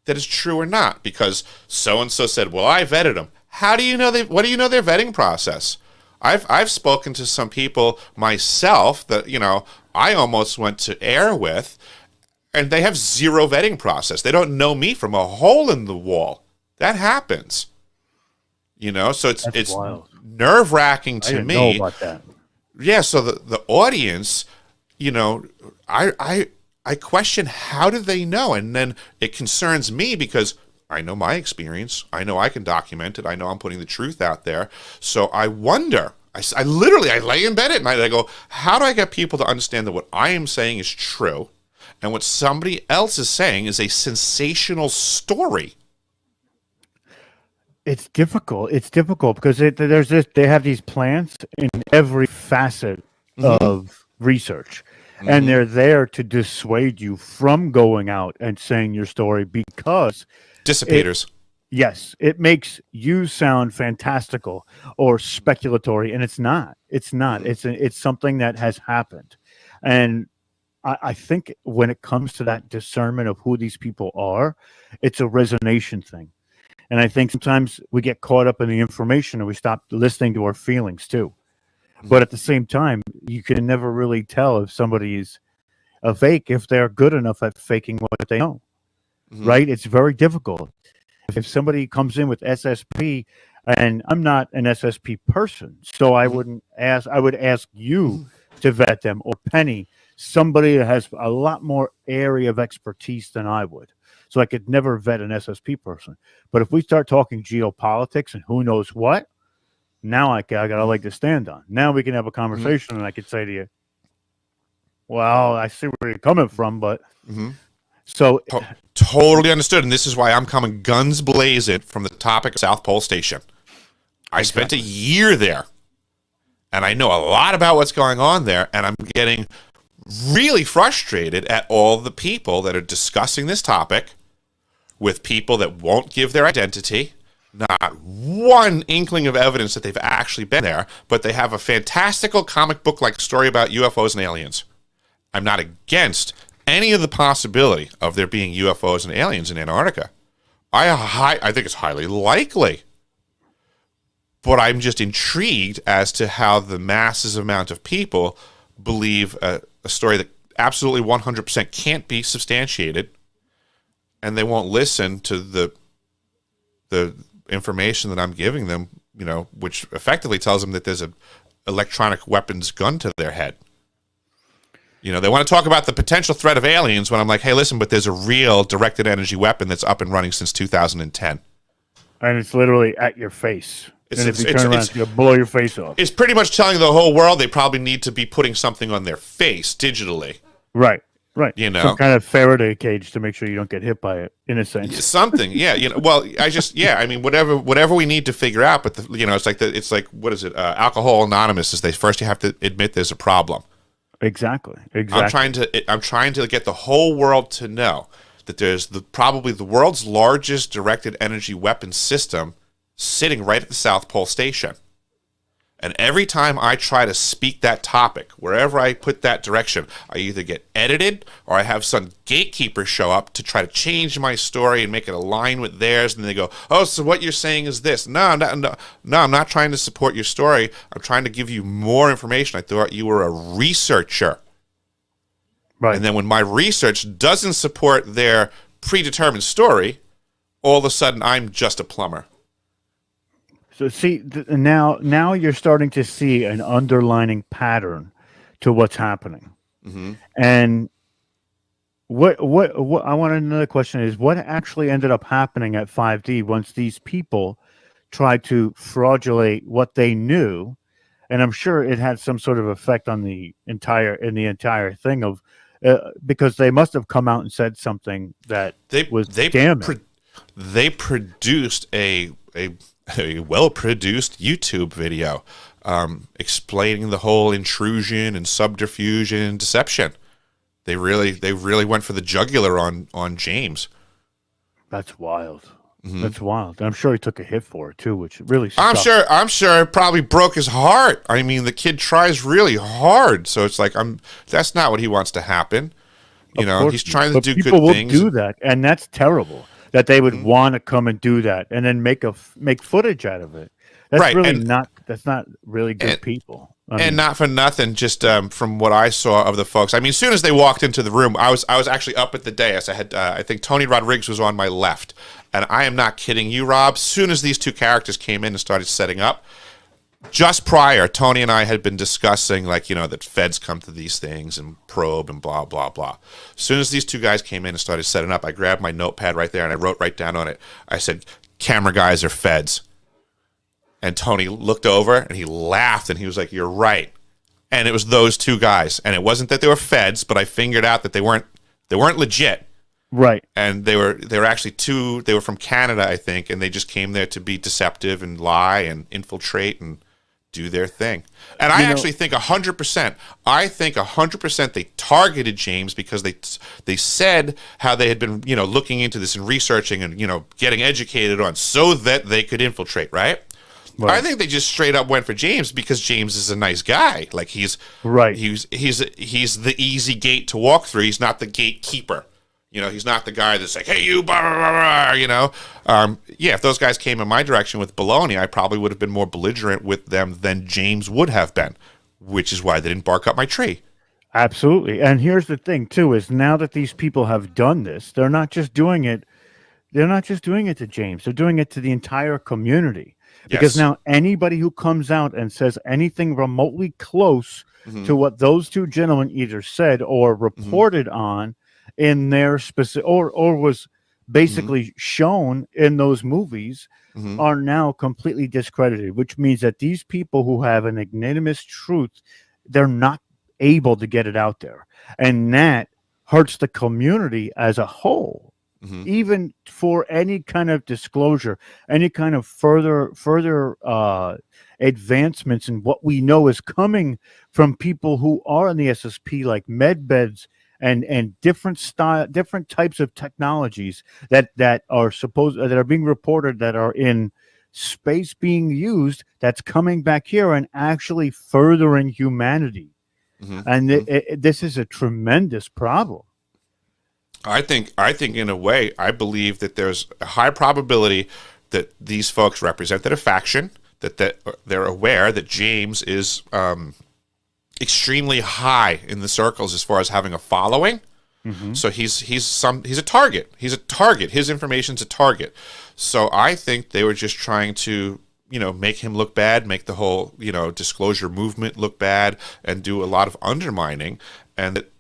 that is true or not? Because so-and-so said, well, I vetted them. How do you know what do you know their vetting process? I've spoken to some people myself that, I almost went to air with, and they have zero vetting process. They don't know me from a hole in the wall. That happens. So it's nerve-wracking to me. I didn't know about that. Yeah, so the audience, I question, how do they know? And then it concerns me because I know my experience. I know I can document it. I know I'm putting the truth out there. So I wonder, I lay in bed at night and I go, how do I get people to understand that what I am saying is true and what somebody else is saying is a sensational story? It's difficult. It's difficult because they have these plants in every facet of research. And they're there to dissuade you from going out and saying your story because dissipators. Yes, it makes you sound fantastical or speculatory, and it's not. It's not. It's something that has happened, and I think when it comes to that discernment of who these people are, it's a resonation thing, and I think sometimes we get caught up in the information and we stop listening to our feelings too. But at the same time, you can never really tell if somebody is a fake if they're good enough at faking what they know. Right? It's very difficult. If somebody comes in with SSP, and I'm not an SSP person, so I wouldn't ask. I would ask you to vet them, or Penny, somebody that has a lot more area of expertise than I would. So I could never vet an SSP person. But if we start talking geopolitics and who knows what, now I got a leg to stand on. Now we can have a conversation, and I could say to you, well, I see where you're coming from, but so totally understood. And this is why I'm coming guns blazing from the topic of South Pole Station. I spent a year there, and I know a lot about what's going on there, and I'm getting really frustrated at all the people that are discussing this topic with people that won't give their identity, not one inkling of evidence that they've actually been there, but they have a fantastical comic book-like story about UFOs and aliens. I'm not against any of the possibility of there being UFOs and aliens in Antarctica. I think it's highly likely. But I'm just intrigued as to how the massive amount of people believe a story that absolutely 100% can't be substantiated, and they won't listen to the information that I'm giving them, which effectively tells them that there's a electronic weapons gun to their head. You know, they want to talk about the potential threat of aliens when I'm like, hey, listen, but there's a real directed energy weapon that's up and running since 2010. And it's literally at your face. And if you turn around, you'll blow your face off. It's pretty much telling the whole world they probably need to be putting something on their face digitally. Right. You know, some kind of Faraday cage to make sure you don't get hit by it, in a sense. Something, yeah. You know, well, I mean, whatever we need to figure out. But you know, it's like what is it? Alcohol Anonymous is first you have to admit there's a problem. Exactly. I'm trying to get the whole world to know that there's probably the world's largest directed energy weapon system sitting right at the South Pole Station. And every time I try to speak that topic, wherever I put that direction, I either get edited or I have some gatekeeper show up to try to change my story and make it align with theirs. And they go, oh, so what you're saying is this. No, I'm not trying to support your story. I'm trying to give you more information. I thought you were a researcher. Right. And then when my research doesn't support their predetermined story, all of a sudden I'm just a plumber. So see, now you're starting to see an underlining pattern to what's happening. Mm-hmm. And what I want another question is, what actually ended up happening at 5D once these people tried to fraudulate what they knew? And I'm sure it had some sort of effect on the entire thing of because they must have come out and said something that was damning. They produced a well-produced YouTube video explaining the whole intrusion and subterfuge and deception. They really went for the jugular on James. That's wild. Mm-hmm. That's wild. I'm sure he took a hit for it too, which really sucks. I'm sure it probably broke his heart. I mean, the kid tries really hard, so it's like that's not what he wants to happen. You know, he's trying to do good things. People will do that, and that's terrible. That they would want to come and do that, and then make footage out of it. That's right, really that's not really good people. And not for nothing, just from what I saw of the folks. I mean, as soon as they walked into the room, I was actually up at the dais. I had I think Tony Rodriguez was on my left, and I am not kidding you, Rob. As soon as these two characters came in and started setting up, just prior, Tony and I had been discussing, like, you know, that feds come to these things and probe and blah, blah, blah. As soon as these two guys came in and started setting up, I grabbed my notepad right there and I wrote right down on it. I said, camera guys are feds. And Tony looked over and he laughed and he was like, you're right. And it was those two guys. And it wasn't that they were feds, but I figured out that they weren't legit. Right. And they were actually they were from Canada, I think, and they just came there to be deceptive and lie and infiltrate and do their thing. And I actually think 100%. I think 100% they targeted James because they said how they had been, you know, looking into this and researching and, you know, getting educated on so that they could infiltrate, right? I think they just straight up went for James because James is a nice guy. Like he's the easy gate to walk through. He's not the gatekeeper. You know, he's not the guy that's like, hey, you, blah, blah, blah, blah, you know. If those guys came in my direction with baloney, I probably would have been more belligerent with them than James would have been, which is why they didn't bark up my tree. Absolutely. And here's the thing, too, is now that these people have done this, they're not just doing it to James. They're doing it to the entire community. Because now anybody who comes out and says anything remotely close to what those two gentlemen either said or reported on in their specific or was basically shown in those movies are now completely discredited, which means that these people who have an ignominious truth, they're not able to get it out there. And that hurts the community as a whole. Even for any kind of disclosure, any kind of further advancements in what we know is coming from people who are in the SSP, like med beds and different types of technologies that are being reported that are in space being used, that's coming back here and actually furthering humanity. And this is a tremendous problem. I think in a way, I believe that there's a high probability that these folks represented a faction, that they're aware that James is extremely high in the circles as far as having a following. So he's a target. He's a target. His information's a target. So I think they were just trying to, you know, make him look bad, make the whole, you know, disclosure movement look bad, and do a lot of undermining. And that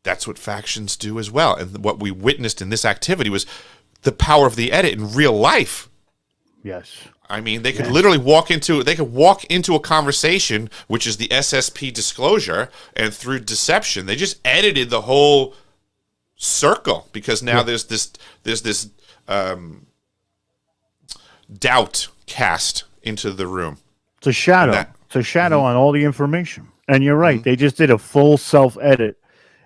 that's what factions do as well. And what we witnessed in this activity was the power of the edit in real life. Yes. I mean, they could literally walk into a conversation, which is the SSP disclosure, and through deception, they just edited the whole circle, because now there's this doubt cast into the room. It's a shadow. It's a shadow on all the information. And you're right. They just did a full self-edit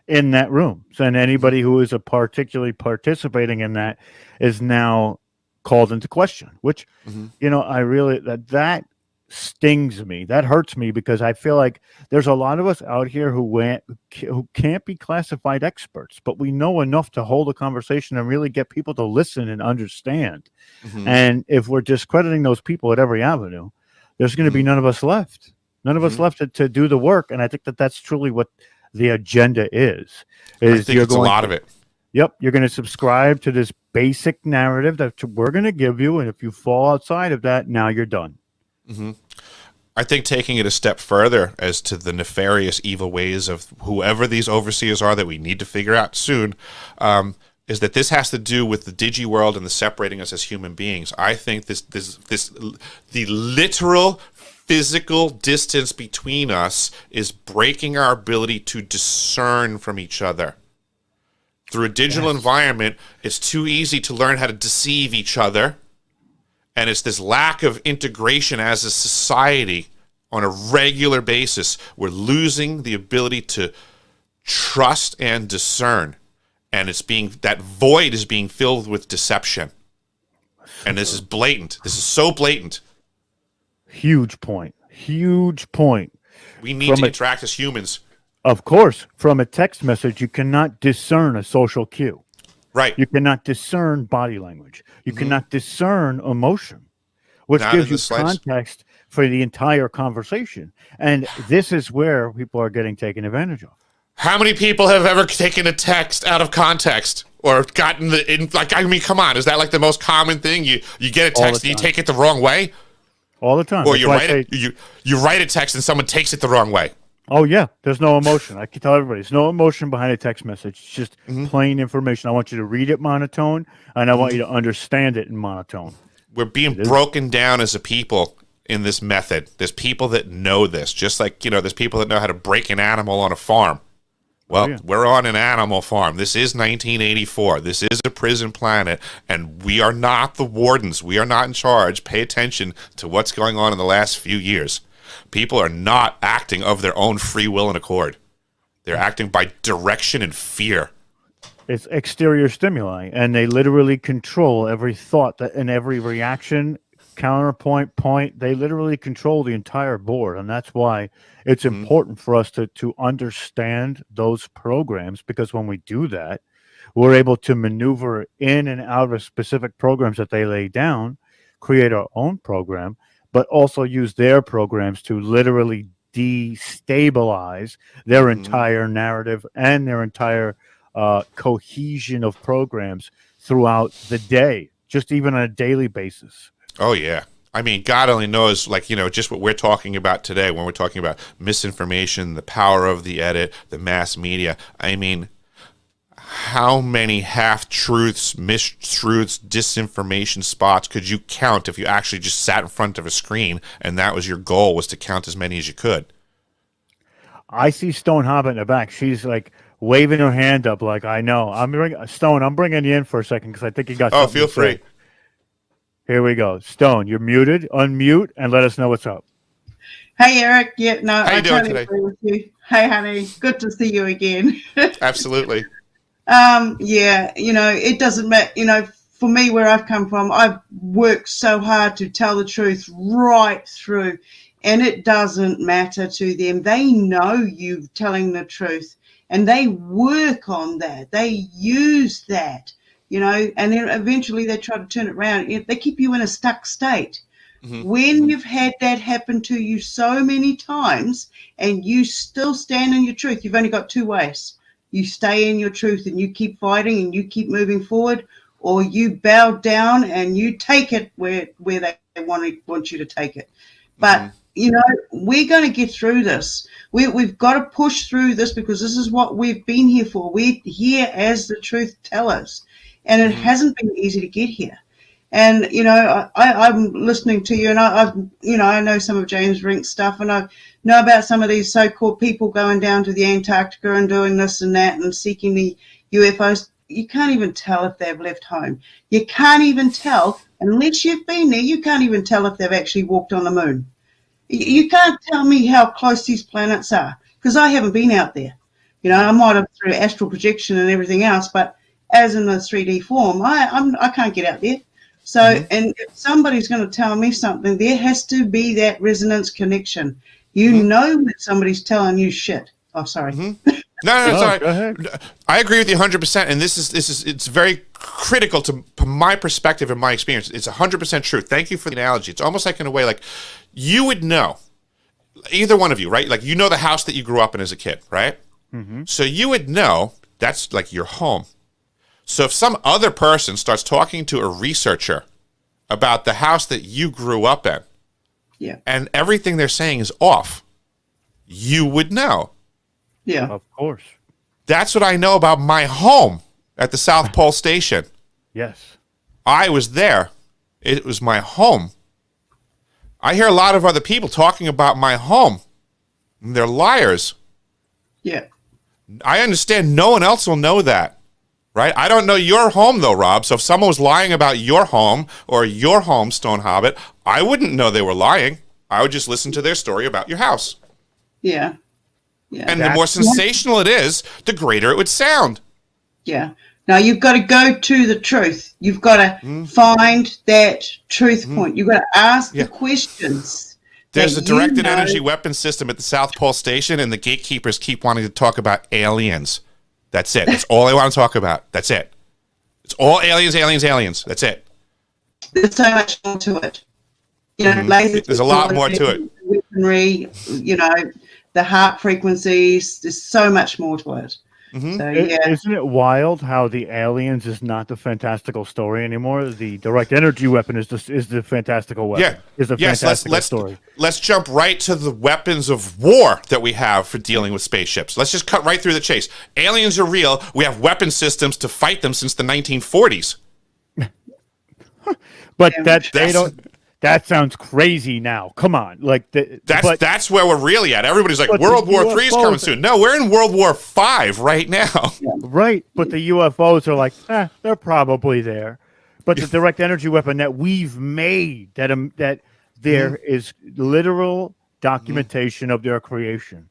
in that room. So, and anybody who is particularly participating in that is now called into question, which, I really, that stings me. That hurts me, because I feel like there's a lot of us out here who can't be classified experts, but we know enough to hold a conversation and really get people to listen and understand. And if we're discrediting those people at every avenue, there's going to be none of us left. None of us left to do the work. And I think that's truly what the agenda is. I think it's a lot of it. Yep, you're going to subscribe to this basic narrative that we're going to give you, and if you fall outside of that, now you're done. I think taking it a step further as to the nefarious, evil ways of whoever these overseers are that we need to figure out soon, is that this has to do with the digi world and the separating us as human beings. I think the literal physical distance between us is breaking our ability to discern from each other. Through a digital environment, it's too easy to learn how to deceive each other. And it's this lack of integration as a society on a regular basis. We're losing the ability to trust and discern. And that void is being filled with deception. And this is blatant. This is so blatant. Huge point. Huge point. We need to interact as humans. Of course, from a text message, you cannot discern a social cue. Right. You cannot discern body language. You cannot discern emotion, which gives you context for the entire conversation. And this is where people are getting taken advantage of. How many people have ever taken a text out of context or gotten come on, is that like the most common thing? You get a text and you take it the wrong way? All the time. Or you write a text and someone takes it the wrong way. Oh, yeah. There's no emotion. I can tell everybody. There's no emotion behind a text message. It's just plain information. I want you to read it monotone, and I want you to understand it in monotone. We're being broken down as a people in this method. There's people that know this. Just like, there's people that know how to break an animal on a farm. Well, we're on an animal farm. This is 1984. This is a prison planet, and we are not the wardens. We are not in charge. Pay attention to what's going on in the last few years. People are not acting of their own free will and accord. They're acting by direction and fear. It's exterior stimuli, and they literally control every thought and every reaction, counterpoint, point. They literally control the entire board, and that's why it's important for us to understand those programs, because when we do that, we're able to maneuver in and out of specific programs that they lay down, create our own program, but also use their programs to literally destabilize their entire narrative and their entire cohesion of programs throughout the day, just even on a daily basis. Oh, yeah. I mean, God only knows, just what we're talking about today when we're talking about misinformation, the power of the edit, the mass media. I mean, how many half-truths, mistruths, disinformation spots could you count if you actually just sat in front of a screen and that was your goal, was to count as many as you could? I see Stone Hobbit in the back. She's like waving her hand up like, I know. I'm bringing you in for a second because I think you got something. Oh, feel free. Here we go. Stone, you're muted. Unmute and let us know what's up. Hey, Eric. Yeah, no, How you doing totally today? agree with you. Hey, honey. Good to see you again. Absolutely. It doesn't matter, for me, where I've come from, I've worked so hard to tell the truth right through, and it doesn't matter to them. They know you telling the truth, and they work on that. They use that, and then eventually they try to turn it around. They keep you in a stuck state. When you've had that happen to you so many times and you still stand in your truth, you've only got two ways. You stay in your truth and you keep fighting and you keep moving forward, or you bow down and you take it where they want you to take it. But you know, we're going to get through this. We've got to push through this because this is what we've been here for. We're here as the truth tellers, and it hasn't been easy to get here. And, you know, I'm listening to you, and I know some of James Rink's stuff, and I know about some of these so-called people going down to the Antarctica and doing this and that and seeking the UFOs. You can't even tell if they've left home. You can't even tell, unless you've been there, you can't even tell if they've actually walked on the moon. You can't tell me how close these planets are, because I haven't been out there. You know, I might have through astral projection and everything else, but as in the 3D form, I can't get out there. So, and if somebody's going to tell me something, there has to be that resonance connection. You know when somebody's telling you shit. Oh, sorry. No, sorry. Go ahead. I agree with you 100%, and this is it's very critical to my perspective and my experience. It's 100% true. Thank you for the analogy. It's almost like in a way, like you would know, either one of you, right? Like you know the house that you grew up in as a kid, right? So you would know that's like your home. So if some other person starts talking to a researcher about the house that you grew up in, and everything they're saying is off, you would know. Yeah. Of course. That's what I know about my home at the South Pole Station. Yes. I was there. It was my home. I hear a lot of other people talking about my home. And they're liars. Yeah. I understand no one else will know that. Right? I don't know your home, though, Rob. So if someone was lying about your home or your home, Stone Hobbit, I wouldn't know they were lying. I would just listen to their story about your house. Yeah. Yeah. And the more sensational it is, the greater it would sound. Yeah. Now you've got to go to the truth. You've got to find that truth point. You've got to ask the questions. There's a directed energy weapon system at the South Pole Station, and the gatekeepers keep wanting to talk about aliens. That's it. That's all they want to talk about. That's it. It's all aliens, aliens, aliens. That's it. There's so much more to it. You know, there's a lot more to it. Weaponry, you know, the heart frequencies. There's so much more to it. So, Isn't it wild how the aliens is not the fantastical story anymore? The direct energy weapon is the fantastical weapon. Yeah. Is the fantastical let's story. Let's jump right to the weapons of war that we have for dealing with spaceships. Let's just cut right through the chase. Aliens are real. We have weapon systems to fight them since the 1940s. But that sounds crazy now. Come on, like that's where we're really at. Everybody's like, World War III is coming soon. No, we're in World War V right now. Right, but the UFOs are like, they're probably there. But the direct energy weapon that we've made, that there is literal documentation of their creation,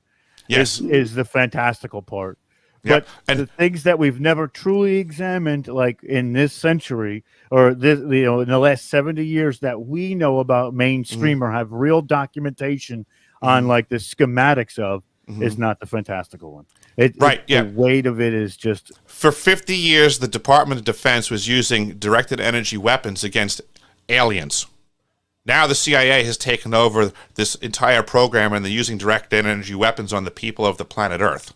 is the fantastical part. But the things that we've never truly examined, like in this century or this, in the last 70 years that we know about mainstream or have real documentation on, like the schematics of, is not the fantastical one. The weight of it is just. For 50 years, the Department of Defense was using directed energy weapons against aliens. Now the CIA has taken over this entire program, and they're using directed energy weapons on the people of the planet Earth.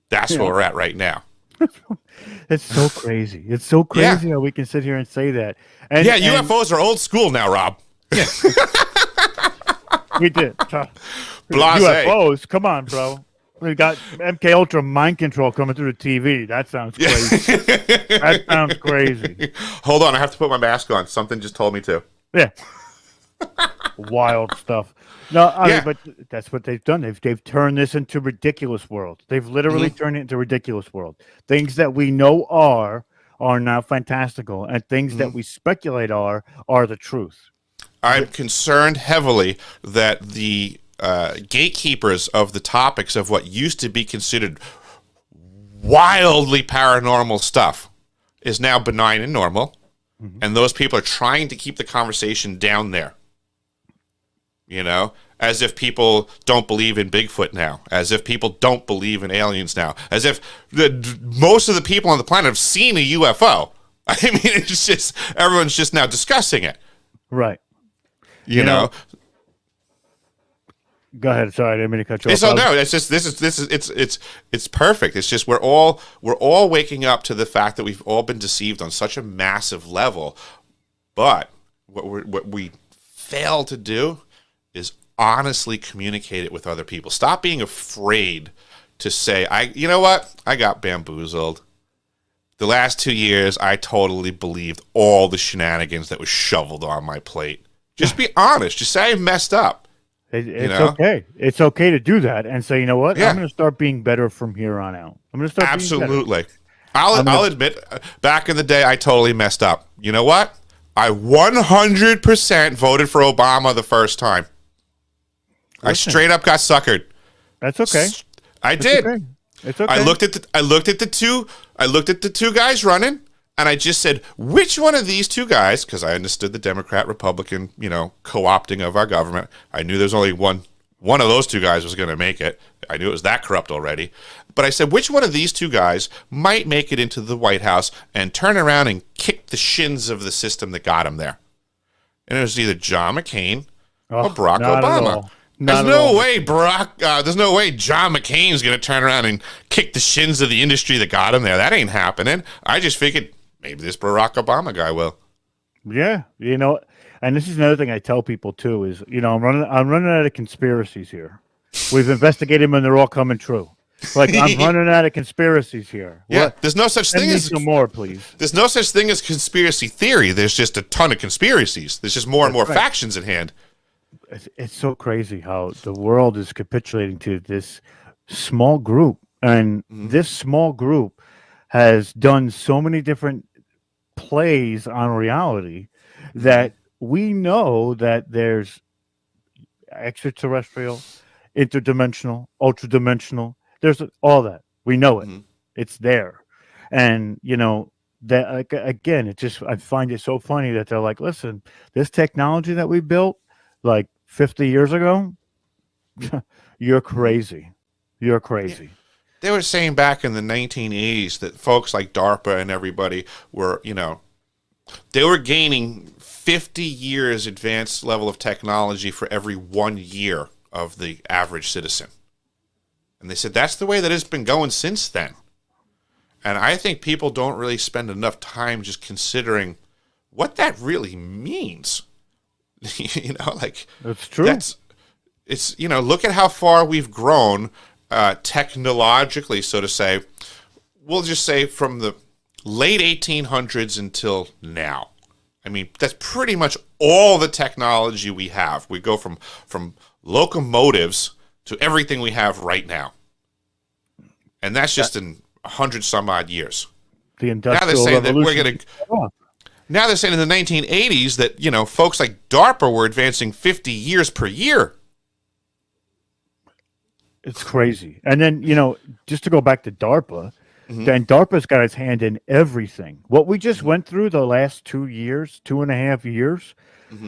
That's where we're at right now. It's so crazy. It's so crazy how we can sit here and say that. And, UFOs are old school now, Rob. Yeah. We did. Blase. UFOs, come on, bro. We got MK Ultra mind control coming through the TV. That sounds crazy. That sounds crazy. Hold on, I have to put my mask on. Something just told me to. Yeah. Wild stuff. No, I mean, but that's what they've done. They've turned this into ridiculous world. They've literally turned it into ridiculous world. Things that we know are now fantastical, and things that we speculate are the truth. I'm concerned heavily that the gatekeepers of the topics of what used to be considered wildly paranormal stuff is now benign and normal, and those people are trying to keep the conversation down there. You know, as if people don't believe in Bigfoot now, as if people don't believe in aliens now, as if most of the people on the planet have seen a UFO. I mean, it's just everyone's just now discussing it. Right. You know. Go ahead. Sorry, I didn't mean to cut you off. No, it's just it's perfect. It's just we're all waking up to the fact that we've all been deceived on such a massive level, but what we fail to do is honestly communicate it with other people. Stop being afraid to say, you know what? I got bamboozled. The last 2 years, I totally believed all the shenanigans that was shoveled on my plate. Just be honest. Just say I messed up. It's okay. It's okay to do that and say, you know what? Yeah. I'm going to start being better from here on out. I'm going to start Absolutely. being better. I'll admit, back in the day, I totally messed up. You know what? I 100% voted for Obama the first time. Listen, I straight up got suckered. That's okay. I did. Okay. It's okay. I looked at the two guys running, and I just said, which one of these two guys, because I understood the Democrat Republican, co-opting of our government. I knew there's only one of those two guys was going to make it. I knew it was that corrupt already. But I said, which one of these two guys might make it into the White House and turn around and kick the shins of the system that got him there? And it was either John McCain or Barack Obama. There's no way John McCain's going to turn around and kick the shins of the industry that got him there. That ain't happening. I just figured maybe this Barack Obama guy will. Yeah, and this is another thing I tell people too is, I'm running out of conspiracies here. We've investigated them and they're all coming true. Like, I'm running out of conspiracies here. Yeah, there's no such thing as some more, please. There's no such thing as conspiracy theory. There's just a ton of conspiracies. There's just more and more factions at hand. It's so crazy how the world is capitulating to this small group, and this small group has done so many different plays on reality that we know that there's extraterrestrial, interdimensional, ultradimensional. There's all that. We know it. It's there. And, that again, I find it so funny that they're like, listen, this technology that we built like 50 years ago, you're crazy. You're crazy. They were saying back in the 1980s that folks like DARPA and everybody were, they were gaining 50 years advanced level of technology for every 1 year of the average citizen. And they said that's the way that it's been going since then. And I think people don't really spend enough time just considering what that really means. That's true. Look at how far we've grown technologically, so to say. We'll just say from the late 1800s until now. I mean, that's pretty much all the technology we have. We go from locomotives to everything we have right now. And that's just in 100 some odd years. The Industrial Revolution. Now they're saying in the 1980s that, folks like DARPA were advancing 50 years per year. It's crazy. And then, just to go back to DARPA, then DARPA's got its hand in everything. What we just went through the last 2 years, 2.5 years,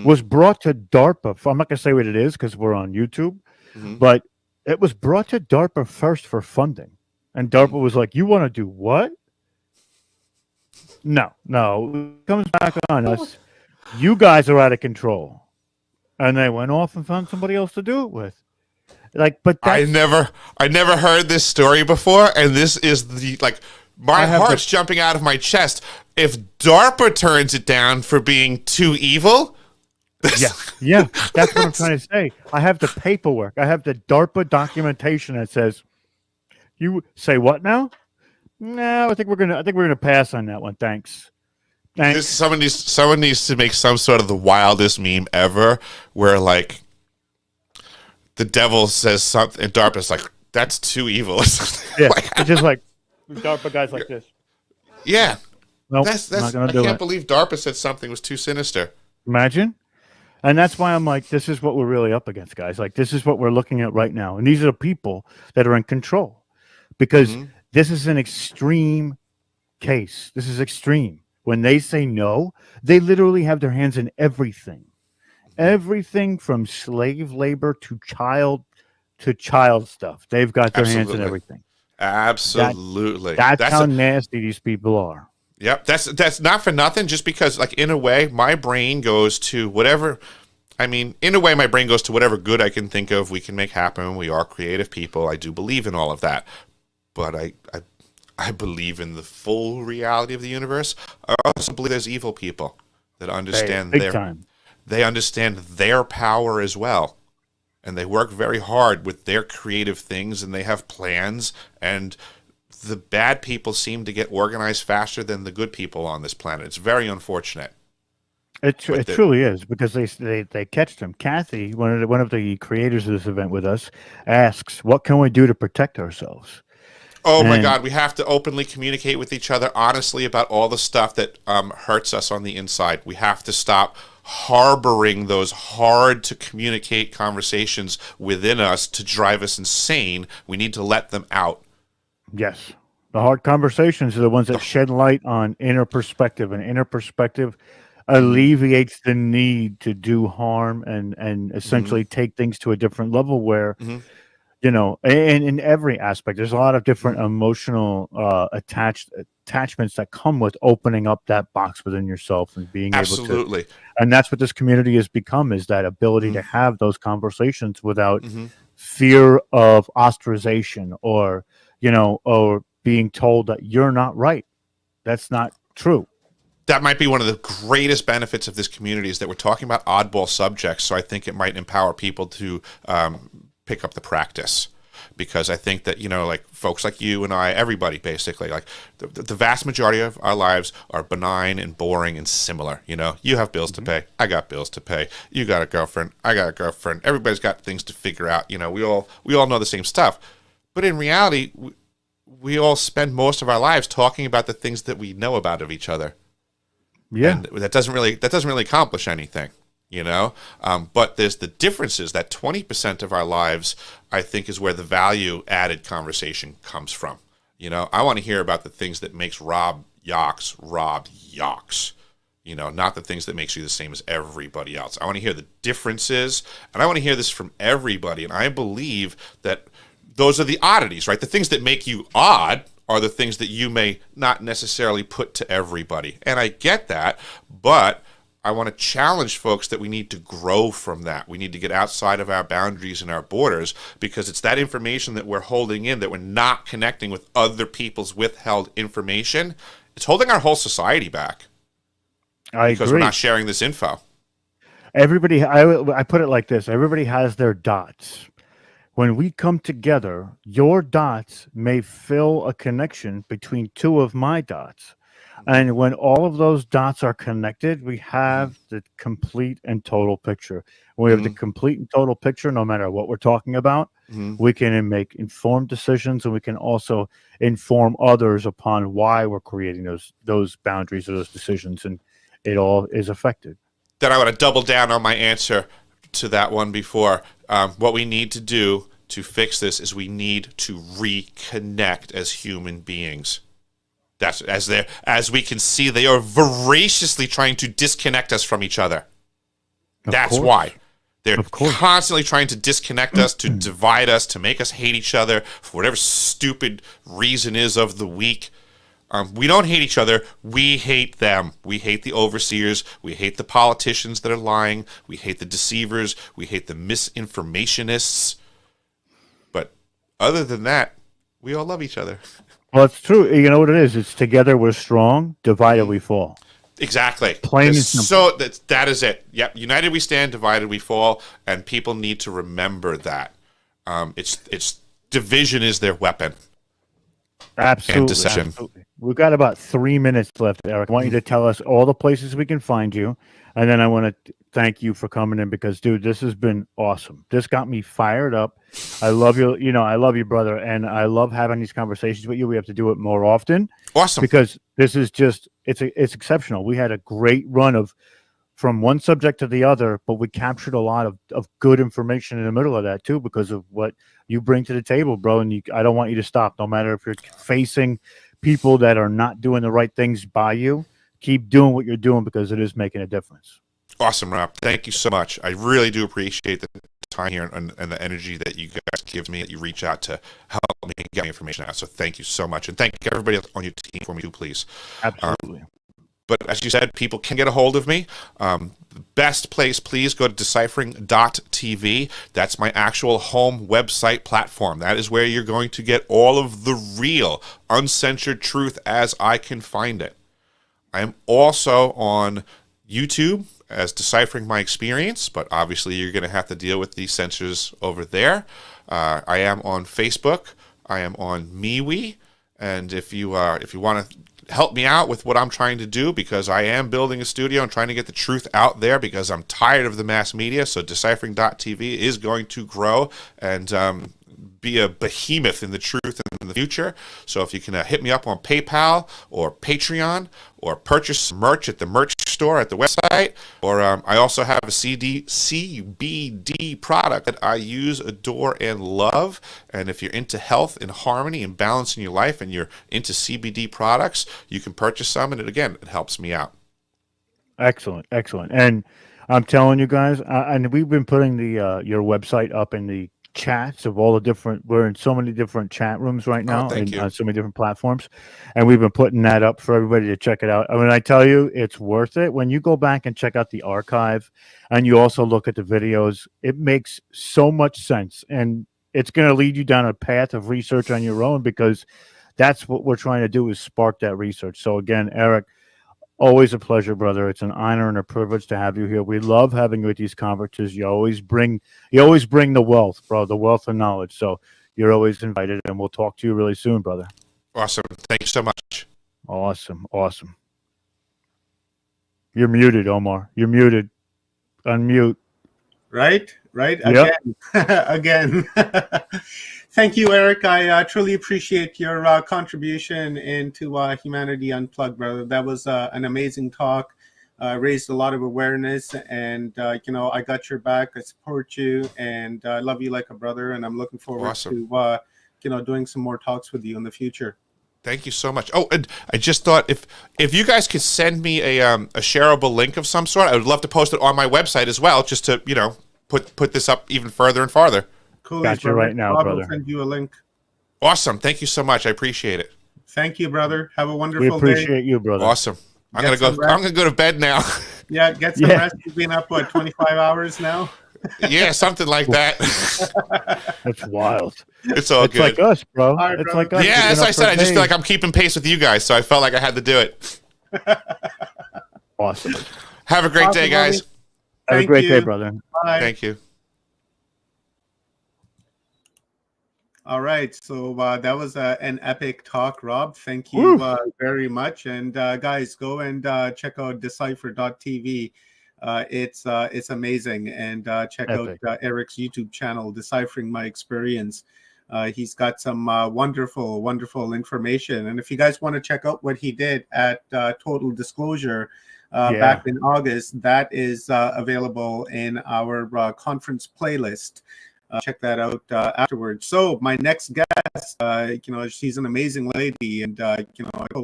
was brought to DARPA. I'm not going to say what it is because we're on YouTube, but it was brought to DARPA first for funding. And DARPA was like, you want to do what? No. It comes back on us. You guys are out of control. And they went off and found somebody else to do it with. But I never heard this story before, and this is my heart's jumping out of my chest. If DARPA turns it down for being too evil, yeah, that's what I'm trying to say. I have the paperwork. I have the DARPA documentation that says, you say what now? No, I think we're gonna pass on that one. Thanks. Someone needs to make some sort of the wildest meme ever, where the devil says something, and DARPA's like, "That's too evil." Yeah, it's just like DARPA guys like this. Yeah, nope, I can't believe DARPA said something was too sinister. Imagine. And that's why I'm like, this is what we're really up against, guys. Like, this is what we're looking at right now, and these are the people that are in control, because this is an extreme case. This is extreme. When they say no, they literally have their hands in everything. Everything from slave labor to child stuff. They've got their hands in everything. Absolutely. That's how nasty these people are. Yep. That's not for nothing, just because in a way my brain goes to whatever good I can think of we can make happen. We are creative people. I do believe in all of that. But I believe in the full reality of the universe. I also believe there's evil people that understand big time. They understand their power as well. and they work very hard with their creative things, and they have plans, and the bad people seem to get organized faster than the good people on this planet. It's very unfortunate. It truly is, because they catch them. Kathy, one of the creators of this event with us, asks, "What can we do to protect ourselves?" Oh my God, we have to openly communicate with each other honestly about all the stuff that hurts us on the inside. We have to stop harboring those hard to communicate conversations within us to drive us insane. We need to let them out. Yes. The hard conversations are the ones that shed light on inner perspective, and inner perspective alleviates the need to do harm and essentially take things to a different level where, you know, and in every aspect, there's a lot of different emotional attachments that come with opening up that box within yourself and being able to. And that's what this community has become, is that ability to have those conversations without fear of ostracization or, you know, or being told that you're not right. That's not true. That might be one of the greatest benefits of this community, is that we're talking about oddball subjects. So I think it might empower people to pick up the practice, because I think that, you know, like folks like you and I, everybody basically, like the vast majority of our lives are benign and boring and similar. You know, you have bills to pay, I got bills to pay, you got a girlfriend, I got a girlfriend, everybody's got things to figure out. You know, we all know the same stuff, but in reality, we all spend most of our lives talking about the things that we know about of each other. Yeah, and that doesn't really accomplish anything. You know, but there's the differences. That 20% of our lives, I think, is where the value added conversation comes from. You know, I want to hear about the things that makes Rob Yox. You know, not the things that makes you the same as everybody else. I want to hear the differences, and I want to hear this from everybody. And I believe that those are the oddities, right? The things that make you odd are the things that you may not necessarily put to everybody. And I get that, but I want to challenge folks that we need to grow from that. We need to get outside of our boundaries and our borders, because it's that information that we're holding in, that we're not connecting with other people's withheld information. It's holding our whole society back. Because we're not sharing this info. Everybody, I put it like this: everybody has their dots. When we come together, your dots may fill a connection between two of my dots. And when all of those dots are connected, we have the complete and total picture. When we have the complete and total picture, no matter what we're talking about, we can make informed decisions, and we can also inform others upon why we're creating those boundaries or those decisions, and it all is affected. Then I want to double down on my answer to that one before. What we need to do to fix this is we need to reconnect as human beings. That's as we can see, they are voraciously trying to disconnect us from each other. That's why. They're constantly trying to disconnect us, to divide us, to make us hate each other for whatever stupid reason is of the week. We don't hate each other. We hate them. We hate the overseers. We hate the politicians that are lying. We hate the deceivers. We hate the misinformationists. But other than that, we all love each other. Well, it's true. You know what it is? It's together we're strong, divided we fall. Exactly. Plain and simple. So that is it. Yep. United we stand, divided we fall, and people need to remember that. It's division is their weapon. Absolutely. Absolutely. We've got about 3 minutes left, Eric. I want you to tell us all the places we can find you, and then I want to thank you for coming in, because, dude, this has been awesome. This got me fired up. I love you. You know, I love you, brother, and I love having these conversations with you. We have to do it more often. Awesome. Because this is just it's exceptional. We had a great run from one subject to the other, but we captured a lot of good information in the middle of that too, because of what you bring to the table, bro. And I don't want you to stop, no matter if you're facing people that are not doing the right things by you. Keep doing what you're doing, because it is making a difference. Awesome, Rob. Thank you so much. I really do appreciate the time here and the energy that you guys give me, that you reach out to help me get my information out. So thank you so much. And thank everybody on your team for me too, please. Absolutely. But as you said, people can get a hold of me. The best place, please go to deciphering.tv. That's my actual home website platform. That is where you're going to get all of the real, uncensored truth as I can find it. I am also on YouTube as Deciphering My Experience, but obviously you're going to have to deal with the censors over there. I am on Facebook. I am on MeWe. And if you want to help me out with what I'm trying to do, because I am building a studio and trying to get the truth out there, because I'm tired of the mass media. So Deciphering.tv is going to grow and be a behemoth in the truth in the future. So if you can hit me up on PayPal or Patreon, or purchase merch at the merch store at the website, or I also have a CBD product that I use, adore, and love. And if you're into health and harmony and balance in your life, and you're into CBD products, you can purchase some, and it helps me out. Excellent. And I'm telling you guys, and we've been putting the your website up in the chats of all the different, we're in so many different chat rooms right now, thank you. on so many different platforms, and we've been putting that up for everybody to check it out. I mean, I tell you, it's worth it when you go back and check out the archive, and you also look at the videos. It makes so much sense, and it's going to lead you down a path of research on your own, because that's what we're trying to do, is spark that research. So again, Eric, always a pleasure, brother. It's an honor and a privilege to have you here. We love having you at these conferences. You always bring the wealth, bro, the wealth of knowledge. So you're always invited, and we'll talk to you really soon, brother. Awesome. Thank you so much. Awesome. You're muted, Omar. You're muted. Unmute. Right? Yep. Again. Thank you, Eric. I truly appreciate your contribution into Humanity Unplugged, brother. That was an amazing talk. Raised a lot of awareness, and I got your back. I support you, and I love you like a brother. And I'm looking forward to doing some more talks with you in the future. Thank you so much. Oh, and I just thought if you guys could send me a shareable link of some sort, I would love to post it on my website as well, just to put this up even further and farther. Cool. Got you right now, brother. I'll send you a link. Awesome. Thank you so much. I appreciate it. Thank you, brother. Have a wonderful We day. appreciate you, brother. Awesome. I'm gonna go to bed now. Yeah, get some rest. You've been up 25 hours now. Yeah, something like that. That's wild. It's all good. It's like us, bro. Right, it's brother. like us. Yeah, as I said, I just feel like I'm keeping pace with you guys, so I felt like I had to do it. Awesome. Have a great day, guys. Have a great day, brother. Bye. Thank you. All right, so that was an epic talk, Rob. Thank you very much. And guys, go and check out Decipher.tv. It's amazing. And check out Eric's YouTube channel, Deciphering My Experience. He's got some wonderful information. And if you guys want to check out what he did at Total Disclosure back in August, that is available in our conference playlist. Check that out afterwards. So my next guest, she's an amazing lady, and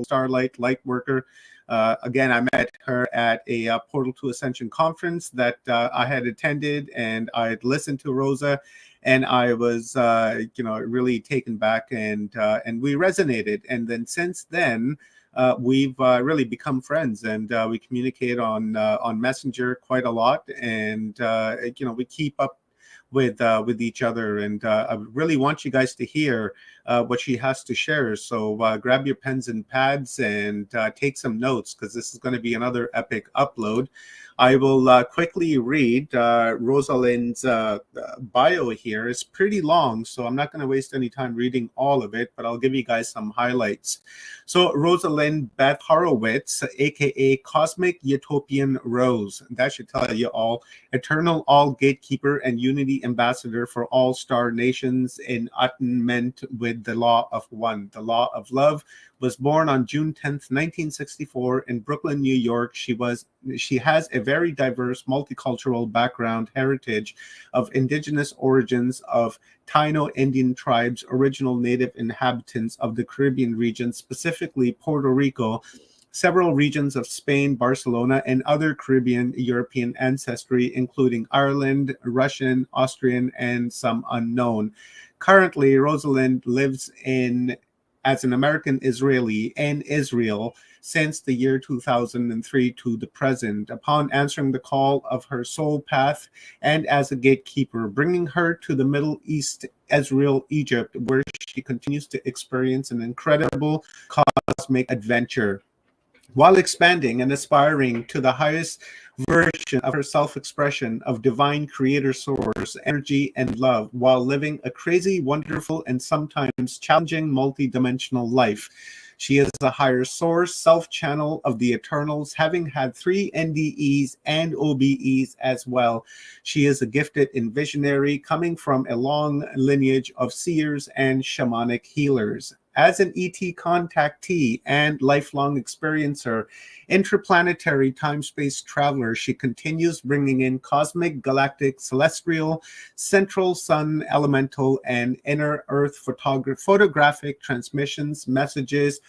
Starlight light worker. Again, I met her at a Portal to Ascension conference that I had attended, and I had listened to Rosa, and I was really taken back, and we resonated. And then since then, we've really become friends, and we communicate on Messenger quite a lot, and we keep up with each other, and I really want you guys to hear what she has to share. So grab your pens and pads and take some notes, because this is going to be another epic upload. I will quickly read Rosalind's bio here. It's pretty long, so I'm not going to waste any time reading all of it, but I'll give you guys some highlights. So Rosalind Beth Horowitz, aka Cosmic Utopian Rose, that should tell you all. Eternal All Gatekeeper and Unity Ambassador for all star nations in attunement with the Law of One, the Law of Love. Was born on June 10th, 1964 in Brooklyn, New York. She has a very diverse multicultural background, heritage of indigenous origins of Taino Indian tribes, original native inhabitants of the Caribbean region, specifically Puerto Rico, several regions of Spain, Barcelona, and other Caribbean European ancestry, including Ireland, Russian, Austrian, and some unknown. Currently, Rosalind lives as an American Israeli in Israel since the year 2003 to the present, upon answering the call of her soul path and as a gatekeeper, bringing her to the Middle East, Israel, Egypt, where she continues to experience an incredible cosmic adventure. while expanding and aspiring to the highest version of her self-expression of divine creator source, energy, and love, while living a crazy, wonderful, and sometimes challenging multi-dimensional life. She is a higher source, self-channel of the Eternals, having had 3 NDEs and OBEs as well. She is a gifted and visionary, coming from a long lineage of seers and shamanic healers. As an ET contactee and lifelong experiencer, interplanetary time-space traveler, she continues bringing in cosmic, galactic, celestial, central sun, elemental, and inner earth photographic transmissions, messages,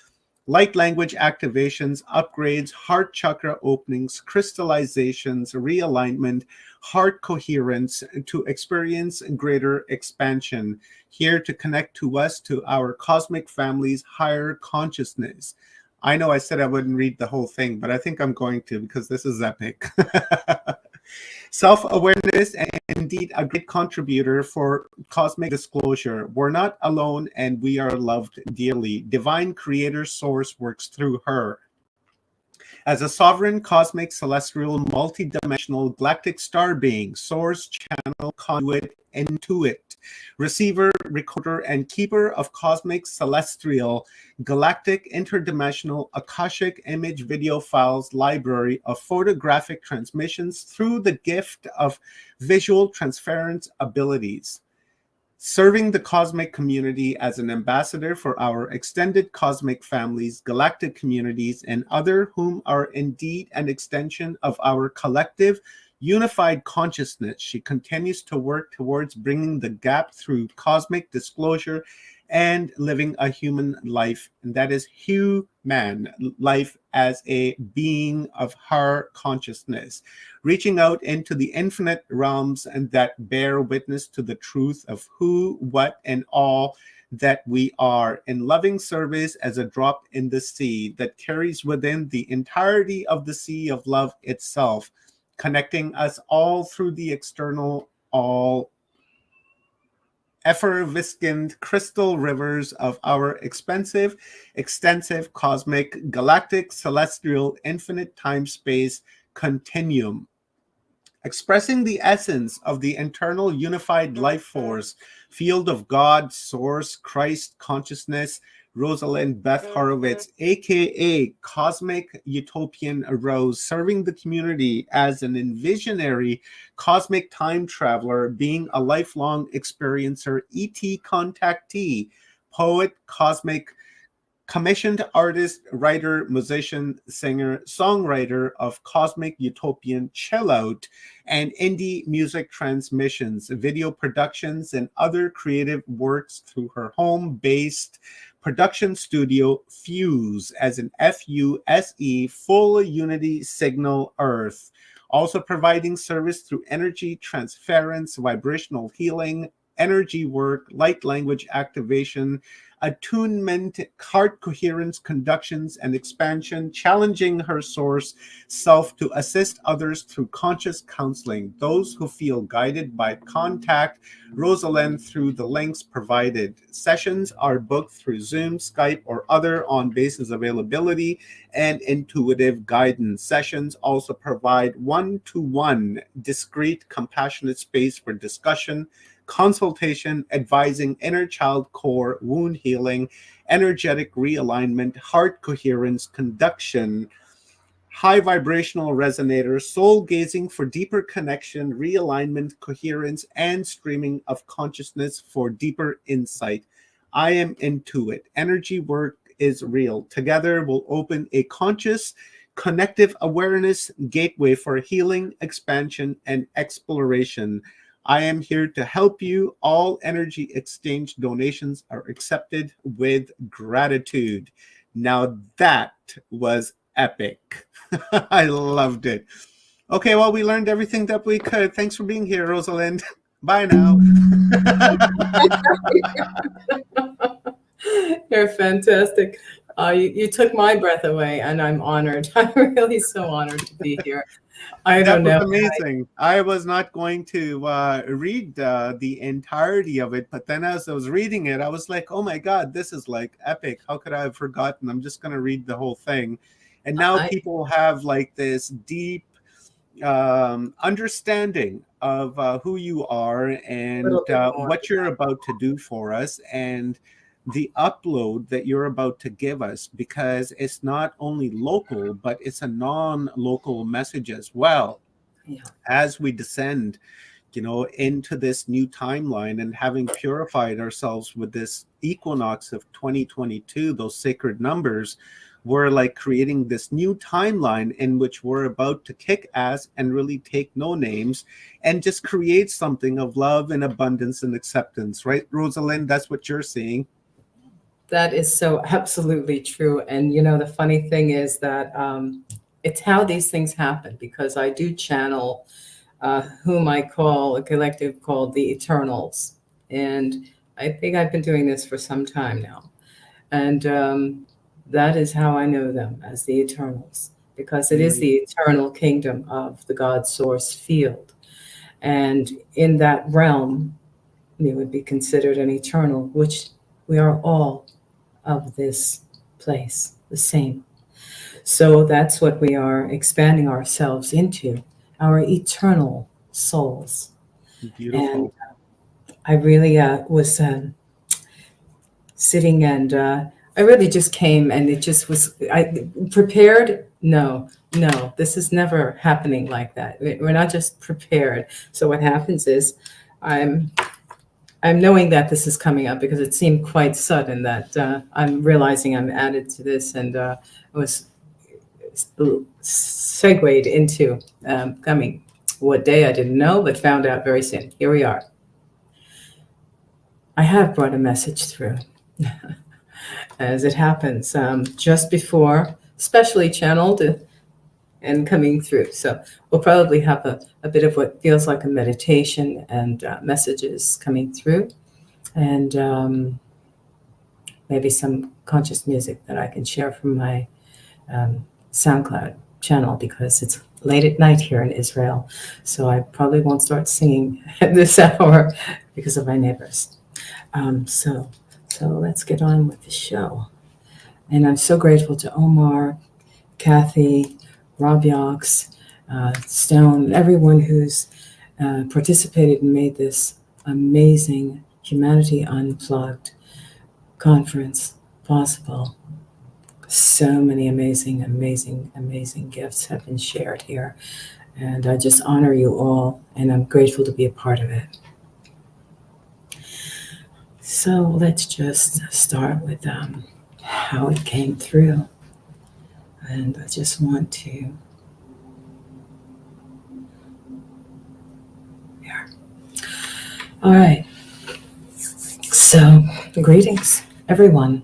light language activations, upgrades, heart chakra openings, crystallizations, realignment, heart coherence to experience greater expansion, here to connect to us, to our cosmic family's higher consciousness. I know I said I wouldn't read the whole thing, but I think I'm going to because this is epic. Self-awareness and indeed a great contributor for cosmic disclosure. We're not alone and we are loved dearly. Divine creator source works through her. As a sovereign, cosmic, celestial, multidimensional, galactic star being, source, channel, conduit, intuit, receiver, recorder, and keeper of cosmic, celestial, galactic, interdimensional, akashic image video files library of photographic transmissions through the gift of visual transference abilities. Serving the cosmic community as an ambassador for our extended cosmic families, galactic communities, and other whom are indeed an extension of our collective unified consciousness. She continues to work towards bringing the gap through cosmic disclosure and living a human life, and that is human life as a being of her consciousness, reaching out into the infinite realms and that bear witness to the truth of who, what, and all that we are, in loving service as a drop in the sea that carries within the entirety of the sea of love itself, connecting us all through the external, all effervescent crystal rivers of our extensive cosmic, galactic, celestial, infinite time-space continuum, expressing the essence of the internal unified life force, field of God, source, Christ, consciousness, Rosalind Beth Horowitz, aka Cosmic Utopian Rose, serving the community as an envisionary cosmic time traveler, being a lifelong experiencer, ET contactee, poet, cosmic commissioned artist, writer, musician, singer, songwriter of cosmic utopian chill out and indie music transmissions, video productions, and other creative works through her home-based production studio Fuse as an FUSE, full unity signal earth, also providing service through energy transference, vibrational healing, energy work, light language activation, attunement, heart coherence, conductions, and expansion, challenging her source self to assist others through conscious counseling. Those who feel guided by contact Rosalind through the links provided. Sessions are booked through Zoom, Skype, or other on basis availability and intuitive guidance. Sessions also provide one-to-one, discreet, compassionate space for discussion, consultation, advising inner child core, wound healing, energetic realignment, heart coherence, conduction, high vibrational resonator, soul gazing for deeper connection, realignment, coherence, and streaming of consciousness for deeper insight. I am into it. Energy work is real. Together we'll open a conscious, connective awareness gateway for healing, expansion, and exploration. I am here to help you. All energy exchange donations are accepted with gratitude. Now that was epic. I loved it. Okay, well, we learned everything that we could. Thanks for being here, Rosalind. Bye now. You're fantastic. You took my breath away, and I'm honored. I'm really so honored to be here. I don't know. That was amazing. I was not going to read the entirety of it, but then as I was reading it, I was like, oh my God, this is like epic. How could I have forgotten? I'm just going to read the whole thing. And now I people have like this deep understanding of who you are and little bit more. what you're about to do for us, and the upload that you're about to give us, because it's not only local, but it's a non-local message as well. Yeah. As we descend, into this new timeline, and having purified ourselves with this equinox of 2022, those sacred numbers, we're like creating this new timeline in which we're about to kick ass and really take no names and just create something of love and abundance and acceptance, right, Rosalind? That's what you're seeing. That is so absolutely true. And the funny thing is that it's how these things happen, because I do channel whom I call a collective called the Eternals. And I think I've been doing this for some time now. And that is how I know them, as the Eternals, because it is the eternal kingdom of the God source field. And in that realm, we would be considered an eternal, which we are all of this place, the same. So that's what we are expanding ourselves into, our eternal souls. Beautiful. And I really was sitting, and I really just came, and it just was, I prepared. No, this is never happening like that. We're not just prepared. So what happens is I'm knowing that this is coming up, because it seemed quite sudden that I'm realizing I'm added to this, and I was segued into coming. What day I didn't know, but found out very soon. Here we are. I have brought a message through, as it happens, just before, specially channeled and coming through. So we'll probably have a bit of what feels like a meditation and messages coming through, and maybe some conscious music that I can share from my SoundCloud channel, because it's late at night here in Israel. So I probably won't start singing at this hour because of my neighbors. So let's get on with the show. And I'm so grateful to Omar, Kathy, Rob Yox, Stone, everyone who's participated and made this amazing Humanity Unplugged conference possible. So many amazing gifts have been shared here. And I just honor you all, and I'm grateful to be a part of it. So let's just start with how it came through. And I just want to, there. All right. So greetings, everyone.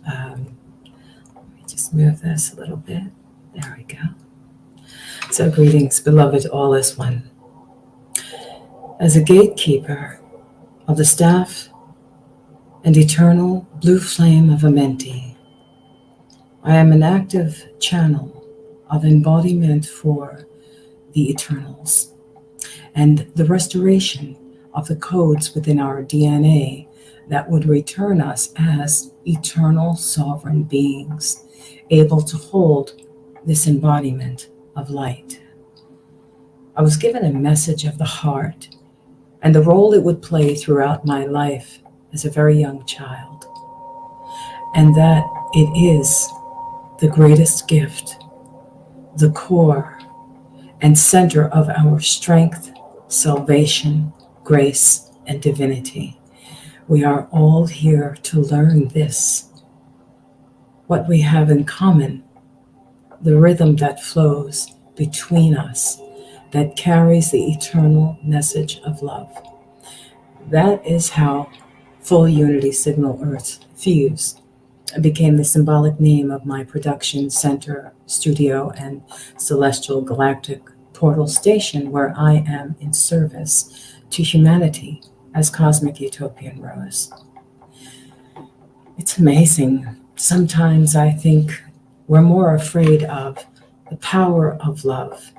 Let me just move this a little bit. There we go. So greetings, beloved, all as one. As a gatekeeper of the staff and eternal blue flame of Amenti, I am an active channel of embodiment for the Eternals and the restoration of the codes within our DNA that would return us as eternal sovereign beings, able to hold this embodiment of light. I was given a message of the heart and the role it would play throughout my life as a very young child, and that it is the greatest gift, the core and center of our strength, salvation, grace, and divinity. We are all here to learn this, what we have in common, the rhythm that flows between us, that carries the eternal message of love. That is how Full Unity Signal Earth fused became the symbolic name of my production center, studio, and celestial galactic portal station, where I am in service to humanity as Cosmic Utopian Rose. It's amazing. Sometimes I think we're more afraid of the power of love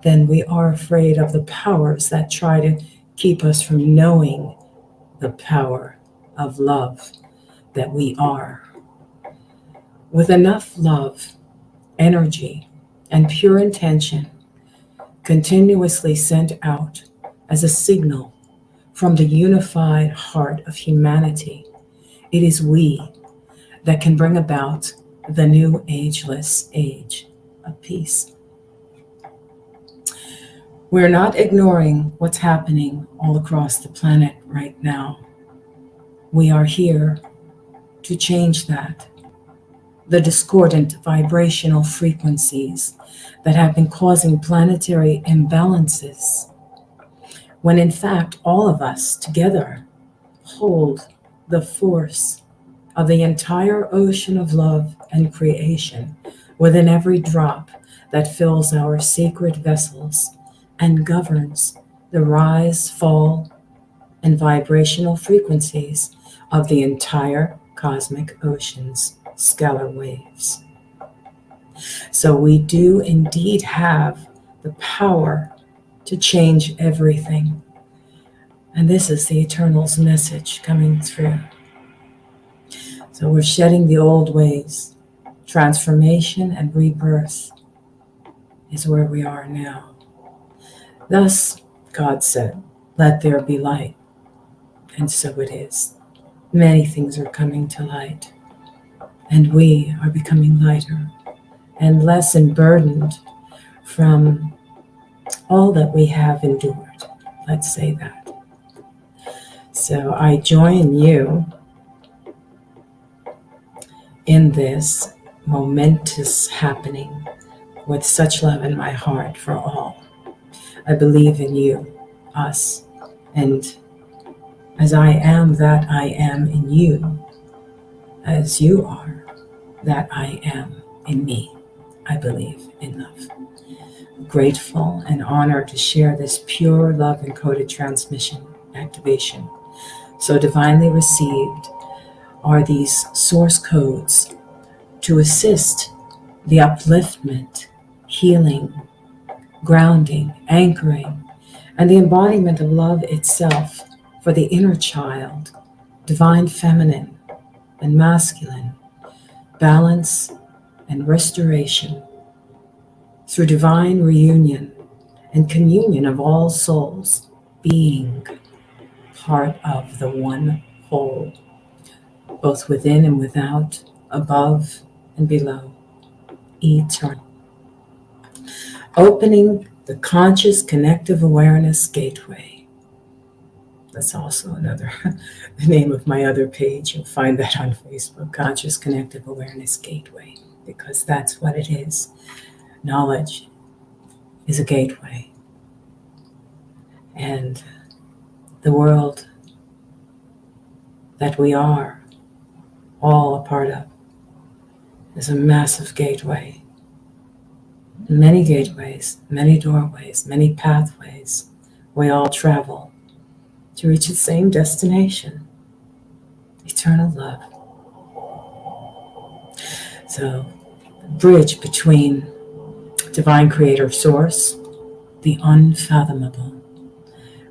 than we are afraid of the powers that try to keep us from knowing the power of love that we are. With enough love energy, and pure intention continuously sent out as a signal from the unified heart of humanity. It is we that can bring about the new ageless age of peace. We're not ignoring what's happening all across the planet right now. We are here to change that. The discordant vibrational frequencies that have been causing planetary imbalances, when in fact all of us together hold the force of the entire ocean of love and creation within every drop that fills our sacred vessels and governs the rise, fall, and vibrational frequencies of the entire cosmic ocean's scalar waves. So we do indeed have the power to change everything. And this is the Eternal's message coming through. So we're shedding the old ways. Transformation and rebirth is where we are now. Thus, God said, let there be light. And so it is. Many things are coming to light. And we are becoming lighter and less burdened from all that we have endured. Let's say that. So I join you in this momentous happening with such love in my heart for all. I believe in you, us, and as I am that I am in you, as you are that I am in me. I believe in love. Grateful and honored to share this pure love encoded transmission activation. So divinely received are these source codes to assist the upliftment, healing, grounding, anchoring, and the embodiment of love itself for the inner child, divine feminine and masculine, balance and restoration through divine reunion and communion of all souls being part of the one whole, both within and without, above and below, eternal. Opening the conscious connective awareness gateway. That's also another the name of my other page. You'll find that on Facebook, Conscious Connective Awareness Gateway, because that's what it is. Knowledge is a gateway. And the world that we are all a part of is a massive gateway. Many gateways, many doorways, many pathways. We all travel to reach the same destination, eternal love. So, the bridge between divine creator source, the unfathomable,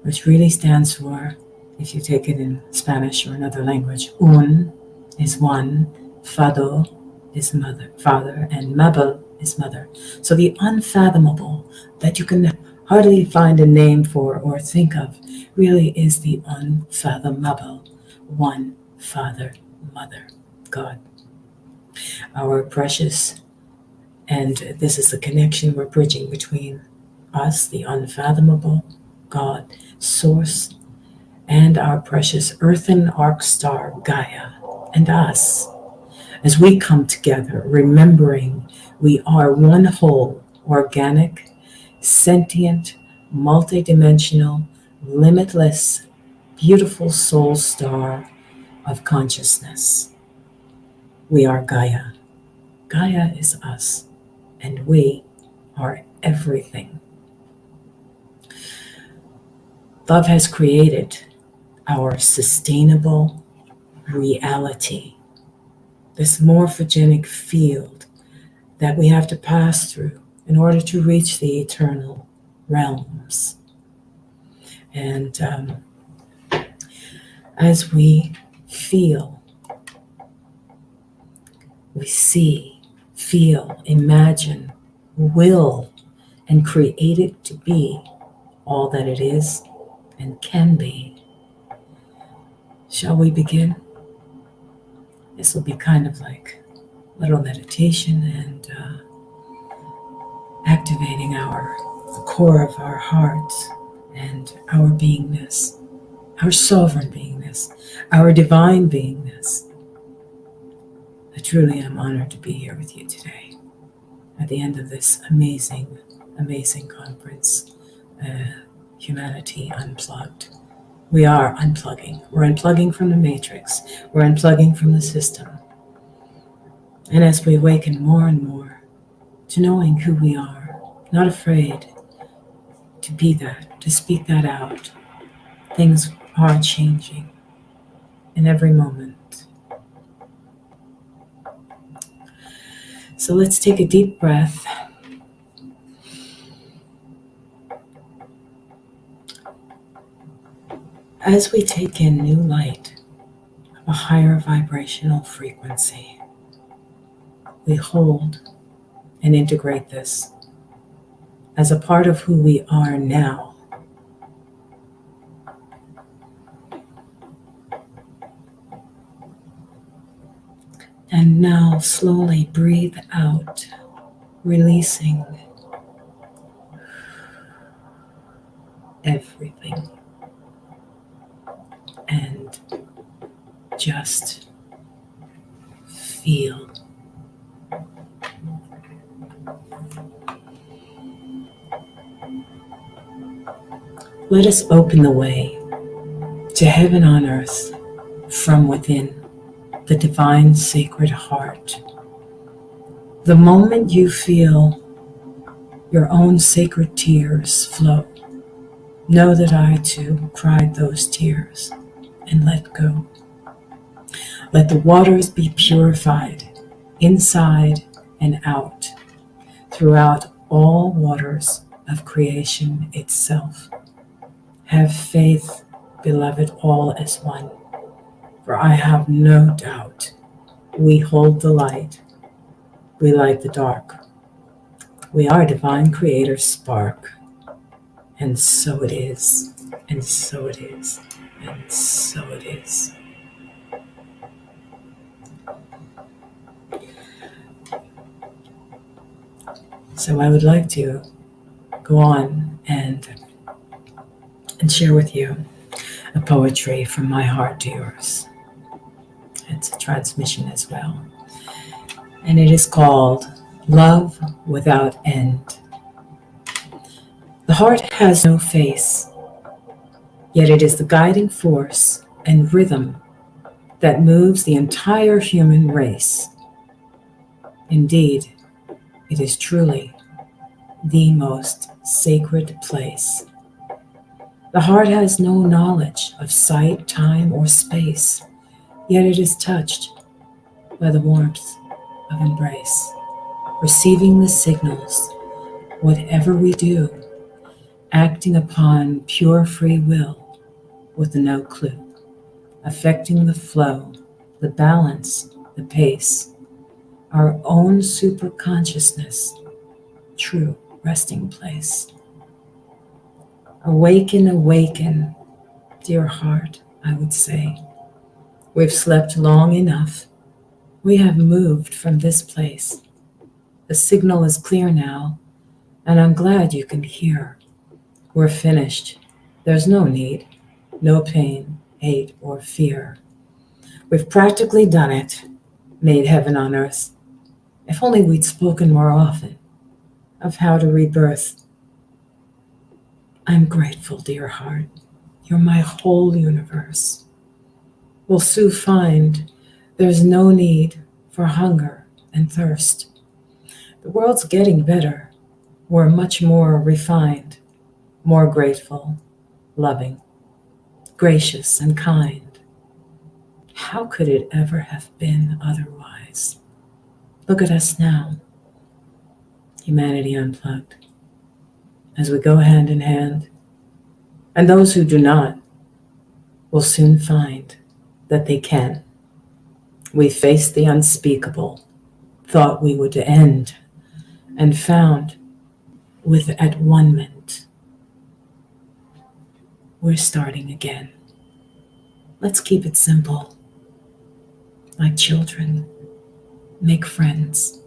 which really stands for, if you take it in Spanish or another language, un is one, fado is mother, father, and mabel is mother. So the unfathomable that you can hardly find a name for or think of really is the unfathomable, one, father, mother, God. Our precious, and this is the connection we're bridging between us, the unfathomable, God, source, and our precious earthen arc star, Gaia, and us, as we come together, remembering we are one whole, organic, sentient, multidimensional, limitless, beautiful soul star of consciousness. We are Gaia. Gaia is us, and we are everything. Love has created our sustainable reality, this morphogenic field that we have to pass through in order to reach the eternal realms. And as we feel, we see, feel, imagine, will, and create it to be all that it is and can be. Shall we begin? This will be kind of like a little meditation and activating the core of our hearts and our beingness, our sovereign beingness, our divine beingness. I truly am honored to be here with you today at the end of this amazing, amazing conference, Humanity Unplugged. We are unplugging. We're unplugging from the matrix. We're unplugging from the system. And as we awaken more and more to knowing who we are, not afraid to be that, to speak that out, things are changing in every moment. So let's take a deep breath. As we take in new light of a higher vibrational frequency, we hold and integrate this as a part of who we are now. And now slowly breathe out, releasing everything. And just feel. Let us open the way to heaven on earth from within the divine sacred heart. The moment you feel your own sacred tears flow, know that I too cried those tears and let go. Let the waters be purified inside and out throughout all waters of creation itself. Have faith, beloved, all as one, for I have no doubt we hold the light, we light the dark. We are divine creator's spark, and so it is, and so it is, and so it is. So I would like to go on and share with you a poetry from my heart to yours. It's a transmission as well. And it is called Love Without End. The heart has no face, yet it is the guiding force and rhythm that moves the entire human race. Indeed, it is truly the most sacred place. The heart has no knowledge of sight, time, or space, yet it is touched by the warmth of embrace, receiving the signals, whatever we do, acting upon pure free will with no clue, affecting the flow, the balance, the pace, our own superconsciousness, true resting place. Awaken, awaken, dear heart, I would say. We've slept long enough. We have moved from this place. The signal is clear now, and I'm glad you can hear. We're finished. There's no need, no pain, hate, or fear. We've practically done it, made heaven on earth. If only we'd spoken more often of how to rebirth. I'm grateful, dear heart. You're my whole universe. We'll soon find there's no need for hunger and thirst. The world's getting better. We're much more refined, more grateful, loving, gracious, and kind. How could it ever have been otherwise? Look at us now. Humanity Unplugged. As we go hand in hand, and those who do not will soon find that they can. We face the unspeakable, thought we would end, and found with at one minute, we're starting again. Let's keep it simple. Like children, make friends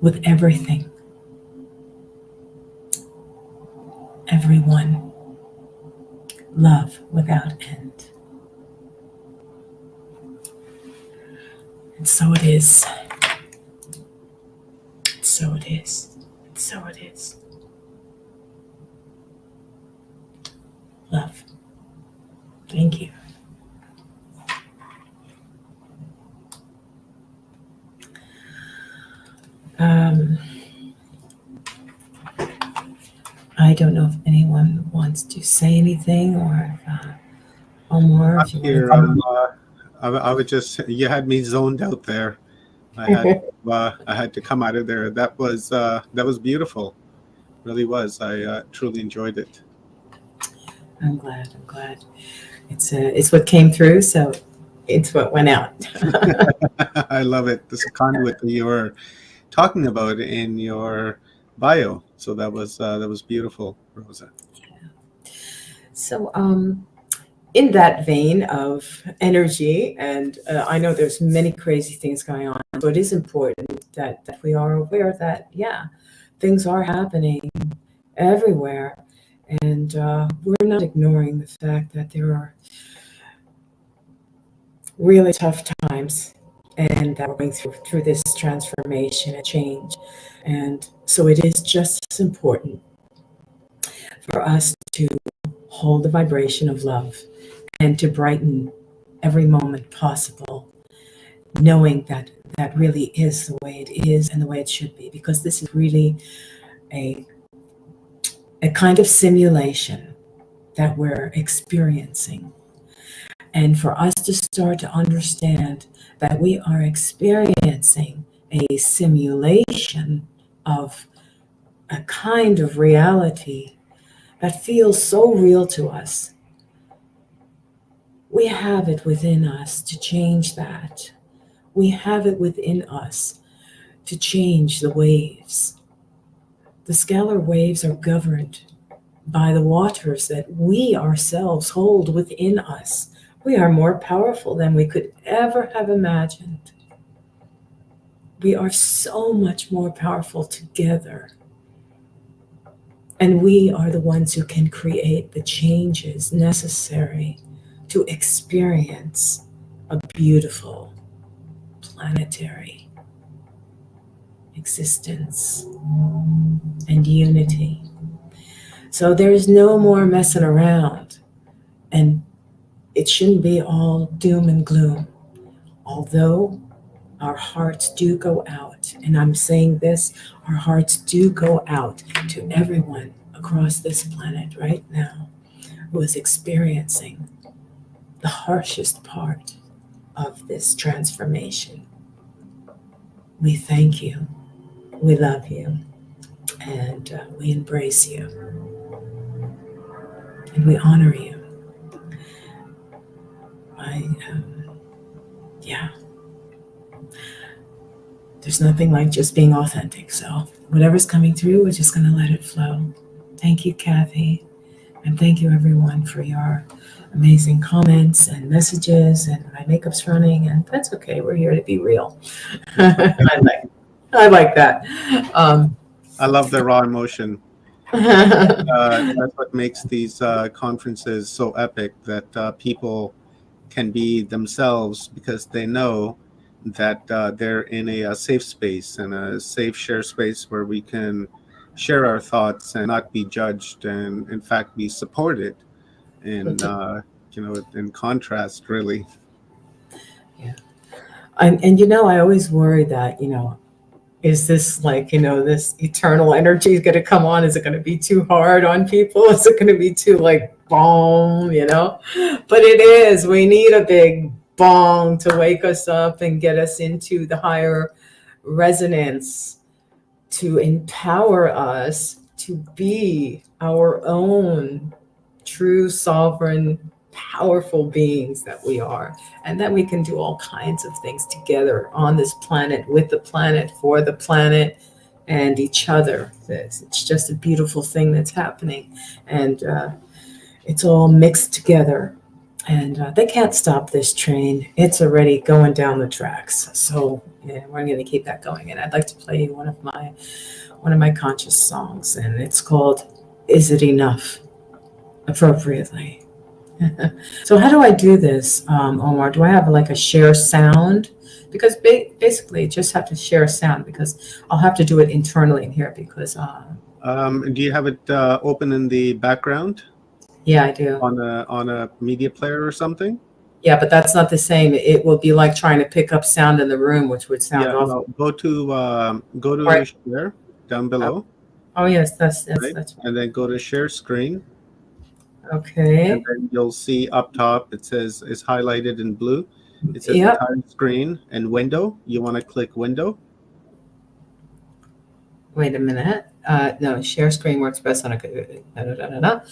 with everything, everyone. Love without end. And so it is. So it is. So it is. Love. Thank you. I don't know if anyone wants to say anything, or Omar, if you Here, want to I would just, you had me zoned out there. I had to come out of there. That was beautiful. Really was. I truly enjoyed it. I'm glad. It's what came through, so it's what went out. I love it. This conduit that you were talking about in your bio. So that was beautiful, Rosa. So, in that vein of energy, and I know there's many crazy things going on, so it is important that we are aware that, yeah, things are happening everywhere, and we're not ignoring the fact that there are really tough times, and that we're going through this transformation and change. And so it is just as important for us to hold the vibration of love and to brighten every moment possible, knowing that that really is the way it is and the way it should be, because this is really a kind of simulation that we're experiencing. And for us to start to understand that we are experiencing a simulation of a kind of reality that feels so real to us, we have it within us to change that. We have it within us to change the waves. The scalar waves are governed by the waters that we ourselves hold within us. We are more powerful than we could ever have imagined. We are so much more powerful together. And we are the ones who can create the changes necessary to experience a beautiful planetary existence and unity. So there's no more messing around, and it shouldn't be all doom and gloom. Although our hearts do go out, and I'm saying this, our hearts do go out to everyone across this planet right now who is experiencing the harshest part of this transformation. We thank you, we love you, and we embrace you, and we honor you. There's nothing like just being authentic. So whatever's coming through, we're just going to let it flow. Thank you, Kathy. And thank you, everyone, for your amazing comments and messages. And my makeup's running, and that's okay. We're here to be real. I like that. I love the raw emotion. That's what makes these conferences so epic, that people can be themselves because they know that they're in a safe space and a safe share space where we can share our thoughts and not be judged, and in fact be supported. And in contrast, really. Yeah. And I always worry that, is this like, this eternal energy is going to come on? Is it going to be too hard on people? Is it going to be too like boom, But it is. We need a big bong to wake us up and get us into the higher resonance, to empower us to be our own true sovereign powerful beings that we are, and that we can do all kinds of things together on this planet, with the planet, for the planet, and each other. It's just a beautiful thing that's happening, and it's all mixed together. And they can't stop this train. It's already going down the tracks. So yeah, we're going to keep that going. And I'd like to play you one of my conscious songs, and it's called "Is It Enough?" Appropriately. So how do I do this, Omar? Do I have like a share sound? Because basically, you just have to share a sound, because I'll have to do it internally in here because. Do you have it open in the background? Yeah, I do. On a media player or something? Yeah, but that's not the same. It will be like trying to pick up sound in the room, which would sound awful. No, go to Right. share down below. Oh yes, that's Right? that's And then go to share screen. okay. And then you'll see up top it says it's highlighted in blue. It says Yep. entire screen and window. You want to click window. Wait a minute. No, share screen works best on a.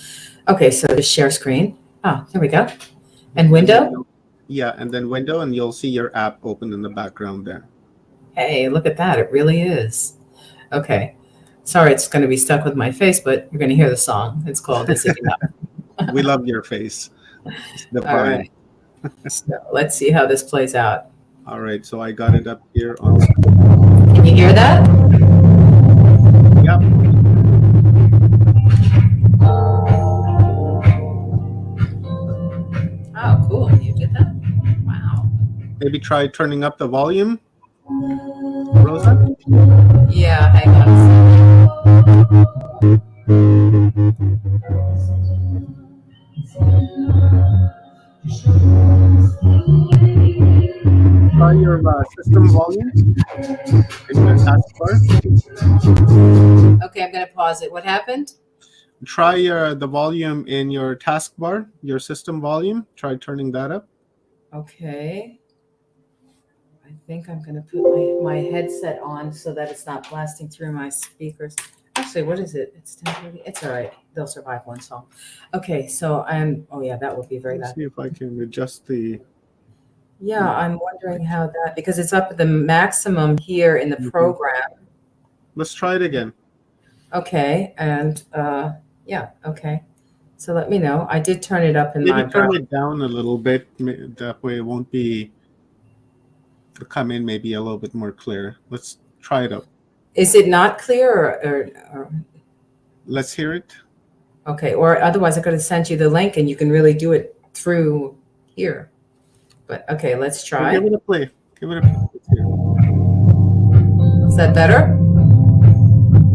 Okay, so the share screen. Oh, there we go. And window. Yeah, and then window, and you'll see your app open in the background there. Hey, look at that. It really is. Okay. Sorry, it's going to be stuck with my face, but you're going to hear the song. It's called "Is It Enough?" We love your face. It's the All vibe. right. So let's see how this plays out. All right, so I got it up here on. Can you hear that? Yep. Oh, cool. You did that? Wow. Maybe try turning up the volume, Rosa. Yeah, hang on. Try your system volume in your taskbar. Okay, I'm going to pause it. What happened? Try the volume in your taskbar, your system volume. Try turning that up. Okay. I think I'm going to put my headset on so that it's not blasting through my speakers. Actually, what is it? It's 10:30. It's all right. They'll survive one song. Okay, so oh yeah, that would be very Let's loud. see if I can adjust the. Yeah, I'm wondering how that, because it's up at the maximum here in the program. Let's try it again. Okay, and yeah, okay. So let me know. I did turn it up in my Maybe turn browser. it down a little bit. That way it won't be. It'll come in maybe a little bit more clear. Let's try it up. Is it not clear or Let's hear it. okay, or otherwise I could have sent you the link and you can really do it through here. But okay, let's try. Give it a play. Give it a play. Is that better?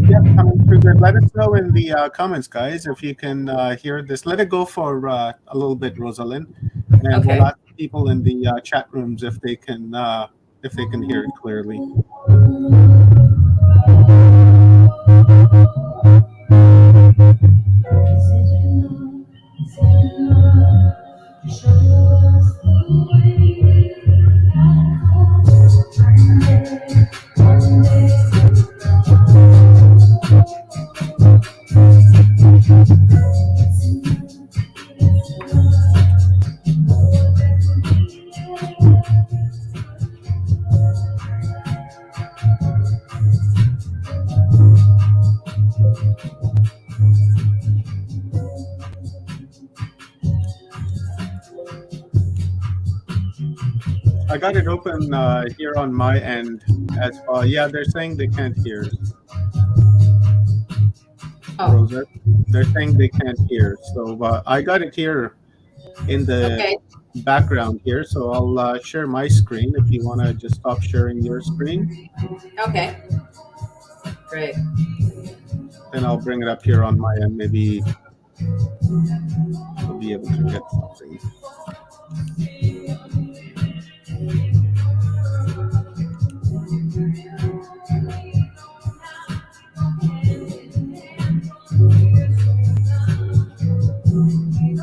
Yeah, coming through good. Let us know in the comments, guys, if you can hear this. Let it go for a little bit, Rosalind, and Okay. we'll ask people in the chat rooms if they can hear it clearly. I got it open here on my end as well. Yeah, they're saying they can't hear. Oh, Rosa. They're saying they can't hear. So I got it here in the okay. background here. So I'll share my screen if you want to just stop sharing your screen. Okay. Great. Then I'll bring it up here on my end. Maybe we'll be able to get something.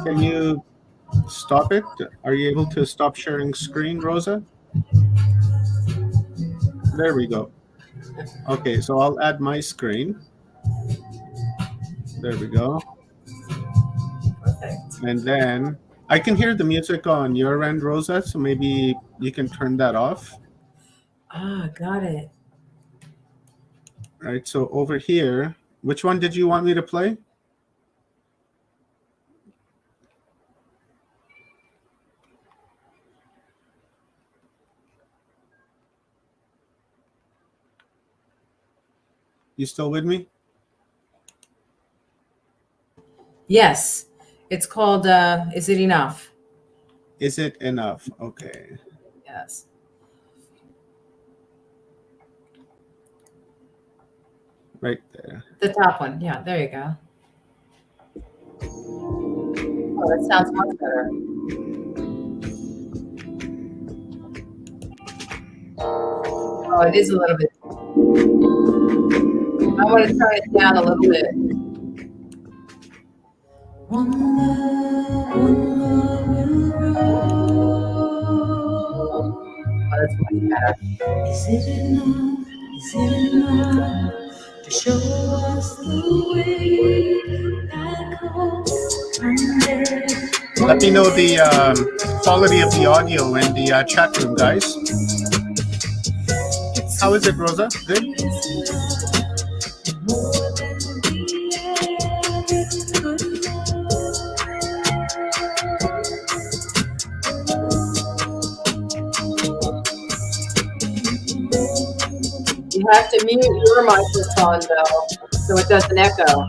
Can you stop it? Are you able to stop sharing screen, Rosa? There we go. Okay, so I'll add my screen. There we go. Perfect. And then I can hear the music on your end, Rosa, so maybe you can turn that off. Ah, got it. Right, so over here, which one did you want me to play? You still with me? Yes. It's called Is It Enough? Is it enough? Okay. Yes. Right there. The top one. Yeah, there you go. Oh, that sounds much better. Oh, it is a little bit. I want to turn it down a little bit. One love will grow. Oh, that's much better. Is it enough? Is it enough to show us the way back home? Let me know the quality of the audio in the chat room, guys. How is it, Rosa? Good? You have to mute your microphone, though, so it doesn't echo.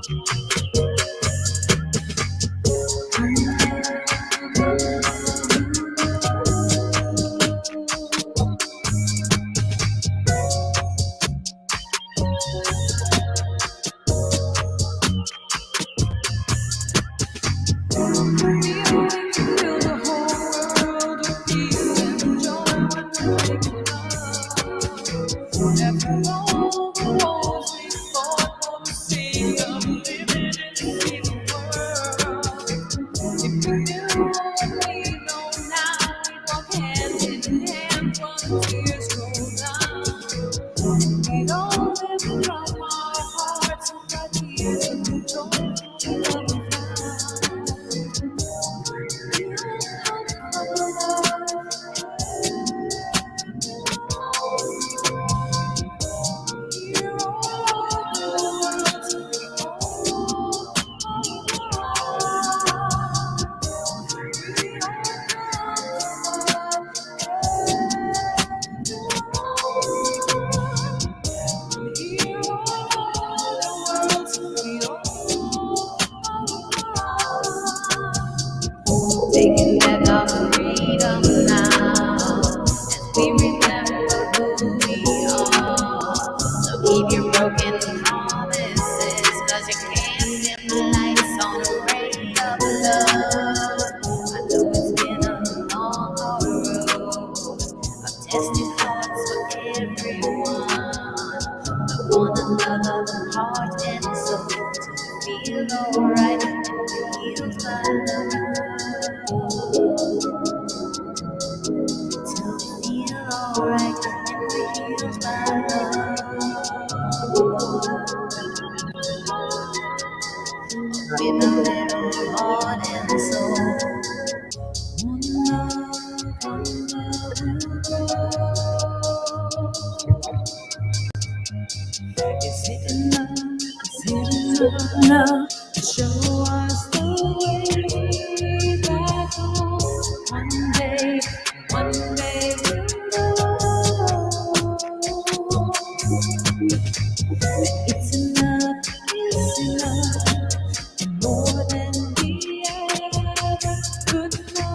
Taking back our freedom now, as we remember who we are. So keep your broken promises, 'cause you can't dim the lights on a ray of love. I know it's been a long, hard road of tested hearts for everyone, but one another, heart and soul, to feel alright and healed by love. Alright, and healed by love. With a little heart and soul. One love will grow. Is it enough? Is it enough to show us the way back home? One day we'll it's enough, and more than we ever could know.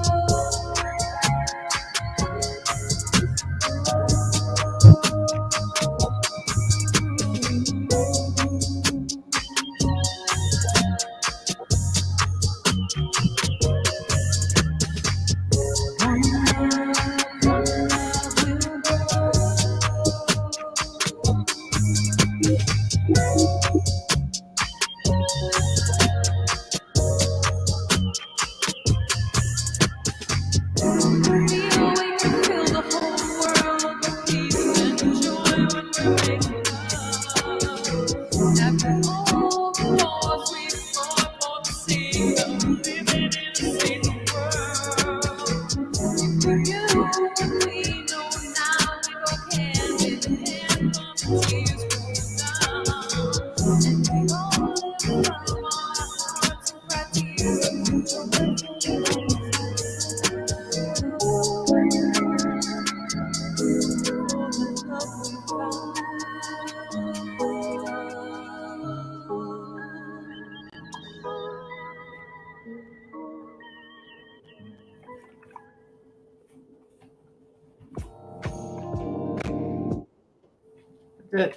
Good.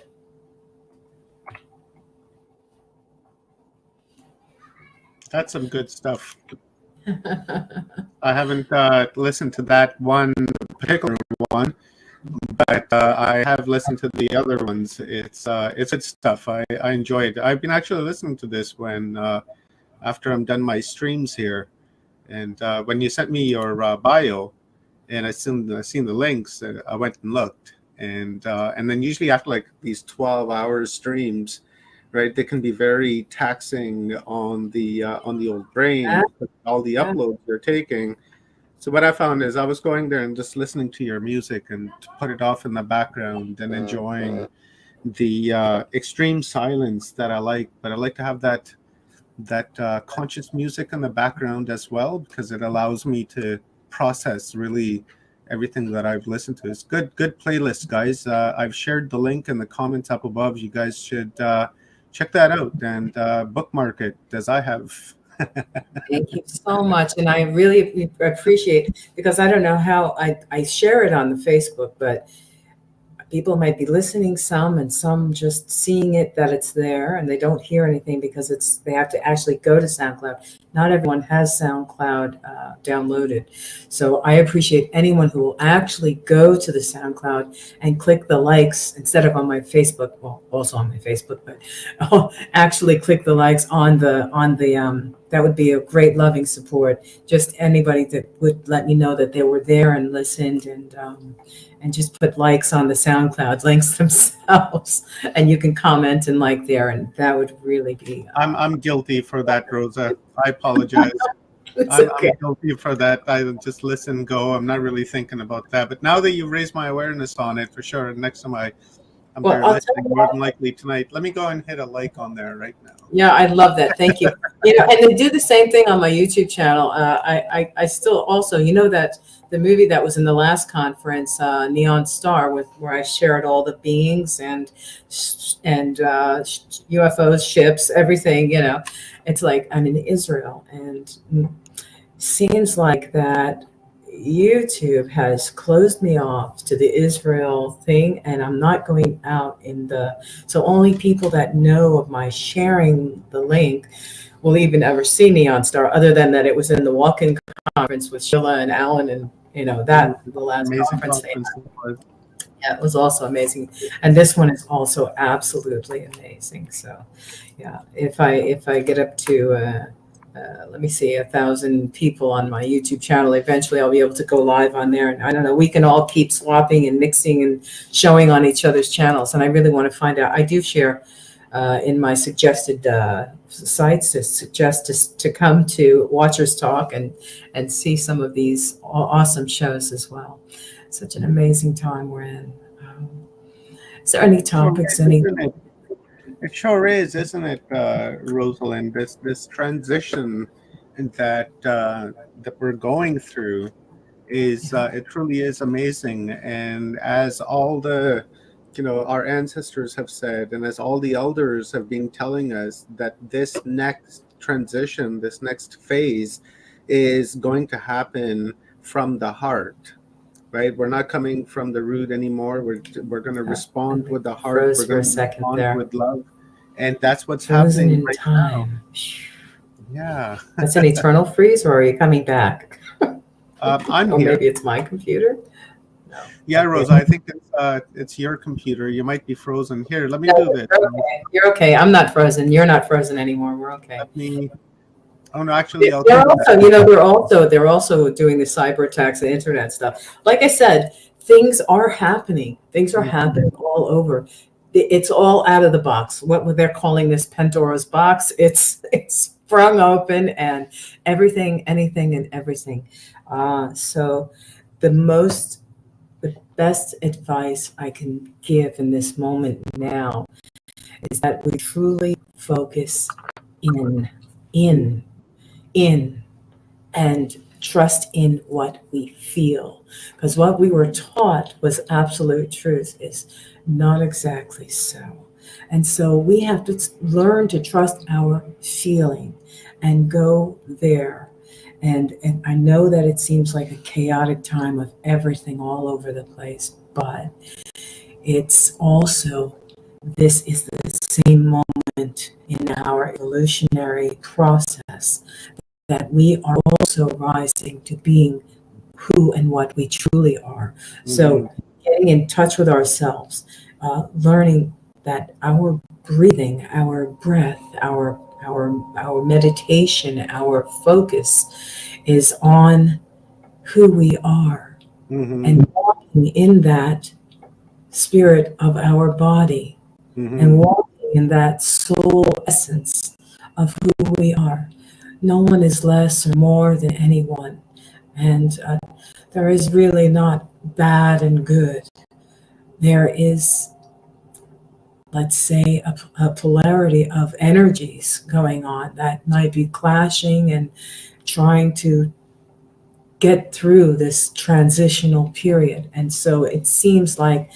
That's some good stuff. I haven't listened to that one particular one, but I have listened to the other ones. It's good stuff. I enjoy it. I've been actually listening to this when after I'm done my streams here, and when you sent me your bio, and I seen the links, I went and looked, and then usually after like these 12-hour streams, right, they can be very taxing on the old brain, all the uploads they're taking. So what I found is I was going there and just listening to your music and to put it off in the background and enjoying the extreme silence that I like. But I like to have that conscious music in the background as well, because it allows me to process really everything that I've listened to. It's good playlist, guys. I've shared the link in the comments up above. You guys should check that out and bookmark it, as I have. Thank you so much. And I really appreciate, because I don't know how I share it on the Facebook, but people might be listening some and some just seeing it that it's there, and they don't hear anything because they have to actually go to SoundCloud. Not everyone has SoundCloud downloaded. So I appreciate anyone who will actually go to the SoundCloud and click the likes instead of on my Facebook, well, also on my Facebook, but actually click the likes on the that would be a great loving support. Just anybody that would let me know that they were there and listened, and just put likes on the SoundCloud links themselves, and you can comment and like there, and that would really be. I'm guilty for that, Rosa. I apologize. I'm guilty for that. I just listen, go. I'm not really thinking about that. But now that you've raised my awareness on it, for sure, next time I'm there listening, more than likely tonight. Let me go and hit a like on there right now. Yeah, I love that. Thank you. And they do the same thing on my YouTube channel. I still also, that the movie that was in the last conference, Neon Star, where I shared all the beings and UFOs, ships, everything. It's like I'm in Israel, and seems like that YouTube has closed me off to the Israel thing, and I'm not going out so only people that know of my sharing the link will even ever see Neon Star, other than that it was in the walk-in conference with Sheila and Alan, and the last conference. Yeah, it was also amazing, and this one is also absolutely amazing. So, yeah, if I get up to let me see, 1,000 people on my YouTube channel, eventually I'll be able to go live on there, and I don't know, we can all keep swapping and mixing and showing on each other's channels. And I really want to find out. I do share in my suggested sites to suggest to come to Watchers Talk and see some of these awesome shows as well. Such an amazing time we're in. Is there any topics? It sure is, isn't it, Rosalind? This transition that we're going through is it truly is amazing. And as all the our ancestors have said, and as all the elders have been telling us, that this next transition, this next phase, is going to happen from the heart. Right, we're not coming from the root anymore. We're going to respond with the heart. We're going to respond with love, and that's what's happening in right time. Now. Yeah, that's an eternal freeze, or are you coming back? I'm or here. Maybe it's my computer. No. Yeah, Rosa, I think it's your computer. You might be frozen. Here, let me do this. Okay. You're okay. I'm not frozen. You're not frozen anymore. We're okay. Let me. Oh no, actually, they're also doing the cyber attacks, the internet stuff. Like I said, things are happening. Things are happening all over. It's all out of the box. What they're calling this Pandora's box. It's sprung open, and everything, anything, and everything. So the best advice I can give in this moment now is that we truly focus in and trust in what we feel, because what we were taught was absolute truth is not exactly so. And so we have to learn to trust our feeling and go there. And I know that it seems like a chaotic time of everything all over the place, but it's also this is the same moment in our evolutionary process that we are also rising to being who and what we truly are. So getting in touch with ourselves, learning that our breathing, our breath, our meditation, our focus is on who we are, and walking in that spirit of our body, and walking in that soul essence of who we are. No one is less or more than anyone. And there is really not bad and good. There is, let's say, a polarity of energies going on that might be clashing and trying to get through this transitional period. And so it seems like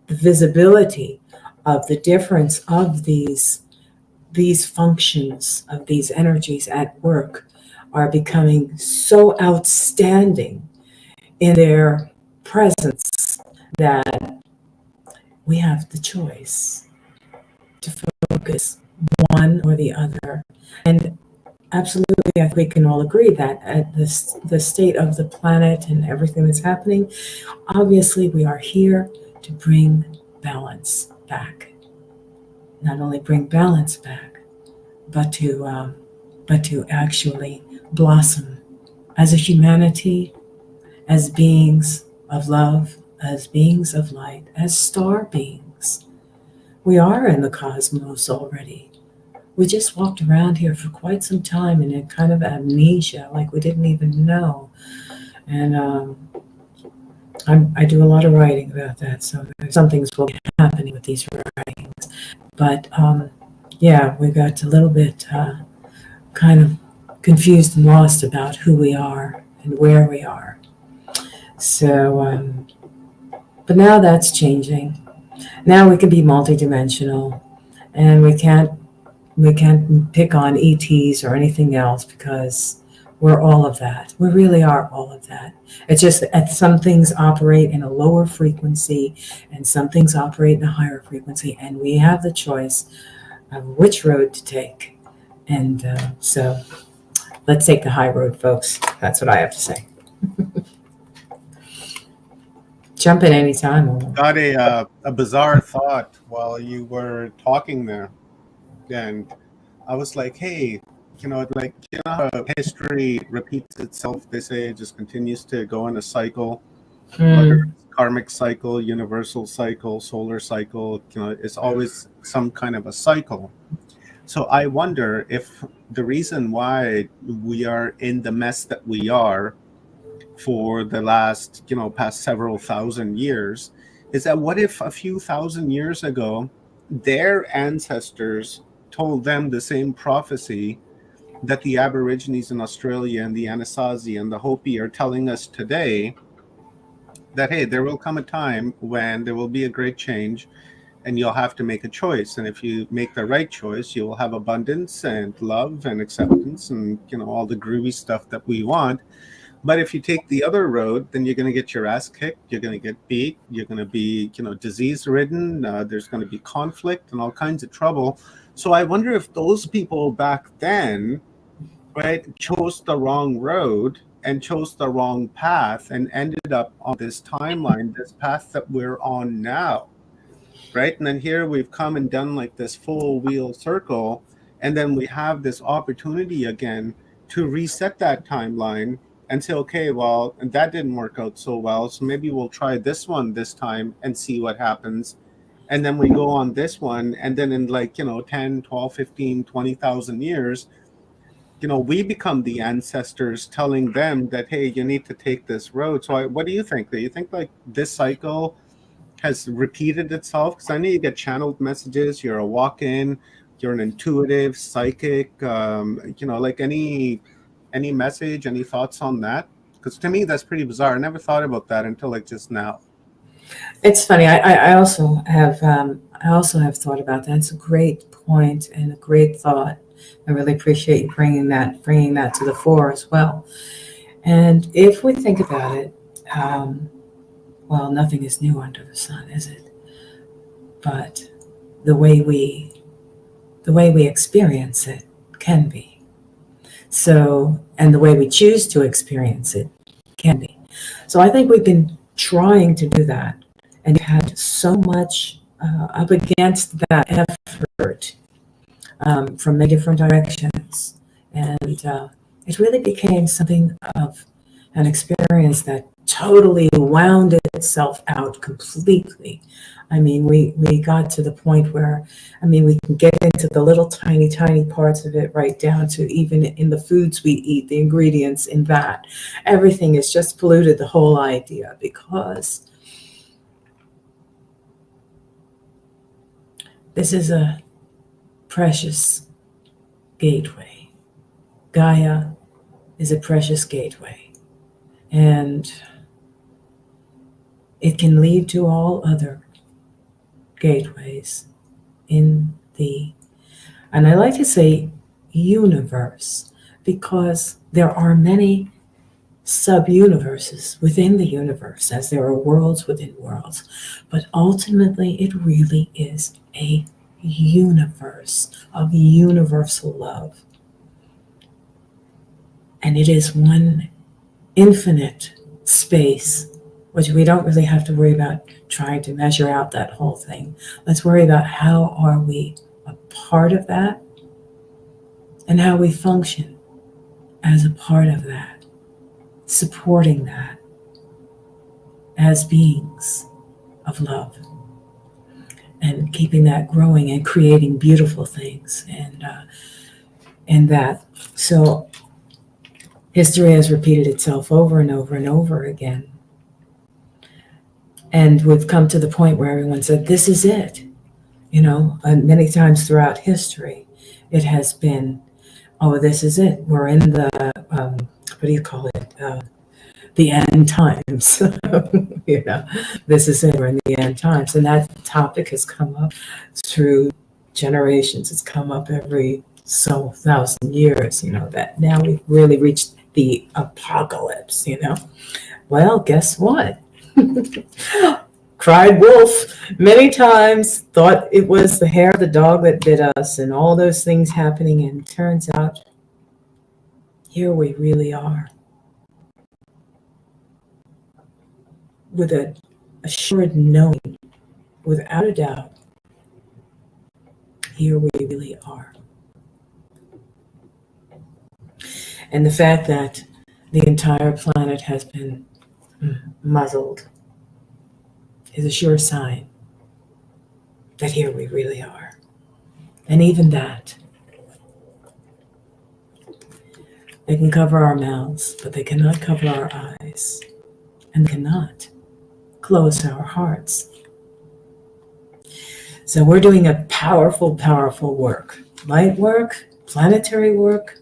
the visibility of the difference of these functions of these energies at work are becoming so outstanding in their presence that we have the choice to focus one or the other. And absolutely, I think we can all agree that at the state of the planet and everything that's happening, obviously we are here to bring balance back. Not only bring balance back, but to actually blossom as a humanity, as beings of love, as beings of light, as star beings. We are in the cosmos already. We just walked around here for quite some time in a kind of amnesia, like we didn't even know. And I do a lot of writing about that, so some things will be happening with these writings. But yeah, we got a little bit kind of confused and lost about who we are and where we are. So, but now that's changing. Now we can be multidimensional, and we can't pick on ETs or anything else, because we're all of that. We really are all of that. It's just that some things operate in a lower frequency and some things operate in a higher frequency, and we have the choice of which road to take. And so let's take the high road, folks. That's what I have to say. Jump in anytime. Got a bizarre thought while you were talking there, and I was like, hey, like, how history repeats itself. They say it just continues to go in a cycle, whether it's karmic cycle, universal cycle, solar cycle. It's always some kind of a cycle. So I wonder if the reason why we are in the mess that we are for the last, past several thousand years, is that what if a few thousand years ago, their ancestors told them the same prophecy that the Aborigines in Australia and the Anasazi and the Hopi are telling us today, that, hey, there will come a time when there will be a great change and you'll have to make a choice. And if you make the right choice, you will have abundance and love and acceptance and, all the groovy stuff that we want. But if you take the other road, then you're going to get your ass kicked. You're going to get beat. You're going to be, disease ridden. There's going to be conflict and all kinds of trouble. So I wonder if those people back then, right, chose the wrong road and chose the wrong path and ended up on this timeline, this path that we're on now, right? And then here we've come and done like this full wheel circle. And then we have this opportunity again to reset that timeline and say, okay, well, and that didn't work out so well, so maybe we'll try this one this time and see what happens. And then we go on this one, and then in 10, 12, 15, 20,000 years, we become the ancestors telling them that, hey, you need to take this road. So what do you think? Do you think like this cycle has repeated itself? Because I know you get channeled messages, you're a walk-in, you're an intuitive, psychic, like any message, any thoughts on that? Because to me, that's pretty bizarre. I never thought about that until just now. It's funny. I also have thought about that. It's a great point and a great thought. I really appreciate you bringing that to the fore as well. And if we think about it, well, nothing is new under the sun, is it? But the way we experience it can be. So, and the way we choose to experience it can be. So I think we've been trying to do that, and had so much up against that effort from many different directions. And it really became something of an experience that totally wound itself out completely. I mean, we got to the point where, I mean, we can get into the little tiny parts of it, right down to even in the foods we eat, the ingredients in that. Everything is just polluted, the whole idea, because this is a precious gateway. Gaia is a precious gateway, and it can lead to all other gateways in the, and I like to say universe, because there are many sub-universes within the universe, as there are worlds within worlds, but ultimately it really is a universe of universal love. And it is one infinite space, which we don't really have to worry about trying to measure out that whole thing. Let's worry about how are we a part of that, and how we function as a part of that, supporting that as beings of love, and keeping that growing and creating beautiful things, and that. So history has repeated itself over and over and over again. And we've come to the point where everyone said, this is it. You know, and many times throughout history, it has been, oh, this is it. We're in the, what do you call it? The end times. You know, this is it. We're in the end times. And that topic has come up through generations. It's come up every so 1,000 years, you know, that now we've really reached the apocalypse, you know. Well, guess what? Cried wolf many times, thought it was the hair of the dog that bit us, and all those things happening, and turns out here we really are, with a assured knowing, without a doubt, here we really are. And the fact that the entire planet has been muzzled is a sure sign that here we really are. And even that, they can cover our mouths, but they cannot cover our eyes, and cannot close our hearts. So we're doing a powerful, powerful work. Light work, planetary work,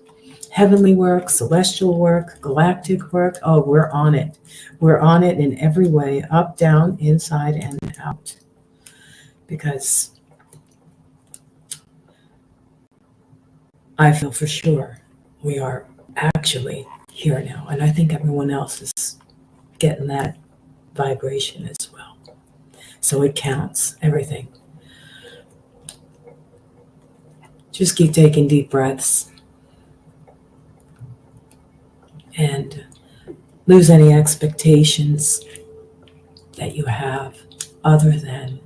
heavenly work, celestial work, galactic work. Oh, we're on it. We're on it in every way, up, down, inside, and out. Because I feel for sure we are actually here now. And I think everyone else is getting that vibration as well. So it counts, everything. Just keep taking deep breaths. And lose any expectations that you have other than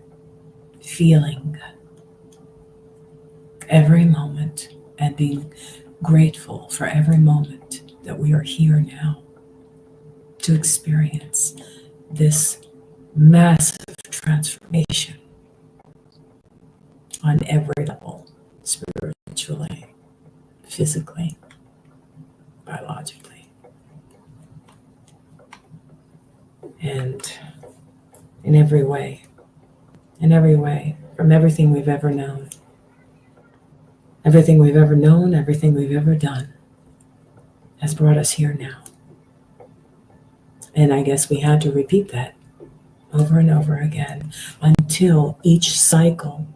feeling every moment and being grateful for every moment that we are here now to experience this massive transformation on every level, spiritually, physically, biologically. And in every way, from everything we've ever known, everything we've ever done has brought us here now. And I guess we had to repeat that over and over again until each cycle,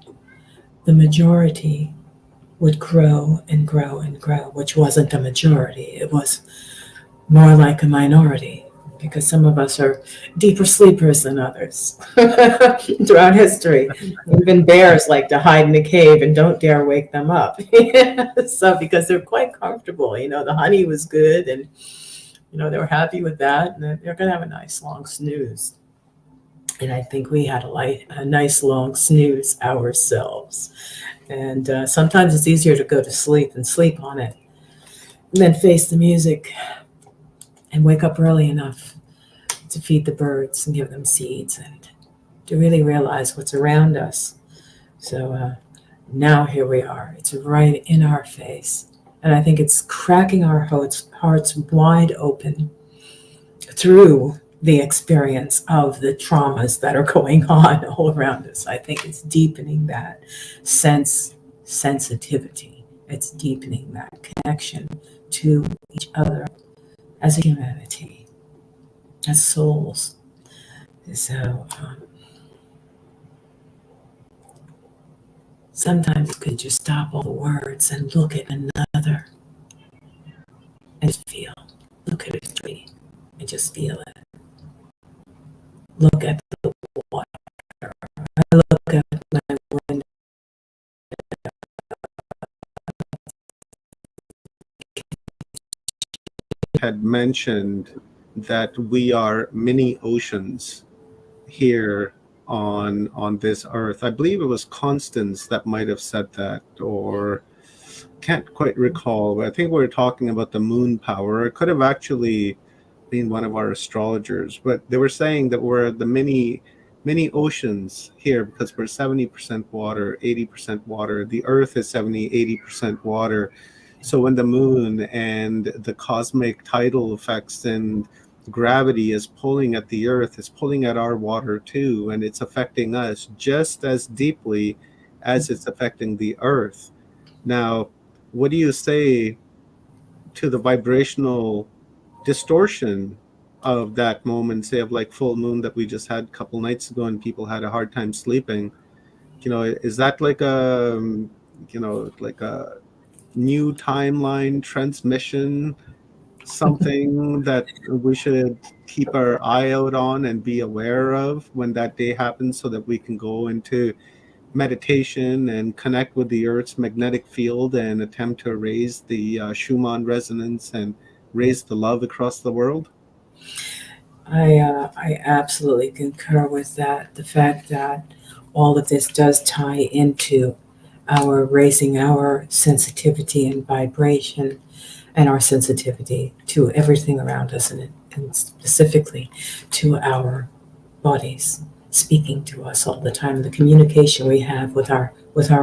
the majority would grow and grow and grow, which wasn't a majority. It was more like a minority. because some of us are deeper sleepers than others. Throughout history, even bears like to hide in a cave and don't dare wake them up. So because they're quite comfortable, the honey was good, and they were happy with that, and they're going to have a nice long snooze. And I think we had a nice long snooze ourselves. And sometimes it's easier to go to sleep and sleep on it, and then face the music and wake up early enough to feed the birds and give them seeds and to really realize what's around us. So now here we are. It's right in our face. And I think it's cracking our hearts wide open through the experience of the traumas that are going on all around us. I think it's deepening that sensitivity. It's deepening that connection to each other as a humanity, as souls. So sometimes you could just stop all the words and look at another and just feel. Look at a tree and just feel it. Look at the water. I look at my window. Had mentioned that we are mini oceans here on this earth. I believe it was Constance that might have said that, or can't quite recall. But I think we were talking about the moon power. It could have actually been one of our astrologers, but they were saying that we're the mini oceans here because we're 70% water, 80% water. The earth is 70-80% water. So when the moon and the cosmic tidal effects and gravity is pulling at the earth, it's pulling at our water too, and it's affecting us just as deeply as it's affecting the earth. Now, what do you say to the vibrational distortion of that moment, say of like full moon that we just had a couple nights ago and people had a hard time sleeping? Is that like a new timeline transmission, something that we should keep our eye out on and be aware of when that day happens, so that we can go into meditation and connect with the earth's magnetic field and attempt to raise the Schumann resonance and raise the love across the world? I absolutely concur with that. The fact that all of this does tie into our raising our sensitivity and vibration and our sensitivity to everything around us, and specifically to our bodies speaking to us all the time, the communication we have with our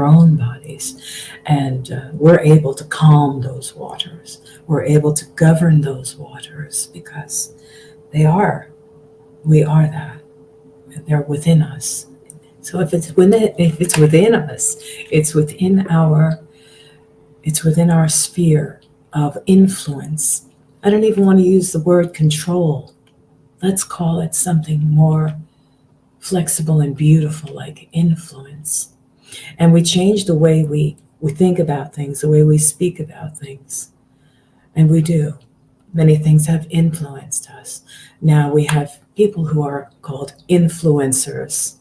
own bodies. And we're able to calm those waters. We're able to govern those waters because we are that. They're within us. So if it's within us, it's within our sphere of influence. I don't even want to use the word control. Let's call it something more flexible and beautiful, like influence. And we change the way we think about things, the way we speak about things. And we do. Many things have influenced us. Now we have people who are called influencers,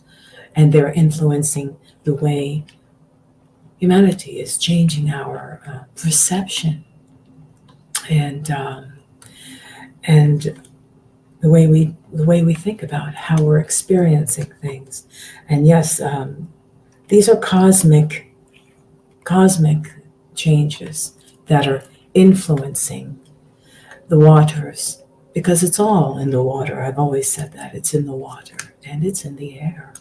and they're influencing the way humanity is changing our perception and the way we think about how we're experiencing things. And yes, these are cosmic changes that are influencing the waters, because it's all in the water. I've always said that it's in the water and it's in the air.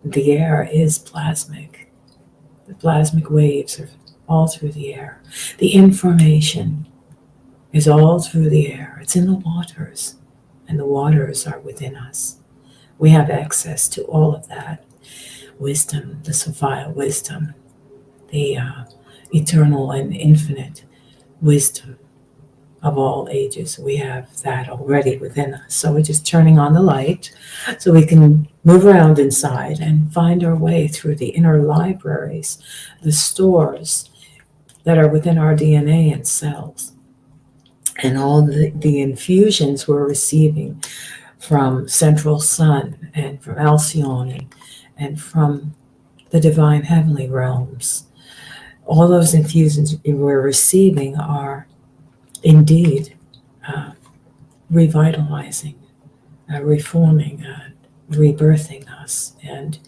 The air is plasmic. The plasmic waves are all through the air. The information is all through the air. It's in the waters, and the waters are within us. We have access to all of that wisdom, the Sophia wisdom, the eternal and infinite wisdom of all ages. We have that already within us. So we're just turning on the light so we can move around inside and find our way through the inner libraries, the stores that are within our DNA and cells. and all the infusions we're receiving from Central Sun and from Alcyone and from the divine heavenly realms. All those infusions we're receiving are indeed revitalizing, reforming, rebirthing us, and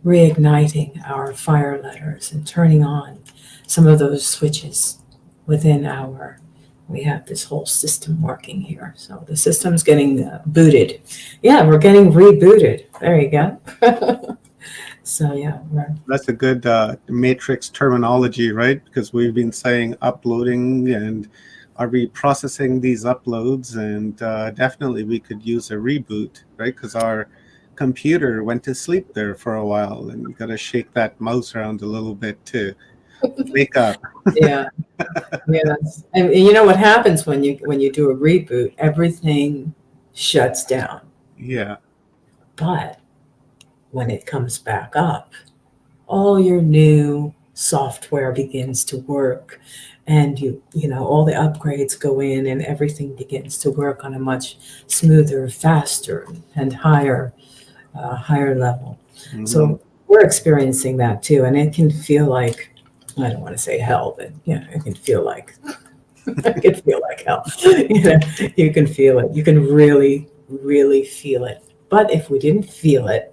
reigniting our fire letters and turning on some of those switches within we have this whole system working here. So the system's getting booted. Yeah, we're getting rebooted. There you go. So yeah, that's a good matrix terminology, right? Because we've been saying uploading, and are we processing these uploads? And definitely we could use a reboot, right? Because our computer went to sleep there for a while, and you got to shake that mouse around a little bit to wake up. Yeah. Yes. And you know what happens when you do a reboot? Everything shuts down. Yeah. But when it comes back up, all your new software begins to work, and you know all the upgrades go in, and everything begins to work on a much smoother, faster, and higher level. Mm-hmm. So we're experiencing that too, and it can feel like, I don't want to say hell, but yeah, it can feel like it can feel like hell. You can feel it. You can really, really feel it. But if we didn't feel it,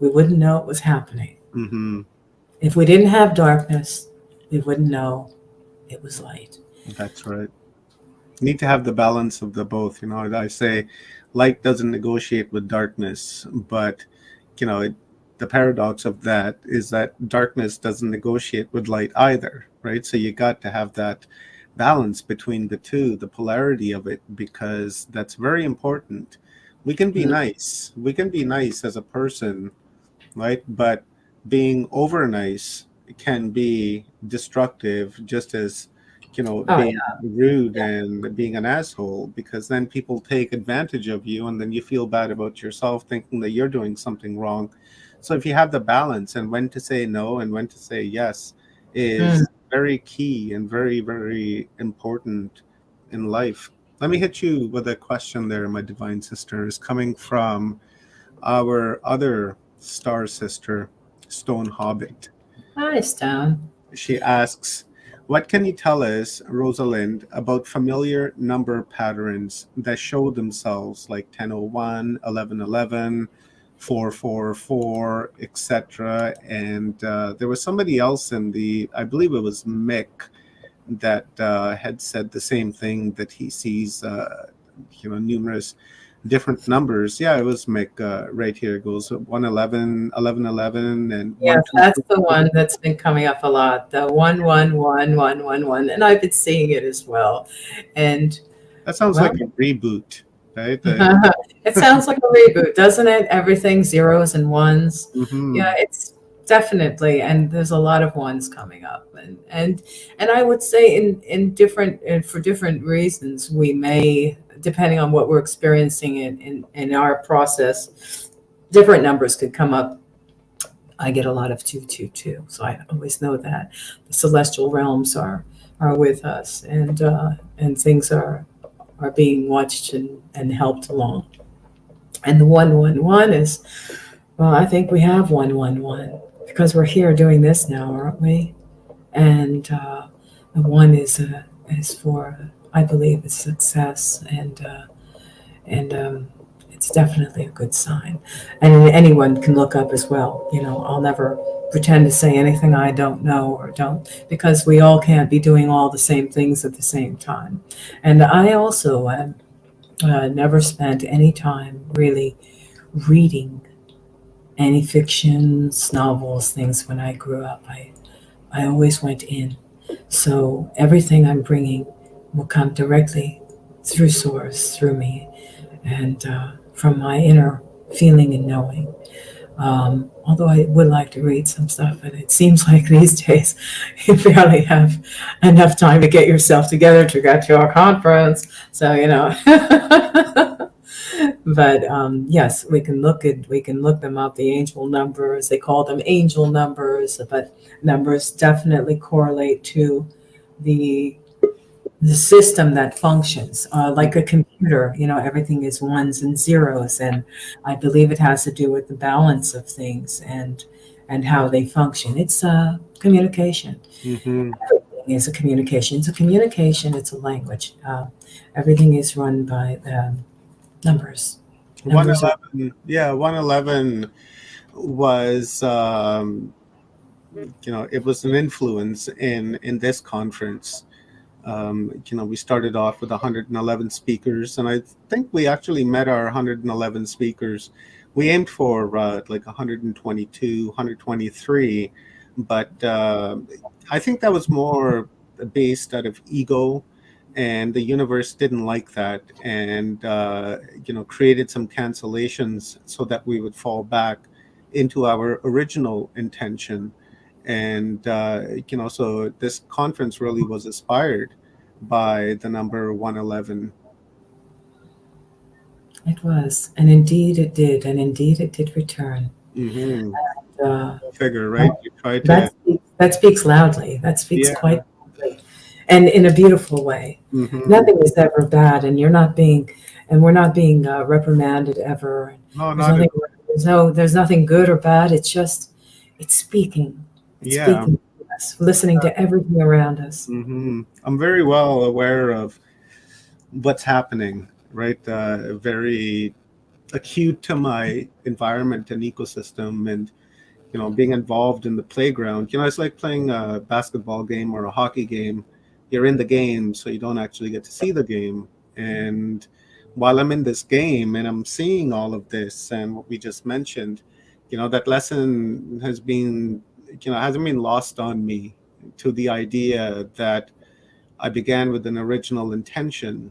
we wouldn't know it was happening. Mm-hmm. If we didn't have darkness, we wouldn't know it was light. That's right. You need to have the balance of the both. I say light doesn't negotiate with darkness, but the paradox of that is that darkness doesn't negotiate with light either, right? So you got to have that balance between the two, the polarity of it, because that's very important. We can be nice. We can be nice as a person, right? But being over nice can be destructive, just as being rude and being an asshole, because then people take advantage of you, and then you feel bad about yourself, thinking that you're doing something wrong. So if you have the balance, and when to say no and when to say yes is very key and very, very important in life. Let me hit you with a question there, my divine sister, is coming from our other star sister, Stone Hobbit. Hi, Stone. She asks, what can you tell us, Rosalind, about familiar number patterns that show themselves, like 1001, 1111, 444, etc.? And there was somebody else I believe it was Mick, that had said the same thing, that he sees numerous different numbers. Yeah, it was Mick. Right here it goes 111, 1111, and yes, that's the one that's been coming up a lot. The 111111, and I've been seeing it as well. And that sounds like a reboot, right? It sounds like a reboot, doesn't it? Everything zeros and ones. Mm-hmm. Yeah, it's definitely, and there's a lot of ones coming up, and I would say in different, and for different reasons, we may, depending on what we're experiencing in our process, different numbers could come up. I get a lot of 222, so I always know that the celestial realms are with us, and things are being watched and helped along. And the 111 is, well, I think we have 111 because we're here doing this now, aren't we? And the one is for, I believe, it's success, and it's definitely a good sign. And anyone can look up as well. I'll never pretend to say anything I don't know or don't, because we all can't be doing all the same things at the same time. And I also never spent any time really reading any fictions, novels, things when I grew up. I always went in. So everything I'm bringing will come directly through Source, through me, and from my inner feeling and knowing. Although I would like to read some stuff, and it seems like these days you barely have enough time to get yourself together to get to a conference. So but yes, we can look them up. The angel numbers, they call them angel numbers, but numbers definitely correlate to the the system that functions like a computer. Everything is ones and zeros, and I believe it has to do with the balance of things and how they function. It's communication. Mm-hmm. Everything is a communication. It's a communication. It's a language. Everything is run by numbers. Numbers are 111. Yeah, 111 was it was an influence in this conference. We started off with 111 speakers, and I think we actually met our 111 speakers. We aimed for like 122, 123, but I think that was more based out of ego, and the universe didn't like that, and created some cancellations so that we would fall back into our original intention. And so this conference really was inspired by the number 111. It was, and indeed it did, and indeed it did return. Mm-hmm. Uh, Figure, right? You try to, that speaks loudly. That speaks yeah. quite loudly, and in a beautiful way. Mm-hmm. Nothing is ever bad, and we're not being reprimanded ever. No, There's not nothing. at There's nothing good or bad. It's speaking. It's Yeah. speaking to us, listening to everything around us. Mm-hmm. I'm very well aware of what's happening, right? Very acute to my environment and ecosystem, and being involved in the playground. It's like playing a basketball game or a hockey game. You're in the game, so you don't actually get to see the game. And while I'm in this game and I'm seeing all of this and what we just mentioned, that lesson hasn't been lost on me, to the idea that I began with an original intention,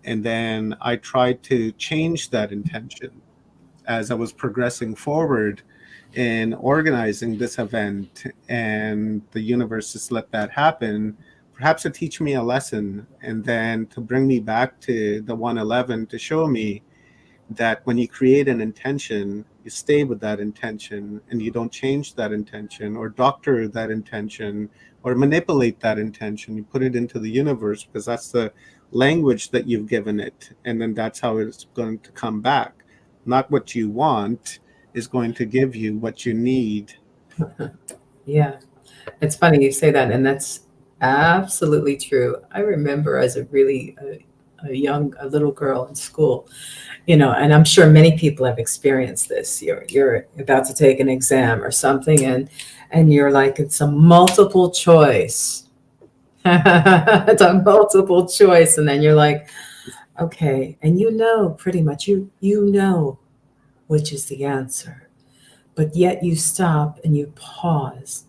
and then I tried to change that intention as I was progressing forward in organizing this event, and the universe just let that happen, perhaps to teach me a lesson, and then to bring me back to the 111 to show me that when you create an intention, you stay with that intention, and you don't change that intention or doctor that intention or manipulate that intention. You put it into the universe because that's the language that you've given it, and then that's how it's going to come back. Not what you want is going to give you what you need. Yeah, it's funny you say that, and that's absolutely true. I remember as a really a little girl in school, and I'm sure many people have experienced this. You're about to take an exam or something, and you're like, it's a multiple choice. It's a multiple choice, and then you're like, okay, and pretty much you know which is the answer, but yet you stop and you pause.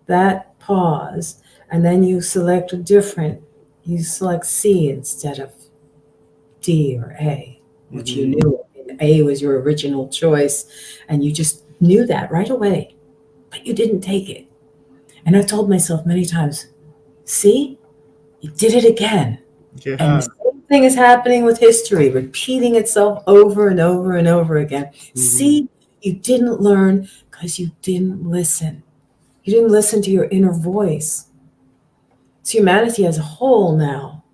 That pause, and then you select you select C instead of D or A, which you knew. And A was your original choice, and you just knew that right away, but you didn't take it. And I've told myself many times, see, you did it again. Yeah. And the same thing is happening with history, repeating itself over and over and over again. Mm-hmm. See, you didn't learn because you didn't listen. You didn't listen to your inner voice. So humanity as a whole now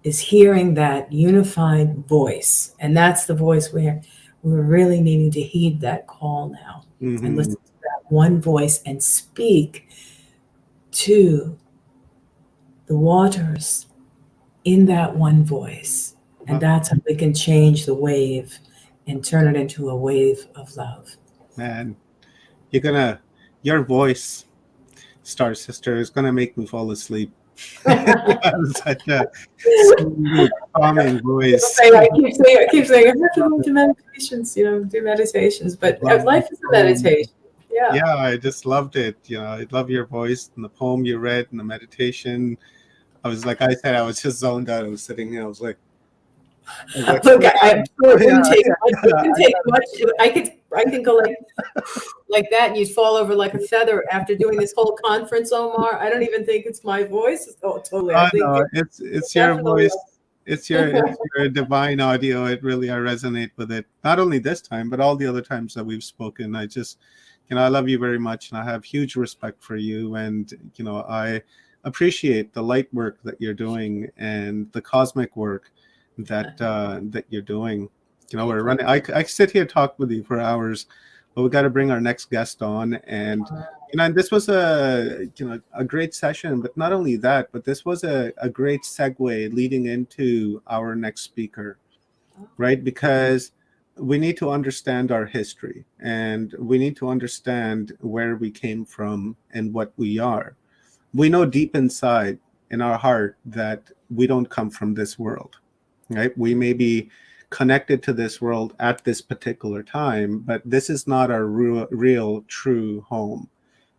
is hearing that unified voice. And that's the voice where we're really needing to heed that call now. Mm-hmm. And listen to that one voice and speak to the waters in that one voice. And that's how we can change the wave and turn it into a wave of love. Man, your voice, Star Sister, is gonna make me fall asleep. Such a sweet, calming voice. I keep saying I have to go to meditations, do meditations, but life is a meditation. Yeah, I just loved it. I love your voice and the poem you read and the meditation. I was like I said, I was just zoned out. I was sitting here. I was like, look, it wouldn't take much. I can go like that, and you'd fall over like a feather after doing this whole conference, Omar. I don't even think it's my voice. Oh, totally. I think it's your voice. It's your divine audio. It really, I resonate with it. Not only this time, but all the other times that we've spoken. I just, I love you very much, and I have huge respect for you. And appreciate the light work that you're doing and the cosmic work that that you're doing. You know, we're running. I sit here talk with you for hours, but we got to bring our next guest on. And you know, and this was a great session. But not only that, but this was a great segue leading into our next speaker, right? Because we need to understand our history, and we need to understand where we came from and what we are. We know deep inside in our heart that we don't come from this world, right? We may be connected to this world at this particular time, but this is not our real true home,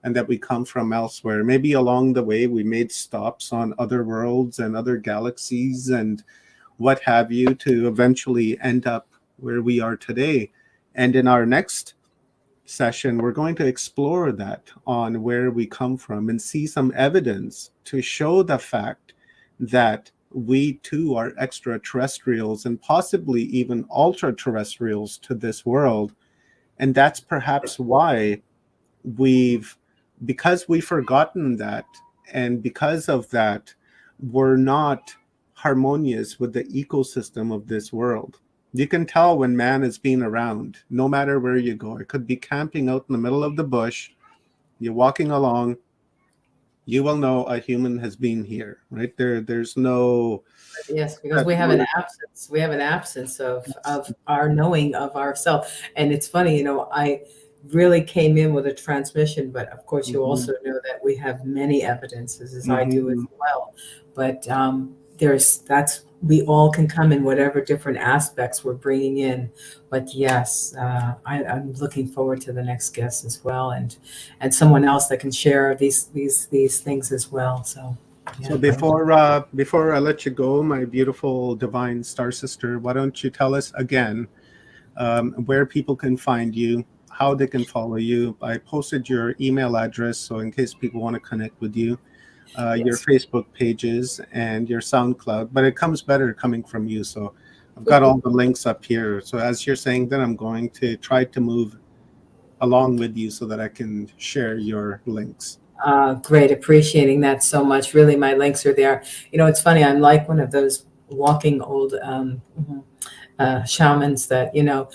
and that we come from elsewhere. Maybe along the way we made stops on other worlds and other galaxies and what have you to eventually end up where we are today. And in our next session, we're going to explore that on where we come from and see some evidence to show the fact that we too are extraterrestrials and possibly even ultra-terrestrials to this world. And that's perhaps why because we've forgotten that, and because of that, we're not harmonious with the ecosystem of this world. You can tell when man has been around, no matter where you go. It could be camping out in the middle of the bush. You're walking along. You will know a human has been here, right? There's no... Yes, because we have an absence. We have an absence of our knowing of ourselves. And it's funny, you know, I really came in with a transmission, but of course you also know that we have many evidences, as I do as well. But we all can come in whatever different aspects we're bringing in. But yes, I'm looking forward to the next guest as well, and someone else that can share these things as well. So. Yeah. So before I let you go, my beautiful divine star sister, why don't you tell us again where people can find you, how they can follow you? I posted your email address, so in case people want to connect with you, your Facebook pages and your SoundCloud, but it comes better coming from you. So I've got all the links up here. So as you're saying, then I'm going to try to move along with you so that I can share your links. Great, appreciating that so much. Really, my links are there. You know, it's funny. I'm like one of those walking old shamans that, you know,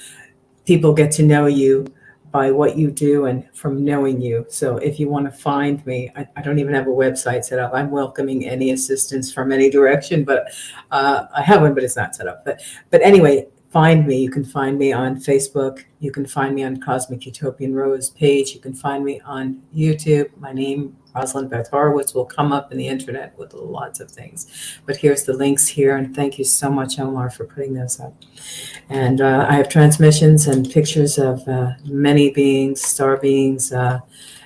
people get to know you by what you do and from knowing you. So if you want to find me, I don't even have a website set up. I'm welcoming any assistance from any direction, but I have one, but it's not set up. But anyway, find me. You can find me on Facebook. You can find me on Cosmic Utopian Rose page. You can find me on YouTube. My name, Rosalind Beth Horowitz, will come up in the internet with lots of things. But here's the links here. And thank you so much, Omar, for putting those up. And I have transmissions and pictures of many beings, star beings,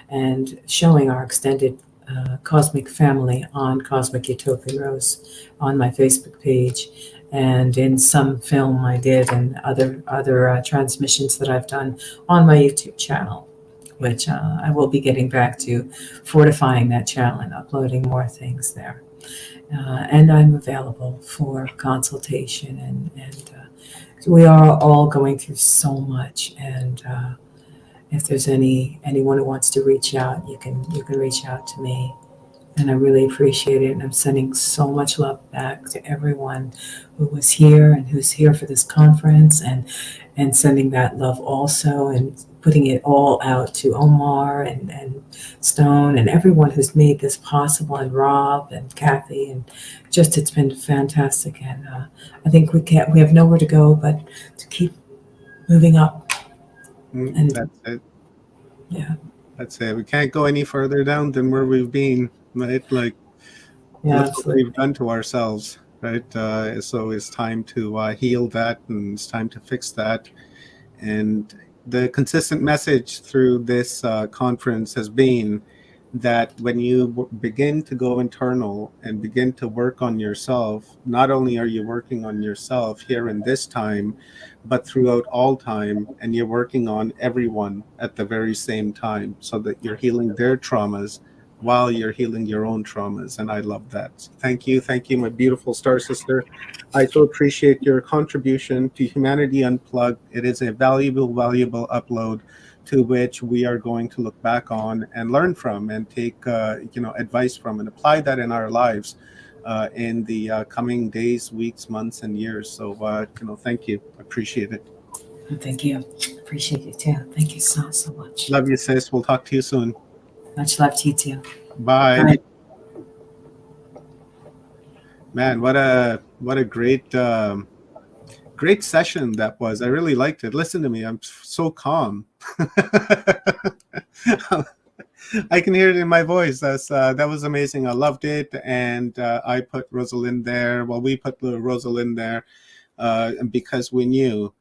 and showing our extended cosmic family on Cosmic Utopian Rose on my Facebook page. And in some film I did, and other transmissions that I've done on my YouTube channel, which I will be getting back to, fortifying that channel and uploading more things there. And I'm available for consultation, and we are all going through so much. And if there's anyone who wants to reach out, you can reach out to me. And I really appreciate it. And I'm sending so much love back to everyone who was here and who's here for this conference, and sending that love also, and putting it all out to Omar and Stone and everyone who's made this possible, and Rob and Kathy, and just, it's been fantastic. And I think we have nowhere to go but to keep moving up. And that's it. Yeah. That's it. We can't go any further down than where we've been, right? Like, Yeah, look what we've done to ourselves, right? So it's time to heal that, and it's time to fix that. And the consistent message through this conference has been that when you begin to go internal and begin to work on yourself, not only are you working on yourself here in this time, but throughout all time, and you're working on everyone at the very same time, so that you're healing their traumas while you're healing your own traumas. And I love that. So thank you, my beautiful star sister. I so appreciate your contribution to Humanity Unplugged. It is a valuable upload to which we are going to look back on and learn from and take advice from and apply that in our lives in the coming days, weeks, months, and years. So thank you. Appreciate it. Thank you. Appreciate you too. Thank you so much. Love you, sis. We'll talk to you soon. Much love to you too. Bye. Bye. Man, what a great great session that was. I really liked it. Listen to me. I'm so calm. I can hear it in my voice. That was amazing. I loved it. And I put Rosalind there. Well, we put Rosalind there because we knew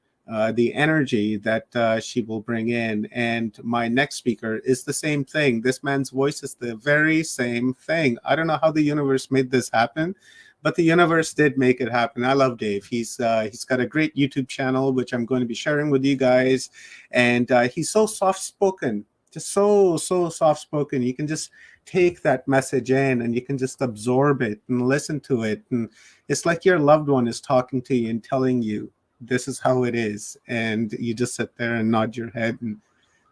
the energy that she will bring in. And my next speaker is the same thing. This man's voice is the very same thing. I don't know how the universe made this happen, but the universe did make it happen. I love Dave. He's got a great YouTube channel, which I'm going to be sharing with you guys. And he's so soft-spoken, just so soft-spoken. You can just take that message in and you can just absorb it and listen to it. And it's like your loved one is talking to you and telling you, this is how it is. And you just sit there and nod your head and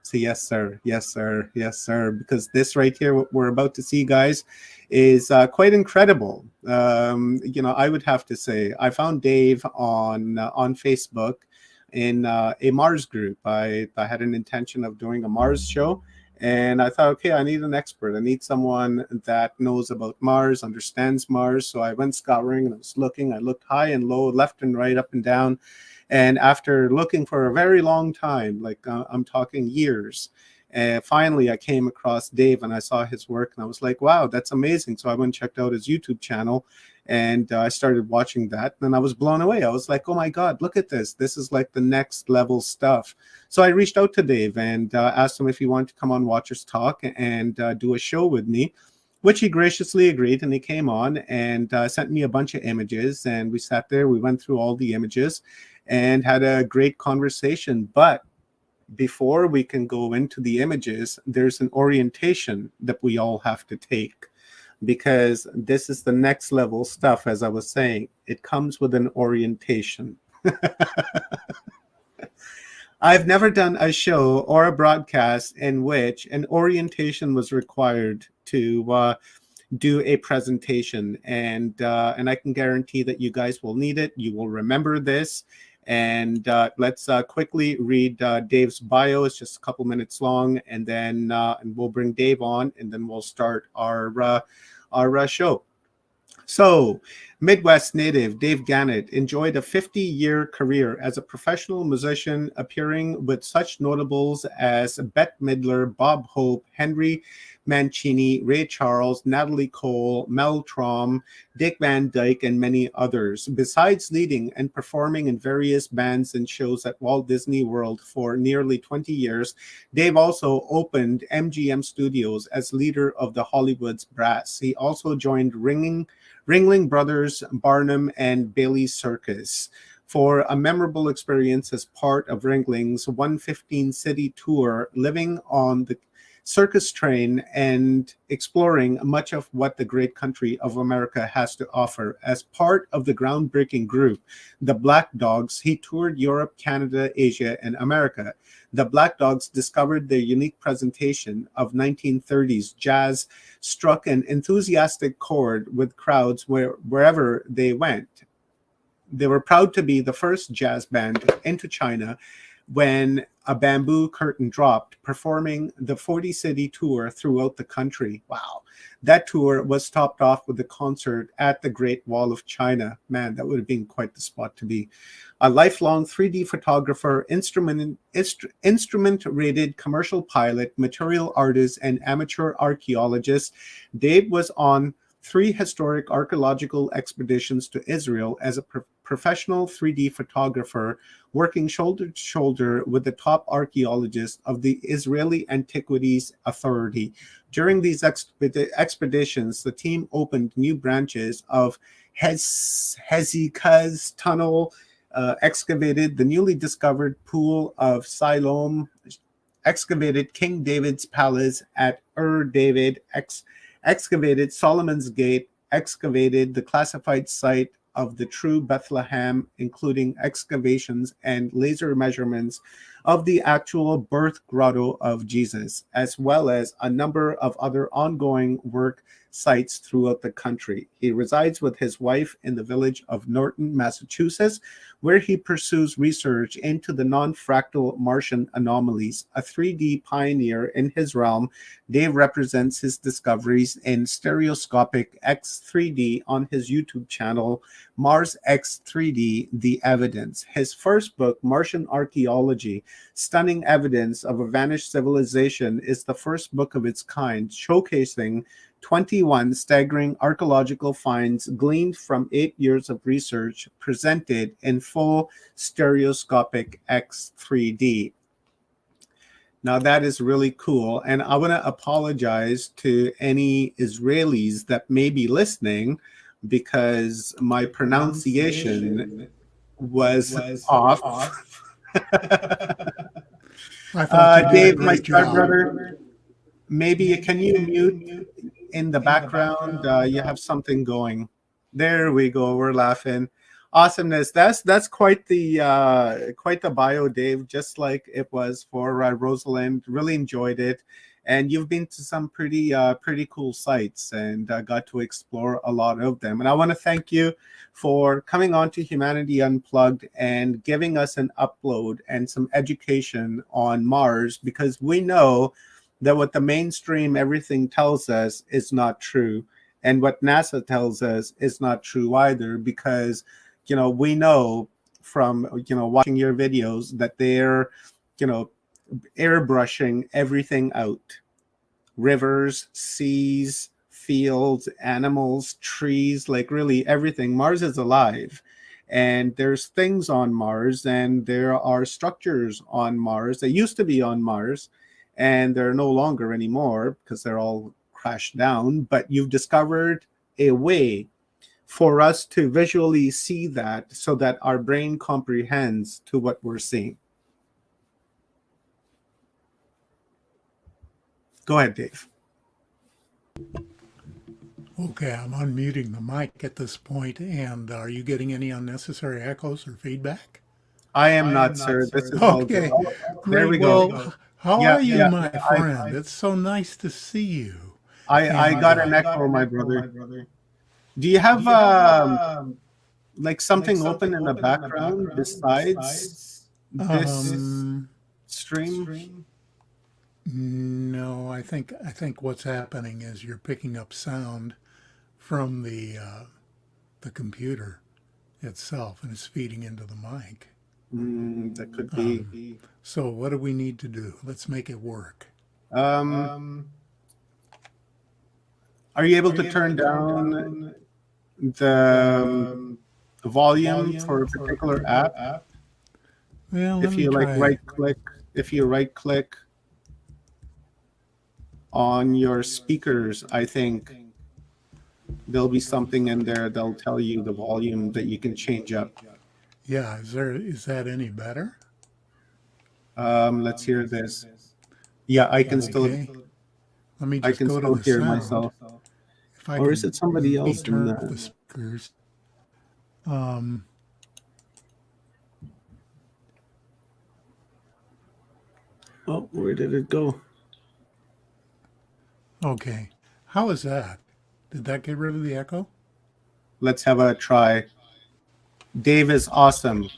say, yes, sir. Yes, sir. Yes, sir. Because this right here, what we're about to see, guys, is quite incredible. I would have to say, I found Dave on Facebook in a Mars group. I had an intention of doing a Mars show. And I thought, okay, I need an expert. I need someone that knows about Mars, understands Mars. So I went scouring and I was looking. I looked high and low, left and right, up and down. And after looking for a very long time, like I'm talking years, finally I came across Dave and I saw his work and I was like, wow, that's amazing. So I went and checked out his YouTube channel and I started watching that and I was blown away. I was like, oh my God, look at this. This is like the next level stuff. So I reached out to Dave and asked him if he wanted to come on Watchers Talk and do a show with me, which he graciously agreed. And he came on and sent me a bunch of images and we sat there, we went through all the images and had a great conversation. But before we can go into the images, there's an orientation that we all have to take, because this is the next level stuff. As I was saying, it comes with an orientation. I've never done a show or a broadcast in which an orientation was required to do a presentation, and I can guarantee that you guys will need it. You will remember this. And let's quickly read Dave's bio. It's just a couple minutes long, and then and we'll bring Dave on, and then we'll start our show. So, Midwest native Dave Gannett enjoyed a 50-year career as a professional musician, appearing with such notables as Bette Midler, Bob Hope, Henry Mancini, Ray Charles, Natalie Cole, Mel Trom, Dick Van Dyke, and many others. Besides leading and performing in various bands and shows at Walt Disney World for nearly 20 years, Dave also opened MGM Studios as leader of the Hollywood's brass. He also joined Ringling Brothers, Barnum, and Bailey Circus for a memorable experience as part of Ringling's 115 city tour, living on the circus train and exploring much of what the great country of America has to offer. As part of the groundbreaking group, the Black Dogs, he toured Europe, Canada, Asia, and America. The Black Dogs discovered their unique presentation of 1930s jazz struck an enthusiastic chord with crowds wherever they went. They were proud to be the first jazz band into China when a bamboo curtain dropped, performing the 40-city tour throughout the country. Wow. That tour was topped off with a concert at the Great Wall of China. Man, that would have been quite the spot to be. A lifelong 3D photographer, instrument-rated commercial pilot, material artist, and amateur archaeologist, Dave was on 3 historic archaeological expeditions to Israel as a professional 3D photographer, working shoulder to shoulder with the top archaeologists of the Israeli Antiquities Authority. During these expeditions, the team opened new branches of Hezekiah's tunnel, excavated the newly discovered pool of Siloam, excavated King David's palace at David, excavated Solomon's Gate, excavated the classified site of the true Bethlehem, including excavations and laser measurements of the actual birth grotto of Jesus, as well as a number of other ongoing work sites throughout the country. He resides with his wife in the village of Norton, Massachusetts, where he pursues research into the non-fractal Martian anomalies. A 3D pioneer in his realm, Dave represents his discoveries in stereoscopic X3D on his YouTube channel, Mars X3D, The Evidence. His first book, Martian Archaeology, Stunning Evidence of a Vanished Civilization, is the first book of its kind, showcasing 21 staggering archaeological finds gleaned from 8 years of research presented in full stereoscopic X3D. Now that is really cool. And I want to apologize to any Israelis that may be listening because my pronunciation was off. I thought you did Dave, a my great job. brother, maybe can you mute in the background? You have something going. There we go. We're laughing. Awesomeness. That's quite the bio, Dave. Just like it was for Rosalind. Really enjoyed it, and you've been to some pretty cool sites and got to explore a lot of them. And I want to thank you for coming on to Humanity Unplugged and giving us an upload and some education on Mars, because we know that what the mainstream everything tells us is not true, and what NASA tells us is not true either, because we know from watching your videos that they're airbrushing everything out. Rivers, seas, fields, animals, trees, like really everything. Mars is alive, and there's things on Mars, and there are structures on Mars that used to be on Mars, and they're no longer anymore because they're all crashed down. But you've discovered a way for us to visually see that so that our brain comprehends to what we're seeing. Go ahead, Dave. Okay, I'm unmuting the mic at this point. And are you getting any unnecessary echoes or feedback? I am not, sir. This is all Okay, good. great. There we Well, go. how Yeah, are you, yeah. my friend? It's so nice to see you. I got an echo, my brother. Do you have like something open in the background besides this stream? No, I think what's happening is you're picking up sound from the computer itself, and it's feeding into the mic. That could be. So what do we need to do? Let's make it work. Are you able to turn down the volume for a particular app? Well, If you right click on your speakers, I think there'll be something in there that'll tell you the volume that you can change up. Yeah, is that any better? Let's hear this. Yeah, I can still. Okay. Let me I just can go still to the hear sound. myself. If I Or is can it somebody else in turn the? off the speakers. Oh, where did it go? Okay. How is that? Did that get rid of the echo? Let's have a try. Dave is awesome.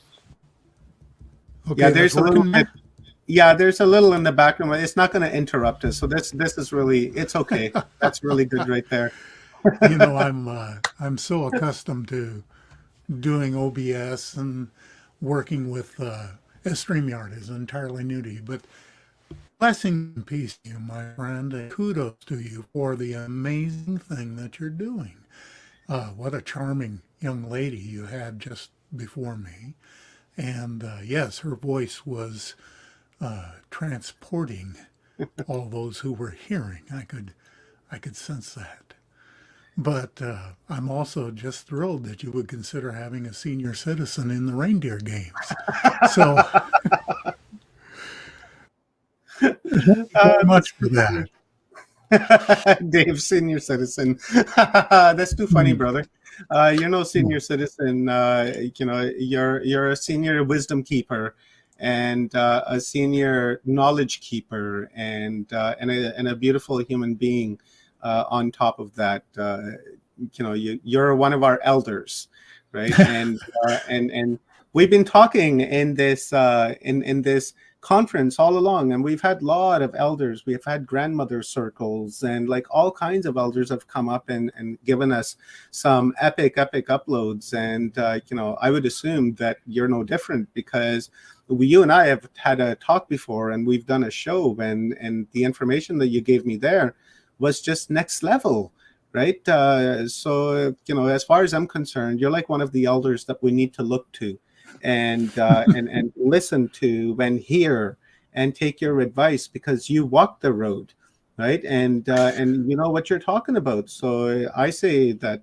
Okay, Yeah, there's that's a little working bit. now? Yeah, there's a little in the background, but it's not going to interrupt us. So this is really, it's okay. That's really good right there. I'm so accustomed to doing OBS and working with StreamYard is entirely new to you. But blessing and peace to you, my friend, and kudos to you for the amazing thing that you're doing. What a charming young lady you had just before me. And yes, her voice was transporting all those who were hearing. I could sense that. But I'm also just thrilled that you would consider having a senior citizen in the reindeer games. So thank you very much for that. Dave, senior citizen. That's too funny, Hmm. brother. You're no senior citizen. You're a senior wisdom keeper, and a senior knowledge keeper, and a beautiful human being. On top of that, you're one of our elders, right? And we've been talking in this conference all along, and we've had a lot of elders. We've had grandmother circles, and like all kinds of elders have come up and given us some epic uploads. And I would assume that you're no different, because you and I have had a talk before, and we've done a show, and the information that you gave me there was just next level, right? So as far as I'm concerned, you're like one of the elders that we need to look to, and listen to, and hear, and take your advice, because you walk the road, right? And you know what you're talking about. So I say that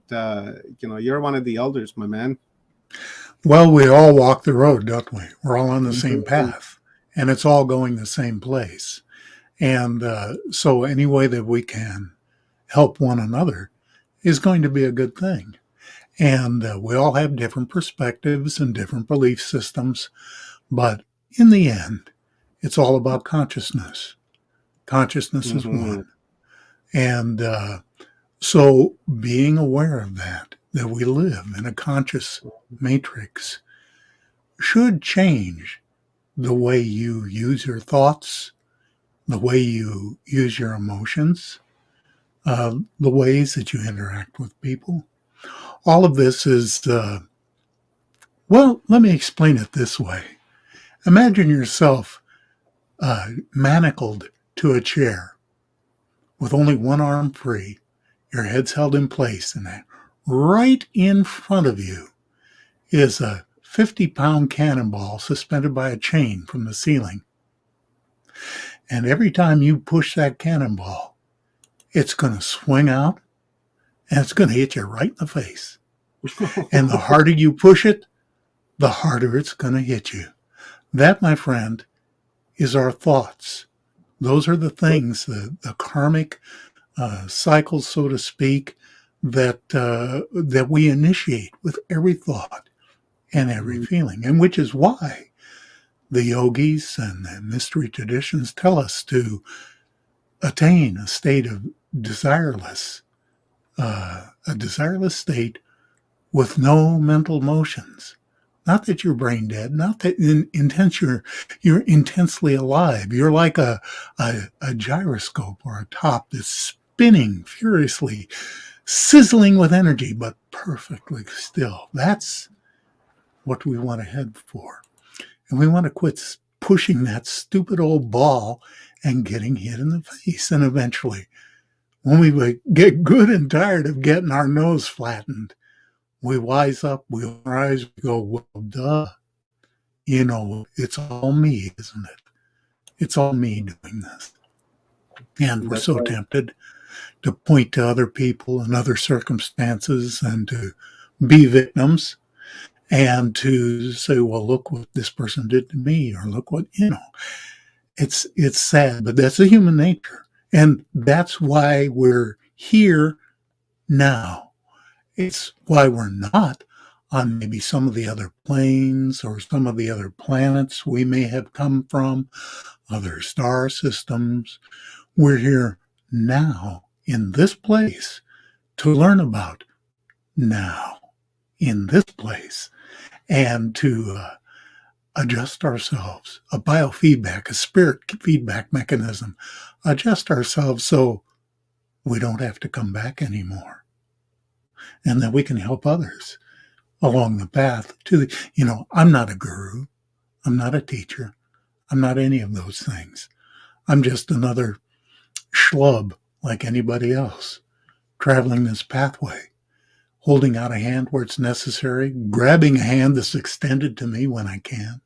you're one of the elders, my man. Well, we all walk the road, don't we? We're all on the same Mhm. path, and it's all going the same place. And so any way that we can help one another is going to be a good thing. And we all have different perspectives and different belief systems. But in the end, it's all about consciousness. Consciousness is Mhm. one. And so being aware of that we live in a conscious matrix, should change the way you use your thoughts, the way you use your emotions, the ways that you interact with people. All of this is, well, let me explain it this way. Imagine yourself manacled to a chair with only one arm free, your head's held in place, and right in front of you is a 50-pound cannonball suspended by a chain from the ceiling. And every time you push that cannonball, it's going to swing out and it's going to hit you right in the face. And the harder you push it, the harder it's going to hit you. That, my friend, is our thoughts. Those are the things, the karmic cycles, so to speak, that we initiate with every thought and every feeling, and which is why the yogis and the mystery traditions tell us to attain a state of desireless, a desireless state with no mental motions. Not that you're brain dead, not that you're intensely alive. You're like a gyroscope or a top that's spinning furiously, sizzling with energy, but perfectly still. That's what we want to head for. And we want to quit pushing that stupid old ball and getting hit in the face. And eventually, when we get good and tired of getting our nose flattened, we wise up, we rise, we go, well, duh. It's all me, isn't it? It's all me doing this. And we're That's so right. tempted to point to other people and other circumstances and to be victims and to say, well, look what this person did to me, or look what, it's sad, but that's a human nature. And that's why we're here now. It's why we're not on maybe some of the other planes or some of the other planets we may have come from, other star systems. We're here now in this place to learn about now in this place and to adjust ourselves, a biofeedback, a spirit feedback mechanism, adjust ourselves so we don't have to come back anymore. And that we can help others along the path to I'm not a guru. I'm not a teacher. I'm not any of those things. I'm just another schlub like anybody else, traveling this pathway, holding out a hand where it's necessary, grabbing a hand that's extended to me when I can.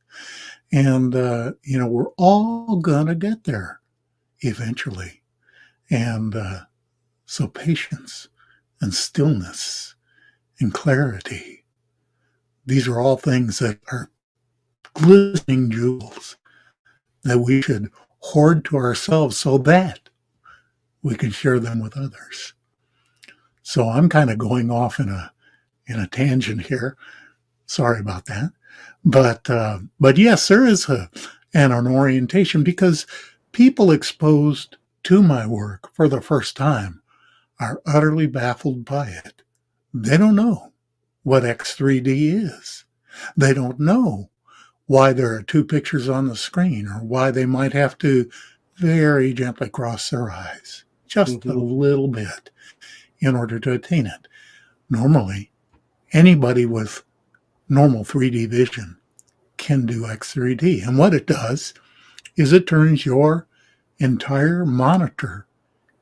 And, we're all going to get there eventually. And so patience and stillness and clarity, these are all things that are glistening jewels that we should hoard to ourselves so that we can share them with others. So I'm kind of going off in a tangent here. Sorry about that. But yes, there is an orientation, because people exposed to my work for the first time are utterly baffled by it. They don't know what X3D is. They don't know why there are two pictures on the screen, or why they might have to very gently cross their eyes just a little bit in order to attain it. Normally, anybody with normal 3D vision can do X3D. And what it does is it turns your entire monitor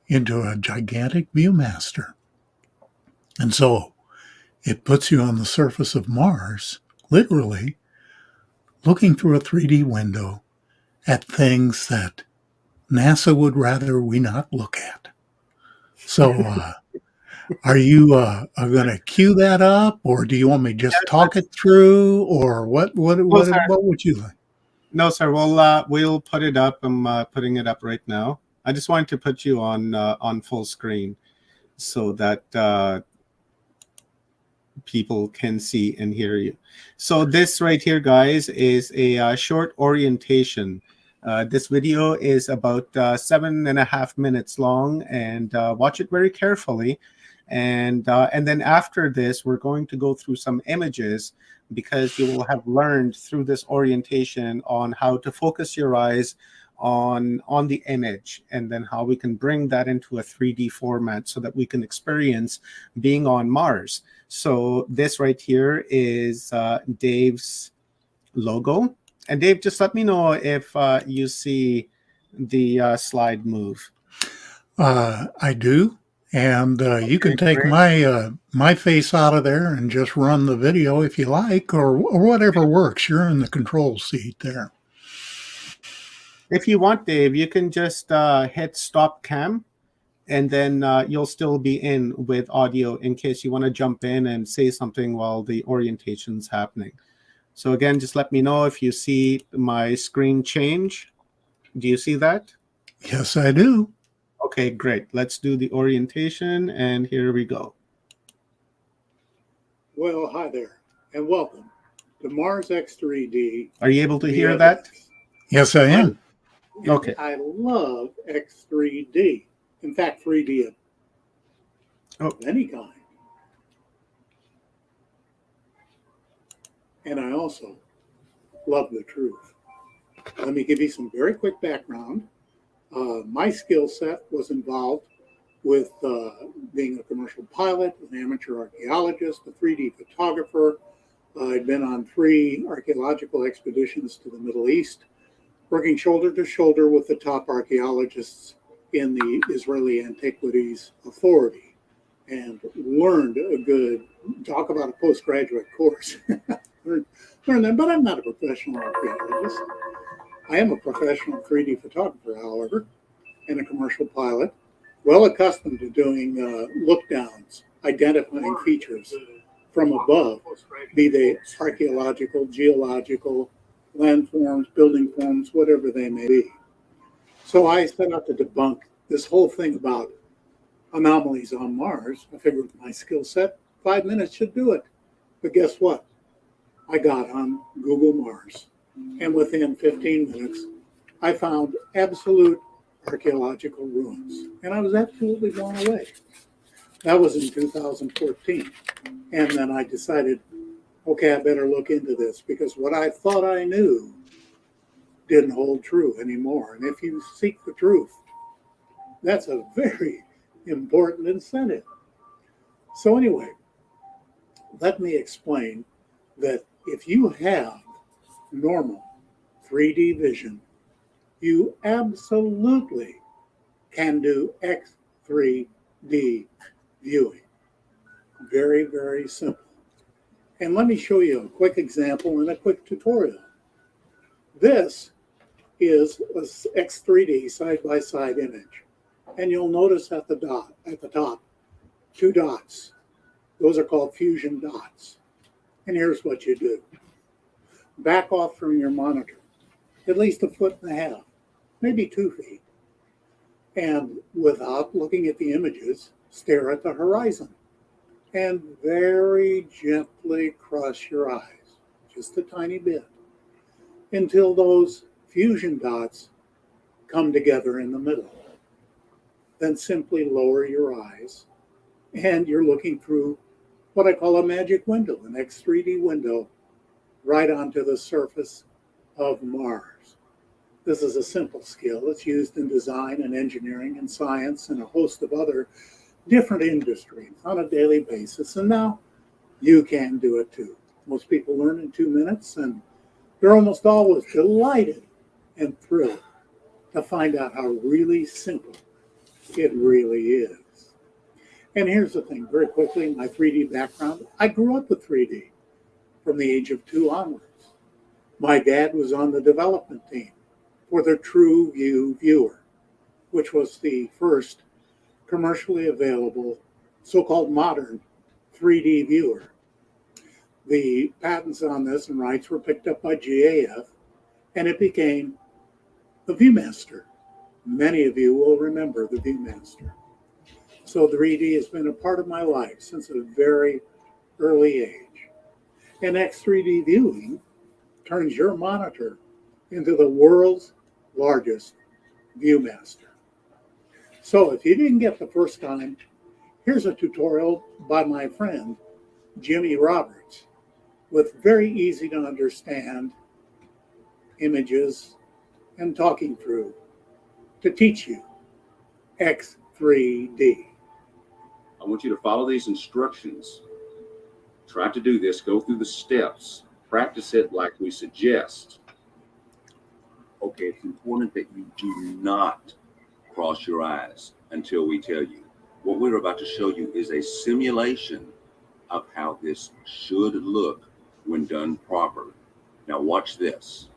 into a gigantic viewmaster. And so it puts you on the surface of Mars, literally looking through a 3D window at things that NASA would rather we not look at. So are you going to cue that up, or do you want me to just talk it through, or what would you like? No, sir. We'll put it up. I'm putting it up right now. I just wanted to put you on full screen so that people can see and hear you. So this right here, guys, is a short orientation. This video is about 7.5 minutes long, and watch it very carefully. And then after this, we're going to go through some images, because you will have learned through this orientation on how to focus your eyes on the image, and then how we can bring that into a 3D format so that we can experience being on Mars. So this right here is Dave's logo. And Dave, just let me know if you see the slide move. I do. And you can take my face out of there and just run the video if you like, or whatever works. You're in the control seat there. If you want, Dave, you can just hit stop cam, and then you'll still be in with audio in case you want to jump in and say something while the orientation's happening. So again, just let me know if you see my screen change. Do you see that? Yes, I do. Okay, great. Let's do the orientation, and here we go. Well, hi there, and welcome to Mars X3D. Are you able to hear that? Yes, I am. Okay. I love X3D. In fact, 3D of any kind. And I also love the truth. Let me give you some very quick background. My skill set was involved with being a commercial pilot, an amateur archaeologist, a 3D photographer. I'd been on 3 archaeological expeditions to the Middle East, working shoulder to shoulder with the top archaeologists in the Israeli Antiquities Authority, and learned a good, talk about a postgraduate course. learned that, but I'm not a professional archaeologist. I am a professional 3D photographer, however, and a commercial pilot, well accustomed to doing look downs, identifying features from above, be they archaeological, geological, landforms, building forms, whatever they may be. So I set out to debunk this whole thing about anomalies on Mars. I figured with my skill set, 5 minutes should do it. But guess what? I got on Google Mars, and within 15 minutes, I found absolute archaeological ruins, and I was absolutely blown away. That was in 2014. And then I decided, okay, I better look into this, because what I thought I knew didn't hold true anymore. And if you seek the truth, that's a very important incentive. So anyway, let me explain that if you have normal 3D vision, you absolutely can do X3D viewing. Very, very simple. And let me show you a quick example and a quick tutorial. This is a X3D side-by-side image. And you'll notice at the top, 2 dots. Those are called fusion dots. And here's what you do. Back off from your monitor, at least 1.5 feet, maybe 2 feet. And without looking at the images, stare at the horizon and very gently cross your eyes, just a tiny bit, until those fusion dots come together in the middle. Then simply lower your eyes, and you're looking through what I call a magic window, an X3D window, right onto the surface of Mars. This is a simple skill. It's used in design and engineering and science and a host of other different industries on a daily basis. And now you can do it too. Most people learn in 2 minutes, and they're almost always delighted and thrilled to find out how really simple it really is. And here's the thing, very quickly, my 3D background. I grew up with 3D from the age of 2 onwards. My dad was on the development team for the True View viewer, which was the first commercially available so-called modern 3D viewer. The patents on this and rights were picked up by GAF, and it became the Viewmaster. Many of you will remember the Viewmaster. So 3D has been a part of my life since a very early age. And X3D viewing turns your monitor into the world's largest Viewmaster. So if you didn't get the first time, here's a tutorial by my friend, Jimmy Roberts, with very easy to understand images and talking through to teach you X3D. I want you to follow these instructions. Try to do this, go through the steps, practice it like we suggest. Okay, it's important that you do not cross your eyes until we tell you. What we're about to show you is a simulation of how this should look when done properly. Now watch this.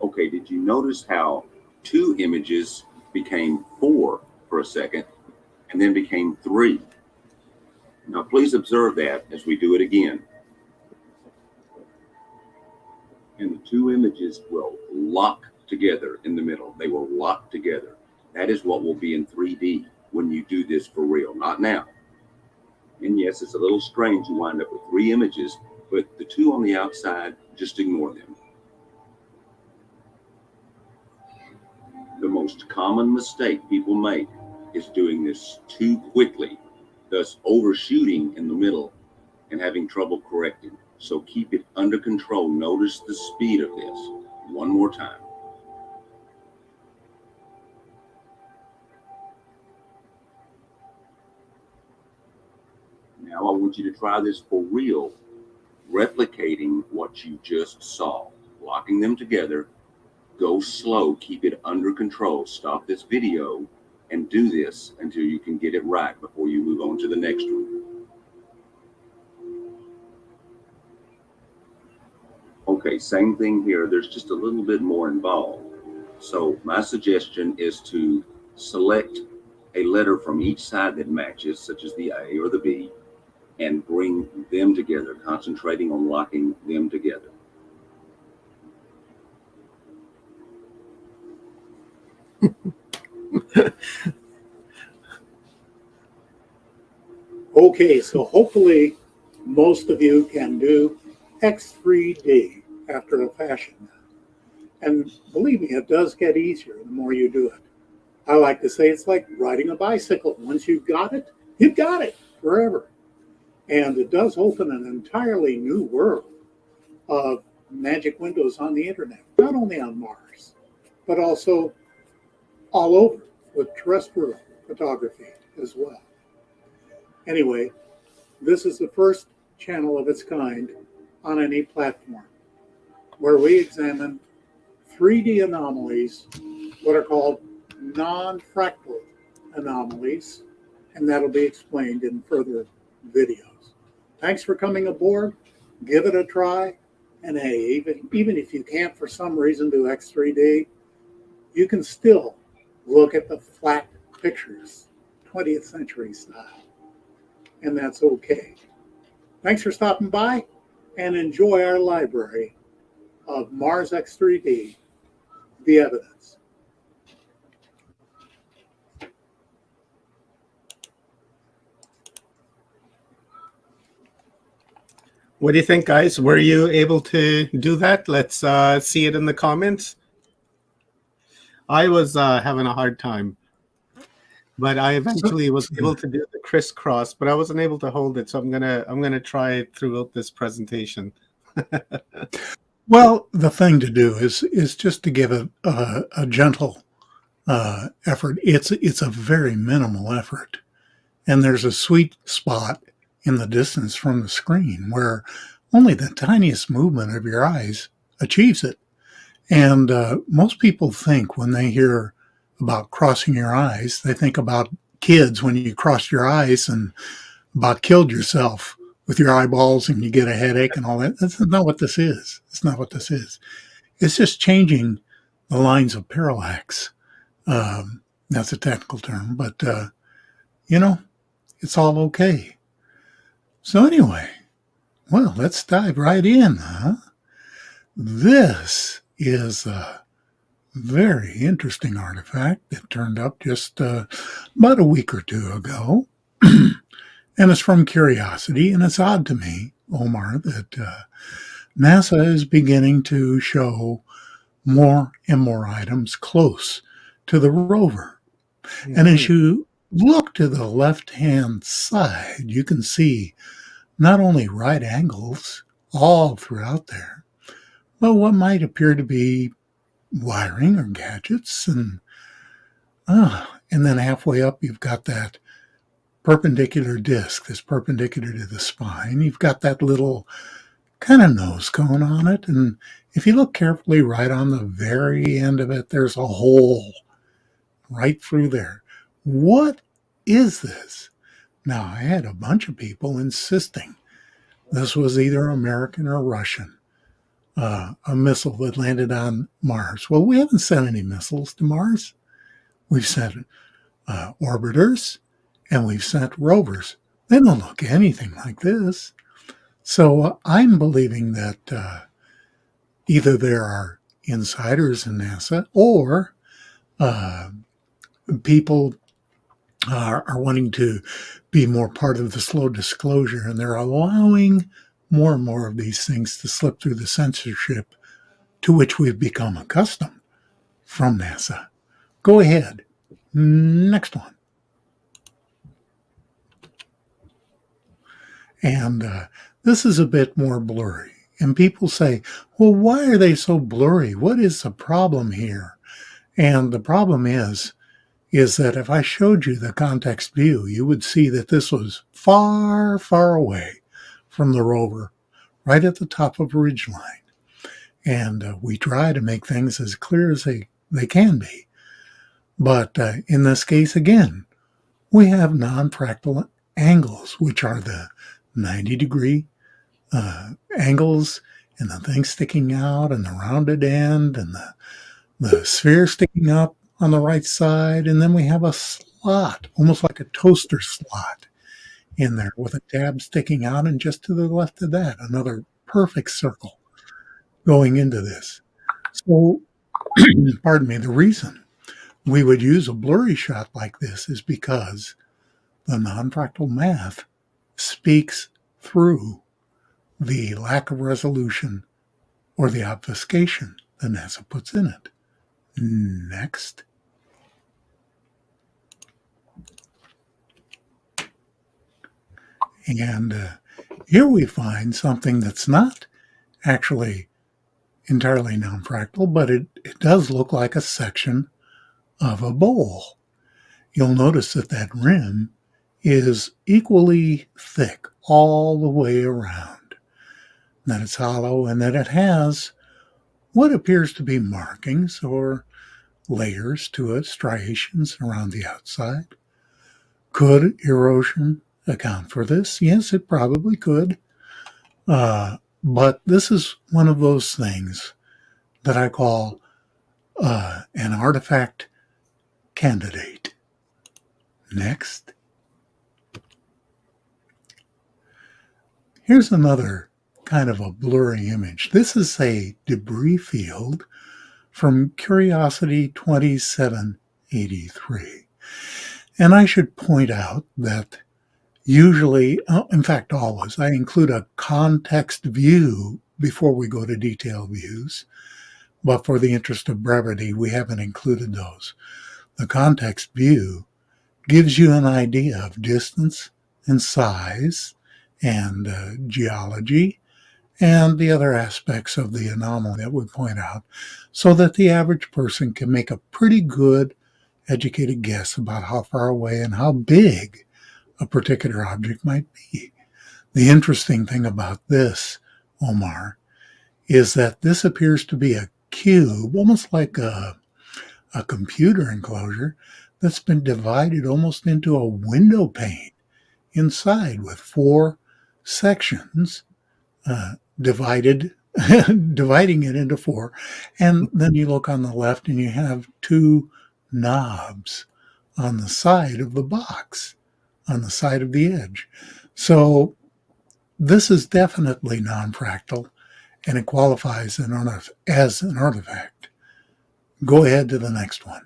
Okay, did you notice how 2 images became 4 for a second and then became 3? Now please observe that as we do it again. And the 2 images will lock together in the middle. They will lock together. That is what will be in 3D when you do this for real, not now. And yes, it's a little strange. You wind up with 3 images, but the 2 on the outside, just ignore them. The most common mistake people make is doing this too quickly, thus overshooting in the middle and having trouble correcting. So keep it under control. Notice the speed of this. One more time. Now I want you to try this for real, replicating what you just saw, locking them together. Go slow, keep it under control. Stop this video and do this until you can get it right before you move on to the next one. Okay, same thing here. There's just a little bit more involved. So my suggestion is to select a letter from each side that matches, such as the A or the B, and bring them together, concentrating on locking them together. Okay, so hopefully most of you can do X3D after a fashion. And believe me, it does get easier the more you do it. I like to say it's like riding a bicycle. Once you've got it forever. And it does open an entirely new world of magic windows on the internet, not only on Mars, but also all over with terrestrial photography as well. Anyway, this is the first channel of its kind on any platform where we examine 3D anomalies, what are called non-fractal anomalies, and that'll be explained in further videos. Thanks for coming aboard. Give it a try. And hey, even if you can't for some reason do X3D, you can still look at the flat pictures, 20th century style. And that's okay. Thanks for stopping by and enjoy our library of Mars X3D the evidence. What do you think, guys? Were you able to do that? Let's see it in the comments. I was having a hard time, but I eventually was able to do the crisscross, but I wasn't able to hold it. So I'm gonna try it throughout this presentation. Well, the thing to do is just to give it a gentle effort. It's a very minimal effort, and there's a sweet spot in the distance from the screen where only the tiniest movement of your eyes achieves it. And most people think when they hear about crossing your eyes, they think about kids when you crossed your eyes and about killed yourself with your eyeballs and you get a headache and all that. That's not what this is. It's not what this is. It's just changing the lines of parallax. That's a technical term, but, it's all okay. So anyway, well, let's dive right in, huh? This is a very interesting artifact that turned up just about a week or two ago. And it's from Curiosity, and it's odd to me, Omar, that NASA is beginning to show more and more items close to the rover. Mm-hmm. And as you look to the left-hand side, you can see not only right angles all throughout there, but what might appear to be wiring or gadgets. And then halfway up, you've got that perpendicular disc that's perpendicular to the spine. You've got that little kind of nose cone on it. And if you look carefully right on the very end of it, there's a hole right through there. What is this? Now, I had a bunch of people insisting this was either American or Russian, a missile that landed on Mars. Well, we haven't sent any missiles to Mars. We've sent orbiters, and we've sent rovers. They don't look anything like this. So I'm believing that either there are insiders in NASA or people are wanting to be more part of the slow disclosure, and they're allowing more and more of these things to slip through the censorship to which we've become accustomed from NASA. Go ahead. Next one. And this is a bit more blurry. And people say, well, why are they so blurry? What is the problem here? And the problem is that if I showed you the context view, you would see that this was far, far away from the rover, right at the top of ridgeline. And we try to make things as clear as they can be. But in this case, again, we have non-fractal angles, which are the 90-degree angles, and the thing sticking out, and the rounded end, and the sphere sticking up on the right side. And then we have a slot, almost like a toaster slot in there with a tab sticking out, and just to the left of that, another perfect circle going into this. So, pardon me, the reason we would use a blurry shot like this is because the non-fractal math speaks through the lack of resolution or the obfuscation that NASA puts in it. Next. And here we find something that's not actually entirely non-fractal, but it does look like a section of a bowl. You'll notice that rim is equally thick all the way around, that it's hollow, and that it has what appears to be markings or layers to it, striations around the outside. Could erosion account for this? Yes, it probably could. But this is one of those things that I call an artifact candidate. Next. Here's another kind of a blurry image. This is a debris field from Curiosity 2783. And I should point out that usually, in fact, always, I include a context view before we go to detailed views. But for the interest of brevity, we haven't included those. The context view gives you an idea of distance and size and geology and the other aspects of the anomaly that we point out, so that the average person can make a pretty good, educated guess about how far away and how big a particular object might be. The interesting thing about this, Omar, is that this appears to be a cube, almost like a computer enclosure that's been divided almost into a window pane inside with 4 sections dividing it into 4. And then you look on the left and you have 2 knobs on the side of the box, on the side of the edge. So this is definitely non-fractal, and it qualifies as an artifact. Go ahead to the next one.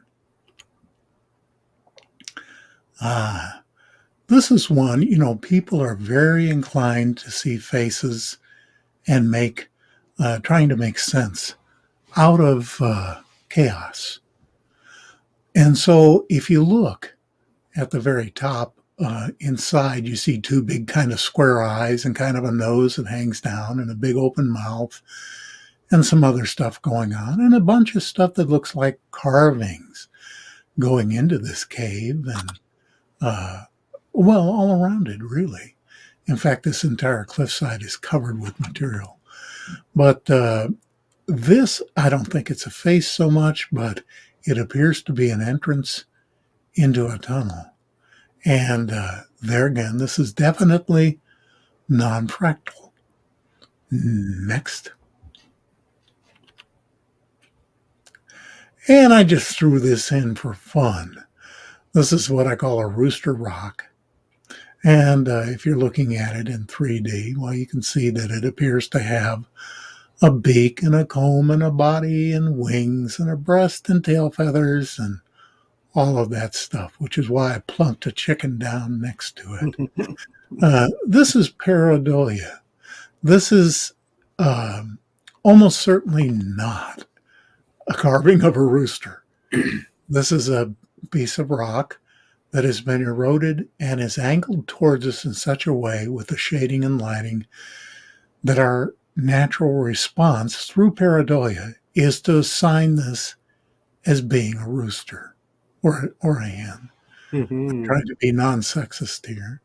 This is one, people are very inclined to see faces and trying to make sense out of chaos. And so if you look at the very top, inside, you see 2 big kind of square eyes and kind of a nose that hangs down and a big open mouth and some other stuff going on and a bunch of stuff that looks like carvings going into this cave and, all around it, really. In fact, this entire cliffside is covered with material. But this, I don't think it's a face so much, but it appears to be an entrance into a tunnel. And there again, this is definitely non-fractal. Next. And I just threw this in for fun. This is what I call a rooster rock. And if you're looking at it in 3D, well, you can see that it appears to have a beak and a comb and a body and wings and a breast and tail feathers and all of that stuff, which is why I plunked a chicken down next to it. This is pareidolia. This is almost certainly not a carving of a rooster. This is a piece of rock that has been eroded and is angled towards us in such a way with the shading and lighting that our natural response through pareidolia is to assign this as being a rooster or a hen. I'm trying to be non-sexist here.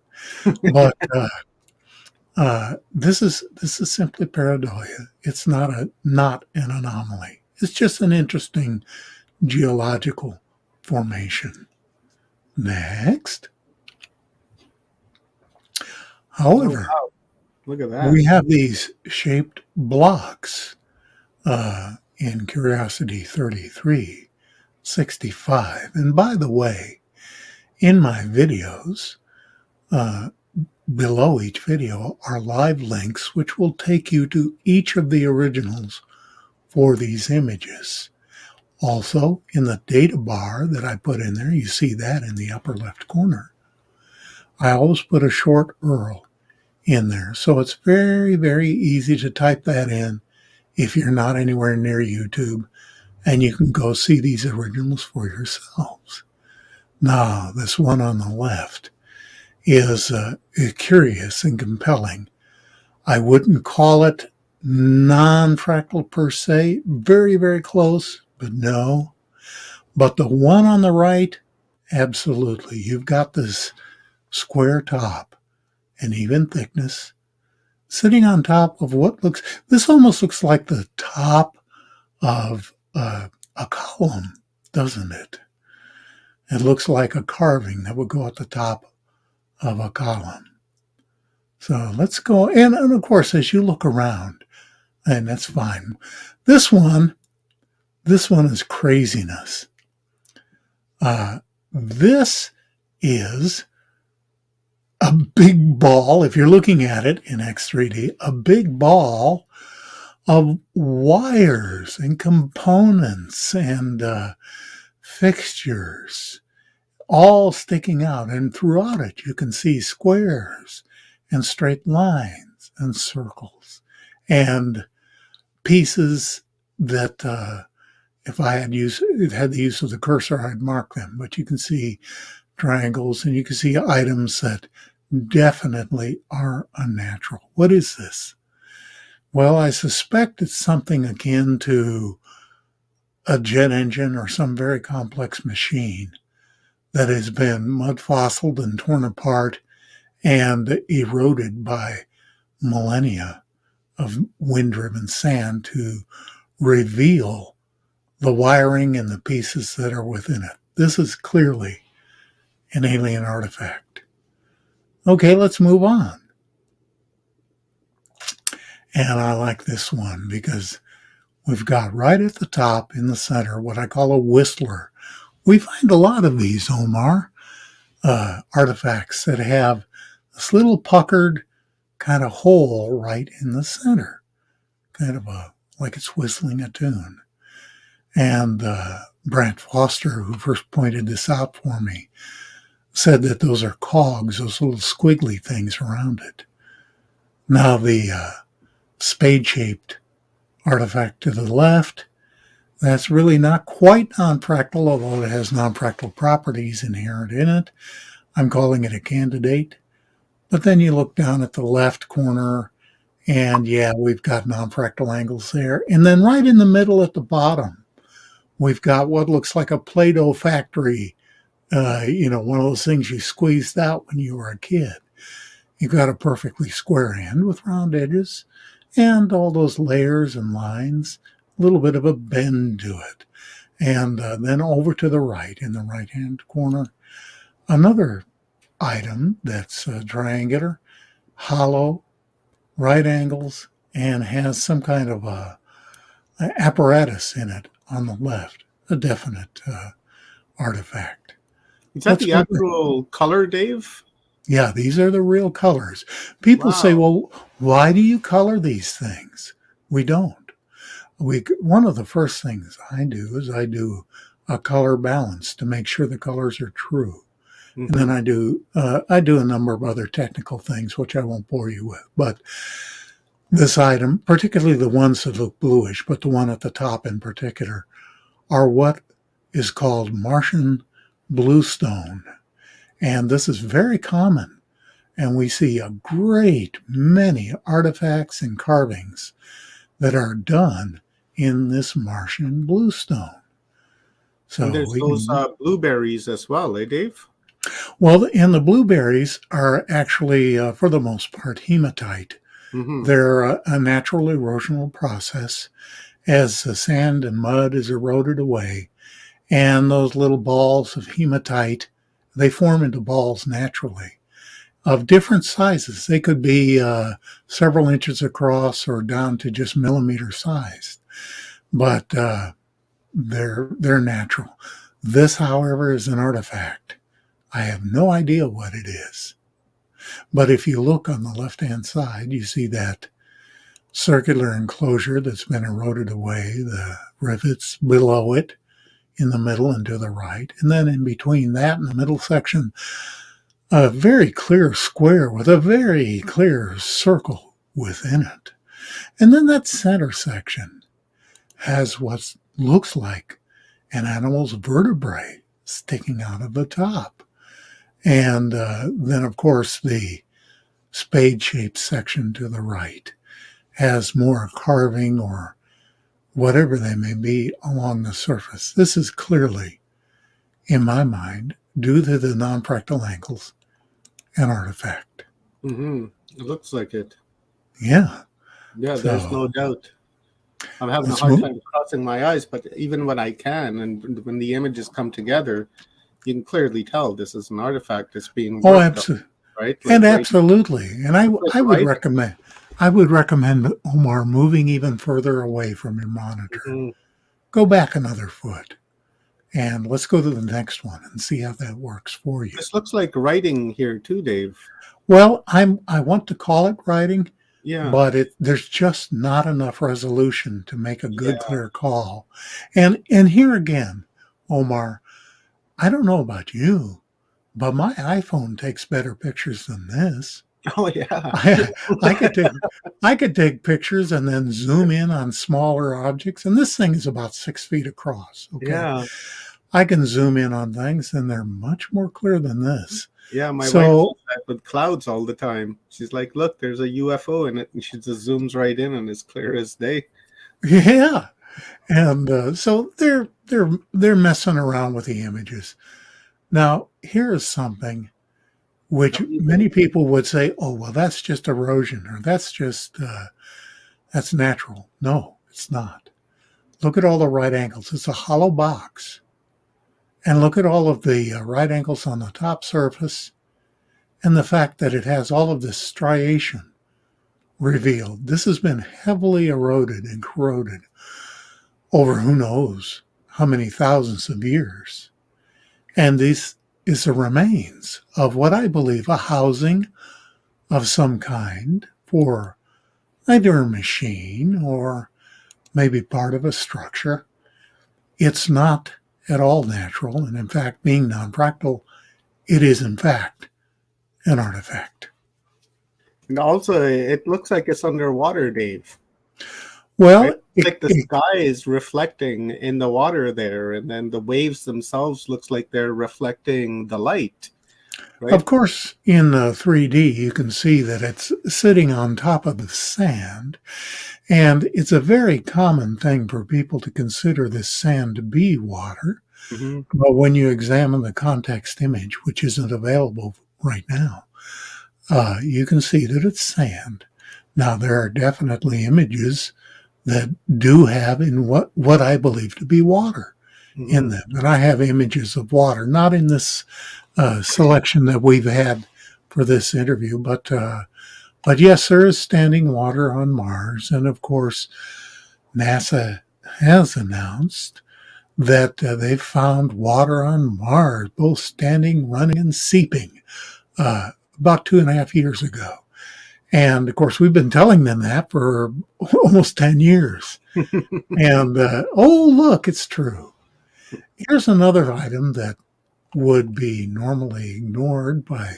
But this is simply pareidolia. It's not an anomaly. It's just an interesting geological formation. Next. However, wow. Look at that. We have these shaped blocks in Curiosity 3365. And by the way, in my videos, below each video are live links which will take you to each of the originals for these images. Also, in the data bar that I put in there, you see that in the upper left corner. I always put a short URL in there. So it's very, very easy to type that in if you're not anywhere near YouTube, and you can go see these originals for yourselves. Now, this one on the left is curious and compelling. I wouldn't call it non-fractal per se, very, very close, but no. But the one on the right, absolutely. You've got this square top and even thickness sitting on top of this almost looks like the top of a column, doesn't it? It looks like a carving that would go at the top of a column. So let's go, and of course, as you look around, and that's fine. This one is craziness. This is a big ball, if you're looking at it in X3D, a big ball of wires and components and fixtures all sticking out. And throughout it, you can see squares and straight lines and circles and pieces that if I had the use of the cursor, I'd mark them. But you can see triangles and you can see items that definitely are unnatural. What is this? Well, I suspect it's something akin to a jet engine or some very complex machine that has been mud fossiled and torn apart and eroded by millennia of wind-driven sand to reveal the wiring and the pieces that are within it. This is clearly an alien artifact. Okay, let's move on. And I like this one because we've got right at the top in the center what I call a whistler. We find a lot of these, Omar, artifacts that have this little puckered kind of hole right in the center, kind of like it's whistling a tune. And Brant Foster, who first pointed this out for me, said that those are cogs, those little squiggly things around it. Now the spade-shaped artifact to the left, that's really not quite non-fractal, although it has non-fractal properties inherent in it. I'm calling it a candidate. But then you look down at the left corner, and yeah, we've got non-fractal angles there. And then right in the middle at the bottom, we've got what looks like a Play-Doh factory, one of those things you squeezed out when you were a kid. You've got a perfectly square end with round edges and all those layers and lines, a little bit of a bend to it. And then over to the right, in the right-hand corner, another item that's triangular, hollow, right angles, and has some kind of apparatus in it on the left, a definite artifact. Is that the actual color, Dave? Yeah, these are the real colors. People say, well, why do you color these things? We don't. One of the first things I do is I do a color balance to make sure the colors are true. Mm-hmm. And then I do a number of other technical things, which I won't bore you with. But this item, particularly the ones that look bluish, but the one at the top in particular, are what is called Martian bluestone. And this is very common. And we see a great many artifacts and carvings that are done in this Martian bluestone. So and there's those blueberries as well, eh, Dave? Well, and the blueberries are actually, for the most part, hematite. Mm-hmm. They're a natural erosional process as the sand and mud is eroded away. And those little balls of hematite, they form into balls naturally of different sizes. They could be several inches across or down to just millimeter sized, but they're natural. This, however, is an artifact. I have no idea what it is. But if you look on the left-hand side, you see that circular enclosure that's been eroded away, the rivets below it, in the middle and to the right. And then in between that and the middle section, a very clear square with a very clear circle within it. And then that center section has what looks like an animal's vertebrae sticking out of the top. And then, of course, the spade-shaped section to the right has more carving or whatever they may be along the surface. This is clearly, in my mind, due to the non-fractal angles, an artifact. Mm-hmm. It looks like it. Yeah. Yeah, there's no doubt. I'm having a hard time crossing my eyes, but even when I can, and when the images come together, you can clearly tell this is an artifact that's being worked absolutely, right? And absolutely. And I would recommend, Omar, moving even further away from your monitor. Mm-hmm. Go back another foot. And let's go to the next one and see how that works for you. This looks like writing here too, Dave. Well, I want to call it writing, Yeah. but there's just not enough resolution to make a good, Yeah. clear call. And here again, Omar, I don't know about you, but my iPhone takes better pictures than this. Oh yeah. I could take pictures and then zoom in on smaller objects, and this thing is about 6 feet across. Okay, Yeah. I can zoom in on things, and they're much more clear than this. Yeah, my wife So does that with clouds all the time. She's like, "Look, there's a UFO in it," and she just zooms right in, and it's clear as day. yeah, and so they're messing around with the images. Now, here is something which many people would say, "Oh, well, that's just erosion, or that's natural." No, it's not. Look at all the right angles. It's a hollow box. And look at all of the right angles on the top surface and the fact that it has all of this striation revealed. This has been heavily eroded and corroded over who knows how many thousands of years. And this is the remains of what I believe a housing of some kind for either a machine or maybe part of a structure. It's not at all natural, and in fact, being non-fractal, it is in fact an artifact. And also, it looks like it's underwater, Dave. Well, Right? Like the sky is reflecting in the water there, and then the waves themselves looks like they're reflecting the light. Right? Of course, in 3D, you can see that it's sitting on top of the sand, and it's a very common thing for people to consider this sand to be water. Mm-hmm. But when you examine the context image, which isn't available right now, you can see that it's sand. Now, there are definitely images that do have in what I believe to be water in them. And I have images of water, not in this selection that we've had for this interview, but yes, there is standing water on Mars. And of course, NASA has announced that they've found water on Mars, both standing, running, and seeping about 2.5 years ago. And of course, we've been telling them that for almost 10 years. And oh, look, it's true. Here's another item that would be normally ignored by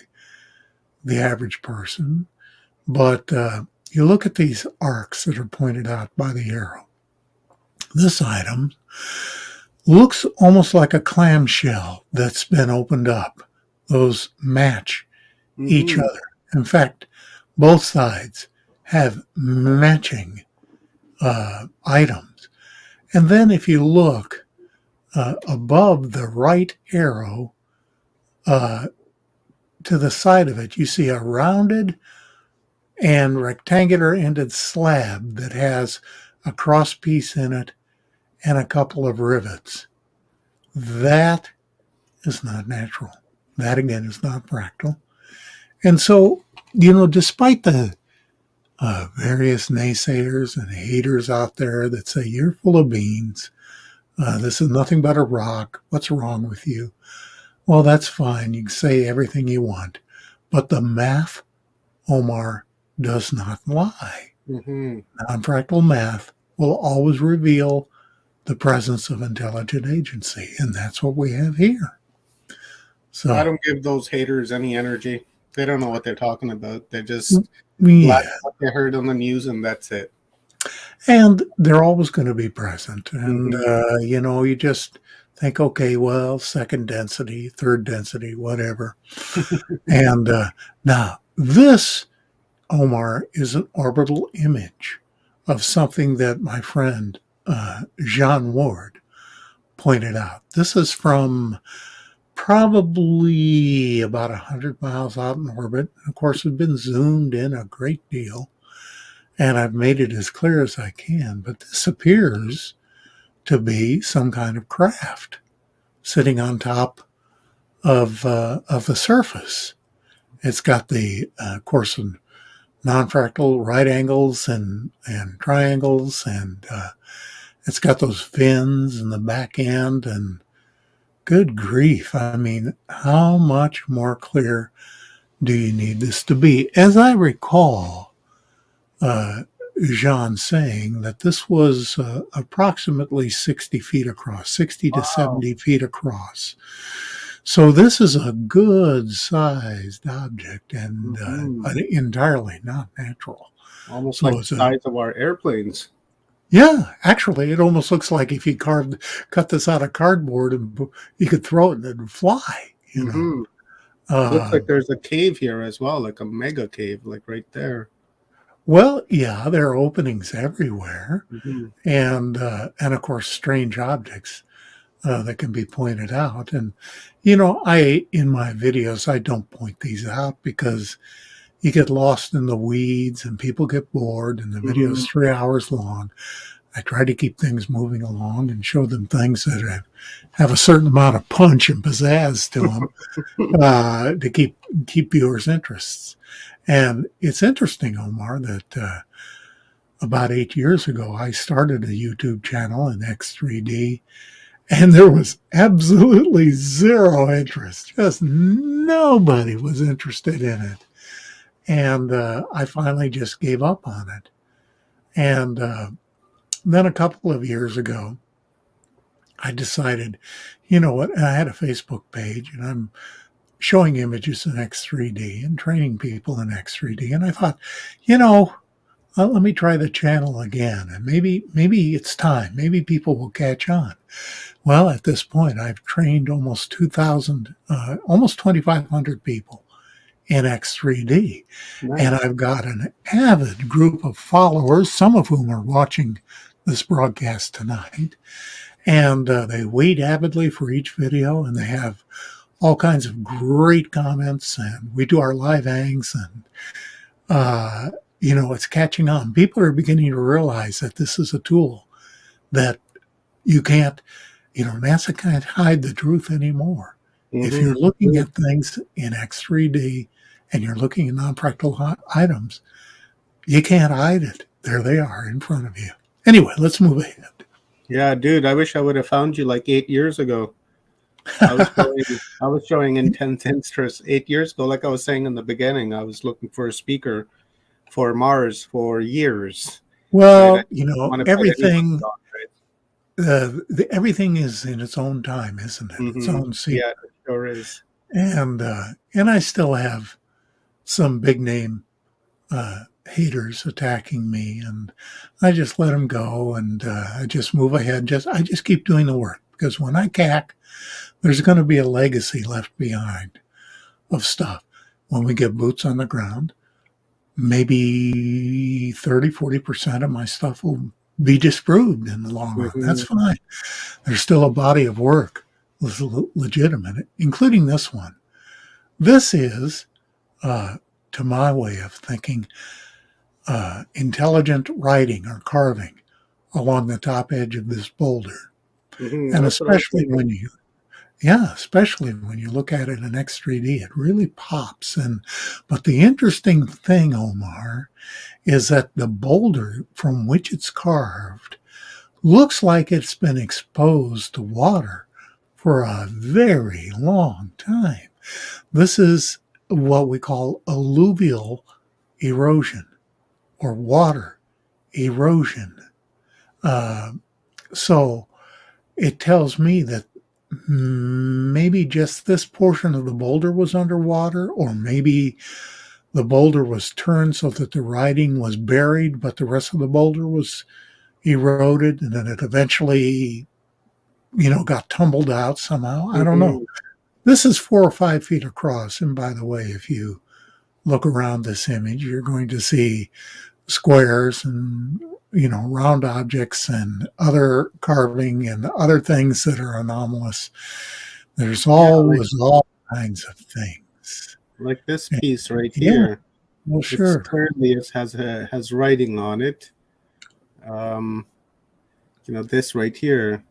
the average person. But you look at these arcs that are pointed out by the arrow. This item looks almost like a clamshell that's been opened up. Those match each other. In fact, both sides have matching items. And then if you look above the right arrow to the side of it, you see a rounded and rectangular ended slab that has a cross piece in it and a couple of rivets. That is not natural. That again is not fractal. And so, despite the various naysayers and haters out there that say you're full of beans, this is nothing but a rock, what's wrong with you? Well, that's fine. You can say everything you want. But the math, Omar, does not lie. Non-fractal math will always reveal the presence of intelligent agency, and that's what we have here. So I don't give those haters any energy. They don't know what they're talking about. They're just like what they heard on the news, and that's it. And they're always going to be present. And, you just think, okay, well, second density, third density, whatever. And now this, Omar, is an orbital image of something that my friend Jean Ward pointed out. This is from probably about 100 miles out in orbit. Of course, it's been zoomed in a great deal, and I've made it as clear as I can. But this appears to be some kind of craft sitting on top of the surface. It's got the, of course, non-fractal right angles and triangles, and it's got those fins in the back end, and good grief. I mean, how much more clear do you need this to be? As I recall, Jean saying that this was approximately 60 feet across, 60 to 70 feet across. So this is a good sized object and entirely not natural. Almost So like the it's a, size of our airplanes. yeah, actually, it almost looks like if you cut this out of cardboard and you could throw it and it'd fly, you know. Looks like there's a cave here as well, like a mega cave, like right there. Well, yeah, there are openings everywhere, and of course, strange objects that can be pointed out. And you know, in my videos, I don't point these out because you get lost in the weeds and people get bored, and the video is 3 hours long. I try to keep things moving along and show them things that have a certain amount of punch and pizzazz to them to keep viewers' interests. And it's interesting, Omar, that about 8 years ago, I started a YouTube channel in X3D, and there was absolutely zero interest. Just nobody was interested in it. And I finally just gave up on it. And then a couple of years ago, I decided, you know what, and I had a Facebook page, and I'm showing images in X3D and training people in X3D. And I thought, you know, let me try the channel again. And maybe it's time. Maybe people will catch on. Well, at this point, I've trained almost 2,000, almost 2,500 people in X3D. Nice. And I've got an avid group of followers, some of whom are watching this broadcast tonight. And they wait avidly for each video, and they have all kinds of great comments, and we do our live hangs, and you know, it's catching on. People are beginning to realize that this is a tool that you can't, you know, NASA can't hide the truth anymore. If you're looking at things in X3D and you're looking at non-fractal items, you can't hide it. There they are in front of you. Anyway, let's move ahead. Yeah, dude, I wish I would have found you like 8 years ago. I was showing intense interest 8 years ago. Like I was saying in the beginning, I was looking for a speaker for Mars for years. Well, right? You know, everything everything is in its own time, isn't it? Its own sequence. Yeah, it sure is. And I still have some big name haters attacking me, and I just let them go, and I just move ahead. I just keep doing the work, because when I cack, there's going to be a legacy left behind of stuff. When we get boots on the ground, maybe 30-40% of my stuff will be disproved in the long run. That's fine. There's still a body of work that's legitimate, including this one. This is, to my way of thinking, intelligent writing or carving along the top edge of this boulder. And especially when you look at it in X3D, it really pops. But the interesting thing, Omar, is that the boulder from which it's carved looks like it's been exposed to water for a very long time. This is what we call alluvial erosion or water erosion. So it tells me that maybe just this portion of the boulder was underwater, or maybe the boulder was turned so that the writing was buried, but the rest of the boulder was eroded, and then it eventually, you know, got tumbled out somehow. I don't know. This is 4 or 5 feet across. And by the way, if you look around this image, you're going to see squares and, you know, round objects and other carving and other things that are anomalous. There's always all kinds of things. Like this piece right here. Well, sure. Currently it has writing on it. You know, this right here.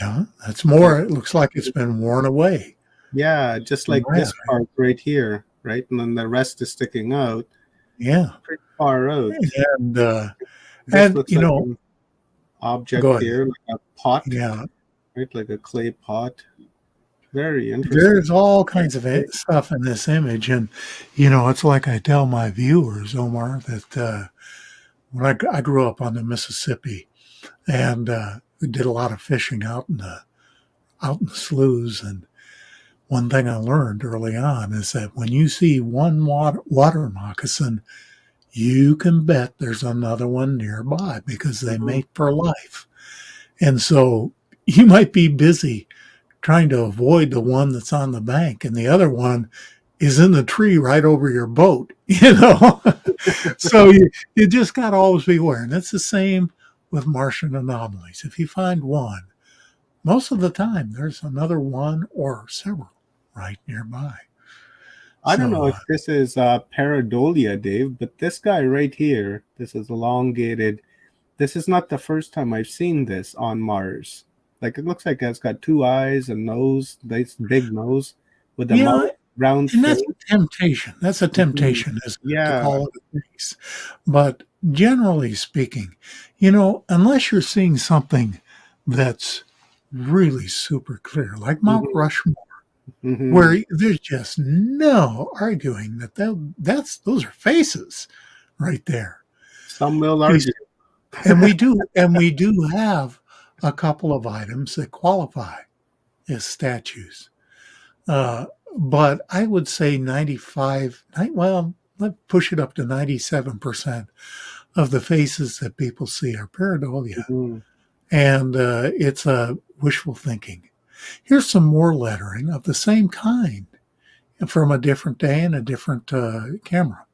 Yeah, that's more. It looks like it's been worn away. Yeah, just like this part right here, right? And then the rest is sticking out. Yeah. Pretty far out. And you know, an object here, like a pot. Yeah. Right, like a clay pot. Very interesting. There's all kinds of stuff in this image. And, you know, it's like I tell my viewers, Omar, that when I grew up on the Mississippi, and we did a lot of fishing out in the sloughs. And one thing I learned early on is that when you see one water moccasin, you can bet there's another one nearby because they mate for life. And so you might be busy trying to avoid the one that's on the bank, and the other one is in the tree right over your boat, So you just got to always be aware. And it's the same with Martian anomalies. If you find one, most of the time there's another one or several right nearby. I don't know if this is pareidolia, Dave, but this guy right here, this is elongated. This is not the first time I've seen this on Mars. Like, it looks like it's got two eyes and nose, nice big nose with the mouth, round and face. that's a temptation. That's a temptation, isn't it, to call it a face. But generally speaking, unless you're seeing something that's really super clear, like Mount Rushmore, where there's just no arguing that those are faces right there. Some will argue. And we do have a couple of items that qualify as statues. But I would say let's push it up to 97% of the faces that people see are pareidolia. And it's wishful thinking. Here's some more lettering of the same kind from a different day and a different camera.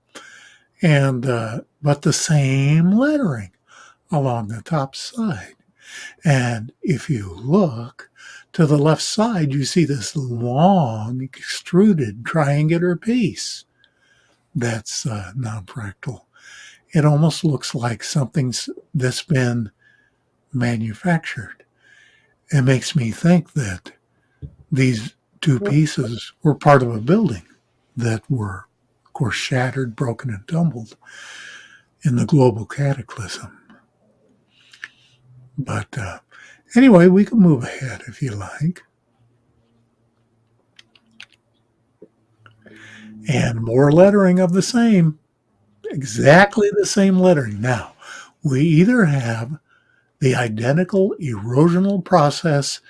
And but the same lettering along the top side. And if you look to the left side, you see this long, extruded triangular piece that's non-fractal. It almost looks like something that's been manufactured. It makes me think that these two pieces were part of a building that were, of course, shattered, broken, and tumbled in the global cataclysm. But anyway, we can move ahead if you like. And more lettering of the same, exactly the same lettering. Now, we either have the identical erosional process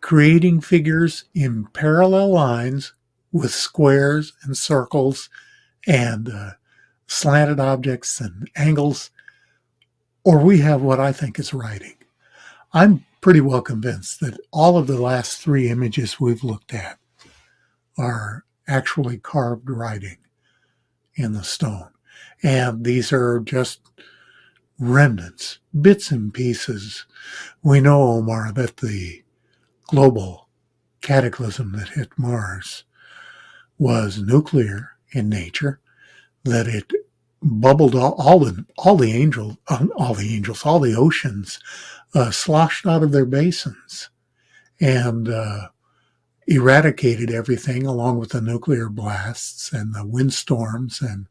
creating figures in parallel lines with squares and circles and slanted objects and angles, or we have what I think is writing. I'm pretty well convinced that all of the last three images we've looked at are actually carved writing in the stone. And these are just remnants, bits and pieces. We know, Omar, that the global cataclysm that hit Mars was nuclear in nature, that it bubbled all the oceans sloshed out of their basins and eradicated everything along with the nuclear blasts and the windstorms, and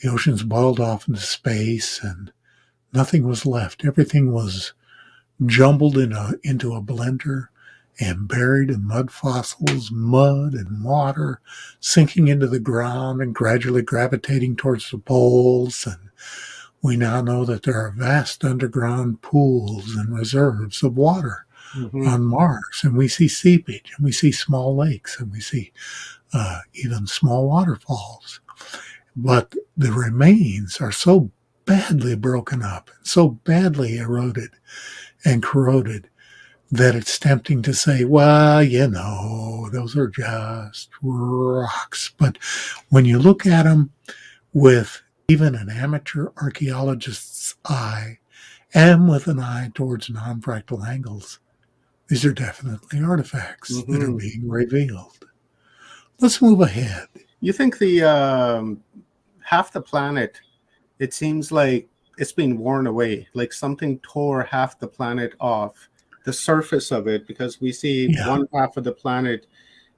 the oceans boiled off into space and nothing was left. Everything was jumbled into a blender and buried in mud fossils, mud and water, sinking into the ground and gradually gravitating towards the poles. And we now know that there are vast underground pools and reserves of water on Mars. And we see seepage, and we see small lakes, and we see even small waterfalls. But the remains are so badly broken up, and so badly eroded and corroded, that it's tempting to say, well, those are just rocks. But when you look at them with even an amateur archaeologist's eye and with an eye towards non-fractal angles, these are definitely artifacts that are being revealed. Let's move ahead. You think the half the planet, it seems like it's been worn away, like something tore half the planet off the surface of it, because we see one half of the planet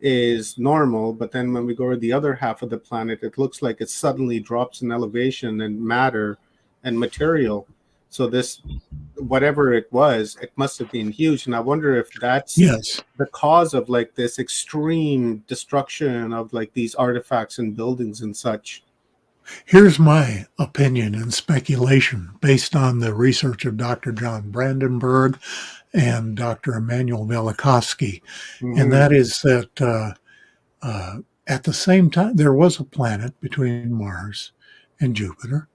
is normal, but then when we go to the other half of the planet, it looks like it suddenly drops in elevation and matter and material. So this, whatever it was, it must have been huge. And I wonder if that's the cause of like this extreme destruction of like these artifacts and buildings and such. Here's my opinion and speculation based on the research of Dr. John Brandenburg and Dr. Emmanuel Velikovsky, and that is that at the same time, there was a planet between Mars and Jupiter.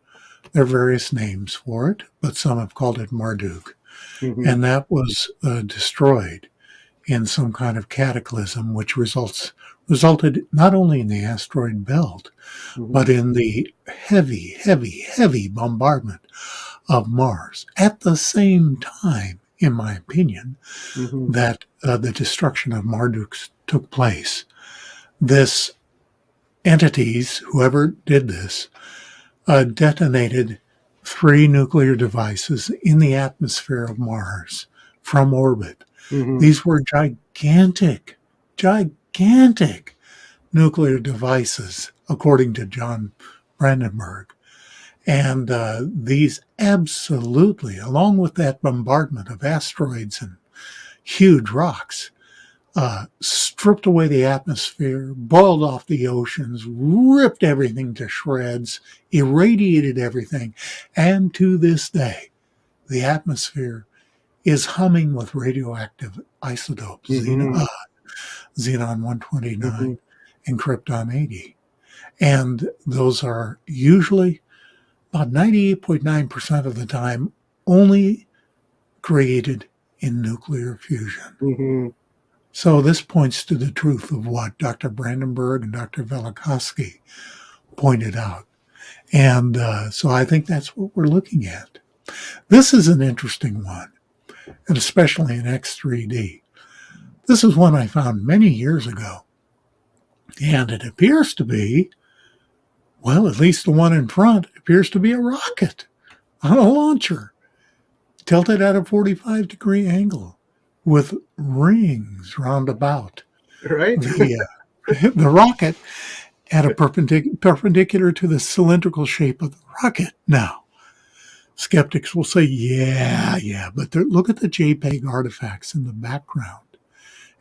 There are various names for it, but some have called it Marduk, and that was destroyed in some kind of cataclysm, which resulted not only in the asteroid belt, but in the heavy, heavy, heavy bombardment of Mars. At the same time, in my opinion, that the destruction of Marduk took place. This entities, whoever did this, detonated 3 nuclear devices in the atmosphere of Mars from orbit. These were gigantic nuclear devices, according to John Brandenburg. And these absolutely, along with that bombardment of asteroids and huge rocks, stripped away the atmosphere, boiled off the oceans, ripped everything to shreds, irradiated everything. And to this day, the atmosphere is humming with radioactive isotopes, xenon-129 and krypton-80. And those are usually about 98.9% of the time only created in nuclear fusion. So this points to the truth of what Dr. Brandenburg and Dr. Velikovsky pointed out. And so I think that's what we're looking at. This is an interesting one, and especially in X3D. This is one I found many years ago. And it appears to be, well, at least the one in front appears to be a rocket on a launcher, tilted at a 45-degree angle with rings round about. Right. The rocket at a perpendicular to the cylindrical shape of the rocket. Now, skeptics will say, yeah, but look at the JPEG artifacts in the background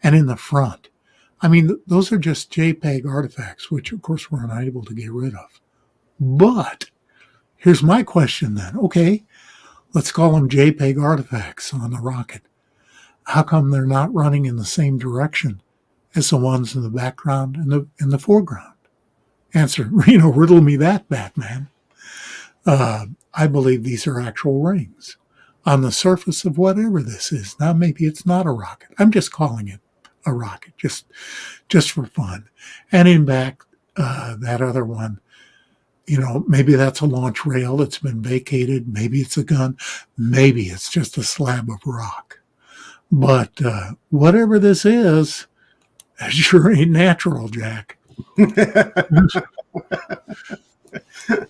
and in the front. I mean, those are just JPEG artifacts, which of course we're unable to get rid of. But here's my question then. Okay, let's call them JPEG artifacts on the rocket. How come they're not running in the same direction as the ones in the background and in the foreground? Answer, riddle me that, Batman. I believe these are actual rings on the surface of whatever this is. Now, maybe it's not a rocket. I'm just calling it a rocket, just for fun. And in back, that other one, maybe that's a launch rail that's been vacated. Maybe it's a gun. Maybe it's just a slab of rock. But whatever this is, it sure ain't natural, Jack.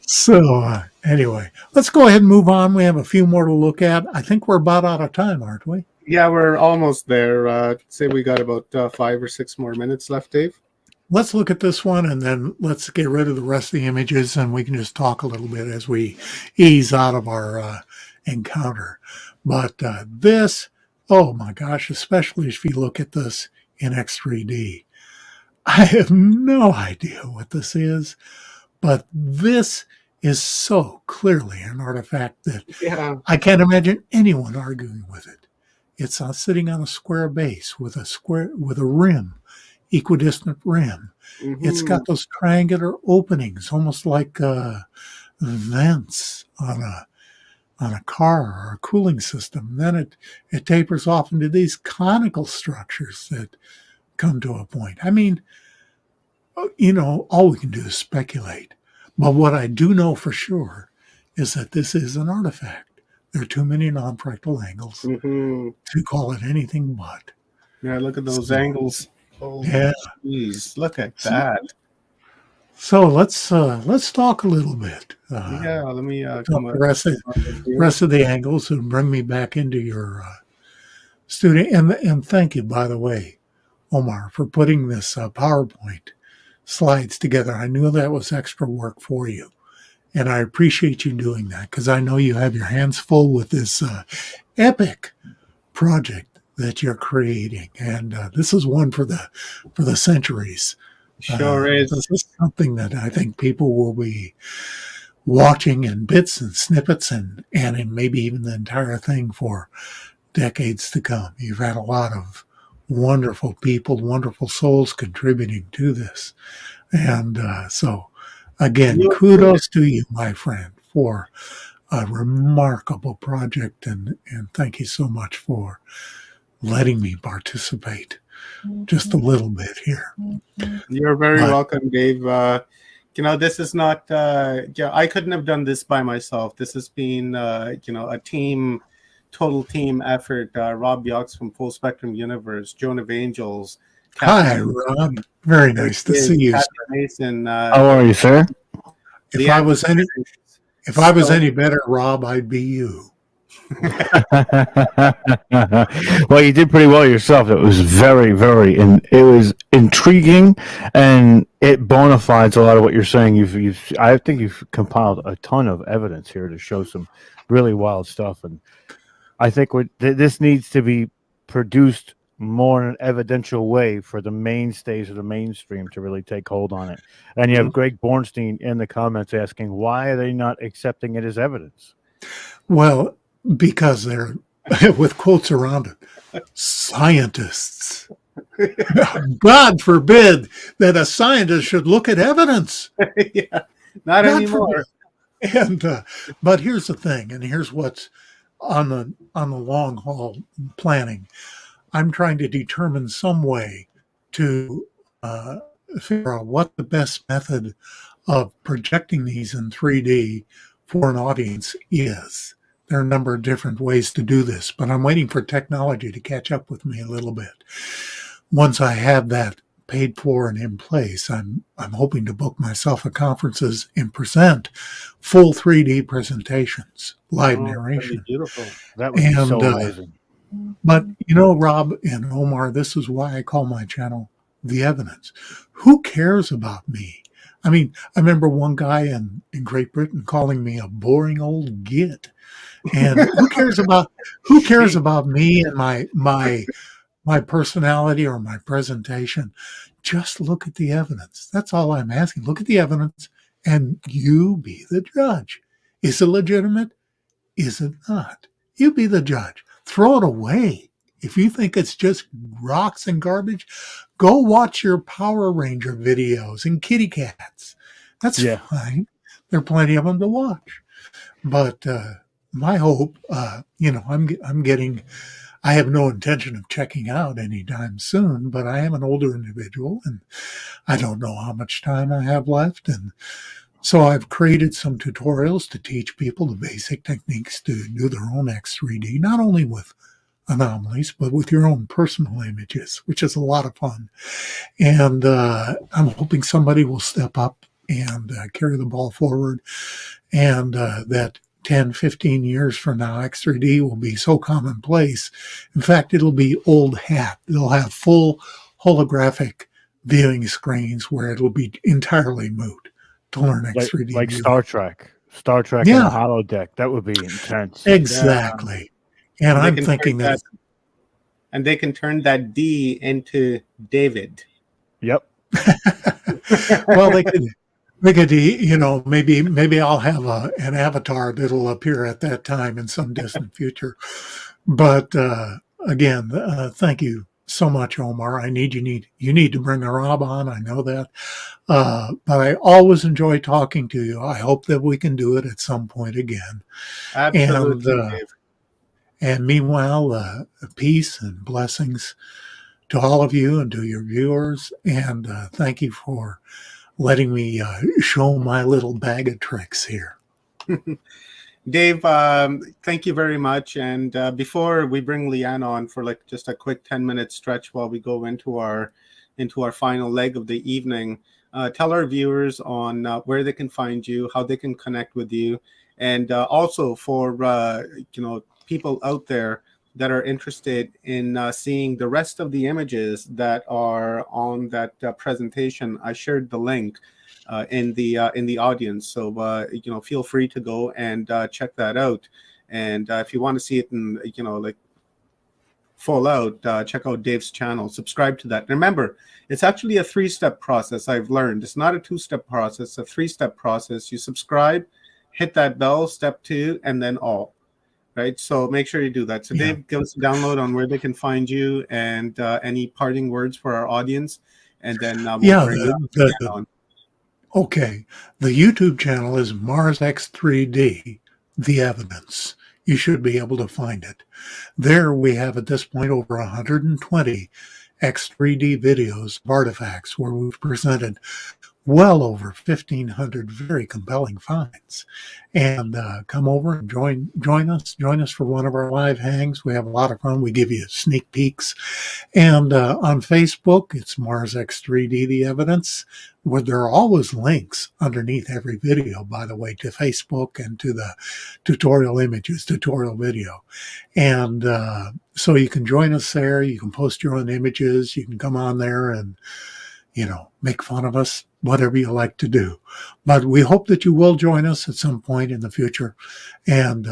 So anyway, let's go ahead and move on. We have a few more to look at. I think we're about out of time, aren't we? Yeah, we're almost there. Say we got about 5 or 6 more minutes left, Dave. Let's look at this one, and then let's get rid of the rest of the images, and we can just talk a little bit as we ease out of our encounter. But this, oh my gosh, especially if you look at this in X3D, I have no idea what this is, but this is so clearly an artifact that I can't imagine anyone arguing with it. It's sitting on a square base with a rim, equidistant rim. It's got those triangular openings, almost like vents on a car or a cooling system. Then it tapers off into these conical structures that come to a point. I mean, all we can do is speculate. But what I do know for sure is that this is an artifact. There are too many non-fractal angles to call it anything but. Yeah, look at those angles. Oh, yeah. Geez, look at that. So let's talk a little bit. Let me come the rest of the angles and bring me back into your studio. And thank you, by the way, Omar, for putting this PowerPoint slides together. I knew that was extra work for you. And I appreciate you doing that because I know you have your hands full with this epic project that you're creating. And this is one for the centuries Sure is. This is something that I think people will be watching in bits and snippets and in maybe even the entire thing for decades to come. You've had a lot of wonderful people, wonderful souls contributing to this. And so, again, kudos to you, my friend, for a remarkable project. And thank you so much for letting me participate just a little bit here. You're very welcome, Dave. This is not, I couldn't have done this by myself. This has been, a total team effort. Rob Yox from Full Spectrum Universe, Joan of Angels. Hi, Rob. Very nice to see you. Mason, How are you, sir? If I was any better, Rob, I'd be you. Well, you did pretty well yourself. It was very, it was intriguing, and it bona fides a lot of what you're saying. I think you've compiled a ton of evidence here to show some really wild stuff, and I think this needs to be produced more in an evidential way for the mainstays of the mainstream to really take hold on it. And you have Greg Bornstein in the comments asking, why are they not accepting it as evidence? Well, because they're, with quotes around it, scientists. God forbid that a scientist should look at evidence. Yeah, not anymore. And but here's the thing, and here's what's on the long haul planning. I'm trying to determine some way to figure out what the best method of projecting these in 3D for an audience is. There are a number of different ways to do this, but I'm waiting for technology to catch up with me a little bit. Once I have that paid for and in place, I'm hoping to book myself at conferences and present full 3D presentations, live narration. Beautiful. That would be so amazing. But, Rob and Omar, this is why I call my channel The Evidence. Who cares about me? I mean, I remember one guy in Great Britain calling me a boring old git. And who cares about me and my personality or my presentation? Just look at the evidence. That's all I'm asking. Look at the evidence and you be the judge. Is it legitimate? Is it not? You be the judge. Throw it away. If you think it's just rocks and garbage, go watch your Power Ranger videos and kitty cats. That's fine. There are plenty of them to watch. But my hope, I have no intention of checking out anytime soon, but I am an older individual and I don't know how much time I have left. And so I've created some tutorials to teach people the basic techniques to do their own X3D, not only with anomalies, but with your own personal images, which is a lot of fun. And I'm hoping somebody will step up and carry the ball forward, and that 10, 15 years from now, X3D will be so commonplace. In fact, it'll be old hat. They'll have full holographic viewing screens where it'll be entirely moot to learn X3D. Like Star Trek and a holodeck. That would be intense. Exactly. And I'm thinking that. And they can turn that D into David. Yep. Well, they could, maybe I'll have an avatar that'll appear at that time in some distant future. But again, thank you so much, Omar. You need to bring a Rob on. I know that. But I always enjoy talking to you. I hope that we can do it at some point again. Absolutely. And meanwhile, peace and blessings to all of you and to your viewers. And thank you for letting me show my little bag of tricks here. Dave, thank you very much. And before we bring Leanne on for just a quick 10-minute stretch while we go into our final leg of the evening, tell our viewers on where they can find you, how they can connect with you, and also for people out there that are interested in seeing the rest of the images that are on that presentation. I shared the link in the audience, so feel free to go and check that out. And if you want to see it in full out, check out Dave's channel. Subscribe to that. Remember, it's actually a 3-step process. I've learned it's not a 2-step process, a 3-step process. You subscribe, hit that bell, step 2, and then all. Right. So make sure you do that. So Dave, give us a download on where they can find you and any parting words for our audience, and then we'll bring it on. Okay. The YouTube channel is Mars X3D, The Evidence. You should be able to find it. There we have at this point over 120 X3D videos of artifacts where we've presented well over 1,500 very compelling finds. And come over and join us for one of our live hangs. We have a lot of fun. We give you sneak peeks. And on Facebook, it's Mars X3D, The Evidence, where there are always links underneath every video, by the way, to Facebook and to the tutorial images, tutorial video. And so you can join us there. You can post your own images. You can come on there and, make fun of us, whatever you like to do. But we hope that you will join us at some point in the future. And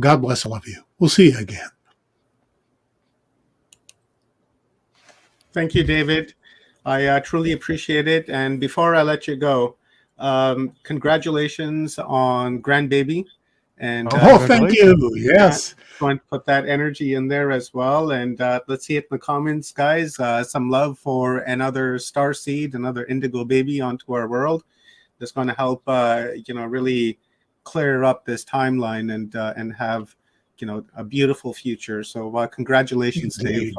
God bless all of you. We'll see you again. Thank you, David. I truly appreciate it. And before I let you go, congratulations on grandbaby. And thank you. Yes. Going to put that energy in there as well. And let's see it in the comments, guys. Some love for another star seed, another indigo baby onto our world. That's going to help, really clear up this timeline and have, a beautiful future. So congratulations, Dave.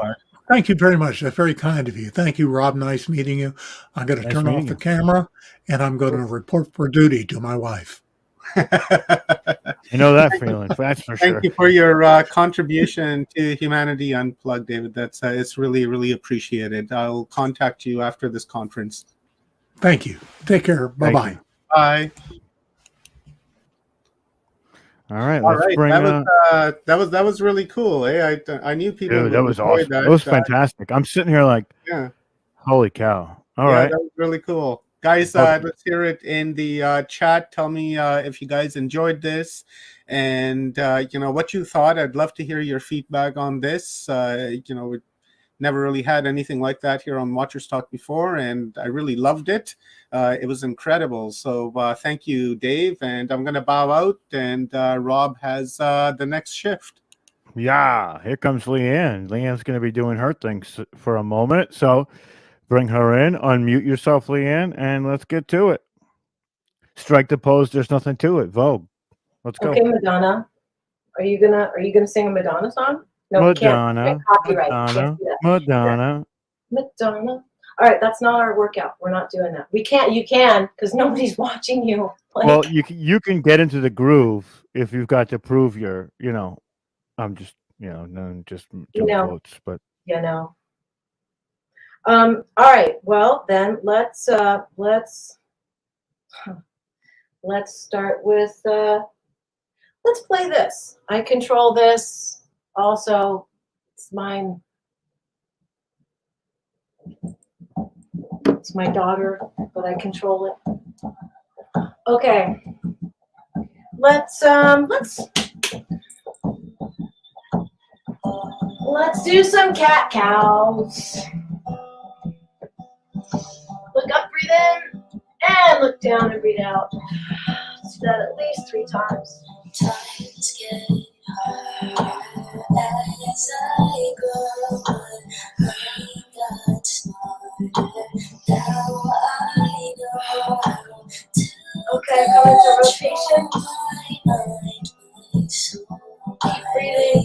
Thank you very much. That's very kind of you. Thank you, Rob. Nice meeting you. I'm going to turn off the camera, and I'm going to report for duty to my wife. You know that feeling. That's for sure. Thank you for your contribution to Humanity Unplugged, David. That's it's really, really appreciated. I'll contact you after this conference. Thank you. Take care. Bye-bye. Bye. All right. Let's bring that was really cool. I knew people. Dude, that was awesome. That was fantastic. I'm sitting here like, holy cow. All right. That was really cool. Guys, let's hear it in the chat. Tell me if you guys enjoyed this and, what you thought. I'd love to hear your feedback on this. We never really had anything like that here on Watchers Talk before, and I really loved it. It was incredible. So thank you, Dave. And I'm going to bow out, and Rob has the next shift. Yeah, here comes Leanne. Leanne's going to be doing her things for a moment. So bring her in, unmute yourself, Leanne, and let's get to it. Strike the pose. There's nothing to it. Vogue. Let's go. Okay, Madonna. Are you gonna sing a Madonna song? No, Madonna. Copyright. Madonna. Madonna. All right, that's not our workout. We're not doing that. We can't. You can, because nobody's watching you. Well, you can get into the groove if you've got to prove your. I'm just just votes, but All right. Well, then let's start with let's play this. I control this. Also, it's mine. It's my daughter, but I control it. Okay. Let's do some cat cows. Look up, breathe in, and look down and breathe out. Let's do that at least 3 times. Times get harder as I grow, but I got smarter. Now I know how to. Okay, come into rotation. Keep breathing.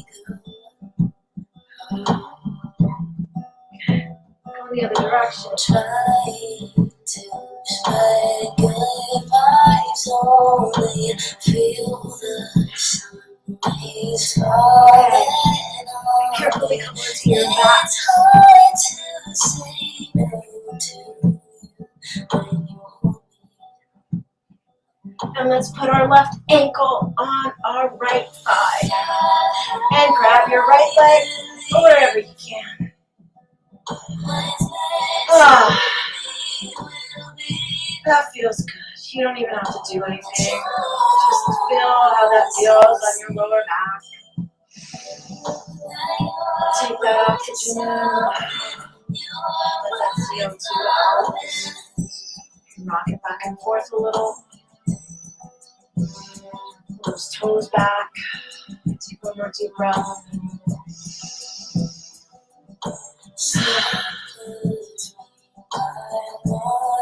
Go the other direction. Trying to spread good vibes only. Feel the sunrise falling on. Carefully come onto your back. It's hard to say no to you when you hold me. And let's put our left ankle on our right thigh. And grab your right leg wherever you can. That feels good. You don't even have to do anything. Just feel how that feels on your lower back. Take that oxygen out. Let that CO2 out. Rock it back and forth a little. Those toes back. Take one more deep breath.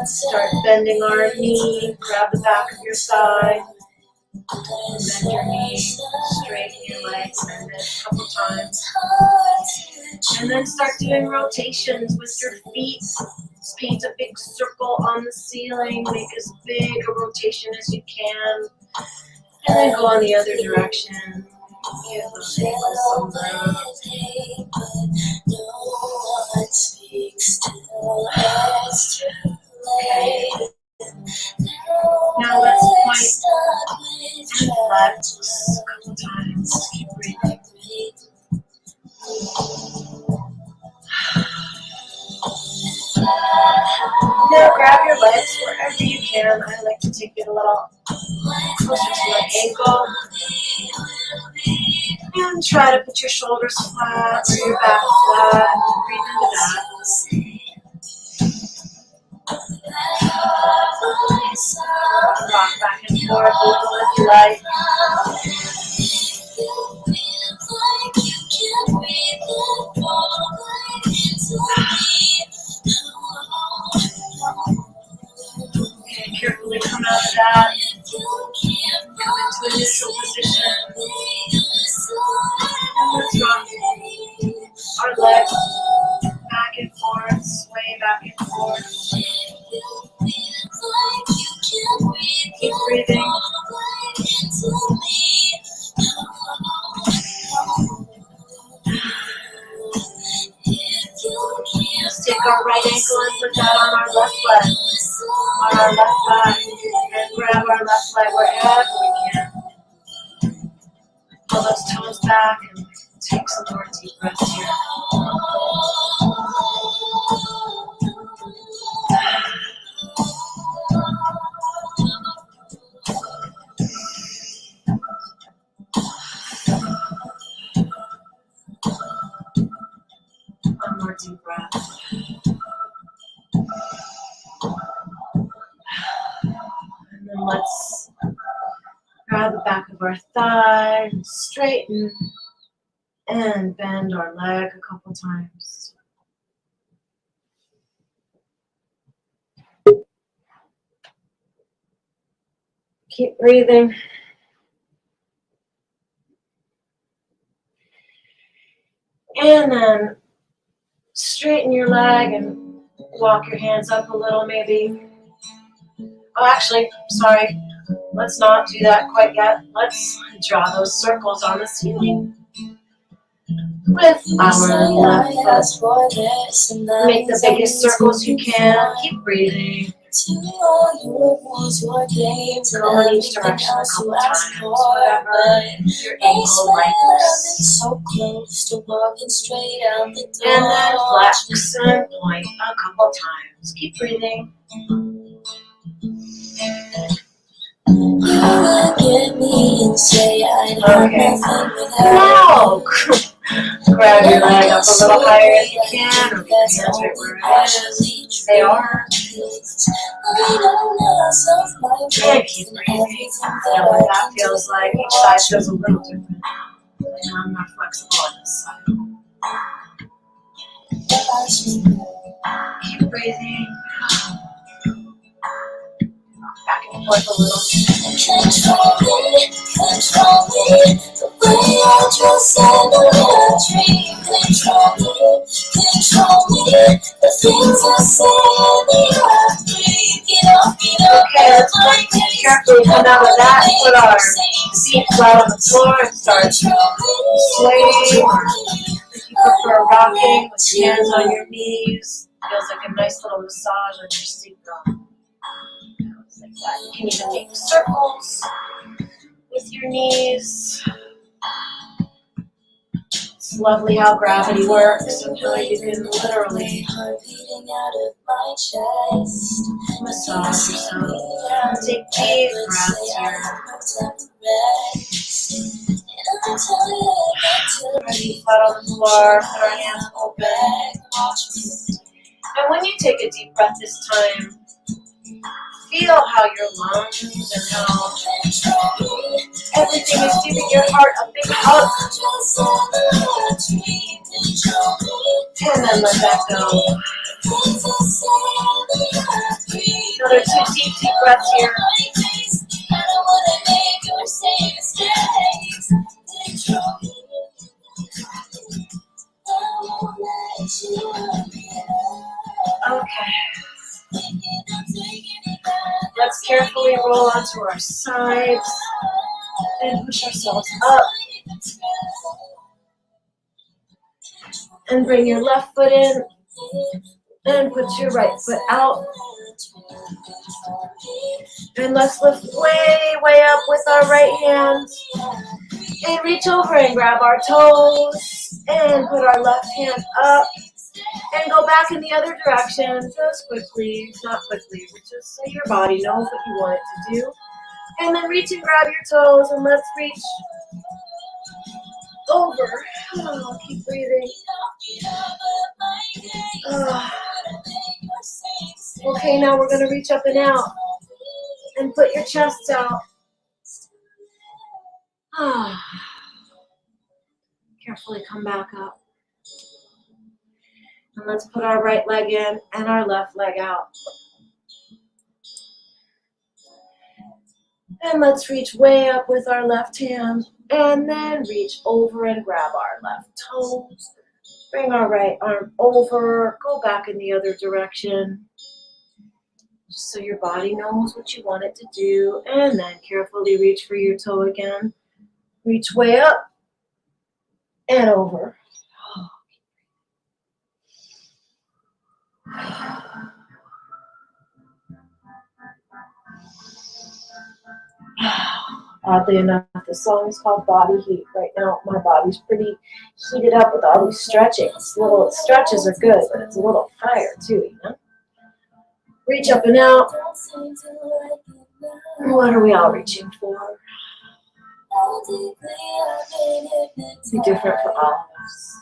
Start bending our knee. Grab the back of your thigh. Bend your knee. Straighten your legs. Bend it a couple times. And then start doing rotations with your feet. Just paint a big circle on the ceiling. Make as big a rotation as you can. And then go on the other direction. Give those ankles some room. Okay. Now let's point and flex a couple times. Keep breathing. Now grab your legs wherever you can. I like to take it a little closer to my ankle. And try to put your shoulders flat or your back flat. Breathe into that. Rock back and forth a little if you like. Okay, carefully come out of that. Come into a neutral position. And let's rock our legs back and forth, sway back and forth. Keep breathing. Just take our right ankle and put that on our left leg, on our left thigh, and grab our left leg wherever we can. Pull those toes back and take some more deep breaths here. One more deep breath. And then let's grab the back of our thigh, straighten, and bend our leg a couple times. Keep breathing. And then straighten your leg and walk your hands up a little maybe. Oh, actually, sorry. Let's not do that quite yet. Let's draw those circles on the ceiling with our left foot. Make the biggest circles you can. Keep breathing. Go in each direction a couple times, whatever your ankle likes. And then flex and point a couple times. Keep breathing. Okay. Now, grab your leg up a little higher if you can, or your hands right where it is. They are. And keep breathing. Feel what that feels like. Each side feels a little different. And I'm not flexible on this side. Keep breathing. Back and forth a little. Control me, the way I dress and the way I dream. Control me, the things I say and the air I breathe. Get up. Okay, let's carefully come out of that. Put our feet flat on the floor and start swaying. Or if you prefer rocking with your hands on your knees, feels like a nice little massage on your seat bone. Like that. You can even make circles with your knees. It's lovely how gravity works and how you can literally massage yourself. Take deep breaths here. Our feet flat on the floor, put our hands open. And when you take a deep breath this time, feel how your lungs and how everything is giving your heart a big hug. And then let that go. Another 2 deep breaths here. Okay. Let's carefully roll onto our sides and push ourselves up. And bring your left foot in and put your right foot out. And let's lift way, way up with our right hand. And reach over and grab our toes and put our left hand up. And go back in the other direction, just quickly, not quickly, but just so your body knows what you want it to do. And then reach and grab your toes, and let's reach over. Oh, keep breathing. Okay, now we're going to reach up and out. And put your chest out. Carefully come back up. And let's put our right leg in and our left leg out. And let's reach way up with our left hand. And then reach over and grab our left toes. Bring our right arm over. Go back in the other direction. Just so your body knows what you want it to do. And then carefully reach for your toe again. Reach way up and over. Oddly enough, the song is called Body Heat. Right now, my body's pretty heated up with all these stretchings. Little stretches are good, but it's a little fire too, you know? Reach up and out. What are we all reaching for? Be different for all of us.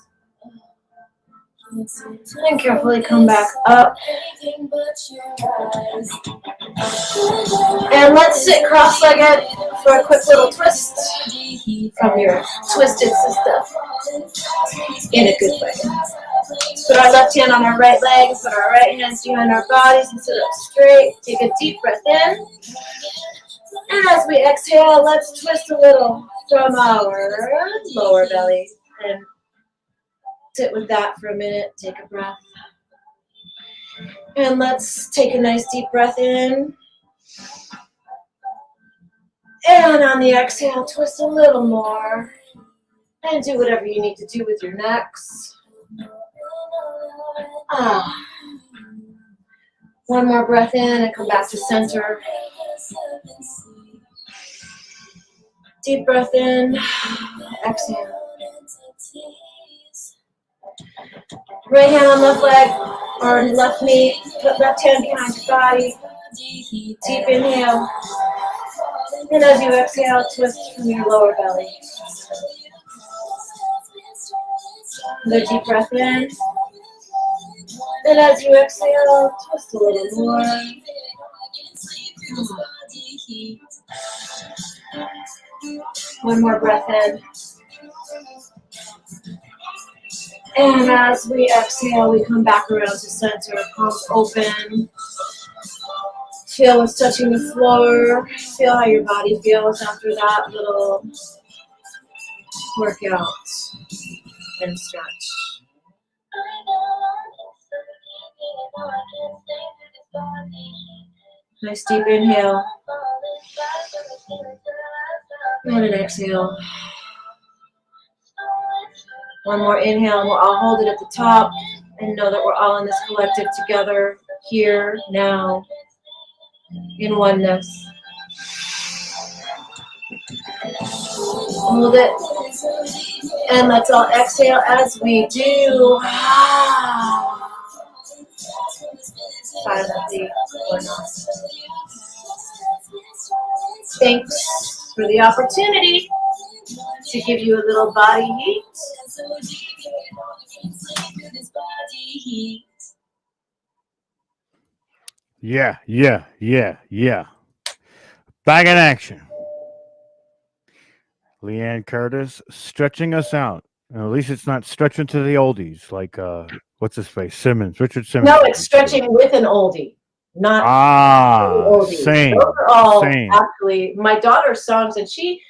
And carefully come back up. And let's sit cross-legged for a quick little twist from your twisted system in a good way. Put our left hand on our right leg, put our right hands behind our bodies and sit up straight. Take a deep breath in. And as we exhale, let's twist a little from our lower belly and sit with that for a minute. Take a breath. And let's take a nice deep breath in. And on the exhale, twist a little more. And do whatever you need to do with your necks. One more breath in and come back to center. Deep breath in. Exhale. Right hand on left leg or left knee. Put left hand behind your body. Deep inhale. And as you exhale, twist from your lower belly. Another deep breath in. And as you exhale, twist a little more. One more breath in. And as we exhale, we come back around to center, palms open. Feel what's touching the floor. Feel how your body feels after that little workout and stretch. Nice deep inhale. And an exhale. One more inhale, and we'll all hold it at the top and know that we're all in this collective together, here, now, in oneness. Hold it. And let's all exhale as we do. Silently or not. Thanks for the opportunity. to give you a little body heat. Yeah. Back in action. Leanne Curtis stretching us out. And at least it's not stretching to the oldies like what's his face? Simmons, Richard Simmons. No, it's stretching with an oldie, not oldie. Same. Those are all Same. actually my daughter's songs, and she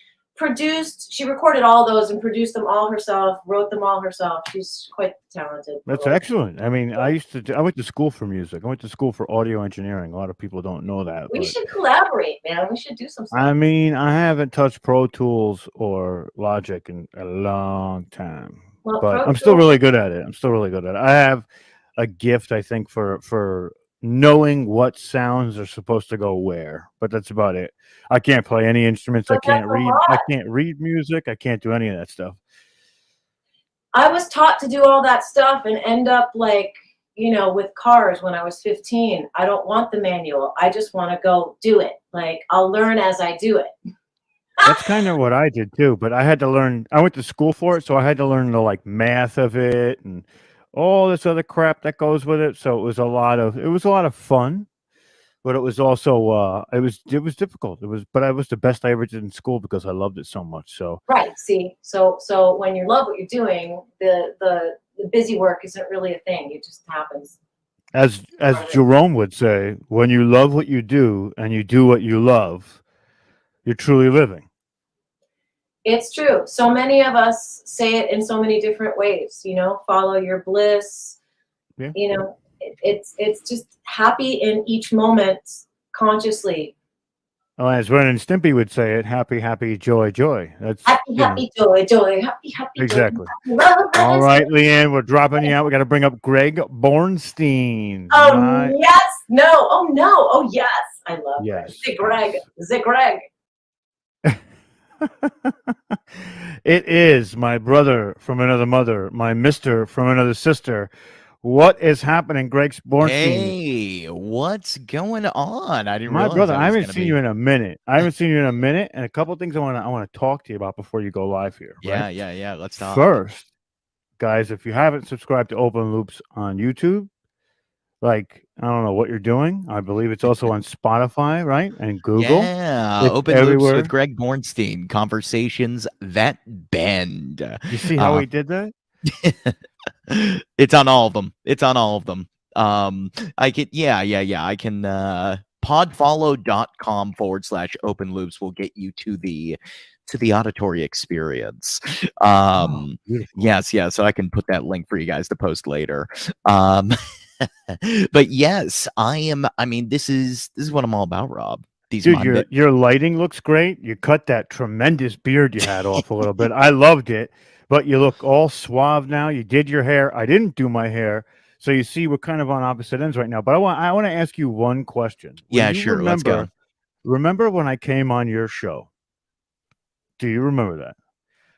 recorded all those and produced them all herself, wrote them all herself. She's quite talented. That's excellent. I mean, I went to school for music. I went to school for audio engineering. A lot of people don't know that. We but, should collaborate, man. We should do some stuff. I mean, I haven't touched Pro Tools or Logic in a long time, Well, but Pro I'm still Tools- really good at it. I have a gift, I think, for knowing what sounds are supposed to go where, but that's about it. I can't play any instruments. But I can't that's a read. lot. I can't read music. I can't do any of that stuff. I was taught to do all that stuff and end up like, with cars when I was 15. I don't want the manual. I just want to go do it. Like, I'll learn as I do it. That's kind of what I did too, but I had to learn. I went to school for it, so I had to learn the math of it and all this other crap that goes with it. So it was a lot of fun, but it was also it was difficult. But I was the best I ever did in school because I loved it so much. So Right. See, so when you love what you're doing, the busy work isn't really a thing. It just happens. as Jerome would say, when you love what you do and you do what you love, you're truly living. It's true. So many of us say it in so many different ways, follow your bliss. Yeah. It's just happy in each moment consciously. Oh, as Ren and Stimpy would say it, happy, happy, joy, joy. That's Happy, joy, happy, exactly. joy. Love, All right, Leanne, we're dropping you out. We got to bring up Greg Bornstein. Oh, yes. No. Oh, no. Oh, yes. I love Yes. Greg. The Greg. It is my brother from another mother, my mister from another sister. What is happening, Greg Bornstein? Hey, what's going on? I didn't My realize brother, I I was haven't gonna seen be- you in a minute. And a couple of things I want to talk to you about before you go live here. Right? Yeah. Let's talk. First, guys, if you haven't subscribed to Open Loops on YouTube, I don't know what you're doing. I believe it's also on Spotify, right? And Google. Yeah, It's Open Loops everywhere. with Greg Bornstein. Conversations that bend. You see how he did that? It's on all of them. I can I can podfollow.com/open loops will get you to the auditory experience. Yes, so I can put that link for you guys to post later. But yes, this is what I'm all about, Rob. Dude, your lighting looks great. You cut that tremendous beard you had off a little bit. I loved it, but you look all suave now. You did your hair. I didn't do my hair. So you see, we're kind of on opposite ends right now. But I want to ask you one question. Yeah, sure. Let's go. Remember when I came on your show? Do you remember that?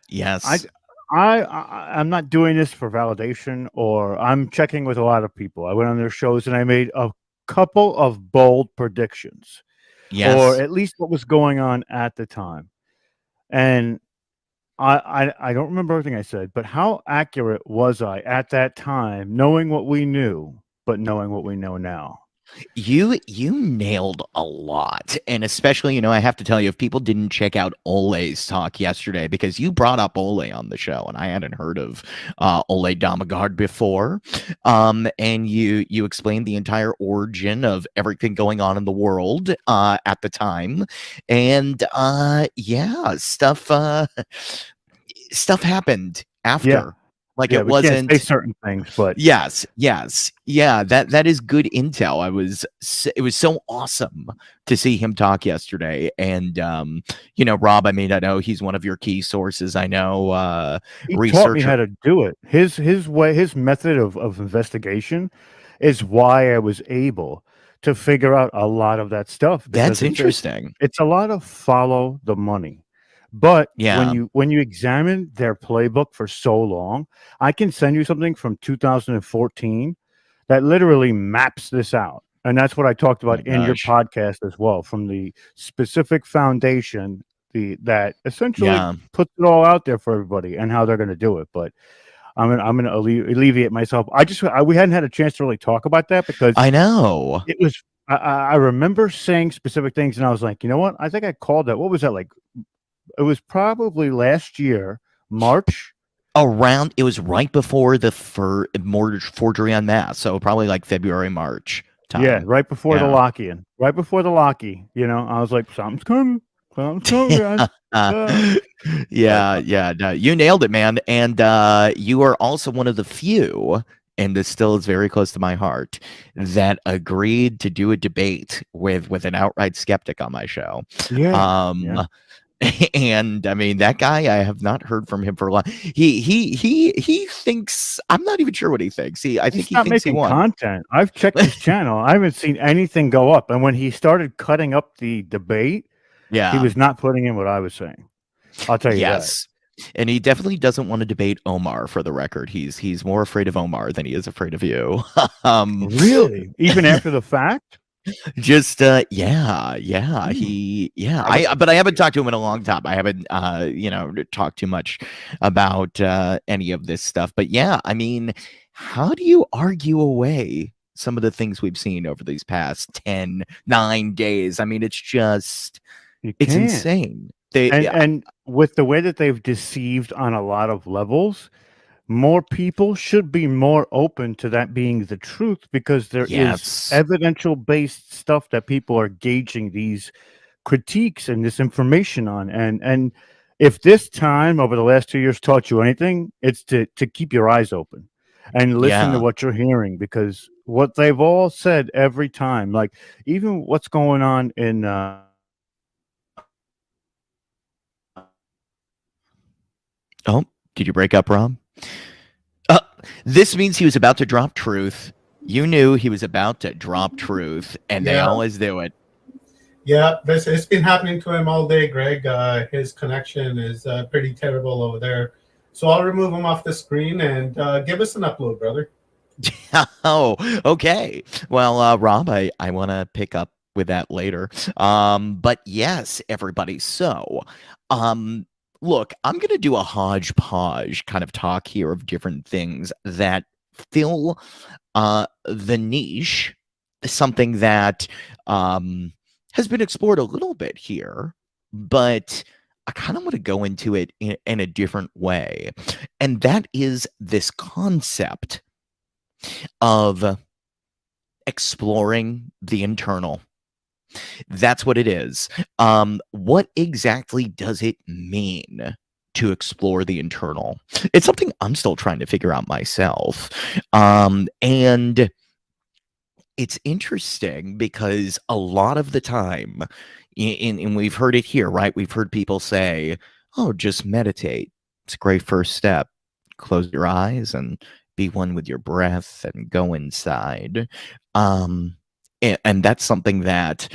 Yes. I'm not doing this for validation, or I'm checking with a lot of people. I went on their shows and I made a couple of bold predictions. Yes. Or at least what was going on at the time. And I don't remember everything I said, but how accurate was I at that time, knowing what we knew, but knowing what we know now? You nailed a lot. And especially, I have to tell you, if people didn't check out Ole's talk yesterday, because you brought up Ole on the show, and I hadn't heard of Ole Damagard before. And you explained the entire origin of everything going on in the world at the time. And stuff happened after. Yeah. It wasn't can't say certain things, but yes, that is good intel. It was so awesome to see him talk yesterday, and Rob, I know he's one of your key sources. I know he taught me how to do it. His method of investigation is why I was able to figure out a lot of that stuff. That's interesting. It's a lot of follow the money. But yeah, when you examine their playbook for so long, I can send you something from 2014 that literally maps this out. And that's what I talked about in your podcast as well, from the specific foundation that essentially Yeah. puts it all out there for everybody and how they're going to do it. But I'm gonna alleviate myself. We hadn't had a chance to really talk about that because I know. it was. I remember saying specific things, and I was like, you know what? I think I called that. What was that like? It was probably last year, March. It was right before the forgery on mass, so probably like February, March time. Yeah, right before the Yeah. lock-in. Right before the locky. I was like, something's coming. Something's coming, guys. Yeah. No, you nailed it, man. And you are also one of the few, and this still is very close to my heart, that agreed to do a debate with an outright skeptic on my show. Yeah. And I mean, that guy, I have not heard from him for a while. He thinks, I'm not even sure what he thinks. I think he not thinks he making won. content. I've checked his channel. I haven't seen anything go up. And when he started cutting up the debate, Yeah. he was not putting in what I was saying. I'll tell you Yes. And he definitely doesn't want to debate Omar, for the record. He's more afraid of Omar than he is afraid of you. Really? Even after the fact? Just yeah. But I haven't talked to him in a long time. I haven't talked too much about any of this stuff. But yeah, I mean, how do you argue away some of the things we've seen over these past 9 days? I mean, it's can't. insane. And with the way that they've deceived on a lot of levels, more people should be more open to that being the truth, because there is evidential based stuff that people are gauging these critiques and this information on. And if this time over the last 2 years taught you anything, it's to keep your eyes open and listen to what you're hearing, because what they've all said every time, like even what's going on in Oh, did you break up, Rob? This means he was about to drop truth. You knew he was about to drop truth, and they always do it. Yeah, it's been happening to him all day, Greg. His connection is pretty terrible over there. So I'll remove him off the screen and give us an upload, brother. Oh, okay. Well, Rob, I want to pick up with that later. But yes, everybody. So, look, I'm going to do a hodgepodge kind of talk here of different things that fill the niche, something that has been explored a little bit here, but I kind of want to go into it in a different way. And that is this concept of exploring the internal. That's what it is. What exactly does it mean to explore the internal? It's something I'm still trying to figure out myself. And it's interesting because a lot of the time, and we've heard it here, right? We've heard people say, oh, just meditate. It's a great first step. Close your eyes and be one with your breath and go inside. And that's something that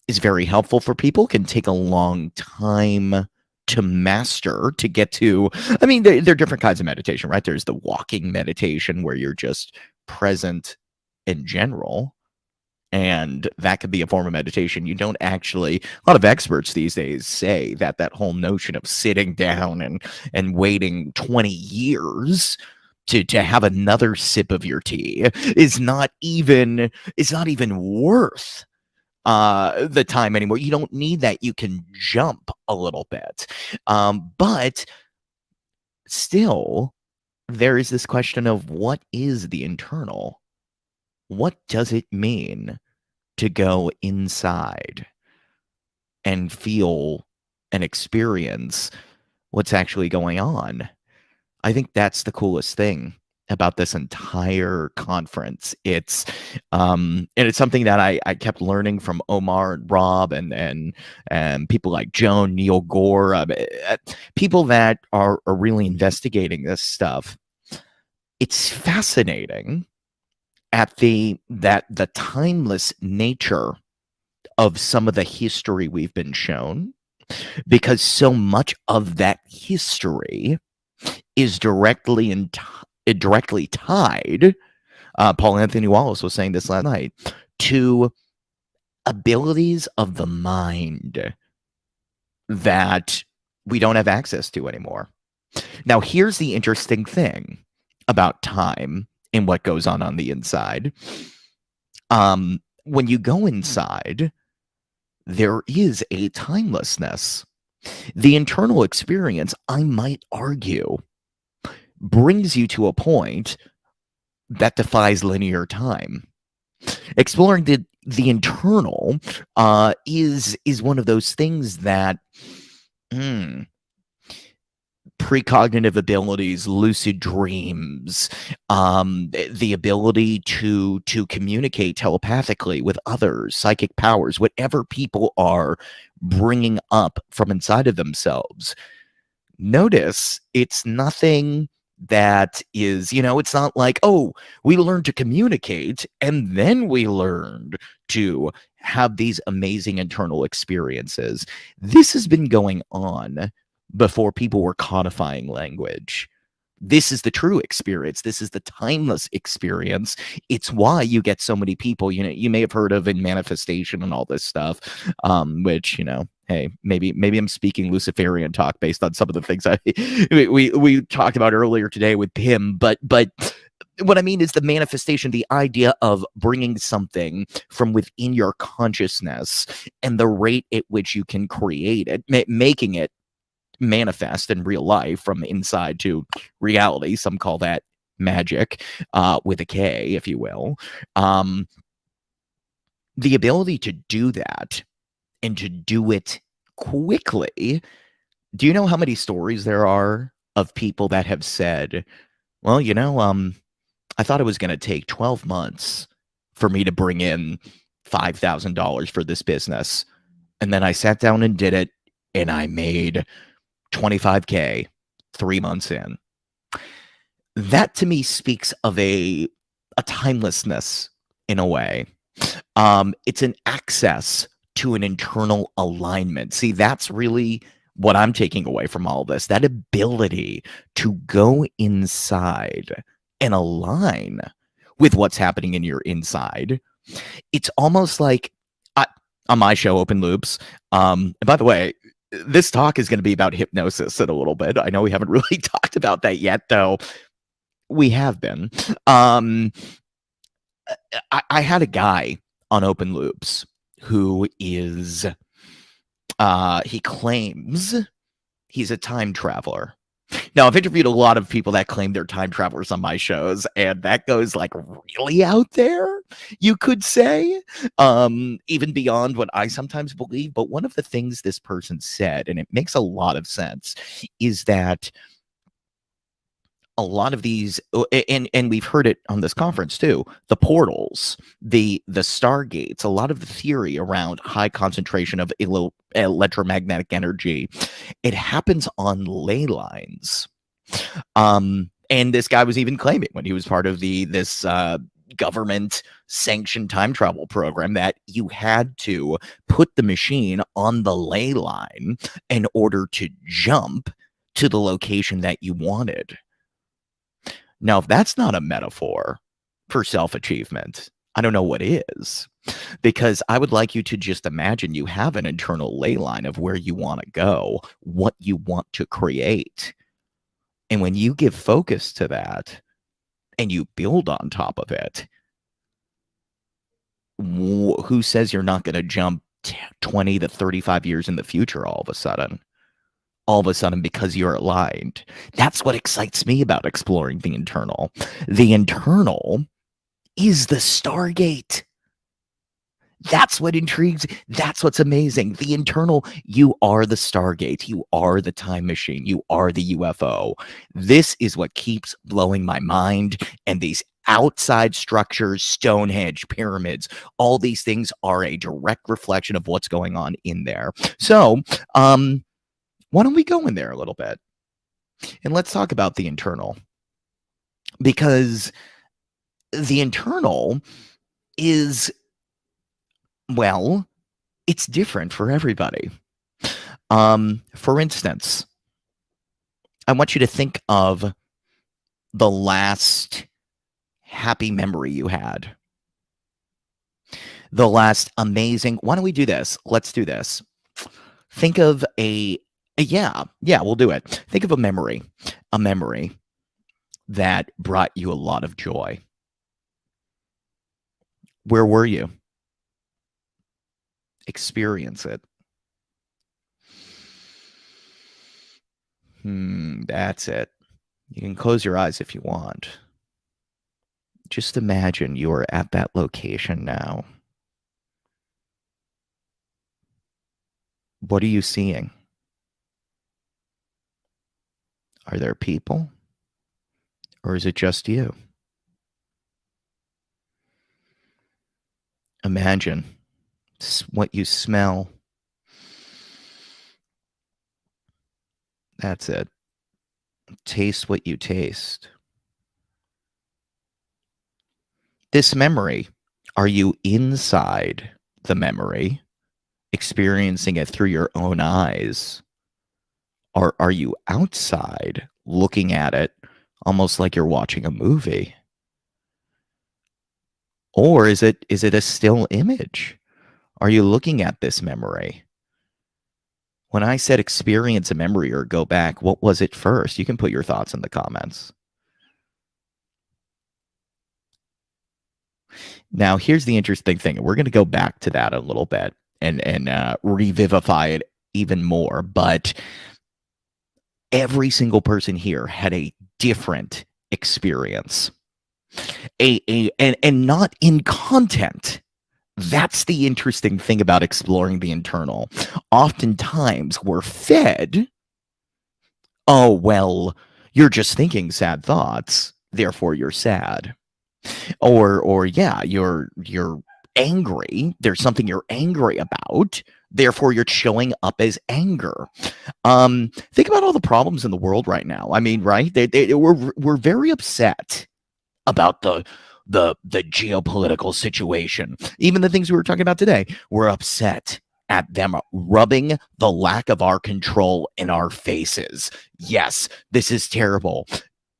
is very helpful for people, can take a long time to master, to get to. I mean, there are different kinds of meditation, right? There's the walking meditation where you're just present in general. And that could be a form of meditation. You don't actually, a lot of experts these days say that whole notion of sitting down and waiting 20 years to have another sip of your tea is not even worth the time anymore. You don't need that. You can jump a little bit. But still, there is this question of what is the internal? What does it mean to go inside and feel and experience what's actually going on? I think that's the coolest thing about this entire conference. It's and it's something that I kept learning from Omar and Rob and people like Joan, Neil Gore, people that are really investigating this stuff. It's fascinating at the timeless nature of some of the history we've been shown, because so much of that history is directly tied, Paul Anthony Wallace was saying this last night, to abilities of the mind. that we don't have access to anymore. Now, here's the interesting thing about time and what goes on the inside. When you go inside, there is a timelessness. The internal experience, I might argue, brings you to a point that defies linear time. Exploring the internal is one of those things that precognitive abilities, lucid dreams, the ability to communicate telepathically with others, psychic powers, whatever people are bringing up from inside of themselves. Notice it's nothing that is, it's not like, oh, we learned to communicate and then we learned to have these amazing internal experiences. This has been going on before people were codifying language. This is the true experience. This is the timeless experience. It's why you get so many people, you may have heard of in manifestation and all this stuff, which, hey, maybe I'm speaking Luciferian talk based on some of the things we talked about earlier today with Pim, but what I mean is the manifestation, the idea of bringing something from within your consciousness and the rate at which you can create it, making it manifest in real life from inside to reality. Some call that magic, with a K, if you will. The ability to do that and to do it quickly. Do you know how many stories there are of people that have said, well, I thought it was going to take 12 months for me to bring in $5,000 for this business. And then I sat down and did it, and I made $25K 3 months in. That to me speaks of a timelessness in a way. It's an access to an internal alignment. See, that's really what I'm taking away from all this. That ability to go inside and align with what's happening in your inside. It's almost like on my show, Open Loops. And by the way, this talk is going to be about hypnosis in a little bit. I know we haven't really talked about that yet, though. We have been. I had a guy on Open Loops who is, he claims he's a time traveler. Now, I've interviewed a lot of people that claim they're time travelers on my shows, and that goes like really out there, you could say, even beyond what I sometimes believe. But one of the things this person said, and it makes a lot of sense, is that a lot of these, and we've heard it on this conference too, the portals, the stargates, a lot of the theory around high concentration of electromagnetic energy, it happens on ley lines. And this guy was even claiming when he was part of this government sanctioned time travel program that you had to put the machine on the ley line in order to jump to the location that you wanted. Now, if that's not a metaphor for self-achievement, I don't know what is. Because I would like you to just imagine you have an internal ley line of where you want to go, what you want to create. And when you give focus to that and you build on top of it, who says you're not going to jump 20 to 35 years in the future all of a sudden? All of a sudden, because you're aligned. That's what excites me about exploring the internal. The internal is the Stargate. That's what intrigues. That's what's amazing. The internal, you are the Stargate. You are the time machine. You are the UFO. This is what keeps blowing my mind. And these outside structures, Stonehenge, pyramids, all these things are a direct reflection of what's going on in there. So, why don't we go in there a little bit and let's talk about the internal, because the internal is, well, it's different for everybody. For instance, I want you to think of the last happy memory you had. The last amazing, why don't we do this? Let's do this. Think of we'll do it. Think of a memory that brought you a lot of joy. Where were you? Experience it. That's it. You can close your eyes if you want. Just imagine you are at that location now. What are you seeing? Are there people? Or is it just you? Imagine what you smell. That's it. Taste what you taste. This memory, are you inside the memory, experiencing it through your own eyes? Or are you outside looking at it almost like you're watching a movie? Or is it a still image? Are you looking at this memory? When I said experience a memory or go back, what was it first? You can put your thoughts in the comments. Now, here's the interesting thing. We're going to go back to that a little bit and revivify it even more. But every single person here had a different experience. And not in content. That's the interesting thing about exploring the internal. Oftentimes we're fed, oh, well, you're just thinking sad thoughts, therefore you're sad. Or yeah, you're angry. There's something you're angry about, therefore you're showing up as anger. Think about all the problems in the world right now. I mean, right? We're very upset about the geopolitical situation. Even the things we were talking about today, we're upset at them rubbing the lack of our control in our faces. Yes, this is terrible.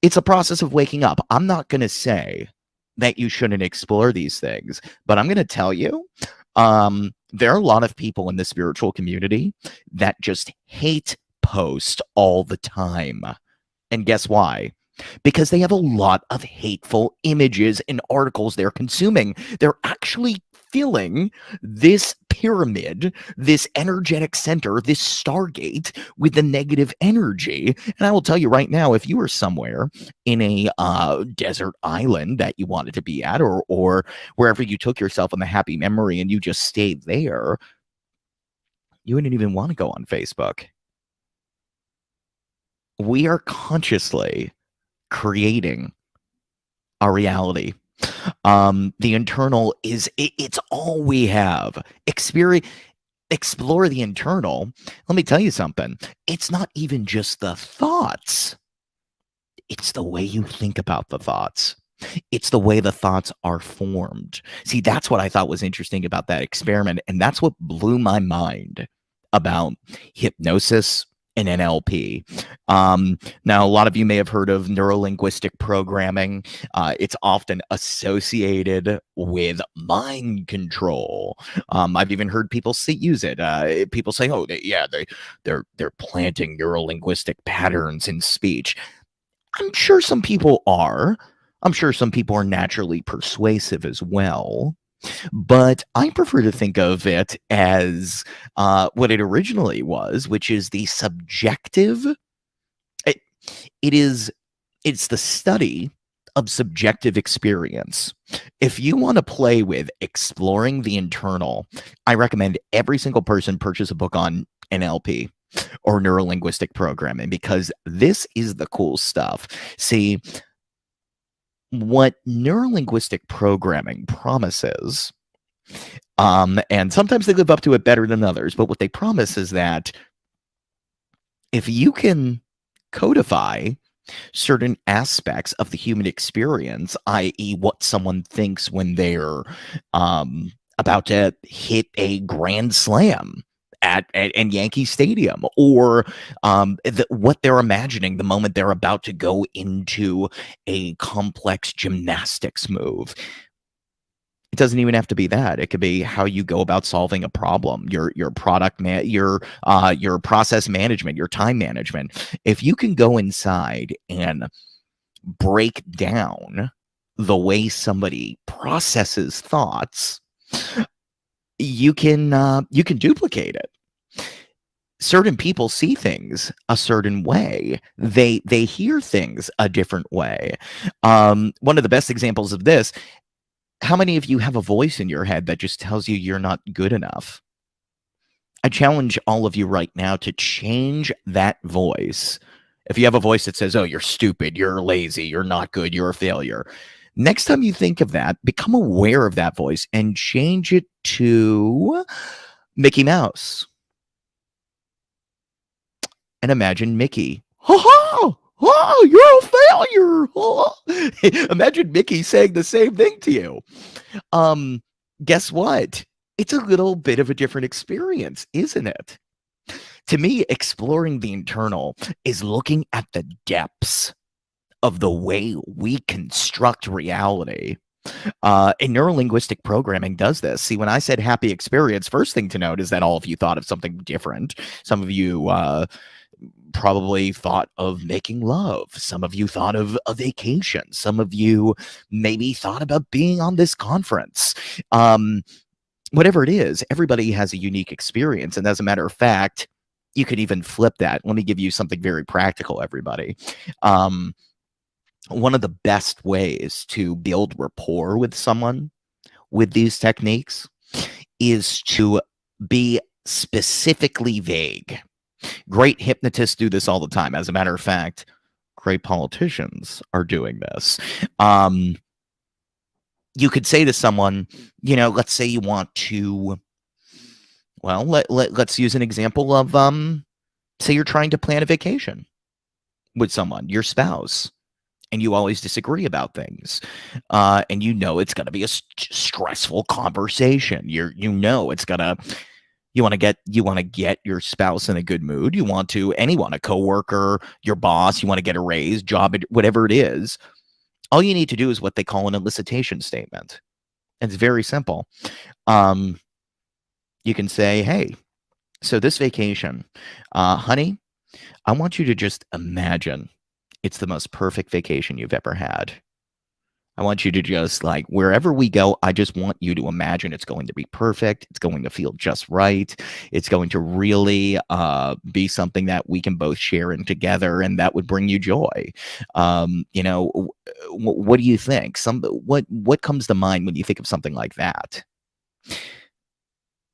It's a process of waking up. I'm not going to say that you shouldn't explore these things, but I'm going to tell you, there are a lot of people in the spiritual community that just hate post all the time. And guess why? Because they have a lot of hateful images and articles they're consuming. They're actually filling this pyramid, this energetic center, this Stargate with the negative energy. And I will tell you right now, if you were somewhere in a desert island that you wanted to be at, or wherever you took yourself on the happy memory and you just stayed there, you wouldn't even want to go on Facebook. We are consciously creating our reality. The internal is it's all we have. Explore the internal. Let me tell you something. It's not even just the thoughts. It's the way you think about the thoughts. It's the way the thoughts are formed. See, that's what I thought was interesting about that experiment, and that's what blew my mind about hypnosis and NLP. Now, a lot of you may have heard of neurolinguistic programming. It's often associated with mind control. I've even heard people use it. People say, "Oh, they're planting neurolinguistic patterns in speech." I'm sure some people are. I'm sure some people are naturally persuasive as well. But I prefer to think of it as what it originally was, which is the subjective. It's the study of subjective experience. If you want to play with exploring the internal, I recommend every single person purchase a book on NLP or neurolinguistic programming, because this is the cool stuff. See, what neurolinguistic programming promises, and sometimes they live up to it better than others, but what they promise is that if you can codify certain aspects of the human experience, i.e. what someone thinks when they're about to hit a grand slam at Yankee Stadium, or what they're imagining the moment they're about to go into a complex gymnastics move. It doesn't even have to be that. It could be how you go about solving a problem, your product, your process management, your time management. If you can go inside and break down the way somebody processes thoughts, you can duplicate it. Certain people see things a certain way. They hear things a different way. One of the best examples of this, how many of you have a voice in your head that just tells you you're not good enough? I challenge all of you right now to change that voice. If you have a voice that says, oh, you're stupid, you're lazy, you're not good, you're a failure. Next time you think of that, become aware of that voice and change it to Mickey Mouse. And imagine Mickey. Ha-ha! Oh, you're a failure. Imagine Mickey saying the same thing to you. Guess what? It's a little bit of a different experience, isn't it? To me, exploring the internal is looking at the depths of the way we construct reality. And neurolinguistic programming does this. See, when I said happy experience, first thing to note is that all of you thought of something different. Some of you probably thought of making love. Some of you thought of a vacation. Some of you maybe thought about being on this conference. Whatever it is, everybody has a unique experience. And as a matter of fact, you could even flip that. Let me give you something very practical, everybody. One of the best ways to build rapport with someone with these techniques is to be specifically vague. Great hypnotists do this all the time. As a matter of fact, great politicians are doing this. You could say to someone, let's say you want to, well, let's use an example of, say you're trying to plan a vacation with someone, your spouse, and you always disagree about things. And it's going to be a stressful conversation. It's going to, you want to get your spouse in a good mood. You want to, anyone, a coworker, your boss, you want to get a raise, job, whatever it is. All you need to do is what they call an elicitation statement. It's very simple. You can say, hey, so this vacation, honey, I want you to just imagine it's the most perfect vacation you've ever had. I want you to just, wherever we go, I just want you to imagine it's going to be perfect. It's going to feel just right. It's going to really be something that we can both share in together, and that would bring you joy. What do you think? What comes to mind when you think of something like that?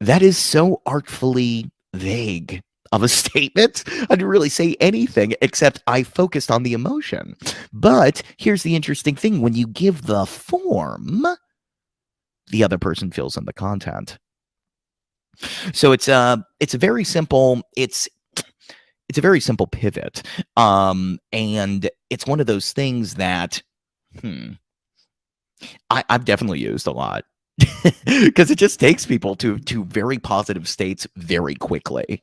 That is so artfully vague of a statement. I didn't really say anything except I focused on the emotion. But here's the interesting thing. When you give the form, the other person fills in the content. So it's a very simple pivot. And it's one of those things that I've definitely used a lot. Because it just takes people to very positive states very quickly.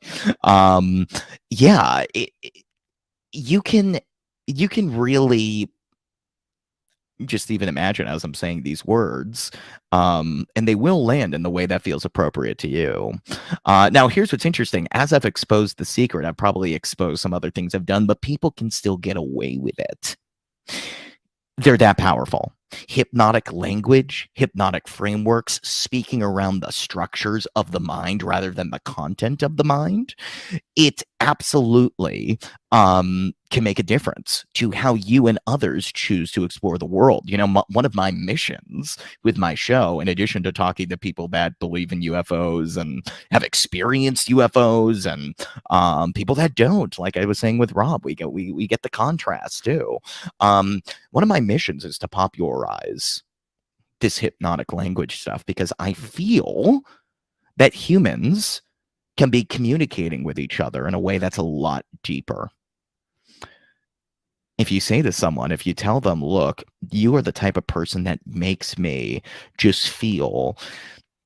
You can really just even imagine as I'm saying these words, and they will land in the way that feels appropriate to you. Now, here's what's interesting. As I've exposed the secret, I've probably exposed some other things I've done, but people can still get away with it. They're that powerful. Hypnotic language, hypnotic frameworks, speaking around the structures of the mind rather than the content of the mind. It absolutely can make a difference to how you and others choose to explore the world. One of my missions with my show, in addition to talking to people that believe in UFOs and have experienced UFOs and people that don't, like I was saying with Rob, we get the contrast too. One of my missions is to popularize this hypnotic language stuff, because I feel that humans can be communicating with each other in a way that's a lot deeper. If you say to someone, if you tell them, look, you are the type of person that makes me just feel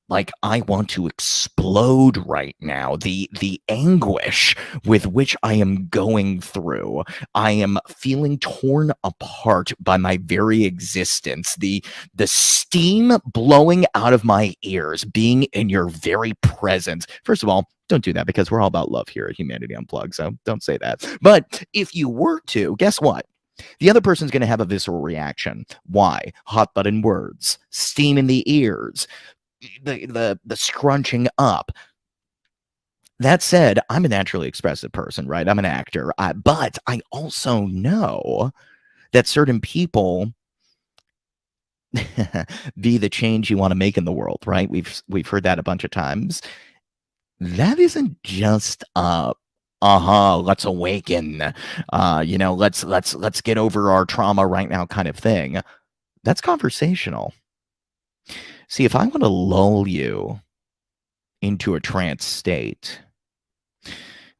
like I want to explode right now. The anguish with which I am going through. I am feeling torn apart by my very existence. The steam blowing out of my ears, being in your very presence. First of all, don't do that, because we're all about love here at Humanity Unplugged, so don't say that. But if you were to, guess what? The other person's going to have a visceral reaction. Why? Hot button words, steam in the ears, the scrunching up. That said, I'm a naturally expressive person, right? I'm an actor, but I also know that certain people be the change you want to make in the world, right? We've heard that a bunch of times. That isn't just let's awaken, let's get over our trauma right now kind of thing. That's conversational. See, if I want to lull you into a trance state,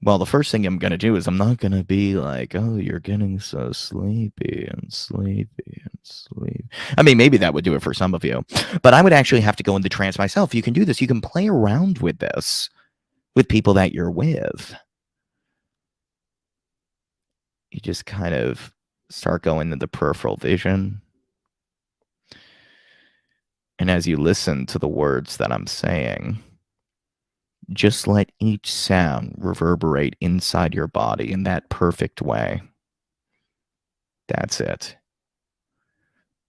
well, the first thing I'm going to do is I'm not going to be like, oh, you're getting so sleepy and sleepy and sleepy. I mean, maybe that would do it for some of you, but I would actually have to go into trance myself. You can do this. You can play around with this with people that you're with. You just kind of start going into peripheral vision. And as you listen to the words that I'm saying, just let each sound reverberate inside your body in that perfect way. That's it.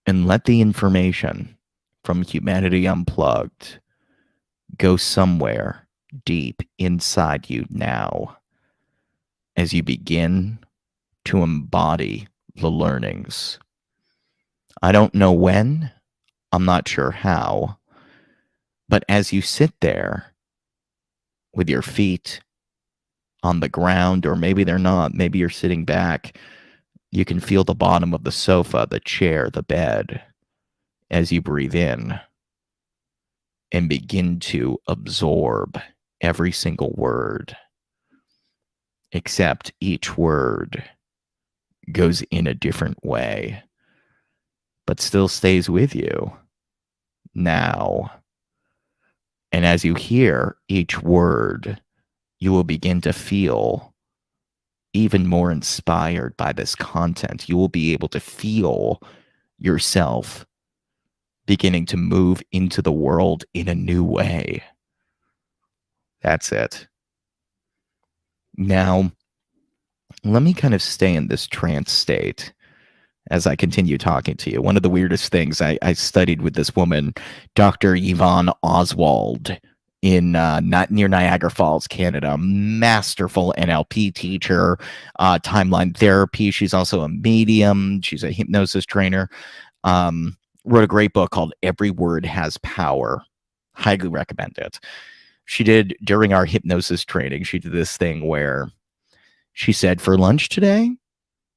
And let the information from Humanity Unplugged go somewhere deep inside you now as you begin to embody the learnings. I don't know when, I'm not sure how, but as you sit there with your feet on the ground, or maybe they're not, maybe you're sitting back, you can feel the bottom of the sofa, the chair, the bed, as you breathe in and begin to absorb every single word, except each word goes in a different way, but still stays with you now. And as you hear each word, you will begin to feel even more inspired by this content. You will be able to feel yourself beginning to move into the world in a new way. That's it. Now, let me kind of stay in this trance state as I continue talking to you. One of the weirdest things, I studied with this woman, Dr. Yvonne Oswald, in near Niagara Falls, Canada. Masterful NLP teacher, timeline therapy. She's also a medium. She's a hypnosis trainer. Wrote a great book called Every Word Has Power. Highly recommend it. She did, during our hypnosis training, she did this thing where she said, for lunch today,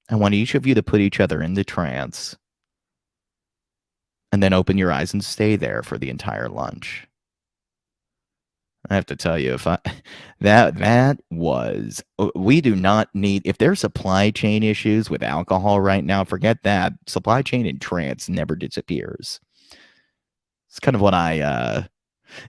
I want each of you to put each other into trance and then open your eyes and stay there for the entire lunch. I have to tell you, that was, we do not need, if there's supply chain issues with alcohol right now, forget that. Supply chain in trance never disappears. It's kind of what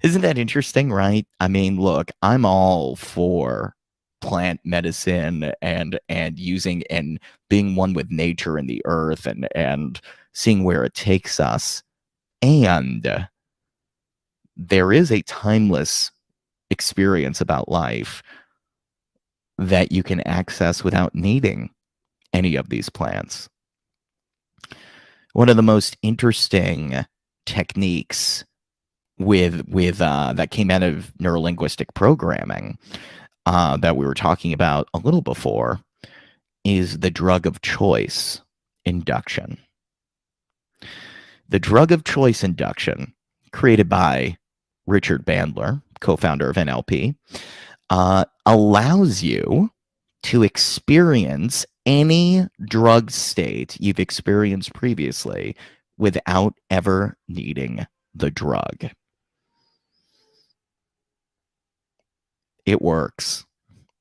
isn't that interesting, right? I mean, look, I'm all for plant medicine and using and being one with nature and the earth and seeing where it takes us. And there is a timeless experience about life that you can access without needing any of these plants. One of the most interesting techniques with that came out of neurolinguistic programming that we were talking about a little before is the drug of choice induction. The drug of choice induction, created by Richard Bandler, co-founder of NLP, allows you to experience any drug state you've experienced previously without ever needing the drug. It works.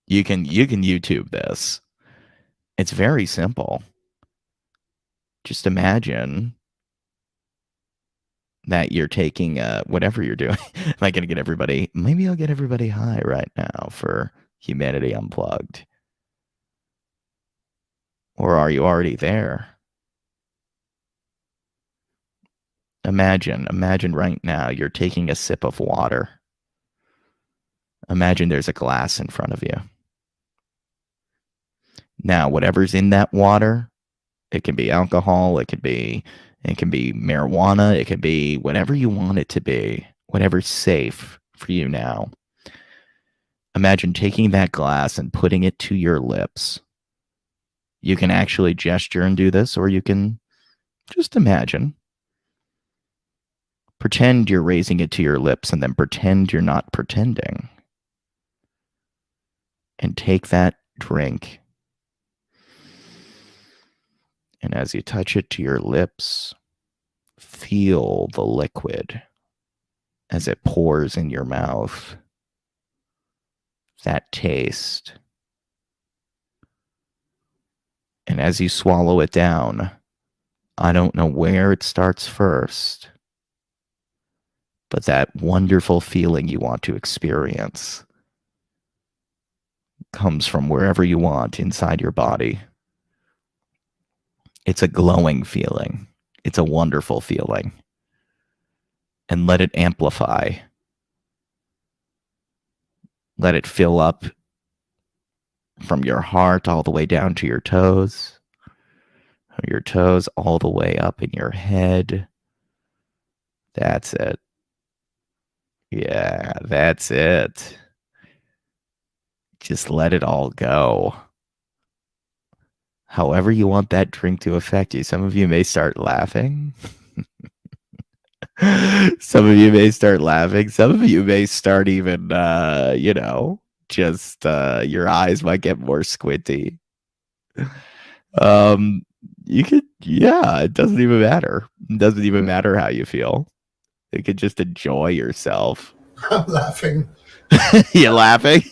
You can YouTube this. It's very simple. Just imagine that you're taking whatever you're doing. Am I going to get everybody? Maybe I'll get everybody high right now for Humanity Unplugged. Or are you already there? Imagine right now you're taking a sip of water. Imagine there's a glass in front of you. Now, whatever's in that water, it can be alcohol, it can be marijuana, it can be whatever you want it to be, whatever's safe for you now. Imagine taking that glass and putting it to your lips. You can actually gesture and do this, or you can just imagine. Pretend you're raising it to your lips and then pretend you're not pretending. And take that drink. And as you touch it to your lips, feel the liquid as it pours in your mouth. That taste. And as you swallow it down, I don't know where it starts first, but that wonderful feeling you want to experience comes from wherever you want inside your body. It's a glowing feeling. It's a wonderful feeling. And let it amplify. Let it fill up from your heart all the way down to your toes. From your toes all the way up in your head. That's it. Yeah, that's it. Just let it all go. However you want that drink to affect you. Some of you may start laughing. Some of you may start laughing. Some of you may start even, just your eyes might get more squinty. You could, it doesn't even matter. It doesn't even matter how you feel. You could just enjoy yourself. I'm laughing. You laughing?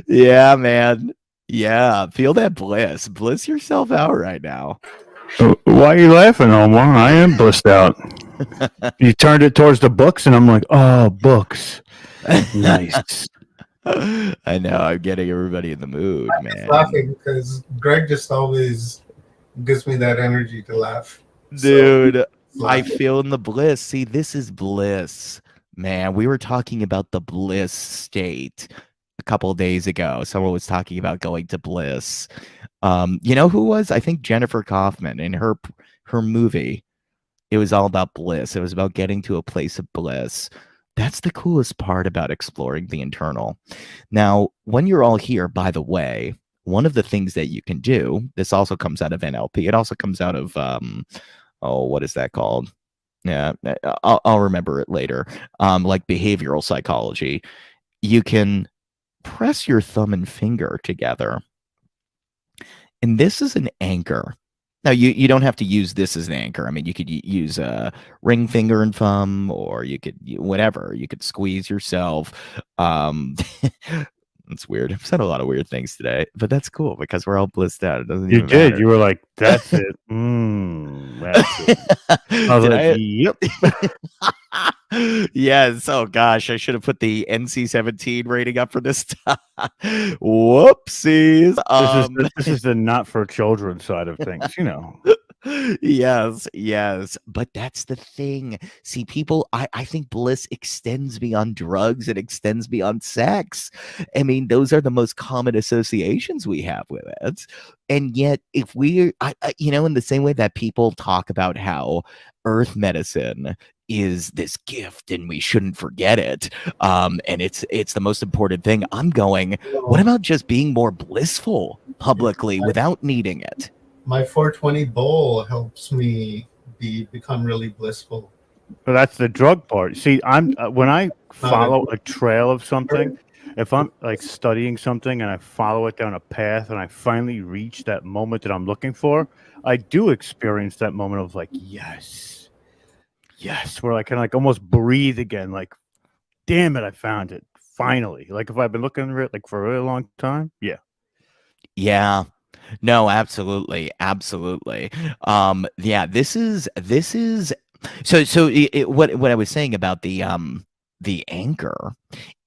Yeah, man. Yeah, feel that bliss. Bliss yourself out right now. Why are you laughing, Omar? I am blissed out. You turned it towards the books, and I'm like, oh, books. Nice. I know. I'm getting everybody in the mood, man. I'm laughing because Greg just always gives me that energy to laugh. Dude, I feel in the bliss. See, this is bliss. Man, we were talking about the bliss state a couple of days ago. Someone was talking about going to bliss. You know who was? I think Jennifer Kaufman in her movie. It was all about bliss. It was about getting to a place of bliss. That's the coolest part about exploring the internal. Now, when you're all here, by the way, one of the things that you can do, this also comes out of NLP. It also comes out of, what is that called? Yeah, I'll remember it later. Like behavioral psychology. You can press your thumb and finger together. And this is an anchor. Now, you don't have to use this as an anchor. I mean, you could use a ring finger and thumb, or you could, whatever. You could squeeze yourself. It's weird. I've said a lot of weird things today, but that's cool because we're all blissed out. It doesn't even matter. You were like, that's it. That's it. I was like, yep. Yes. Oh gosh, I should have put the NC-17 rating up for this time. Whoopsies. This is the not for children side of things, you know. Yes. But that's the thing. See, people, I think bliss extends beyond drugs. It extends beyond sex. I mean, those are the most common associations we have with it. And yet, if we, in the same way that people talk about how earth medicine is this gift and we shouldn't forget it, and it's the most important thing, I'm going, what about just being more blissful publicly without needing it? My 420 bowl helps me become really blissful. But that's the drug part. See, when I follow a trail of something, if I'm like studying something and I follow it down a path and I finally reach that moment that I'm looking for, I do experience that moment of like, yes, where I can like almost breathe again. Like, damn it, I found it finally. Like if I've been looking for it like for a really long time, yeah. No, absolutely, absolutely. Yeah, this is what I was saying about the anchor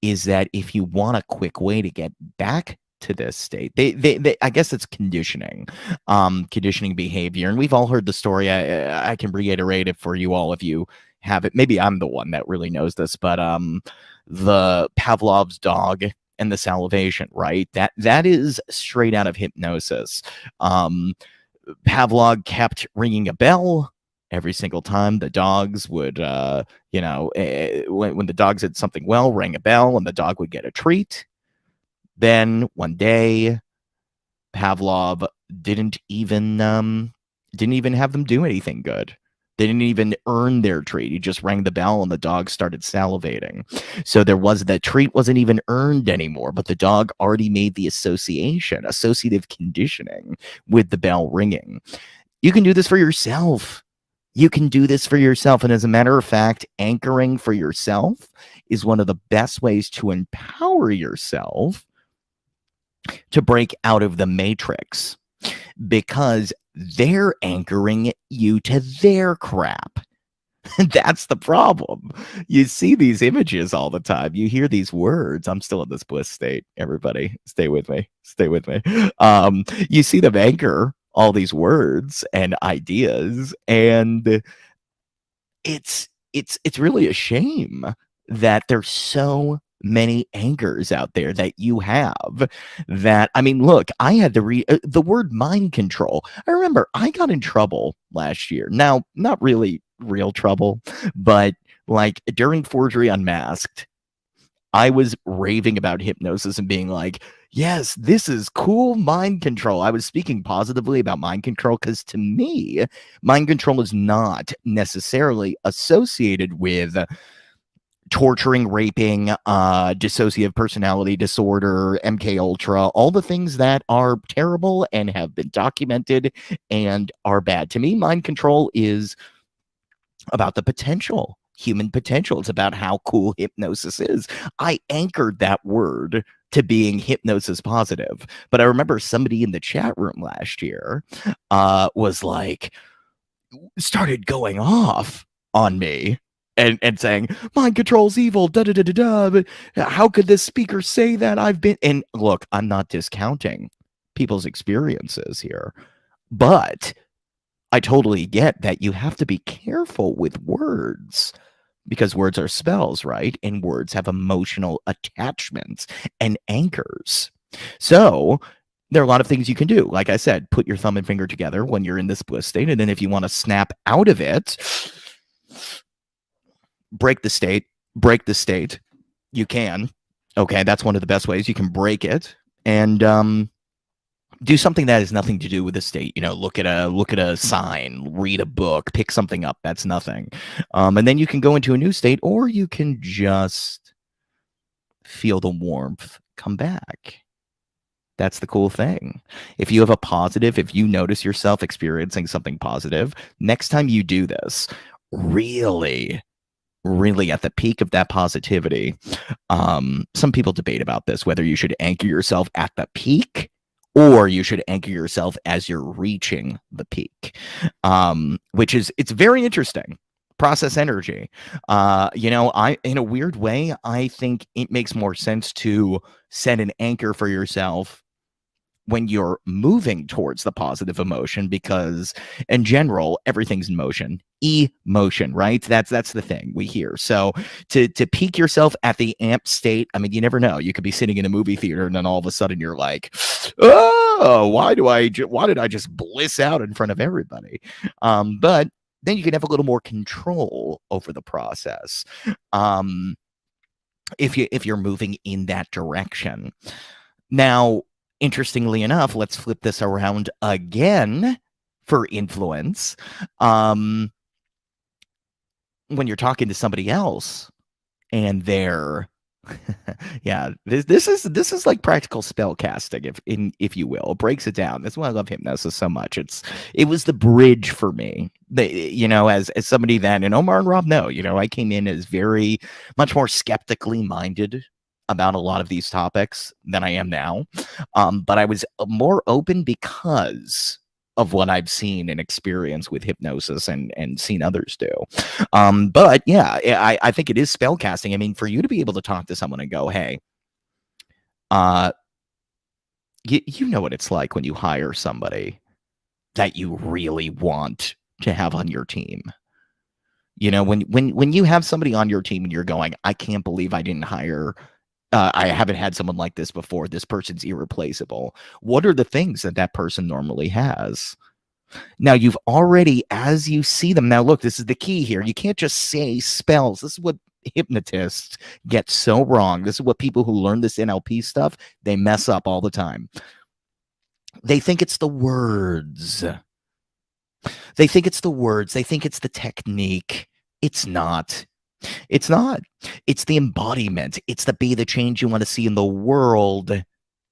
is that if you want a quick way to get back to this state, they I guess it's conditioning, conditioning behavior, and we've all heard the story. I can reiterate it for you all if you have it. Maybe I'm the one that really knows this, but the Pavlov's dog and the salivation, right? That is straight out of hypnosis. Pavlov kept ringing a bell every single time the dogs would, when the dogs did something well, rang a bell, and the dog would get a treat. Then one day, Pavlov didn't even have them do anything good. They didn't even earn their treat. He just rang the bell and the dog started salivating. So the treat wasn't even earned anymore, but the dog already made the associative conditioning with the bell ringing. You can do this for yourself. You can do this for yourself. And as a matter of fact, anchoring for yourself is one of the best ways to empower yourself to break out of the matrix, because they're anchoring you to their crap. That's the problem. You see these images all the time. You hear these words. I'm still in this bliss state. Everybody, stay with me. Stay with me. You see them anchor all these words and ideas, and it's really a shame that there's so many anchors out there that you have. That, I mean, look, I had to read the word mind control. I remember I got in trouble last year. Now, not really real trouble, but like during Forgery Unmasked, I was raving about hypnosis and being like, yes, this is cool mind control. I was speaking positively about mind control because to me, mind control is not necessarily associated with torturing, raping, dissociative personality disorder, MK Ultra, all the things that are terrible and have been documented and are bad. To me, mind control is about the potential, human potential. It's about how cool hypnosis is. I anchored that word to being hypnosis positive. But I remember somebody in the chat room last year was like, started going off on me and saying, mind control's evil, da-da-da-da-da. How could this speaker say that? And look, I'm not discounting people's experiences here, but I totally get that you have to be careful with words because words are spells, right? And words have emotional attachments and anchors. So there are a lot of things you can do. Like I said, put your thumb and finger together when you're in this bliss state. And then if you want to snap out of it, break the state. You can. Okay, that's one of the best ways you can break it. And do something that has nothing to do with the state. You know, look at a sign, read a book, pick something up. That's nothing. And then you can go into a new state, or you can just feel the warmth come back. That's the cool thing. If you have a positive, if you notice yourself experiencing something positive, next time you do this, really at the peak of that positivity, some people debate about this, whether you should anchor yourself at the peak or you should anchor yourself as you're reaching the peak, it's very interesting. Process energy. In a weird way, I think it makes more sense to set an anchor for yourself when you're moving towards the positive emotion, because in general, everything's in motion. Emotion, right? That's the thing we hear. So to peak yourself at the amp state, I mean, you never know. You could be sitting in a movie theater and then all of a sudden you're like, oh, why did I just bliss out in front of everybody? But then you can have a little more control over the process. If you're moving in that direction. Now, interestingly enough, let's flip this around again for influence. When you're talking to somebody else and they're yeah, this is like practical spell casting, if you will. It breaks it down. That's why I love hypnosis so much. It was the bridge for me. As somebody that, and Omar and Rob know, I came in as very much more skeptically minded about a lot of these topics than I am now. But I was more open because of what I've seen and experienced with hypnosis and seen others do. But yeah, I think it is spellcasting. I mean, for you to be able to talk to someone and go, hey, you know what it's like when you hire somebody that you really want to have on your team. You know, when you have somebody on your team and you're going, I can't believe I didn't hire, I haven't had someone like this before. This person's irreplaceable. What are the things that that person normally has? Now, you've already, as you see them, now look, this is the key here. You can't just say spells. This is what hypnotists get so wrong. This is what people who learn this NLP stuff, they mess up all the time. They think it's the words. They think it's the words. They think it's the technique. It's not. It's not. It's the embodiment. It's the be the change you want to see in the world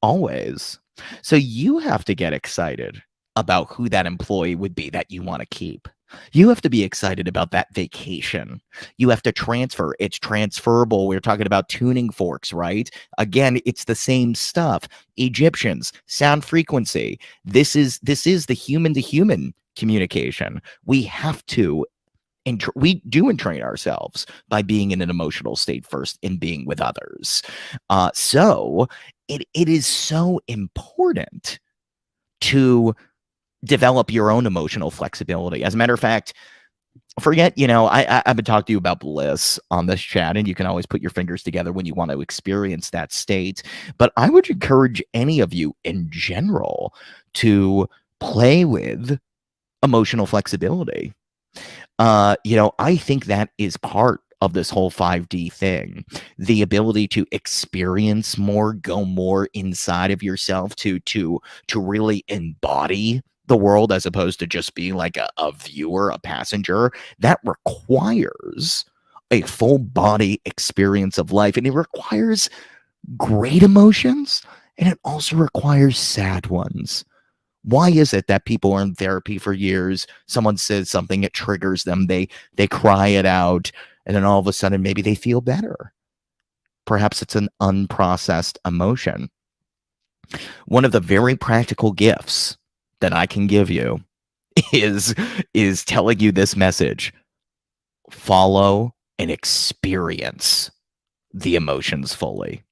always. So you have to get excited about who that employee would be that you want to keep. You have to be excited about that vacation. You have to transfer. It's transferable. We're talking about tuning forks, right? Again, it's the same stuff. Egyptians, sound frequency. This is the human to human communication. We have to, we do entrain ourselves by being in an emotional state first and being with others. So it is so important to develop your own emotional flexibility. As a matter of fact, forget, I've been talking to you about bliss on this chat, and you can always put your fingers together when you want to experience that state. But I would encourage any of you in general to play with emotional flexibility. I think that is part of this whole 5D thing. The ability to experience more, go more inside of yourself, to really embody the world as opposed to just being like a viewer, a passenger. That requires a full body experience of life, and it requires great emotions, and it also requires sad ones. Why is it that people are in therapy for years, someone says something, it triggers them, they cry it out, and then all of a sudden maybe they feel better? Perhaps it's an unprocessed emotion. One of the very practical gifts that I can give you is telling you this message. Follow and experience the emotions fully.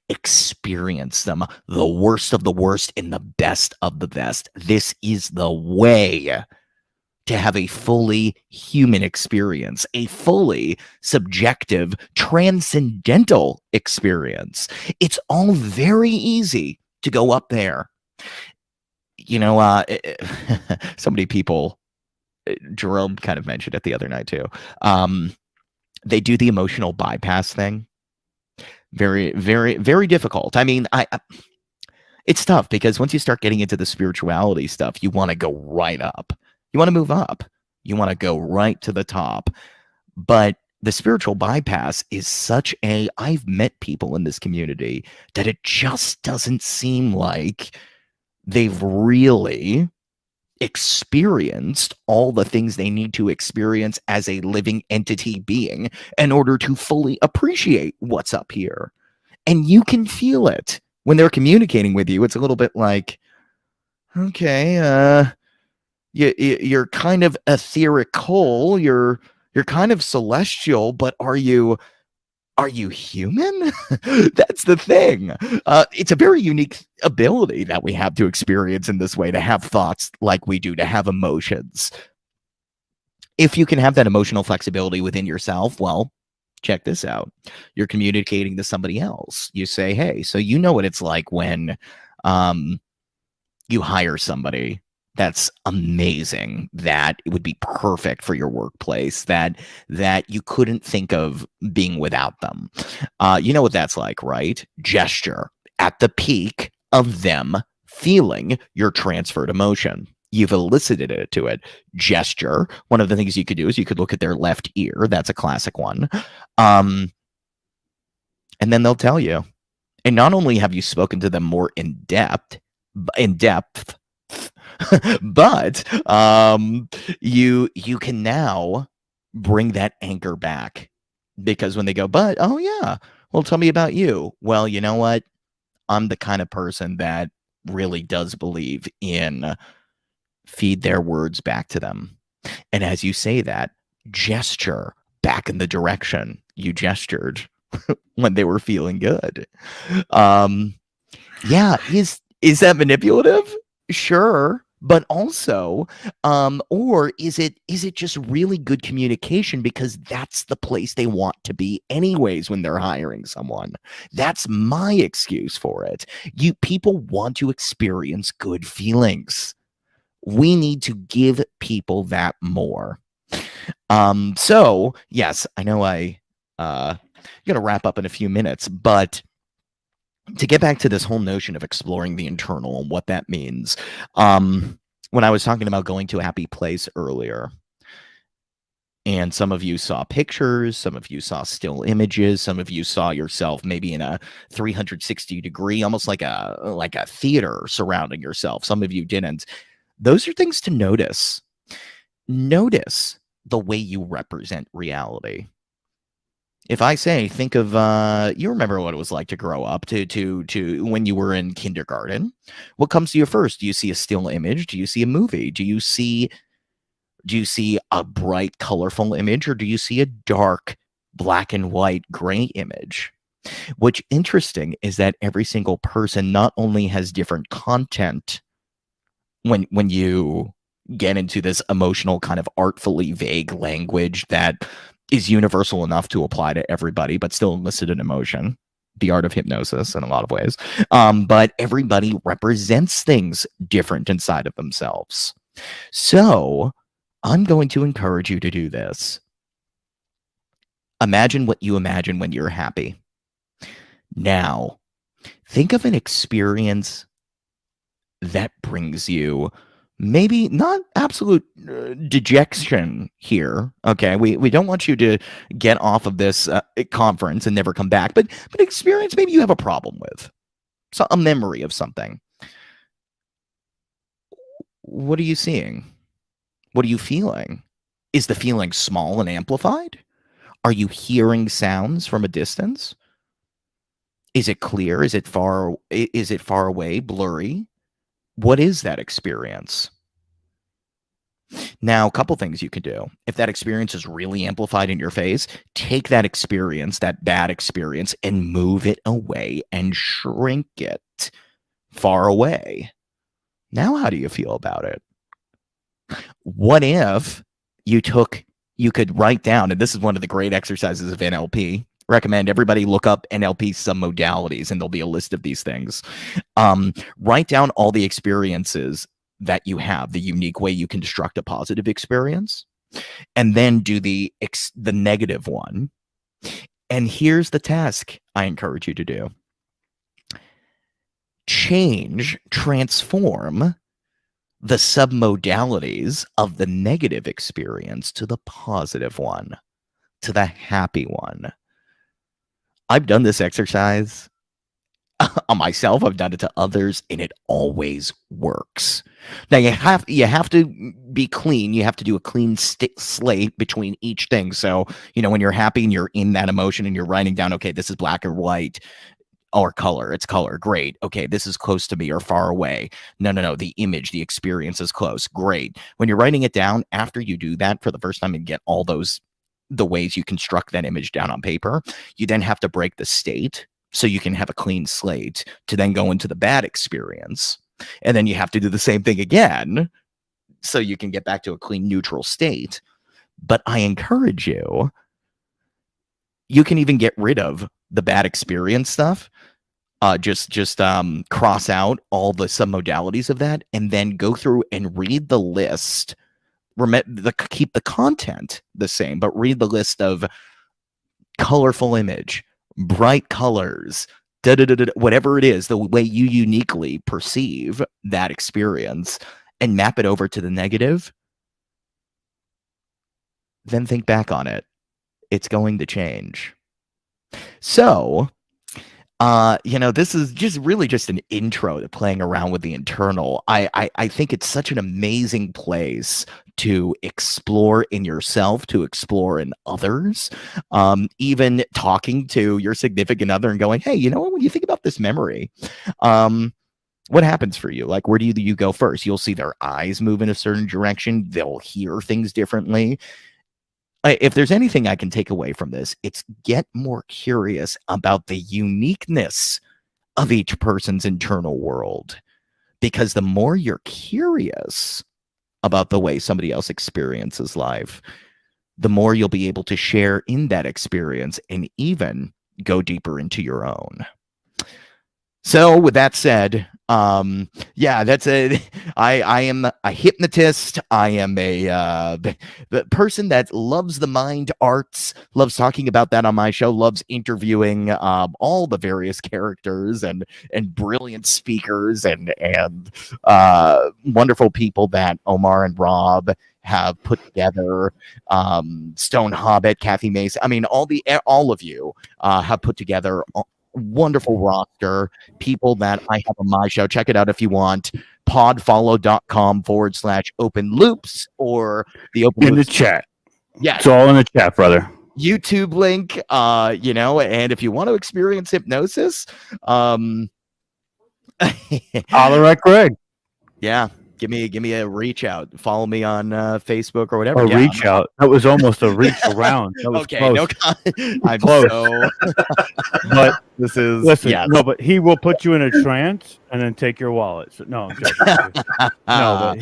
Experience them, the worst of the worst and the best of the best. This is the way to have a fully human experience, a fully subjective, transcendental experience. It's all very easy to go up there. So many people, Jerome kind of mentioned it the other night too. They do the emotional bypass thing. Very, very, very difficult. I mean, it's tough because once you start getting into the spirituality stuff, you want to go right up. You want to move up. You want to go right to the top. But the spiritual bypass is I've met people in this community that it just doesn't seem like they've really experienced all the things they need to experience as a living entity being in order to fully appreciate what's up here. And you can feel it when they're communicating with you. It's a little bit like, okay, you're kind of etherical, you're kind of celestial, but are you human? That's the thing. It's a very unique ability that we have to experience in this way, to have thoughts like we do, to have emotions. If you can have that emotional flexibility within yourself, well, check this out. You're communicating to somebody else. You say, hey, so you know what it's like when you hire somebody that's amazing, that it would be perfect for your workplace, that you couldn't think of being without them. You know what that's like, right? Gesture at the peak of them feeling your transferred emotion. You've elicited it to it. Gesture. One of the things you could do is you could look at their left ear. That's a classic one. And then they'll tell you. And not only have you spoken to them more in depth, but you can now bring that anchor back, because when they go, but oh yeah, Well, tell me about you. Well, you know what? I'm the kind of person that really does believe in feed their words back to them. And as you say that, gesture back in the direction you gestured when they were feeling good. Yeah, is that manipulative? Sure. But also, or is it just really good communication because that's the place they want to be anyways when they're hiring someone? That's my excuse for it. People want to experience good feelings. We need to give people that more. So yes, I know I gonna wrap up in a few minutes, but to get back to this whole notion of exploring the internal and what that means, when I was talking about going to a happy place earlier, and some of you saw pictures, some of you saw still images, some of you saw yourself maybe in a 360 degree, almost like a theater surrounding yourself. Some of you didn't. Those are things to notice. Notice the way you represent reality. If I say, think of, you remember what it was like to grow up, to when you were in kindergarten. What comes to you first? Do you see a still image? Do you see a movie? Do you see a bright, colorful image, or do you see a dark, black and white, gray image? What's interesting is that every single person not only has different content when you get into this emotional kind of artfully vague language that is universal enough to apply to everybody, but still elicit an emotion, the art of hypnosis in a lot of ways. But everybody represents things different inside of themselves. So I'm going to encourage you to do this. Imagine what you imagine when you're happy. Now, think of an experience that brings you maybe not absolute dejection here. Okay, we don't want you to get off of this conference and never come back, but experience maybe you have a problem with, so a memory of something. What are you seeing? What are you feeling? Is the feeling small and amplified? Are you hearing sounds from a distance? Is it clear? Is it far away, blurry? What is that experience? Now, a couple things you can do. If that experience is really amplified in your face, take that experience, that bad experience, and move it away and shrink it far away. Now, how do you feel about it? What if you could write down, and this is one of the great exercises of NLP. Recommend everybody look up NLP submodalities, and there'll be a list of these things. Write down all the experiences that you have, the unique way you construct a positive experience, and then do the negative one. And here's the task I encourage you to do. Transform the submodalities of the negative experience to the positive one, to the happy one. I've done this exercise on myself. I've done it to others, and it always works. Now you have to be clean. You have to do a clean slate between each thing. So, when you're happy and you're in that emotion and you're writing down, okay, this is black or white or color. It's color. Great. Okay, this is close to me or far away. No. The image, the experience is close. Great. When you're writing it down, after you do that for the first time and get all the ways you construct that image down on paper, you then have to break the state so you can have a clean slate to then go into the bad experience. And then you have to do the same thing again so you can get back to a clean, neutral state. But I encourage you can even get rid of the bad experience stuff. Just cross out all the submodalities of that and then go through and read the list. Keep the content the same, but read the list of colorful image, bright colors, whatever it is, the way you uniquely perceive that experience, and map it over to the negative. Then think back on it. It's going to change. So, this is just an intro to playing around with the internal. I think it's such an amazing place to explore in yourself, to explore in others, even talking to your significant other and going, hey, you know what, when you think about this memory, what happens for you? Like, where do you go first? You'll see their eyes move in a certain direction. They'll hear things differently. If there's anything I can take away from this, it's get more curious about the uniqueness of each person's internal world. Because the more you're curious about the way somebody else experiences life, the more you'll be able to share in that experience and even go deeper into your own. So with that said, that's it. I am a hypnotist. I am the person that loves the mind arts, loves talking about that on my show, loves interviewing all the various characters and brilliant speakers and wonderful people that Omar and Rob have put together. Stone Hobbit, Kathy Mason. I mean, all of you have put together wonderful roster, people that I have on my show. Check it out if you want. podfollow.com/open loops or the open in loops the chat. Yeah, it's all in the chat, brother. YouTube link, and if you want to experience hypnosis, holler at Greg. Yeah, give me a reach out. Follow me on Facebook or whatever. Reach out. That was almost a reach around. That was okay, close. no, I'm close. so. But this is no, but he will put you in a trance and then take your wallet. So, no, I'm joking. No,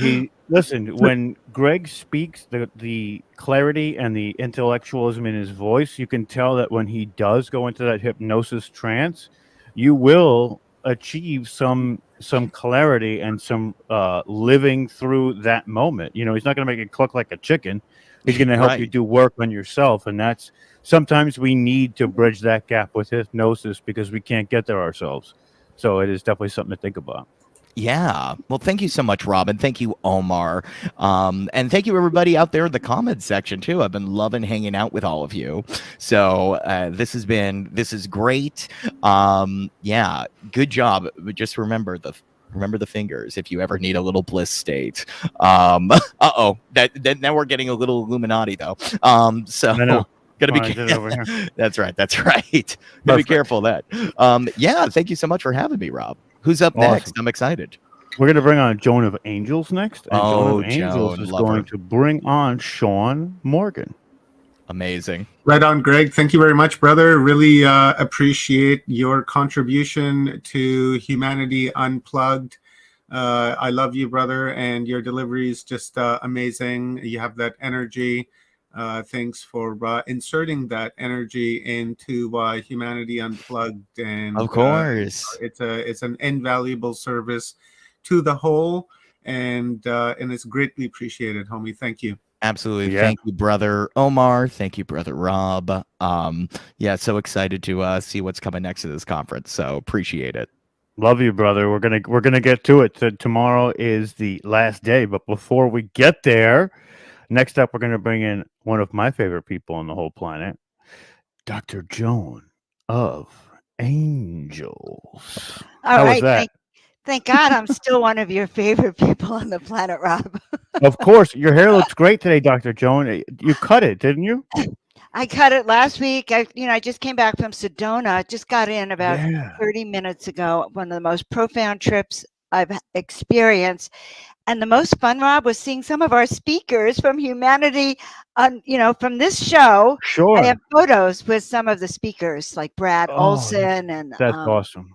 but when Greg speaks, the clarity and the intellectualism in his voice, you can tell that when he does go into that hypnosis trance, you will achieve some clarity and some living through that moment. He's not going to make it cluck like a chicken. He's going to help you do work on yourself, and that's sometimes we need to bridge that gap with hypnosis because we can't get there ourselves. So it is definitely something to think about. Yeah. Well, thank you so much, Robin. Thank you, Omar. And thank you, everybody out there in the comments section, too. I've been loving hanging out with all of you. So this is great. Yeah, good job. But just remember the fingers if you ever need a little bliss state. Now we're getting a little Illuminati, though. So gotta be careful. That's right. Gotta be careful of that. Yeah, thank you so much for having me, Rob. Who's up next? I'm excited. We're going to bring on Joan of Angels next. And Joan of Angels Joan, is going to bring on Sean Morgan. Amazing. Right on, Greg. Thank you very much, brother. Really appreciate your contribution to Humanity Unplugged. I love you, brother, and your delivery is just amazing. You have that energy. Thanks for inserting that energy into Humanity Unplugged, and of course, it's an invaluable service to the whole, and it's greatly appreciated, homie. Thank you. Absolutely. Yeah. Thank you, brother Omar. Thank you, brother Rob. So excited to see what's coming next to this conference. So appreciate it. Love you, brother. We're gonna get to it. So tomorrow is the last day, but before we get there, next up we're gonna bring in one of my favorite people on the whole planet, Dr. Joan of Angels. All How right. was that? Thank God I'm still one of your favorite people on the planet, Rob. Of course. Your hair looks great today, Dr. Joan. You cut it, didn't you? I cut it last week. I just came back from Sedona. Just got in about 30 minutes ago. One of the most profound trips I've experienced. And the most fun, Rob, was seeing some of our speakers from Humanity, from this show. Sure. I have photos with some of the speakers, like Brad Olson. And that's awesome.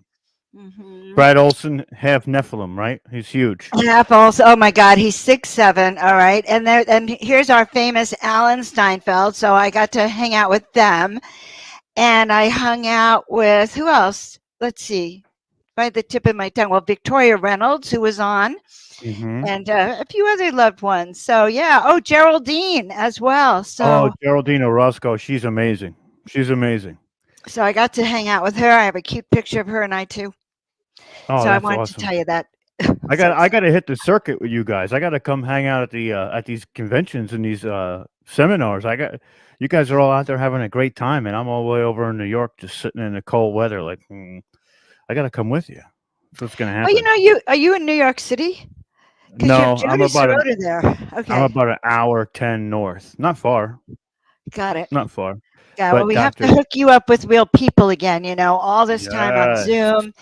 Brad Olson, half Nephilim, right? He's huge. Half Olson. Oh my God, he's 6'7". All right, and here's our famous Alan Steinfeld. So I got to hang out with them, and I hung out with who else? Let's see, by the tip of my tongue. Well, Victoria Reynolds, who was on, and a few other loved ones. So yeah. Oh, Geraldine as well. So Geraldine Orozco, she's amazing. She's amazing. So I got to hang out with her. I have a cute picture of her and I too. Oh, so I wanted to tell you that. I got to hit the circuit with you guys. I got to come hang out at these conventions and these seminars. You guys are all out there having a great time, and I'm all the way over in New York, just sitting in the cold weather. Like, I got to come with you. That's what's gonna happen. Oh, are you in New York City? Because No, you're I'm Jody about Sirota there. I'm Okay, about an hour 10 north. Not far. got it. Not far. Yeah, well, But we have to Doctor, hook you up with real people again. All this time on yes. Zoom.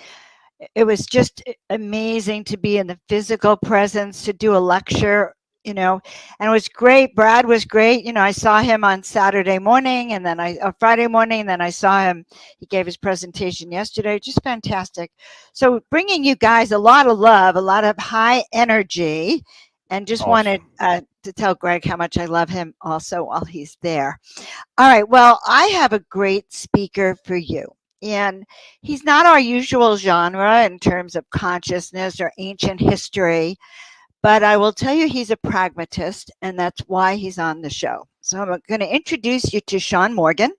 It was just amazing to be in the physical presence, to do a lecture, and it was great. Brad was great. I saw him on Saturday morning and then Friday morning, and then I saw him. He gave his presentation yesterday. Just fantastic. So bringing you guys a lot of love, a lot of high energy, and just wanted to tell Greg how much I love him also while he's there. All right. Well, I have a great speaker for you. And he's not our usual genre in terms of consciousness or ancient history, but I will tell you he's a pragmatist, and that's why he's on the show. So I'm going to introduce you to Sean Morgan.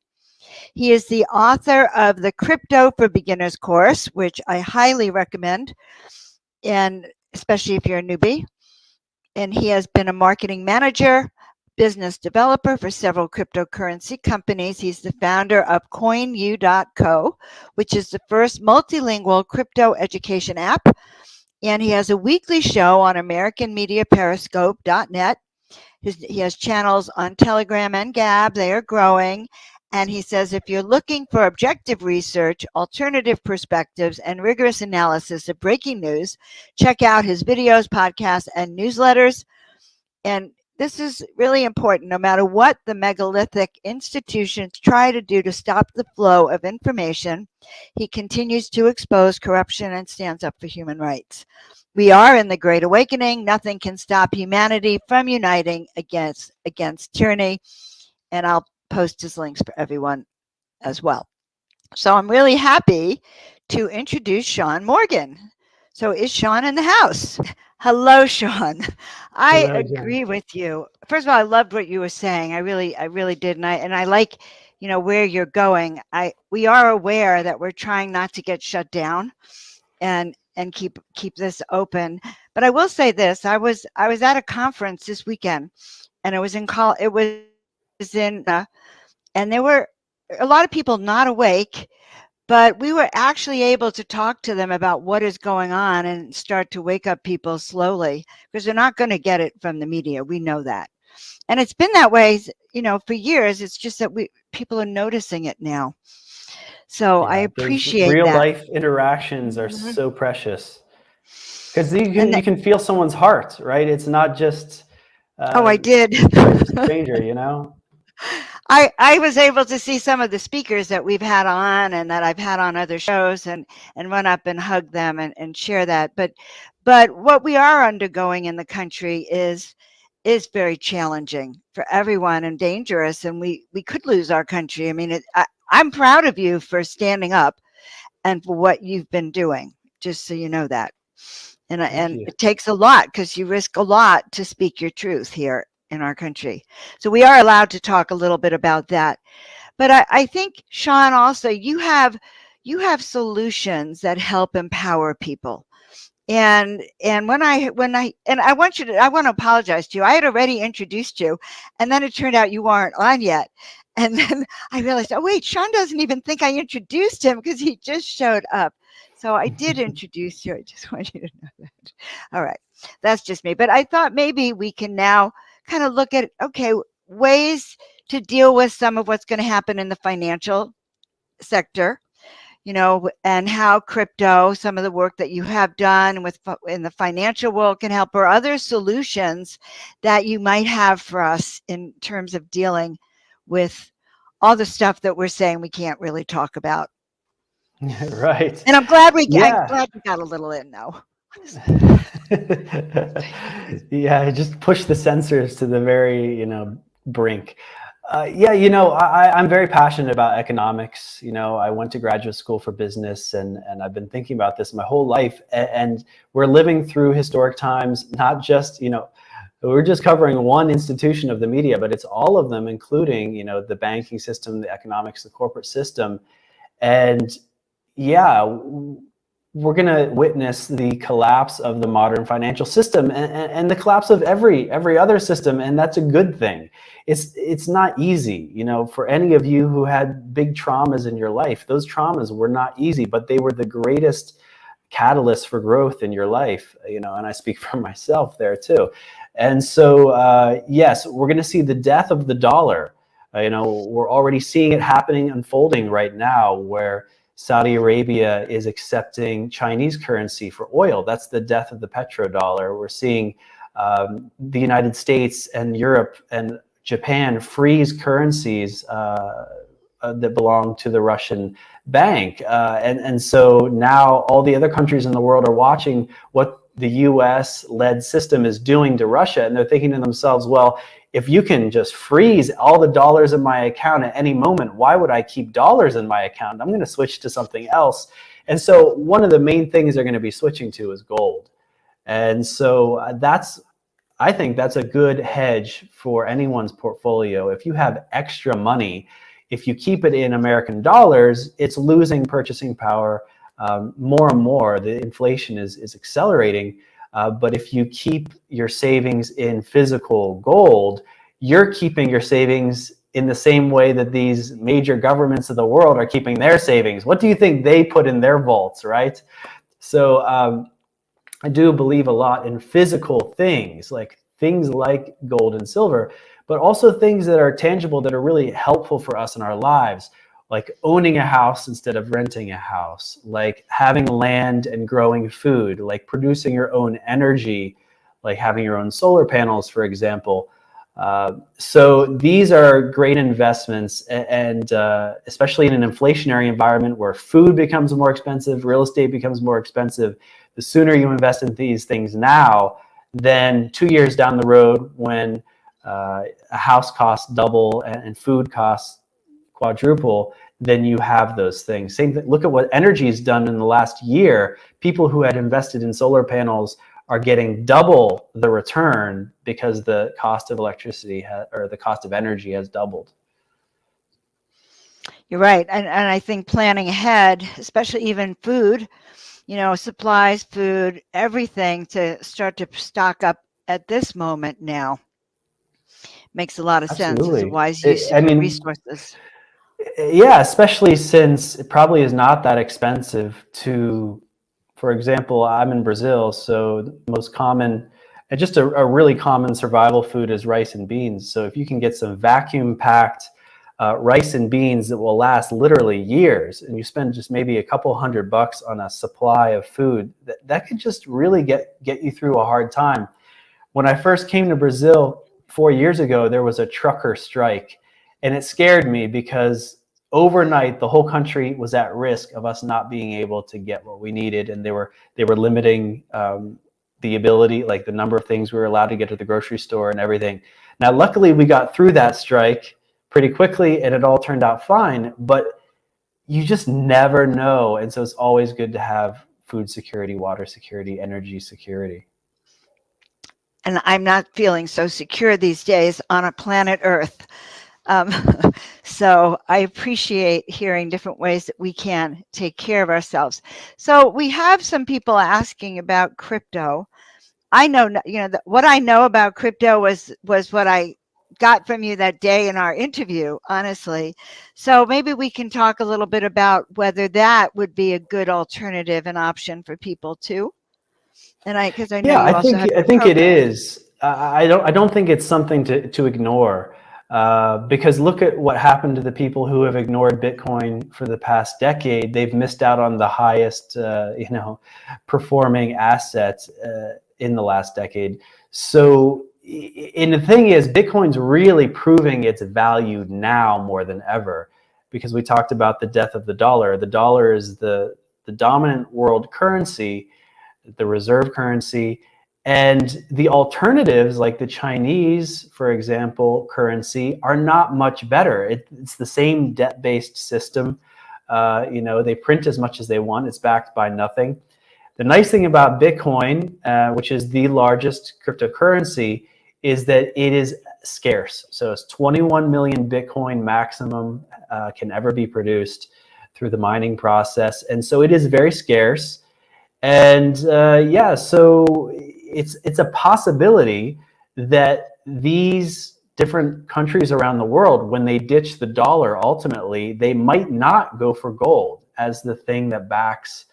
He is the author of the Crypto for Beginners course, which I highly recommend, and especially if you're a newbie. And he has been a marketing manager, business developer for several cryptocurrency companies. He's the founder of CoinU.co, which is the first multilingual crypto education app. And he has a weekly show on American Media Periscope.net. He has channels on Telegram and Gab. They are growing. And he says, if you're looking for objective research, alternative perspectives, and rigorous analysis of breaking news, check out his videos, podcasts, and newsletters. And this is really important. No matter what the megalithic institutions try to do to stop the flow of information, he continues to expose corruption and stands up for human rights. We are in the Great Awakening. Nothing can stop humanity from uniting against tyranny. And I'll post his links for everyone as well. So I'm really happy to introduce Sean Morgan. So is Sean in the house? Hello, Sean. I Hello, Jen. agree with you. First of all, I loved what you were saying. I really did, and I like, where you're going. We are aware that we're trying not to get shut down, and keep this open. But I will say this: I was at a conference this weekend, and it was in and there were a lot of people not awake. But we were actually able to talk to them about what is going on and start to wake up people slowly, because they're not going to get it from the media. We know that. And it's been that way, for years. It's just that people are noticing it now. So I appreciate real that. life interactions are so precious, because you can feel someone's heart, right? It's not just I did. a stranger, I was able to see some of the speakers that we've had on and that I've had on other shows, and run up and hug them and share that. But what we are undergoing in the country is very challenging for everyone and dangerous, and we could lose our country. I mean, I'm proud of you for standing up and for what you've been doing, just so you know that. And it takes a lot, because you risk a lot to speak your truth here in our country. So we are allowed to talk a little bit about that. But I think, Sean, also you have solutions that help empower people. And I want to apologize to you. I had already introduced you, and then it turned out you weren't on yet. And then I realized, oh wait, Sean doesn't even think I introduced him, because he just showed up. So I did introduce you. I just want you to know that. All right. That's just me. But I thought maybe we can now kind of look at, ways to deal with some of what's going to happen in the financial sector, and how crypto, some of the work that you have done in the financial world can help, or other solutions that you might have for us in terms of dealing with all the stuff that we're saying we can't really talk about. Right. And I'm glad we got a little in, though. Yeah, just push the censors to the very, brink. I'm very passionate about economics. I went to graduate school for business, and I've been thinking about this my whole life. And we're living through historic times, not just, we're just covering one institution of the media, but it's all of them, including, the banking system, the economics, the corporate system. And we're going to witness the collapse of the modern financial system and the collapse of every other system, and that's a good thing. It's not easy, for any of you who had big traumas in your life. Those traumas were not easy, but they were the greatest catalyst for growth in your life, and I speak for myself there too. And so, yes, we're going to see the death of the dollar. We're already seeing it happening, unfolding right now, where Saudi Arabia is accepting Chinese currency for oil. That's the death of the petrodollar. We're seeing the United States and Europe and Japan freeze currencies that belong to the Russian bank. And so now all the other countries in the world are watching what the US-led system is doing to Russia, and they're thinking to themselves, well, if you can just freeze all the dollars in my account at any moment, why would I keep dollars in my account? I'm going to switch to something else. And so one of the main things they're going to be switching to is gold. And so I think that's a good hedge for anyone's portfolio. If you have extra money, if you keep it in American dollars, it's losing purchasing power more and more. The inflation is accelerating. But if you keep your savings in physical gold, you're keeping your savings in the same way that these major governments of the world are keeping their savings. What do you think they put in their vaults, right? So I do believe a lot in physical things like gold and silver, but also things that are tangible, that are really helpful for us in our lives, like owning a house instead of renting a house, like having land and growing food, like producing your own energy, like having your own solar panels, for example. So these are great investments, and especially in an inflationary environment where food becomes more expensive, real estate becomes more expensive, the sooner you invest in these things now, then 2 years down the road, when a house costs double and food costs quadruple, then you have those things. Same thing. Look at what energy has done in the last year. People who had invested in solar panels are getting double the return because the cost of electricity or the cost of energy has doubled. You're right. And I think planning ahead, especially even food, supplies, food, everything, to start to stock up at this moment now makes a lot of sense. It's a wise use of resources. Yeah, especially since it probably is not that expensive to, for example, I'm in Brazil, so the most common, and just a really common survival food is rice and beans. So if you can get some vacuum packed rice and beans that will last literally years, and you spend just maybe a couple $100 on a supply of food, that could just really get you through a hard time. When I first came to Brazil 4 years ago, there was a trucker strike. And it scared me because overnight, the whole country was at risk of us not being able to get what we needed. And they were limiting the ability, like the number of things we were allowed to get to the grocery store and everything. Now, luckily, we got through that strike pretty quickly and it all turned out fine. But you just never know. And so it's always good to have food security, water security, energy security. And I'm not feeling so secure these days on a planet Earth. So I appreciate hearing different ways that we can take care of ourselves. So we have some people asking about crypto. I know, what I know about crypto was what I got from you that day in our interview, honestly. So maybe we can talk a little bit about whether that would be a good alternative and option for people too. And because I know you also have I think it is. I don't think it's something to ignore. Because look at what happened to the people who have ignored Bitcoin for the past decade. They've missed out on the highest, performing assets in the last decade. So, and the thing is, Bitcoin's really proving its value now more than ever, because we talked about the death of the dollar. The dollar is the dominant world currency, the reserve currency. And the alternatives, like the Chinese, for example, currency, are not much better. It's the same debt-based system. They print as much as they want. It's backed by nothing. The nice thing about Bitcoin, which is the largest cryptocurrency, is that it is scarce. So it's 21 million Bitcoin maximum can ever be produced through the mining process. And so it is very scarce. And so it's a possibility that these different countries around the world, when they ditch the dollar, ultimately, they might not go for gold as the thing that backs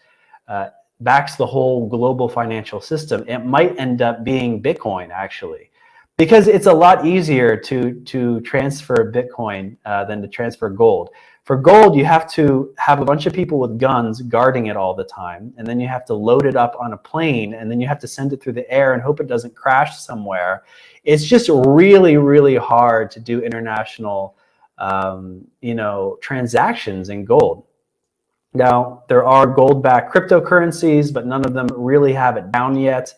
backs the whole global financial system, it might end up being Bitcoin, actually, because it's a lot easier to transfer Bitcoin than to transfer gold. For gold, you have to have a bunch of people with guns guarding it all the time, and then you have to load it up on a plane, and then you have to send it through the air and hope it doesn't crash somewhere. It's just really, really hard to do international, transactions in gold. Now, there are gold-backed cryptocurrencies, but none of them really have it down yet.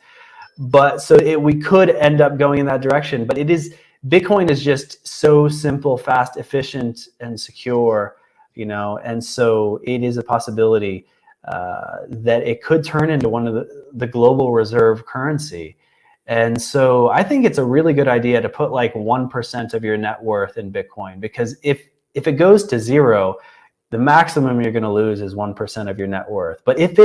But so we could end up going in that direction. But Bitcoin is just so simple, fast, efficient, and secure, and so it is a possibility that it could turn into one of the global reserve currency. And so I think it's a really good idea to put like 1% of your net worth in Bitcoin, because if it goes to zero, the maximum you're going to lose is 1% of your net worth. But if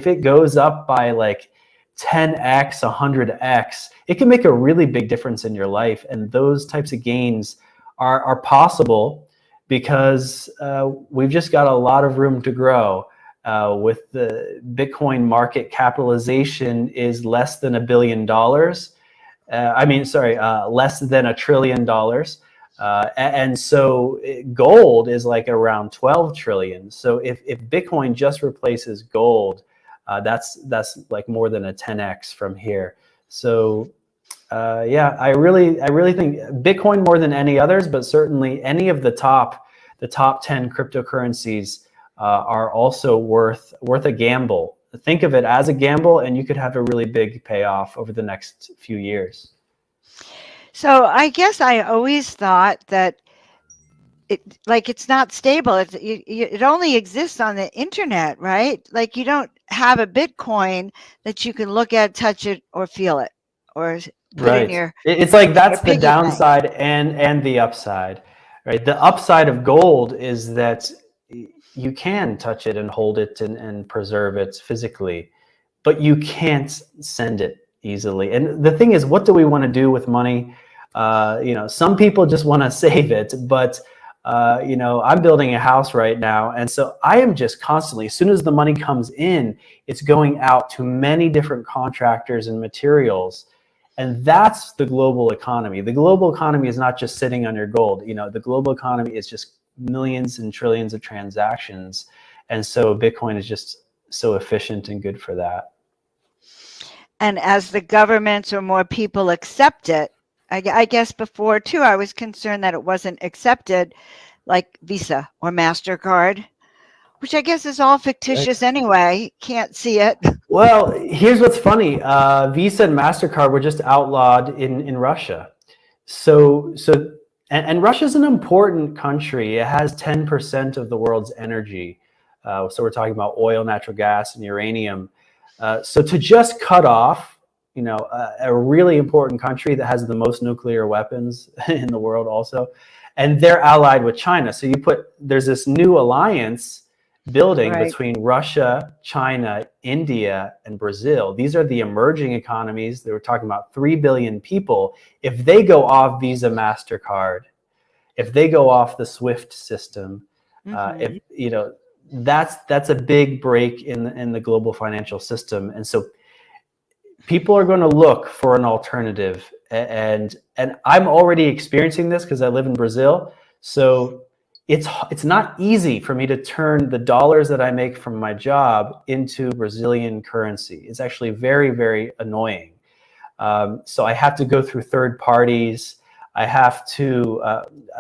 it goes up by like 10x, 100x, it can make a really big difference in your life. And those types of gains are possible because we've just got a lot of room to grow. With the Bitcoin market capitalization is less than $1 billion. Less than $1 trillion. And so gold is like around 12 trillion. So if Bitcoin just replaces gold, that's like more than a 10x from here. So I really think Bitcoin more than any others, but certainly any of the top 10 cryptocurrencies are also worth a gamble. Think of it as a gamble, and you could have a really big payoff over the next few years. So I guess I always thought that it's not stable. It only exists on the internet, right? Like you don't have a Bitcoin that you can look at, touch it, or feel it, or put in your. It's like that's the piggy bank. downside and the upside, right? The upside of gold is that you can touch it and hold it and preserve it physically, but you can't send it easily. And the thing is, what do we want to do with money? Some people just want to save it, but I'm building a house right now. And so I am just constantly, as soon as the money comes in, it's going out to many different contractors and materials. And that's the global economy. The global economy is not just sitting on your gold. The global economy is just millions and trillions of transactions. And so Bitcoin is just so efficient and good for that. And as the governments or more people accept it, I guess before too, I was concerned that it wasn't accepted like Visa or MasterCard, which I guess is all fictitious anyway. Can't see it. Well, here's what's funny. Visa and MasterCard were just outlawed in Russia. And Russia's an important country. It has 10% of the world's energy. So we're talking about oil, natural gas, and uranium. So to just cut off, a really important country that has the most nuclear weapons in the world also, and they're allied with China. So there's this new alliance building between Russia, China, India, and Brazil. These are the emerging economies. They were talking about 3 billion people. If they go off Visa, MasterCard, if they go off the SWIFT system, that's a big break in the global financial system. And so people are going to look for an alternative, and I'm already experiencing this because I live in Brazil. So it's not easy for me to turn the dollars that I make from my job into Brazilian currency. It's actually very, very annoying. So I have to go through third parties. I have to,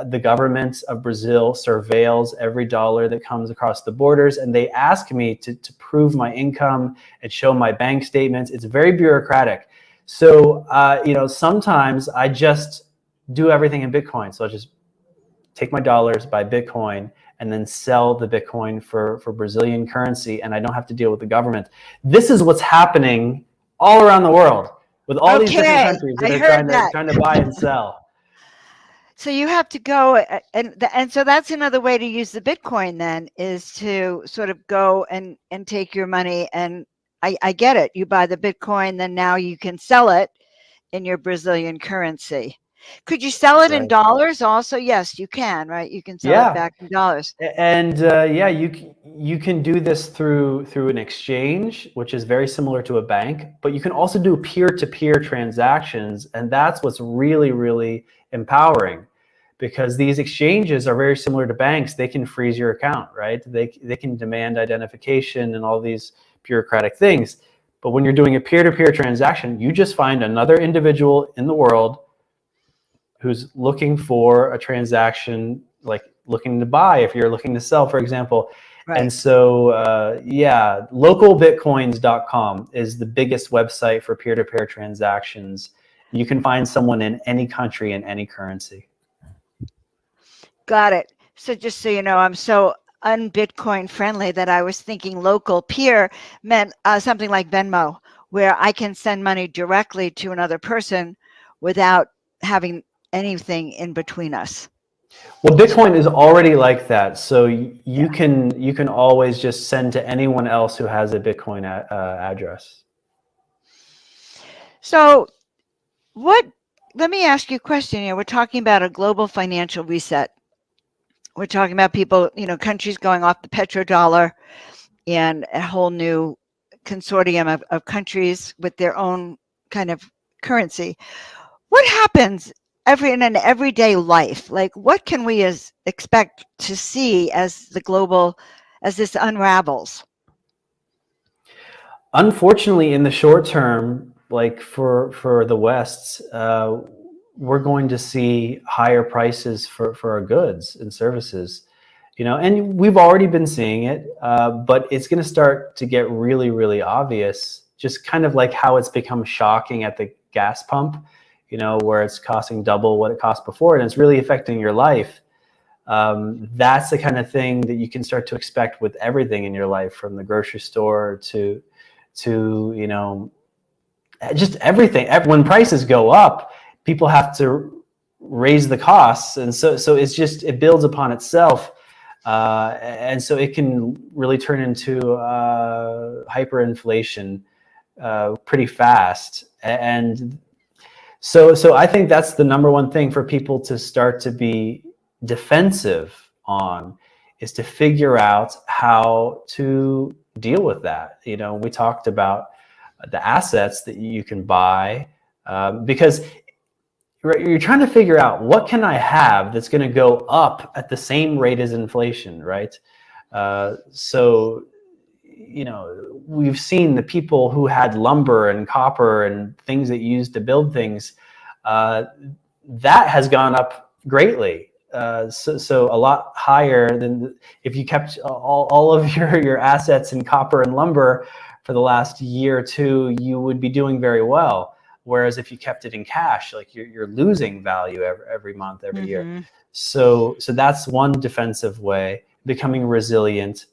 the government of Brazil surveils every dollar that comes across the borders, and they ask me to prove my income and show my bank statements. It's very bureaucratic. So, sometimes I just do everything in Bitcoin. So I just take my dollars, buy Bitcoin, and then sell the Bitcoin for Brazilian currency, and I don't have to deal with the government. This is what's happening all around the world with all these different countries that are trying to buy and sell. So you have to go, and so that's another way to use the Bitcoin then, is to sort of go and take your money, and I get it. You buy the Bitcoin, then now you can sell it in your Brazilian currency. Could you sell it in Right. dollars also? Yes, you can, right? You can sell it Yeah. back in dollars. And yeah, you can do this through an exchange, which is very similar to a bank, but you can also do peer-to-peer transactions, and that's what's really, really empowering, because these exchanges are very similar to banks. They can freeze your account, right? They can demand identification and all these bureaucratic things. But when you're doing a peer-to-peer transaction, you just find another individual in the world who's looking for a transaction, like looking to buy, if you're looking to sell, for example. Right. And so, yeah, localbitcoins.com is the biggest website for peer-to-peer transactions. You can find someone in any country in any currency. Got it. So just so you know, I'm so un-Bitcoin friendly that I was thinking local peer meant something like Venmo, where I can send money directly to another person without having anything in between us. Well, Bitcoin is already like that. So you can always just send to anyone else who has a Bitcoin address. So let me ask you a question here. We're talking about a global financial reset. We're talking about people, countries going off the petrodollar and a whole new consortium of countries with their own kind of currency. What happens in an everyday life? Like, what can we expect to see as this unravels? Unfortunately, in the short term, like for the West, we're going to see higher prices for our goods and services, and we've already been seeing it, but it's going to start to get really, really obvious, just kind of like how it's become shocking at the gas pump, where it's costing double what it cost before, and it's really affecting your life. That's the kind of thing that you can start to expect with everything in your life, from the grocery store to just everything. When prices go up, people have to raise the costs, and so it builds upon itself, and so it can really turn into hyperinflation pretty fast. And so I think that's the number one thing for people to start to be defensive on, is to figure out how to deal with that. We talked about the assets that you can buy, because you're trying to figure out, what can I have that's going to go up at the same rate as inflation, right? So we've seen the people who had lumber and copper and things that you used to build things, that has gone up greatly. So a lot higher than if you kept all of your assets in copper and lumber for the last year or two, you would be doing very well. Whereas if you kept it in cash, like you're losing value every month, every year. So that's one defensive way, becoming resilient.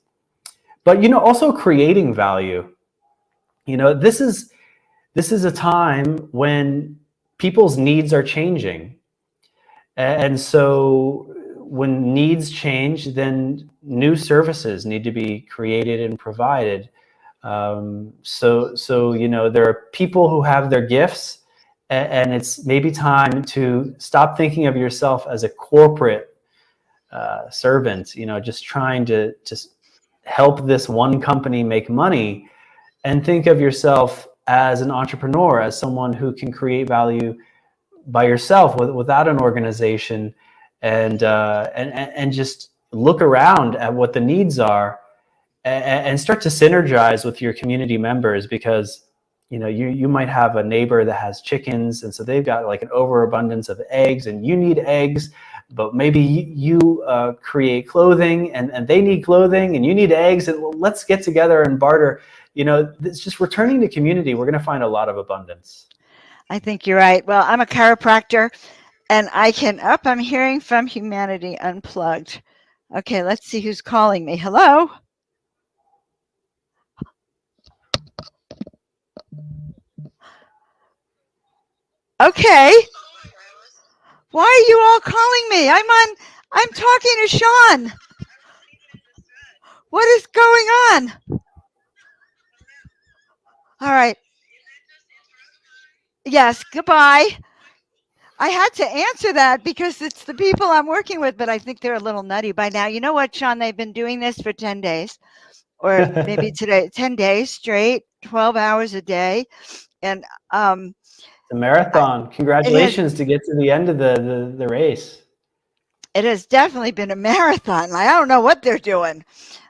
But also creating value. This is a time when people's needs are changing. And so when needs change, then new services need to be created and provided. So there are people who have their gifts, and it's maybe time to stop thinking of yourself as a corporate servant, just trying to just help this one company make money, and think of yourself as an entrepreneur, as someone who can create value by yourself without an organization, and just look around at what the needs are, and start to synergize with your community members, because you might have a neighbor that has chickens, and so they've got like an overabundance of eggs, and you need eggs, but maybe you create clothing, and they need clothing, and you need eggs, and let's get together and barter. It's just returning to community. We're going to find a lot of abundance. I think you're right. Well, I'm a chiropractor, and I'm hearing from Humanity Unplugged. Okay, let's see who's calling me. Hello? Okay. Why are you all calling me? I'm talking to Sean. What is going on? All right. Yes, goodbye. I had to answer that because it's the people I'm working with, but I think they're a little nutty by now. You know what, Sean? They've been doing this for 10 days, or maybe today, 10 days straight, 12 hours a day. And The marathon. Congratulations to get to the end of the race. it has definitely been a marathon. I don't know what they're doing.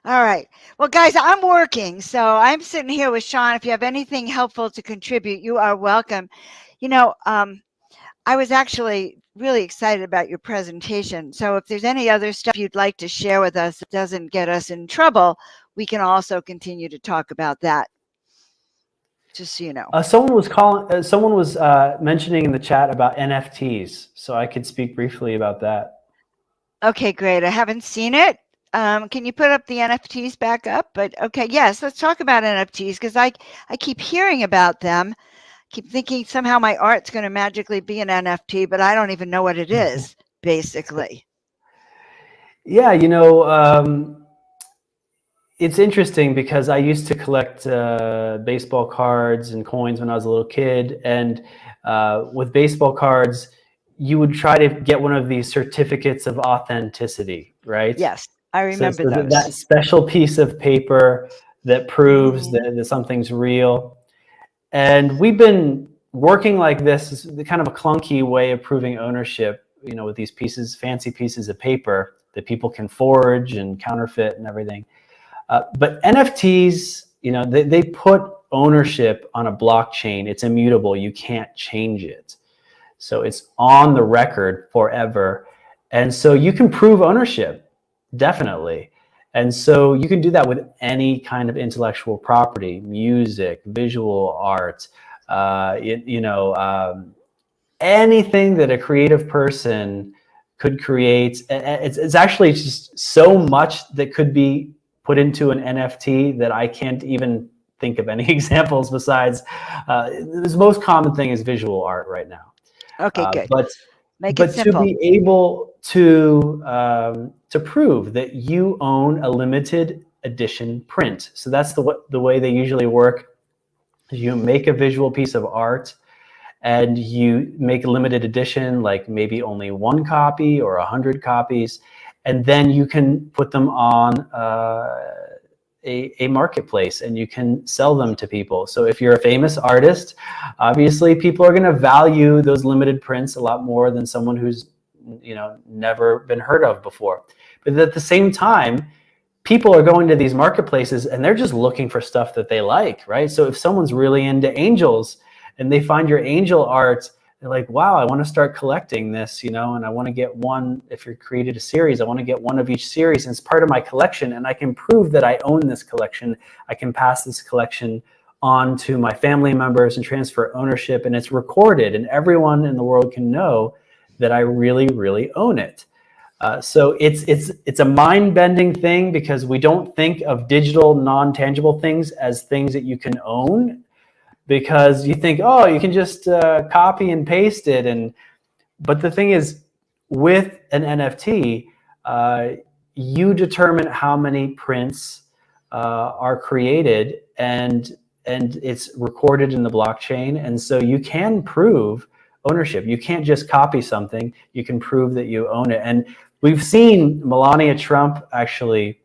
All right. Well, guys, I'm working. So I'm sitting here with Sean. If you have anything helpful to contribute, you are welcome. You know, I was actually really excited about your presentation. So if there's any other stuff you'd like to share with us that doesn't get us in trouble, we can also continue to talk about that. Just so you know. Someone was mentioning in the chat about NFTs, so I could speak briefly about that. Okay, great. I haven't seen it. Can you put up the NFTs back up? But okay, yes, let's talk about NFTs because I keep hearing about them. Keep thinking somehow my art's going to magically be an NFT, but I don't even know what it is, basically. Yeah, you know, it's interesting because I used to collect baseball cards and coins when I was a little kid. And with baseball cards, you would try to get one of these certificates of authenticity, right? Yes, I remember those. That special piece of paper that proves that something's real. And we've been working like this, is kind of a clunky way of proving ownership, you know, with these pieces, fancy pieces of paper that people can forge and counterfeit and everything. But NFTs, you know, they put ownership on a blockchain. It's immutable. You can't change it. So it's on the record forever. And so you can prove ownership, definitely. And so you can do that with any kind of intellectual property, music, visual art, anything that a creative person could create. It's actually just so much that could be put into an NFT that I can't even think of any examples besides the most common thing is visual art right now. Okay, good. But to be able to prove that you own a limited edition print. So that's the way they usually work. You make a visual piece of art and you make a limited edition, like maybe only 1 copy or 100 copies, and then you can put them on a marketplace and you can sell them to people. So if you're a famous artist, obviously people are going to value those limited prints a lot more than someone who's, you know, never been heard of before. But at the same time, people are going to these marketplaces and they're just looking for stuff that they like, right? So if someone's really into angels and they find your angel art, they're like, wow, I want to start collecting this, you know, and I want to get one. If you created a series, I want to get one of each series, and it's part of my collection, and I can prove that I own this collection. I can pass this collection on to my family members and transfer ownership, and it's recorded, and everyone in the world can know that I really, really own it. So it's a mind-bending thing because we don't think of digital, non-tangible things as things that you can own. Because you think, oh, you can just copy and paste it, but the thing is, with an NFT, you determine how many prints are created, and it's recorded in the blockchain, and so you can prove ownership. You can't just copy something; you can prove that you own it. And we've seen Melania Trump actually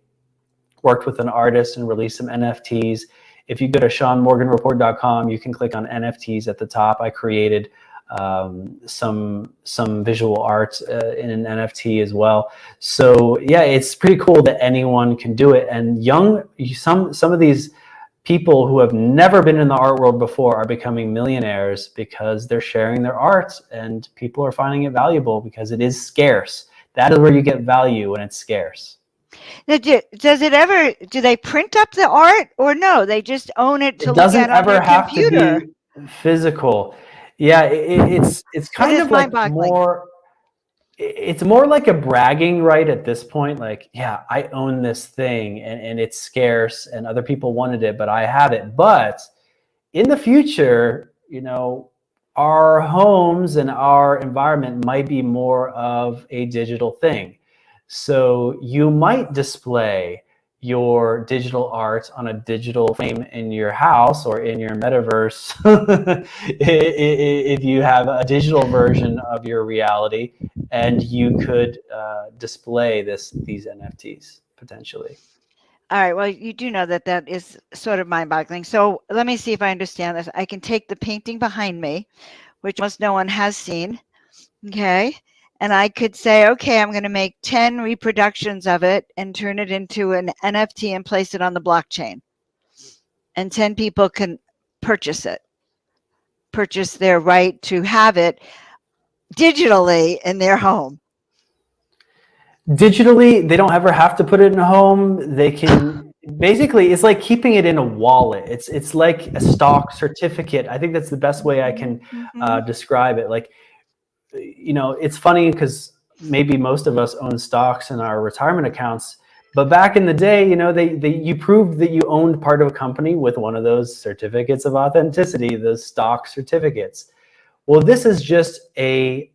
worked with an artist and released some NFTs. If you go to SeanMorganReport.com, you can click on NFTs at the top. I created some visual art in an NFT as well. So yeah, it's pretty cool that anyone can do it. And some of these people who have never been in the art world before are becoming millionaires because they're sharing their art, and people are finding it valuable because it is scarce. That is where you get value when it's scarce. Now, do they print up the art or no? They just own it to look at on their computer. It doesn't ever have to be physical. Yeah, it's kind of like more, it's more like a bragging right at this point. Like, yeah, I own this thing and it's scarce and other people wanted it, but I have it. But in the future, you know, our homes and our environment might be more of a digital thing. So you might display your digital art on a digital frame in your house or in your metaverse. If you have a digital version of your reality, and you could display these NFTs potentially. All right. Well, you do know that that is sort of mind-boggling. So let me see if I understand this. I can take the painting behind me, which almost no one has seen. Okay. And I could say, okay, I'm going to make 10 reproductions of it and turn it into an NFT and place it on the blockchain. And 10 people can purchase their right to have it digitally in their home. Digitally, they don't ever have to put it in a home. They can basically, it's like keeping it in a wallet. It's like a stock certificate. I think that's the best way I can describe it. Like, you know, it's funny because maybe most of us own stocks in our retirement accounts, but back in the day, you know, you proved that you owned part of a company with one of those certificates of authenticity, those stock certificates. Well, this is just a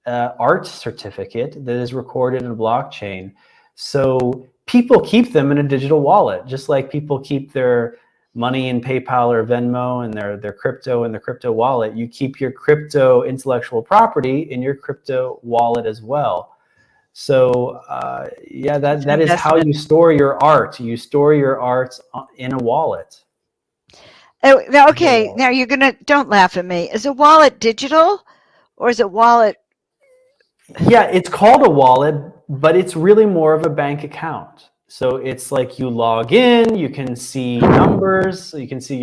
art certificate that is recorded in a blockchain. So people keep them in a digital wallet, just like people keep their money in PayPal or Venmo and their crypto in the crypto wallet. You keep your crypto intellectual property in your crypto wallet as well. So yeah, that is how you store your art. You store your art in a wallet. Oh, now, okay, now don't laugh at me. Is a wallet digital or is it wallet? Yeah, it's called a wallet, but it's really more of a bank account. So it's like you log in, you can see numbers, so you can see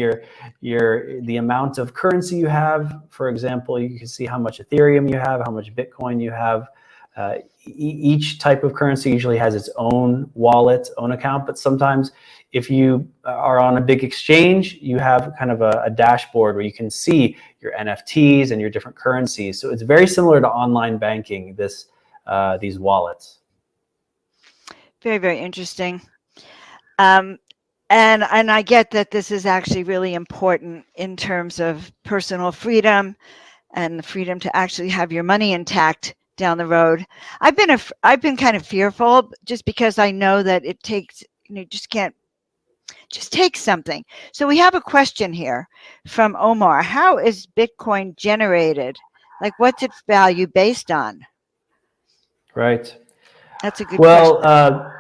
the amount of currency you have. For example, you can see how much Ethereum you have, how much Bitcoin you have. Each type of currency usually has its own wallet, own account, but sometimes if you are on a big exchange, you have kind of a dashboard where you can see your NFTs and your different currencies. So it's very similar to online banking, these wallets. Very, very interesting. And I get that this is actually really important in terms of personal freedom and the freedom to actually have your money intact down the road. I've been kind of fearful just because I know that it takes, just take something. So we have a question here from Omar. How is Bitcoin generated? Like, what's its value based on? Right. That's a good question. Well,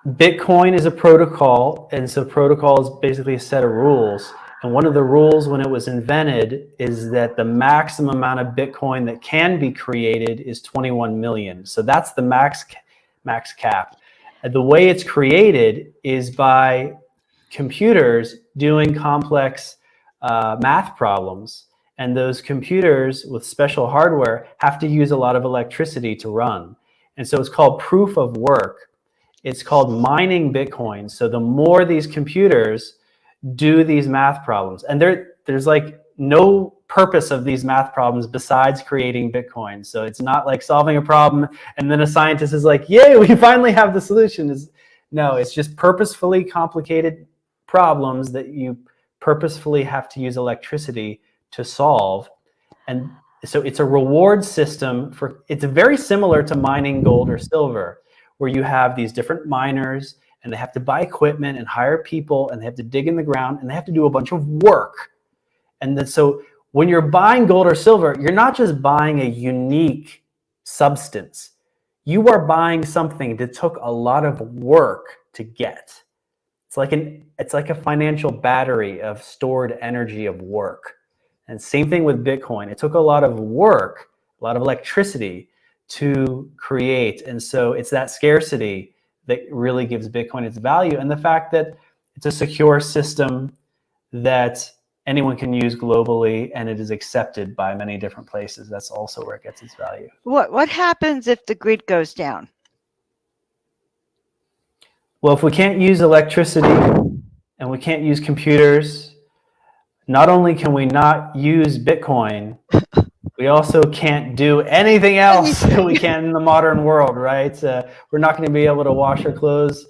Bitcoin is a protocol, and so protocol is basically a set of rules. And one of the rules when it was invented is that the maximum amount of Bitcoin that can be created is 21 million. So that's the max cap. And the way it's created is by computers doing complex math problems. And those computers with special hardware have to use a lot of electricity to run. And so it's called proof of work. It's called mining Bitcoin. So the more these computers do these math problems, and there's like no purpose of these math problems besides creating Bitcoin. So it's not like solving a problem and then a scientist is like, yay, we finally have the solution. No, it's just purposefully complicated problems that you purposefully have to use electricity to solve. And so it's a reward system it's very similar to mining gold or silver, where you have these different miners and they have to buy equipment and hire people and they have to dig in the ground and they have to do a bunch of work. And then so when you're buying gold or silver, you're not just buying a unique substance. You are buying something that took a lot of work to get. It's like a financial battery of stored energy of work. And same thing with Bitcoin. It took a lot of work, a lot of electricity to create. And so it's that scarcity that really gives Bitcoin its value, and the fact that it's a secure system that anyone can use globally and it is accepted by many different places. That's also where it gets its value. What happens if the grid goes down? Well, if we can't use electricity and we can't use computers, not only can we not use Bitcoin, we also can't do anything else that we can in the modern world, right? We're not going to be able to wash our clothes,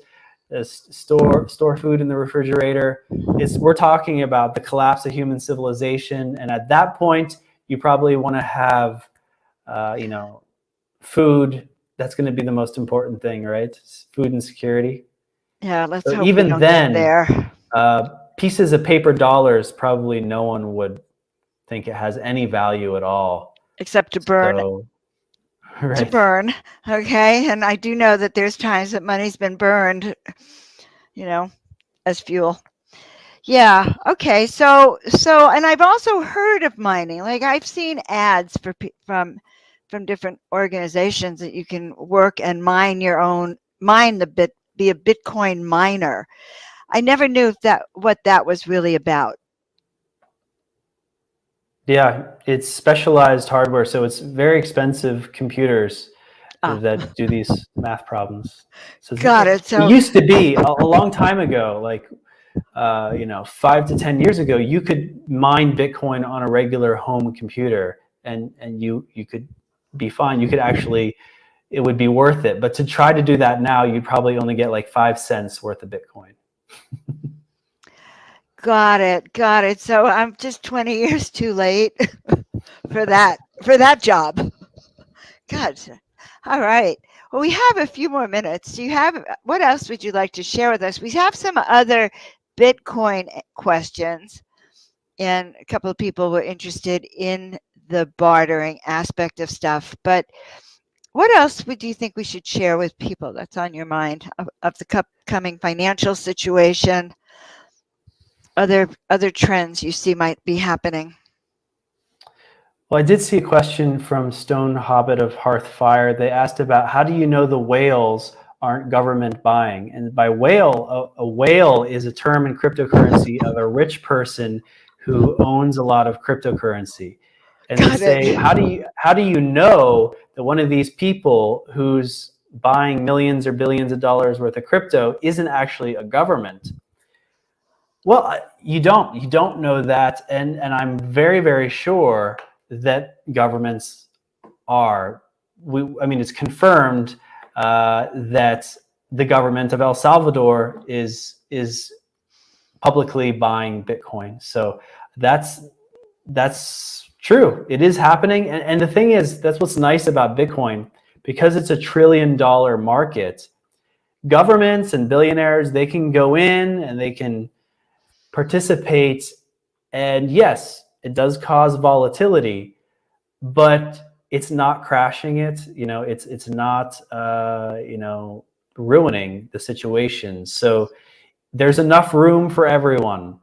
store food in the refrigerator. We're talking about the collapse of human civilization, and at that point, you probably want to have, food. That's going to be the most important thing, right? Food and security. Yeah, let's So hope we even don't get then, there. pieces of paper dollars, probably no one would think it has any value at all. Except to burn. So, To right. burn. Okay. And I do know that there's times that money's been burned, you know, as fuel. Yeah. Okay. So, and I've also heard of mining. Like I've seen ads for from different organizations that you can work and mine be a Bitcoin miner. I never knew what that was really about. Yeah, it's specialized hardware, so it's very expensive computers that do these math problems. So Got it. So it used to be a long time ago, like 5 to 10 years ago, you could mine Bitcoin on a regular home computer, and you could be fine. You could actually, it would be worth it. But to try to do that now, you'd probably only get like 5 cents worth of Bitcoin. Got it. So I'm just 20 years too late for that job. God. All right. Well, we have a few more minutes. What else would you like to share with us? We have some other Bitcoin questions, and a couple of people were interested in the bartering aspect of stuff. But what else would you think we should share with people that's on your mind of the coming financial situation? Other trends you see might be happening? Well, I did see a question from Stone Hobbit of Hearthfire. They asked about, how do you know the whales aren't government buying? And by whale, a whale is a term in cryptocurrency of a rich person who owns a lot of cryptocurrency. And they say, how do you know that one of these people who's buying millions or billions of dollars worth of crypto isn't actually a government? Well, you don't know that, and I'm very, very sure that governments are. It's confirmed that the government of El Salvador is publicly buying Bitcoin. So that's true. It is happening, and the thing is, that's what's nice about Bitcoin, because it's $1 trillion market. Governments and billionaires, they can go in and they can participate, and yes, it does cause volatility, but it's not crashing it. It's not ruining the situation. So there's enough room for everyone.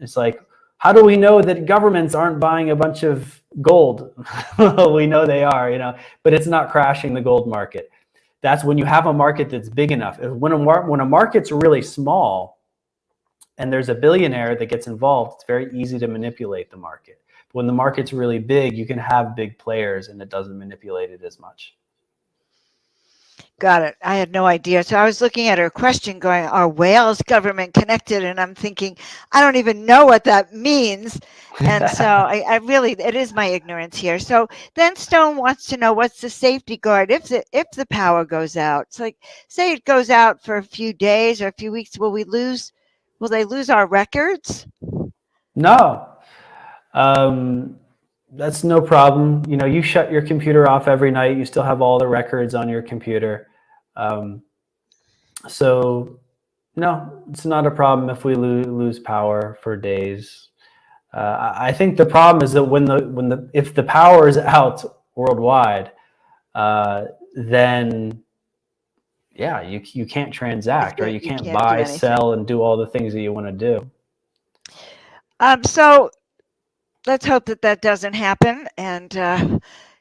It's like, how do we know that governments aren't buying a bunch of gold? We know they are, but it's not crashing the gold market. That's when you have a market that's big enough. When a market's really small and there's a billionaire that gets involved, it's very easy to manipulate the market. But when the market's really big, you can have big players and it doesn't manipulate it as much. Got it. I had no idea. So I was looking at her question going, are whales government connected? And I'm thinking, I don't even know what that means. And so I really, it is my ignorance here. So then Stone wants to know, what's the safety guard if the power goes out? It's like, say it goes out for a few days or a few weeks, will they lose our records? No. That's no problem. You shut your computer off every night. You still have all the records on your computer. So no, it's not a problem if we lose power for days. I think the problem is that if the power is out worldwide, then yeah, you can't transact, or you can't buy, sell, and do all the things that you want to do. So let's hope that doesn't happen. And,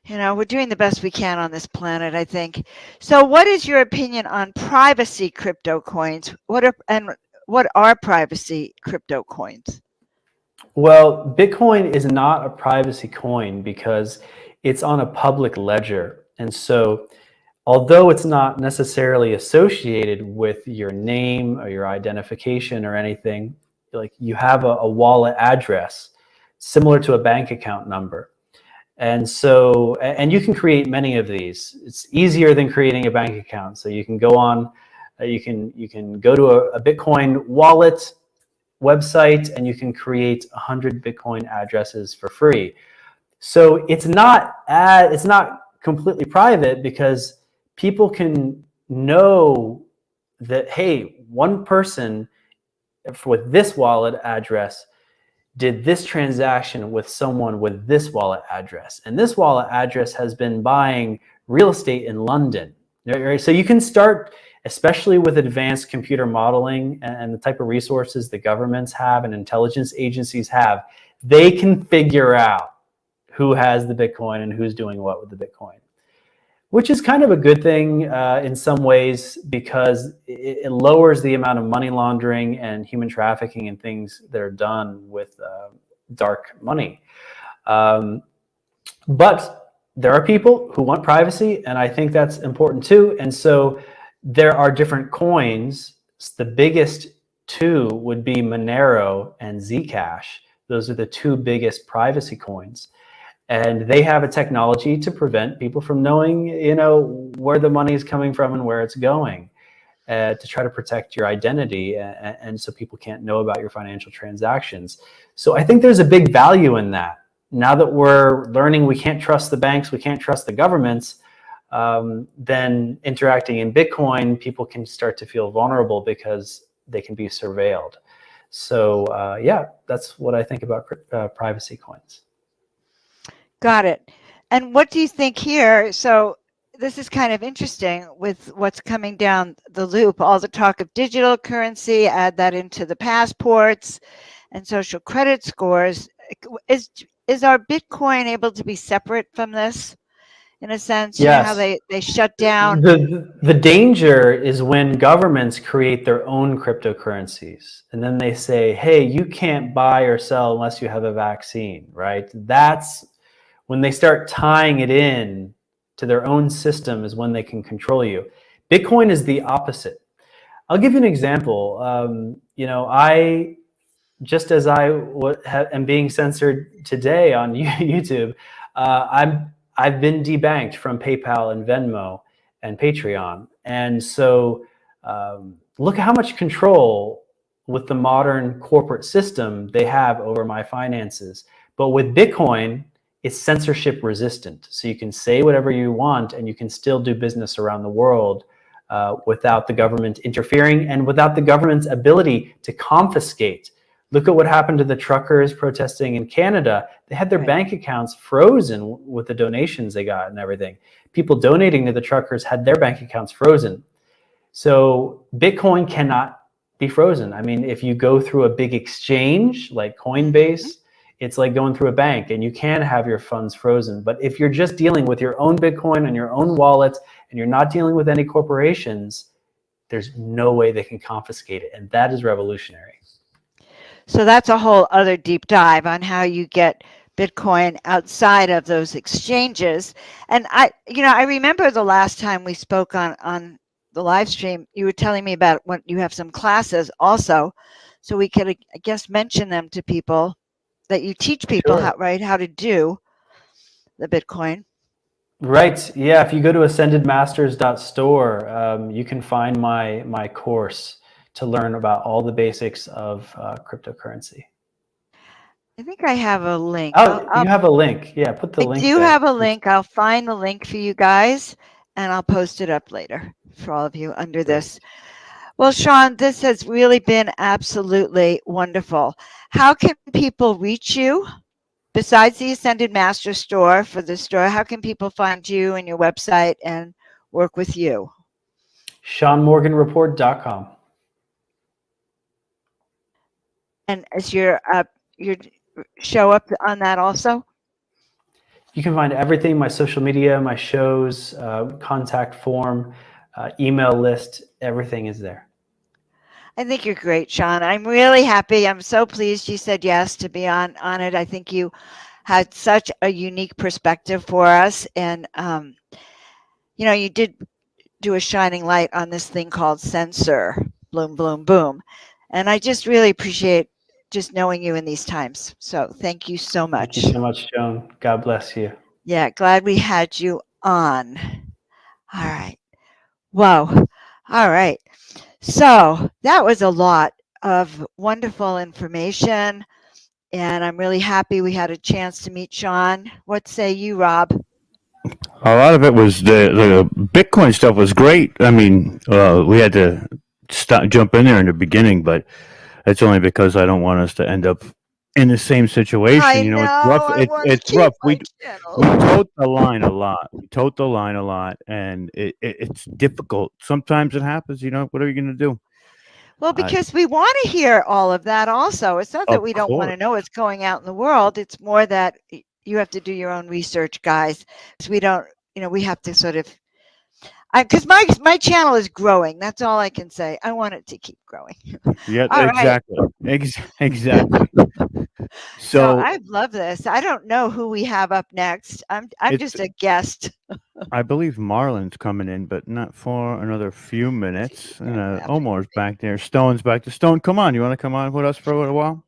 we're doing the best we can on this planet, I think. So what is your opinion on privacy crypto coins? What are privacy crypto coins? Well, Bitcoin is not a privacy coin because it's on a public ledger. And so although it's not necessarily associated with your name or your identification or anything, like you have a wallet address similar to a bank account number. And so, and you can create many of these. It's easier than creating a bank account. So you can go on, you can go to a Bitcoin wallet website and you can create 100 Bitcoin addresses for free. So it's not completely private because people can know that, hey, one person with this wallet address did this transaction with someone with this wallet address, and this wallet address has been buying real estate in London. Right? So you can start, especially with advanced computer modeling and the type of resources the governments have and intelligence agencies have, they can figure out who has the Bitcoin and who's doing what with the Bitcoin, which is kind of a good thing in some ways, because it lowers the amount of money laundering and human trafficking and things that are done with dark money. But there are people who want privacy, and I think that's important too. And so there are different coins. The biggest two would be Monero and Zcash. Those are the two biggest privacy coins. And they have a technology to prevent people from knowing, where the money is coming from and where it's going, to try to protect your identity, and so people can't know about your financial transactions. So I think there's a big value in that. Now that we're learning we can't trust the banks, we can't trust the governments, then interacting in Bitcoin, people can start to feel vulnerable because they can be surveilled. So yeah, that's what I think about privacy coins. Got it. And what do you think here? So this is kind of interesting with what's coming down the loop, all the talk of digital currency, add that into the passports and social credit scores. Is our Bitcoin able to be separate from this, in a sense? Yes. You know how they shut down? The danger is when governments create their own cryptocurrencies, and then they say, hey, you can't buy or sell unless you have a vaccine, right? That's when they start tying it in to their own system, is when they can control you. Bitcoin is the opposite. I'll give you an example. Just as I am being censored today on YouTube, I've been debanked from PayPal and Venmo and Patreon. And so look at how much control with the modern corporate system they have over my finances. But with Bitcoin, it's censorship resistant. So you can say whatever you want and you can still do business around the world without the government interfering and without the government's ability to confiscate. Look at what happened to the truckers protesting in Canada. They had their bank accounts frozen with the donations they got and everything. People donating to the truckers had their bank accounts frozen. So Bitcoin cannot be frozen. I mean, if you go through a big exchange like Coinbase, it's like going through a bank, and you can have your funds frozen. But if you're just dealing with your own Bitcoin and your own wallet, and you're not dealing with any corporations, there's no way they can confiscate it. And that is revolutionary. So that's a whole other deep dive on how you get Bitcoin outside of those exchanges. And I remember the last time we spoke on the live stream, you were telling me about when you have some classes also, so we could, I guess, mention them to people, that you teach people how to do the Bitcoin. Right. Yeah. If you go to ascendedmasters.store, you can find my course to learn about all the basics of cryptocurrency. I think I have a link. Oh, you have a link. Yeah, put the link. I do there. have a link. I'll find the link for you guys, and I'll post it up later for all of you under this. Well, Sean, this has really been absolutely wonderful. How can people reach you besides the Ascended Master store for the store? How can people find you and your website and work with you? SeanMorganReport.com. And is your show up on that also? You can find everything, my social media, my shows, contact form, email list, everything is there. I think you're great, Sean. I'm really happy. I'm so pleased you said yes to be on it. I think you had such a unique perspective for us. And, you did do a shining light on this thing called censor, bloom, bloom, boom. And I just really appreciate just knowing you in these times. So thank you so much. Thank you so much, Joan. God bless you. Yeah, glad we had you on. All right. Whoa. All right. So that was a lot of wonderful information, and I'm really happy we had a chance to meet Sean. What say you, Rob? A lot of it was the Bitcoin stuff was great. I mean, we had to jump in there in the beginning, but it's only because I don't want us to end up in the same situation. I You know, it's know. rough. I want to It's keep rough. my We channel. tote the line a lot. We tote the line a lot, and it's difficult. Sometimes it happens. You know, what are you going to do? Well, because we want to hear all of that also. It's not that Of we don't want course. to know what's going out in the world. It's more that you have to do your own research, guys. Because we don't, we have to sort of, because my channel is growing. That's all I can say. I want it to keep growing. Yeah, All right. exactly. No, So I love this. I don't know who we have up next. I'm it's just a guest. I believe Marlon's coming in, but not for another few minutes. And Omar's back there. Stone's back to Stone. Come on, you want to come on with us for a little while?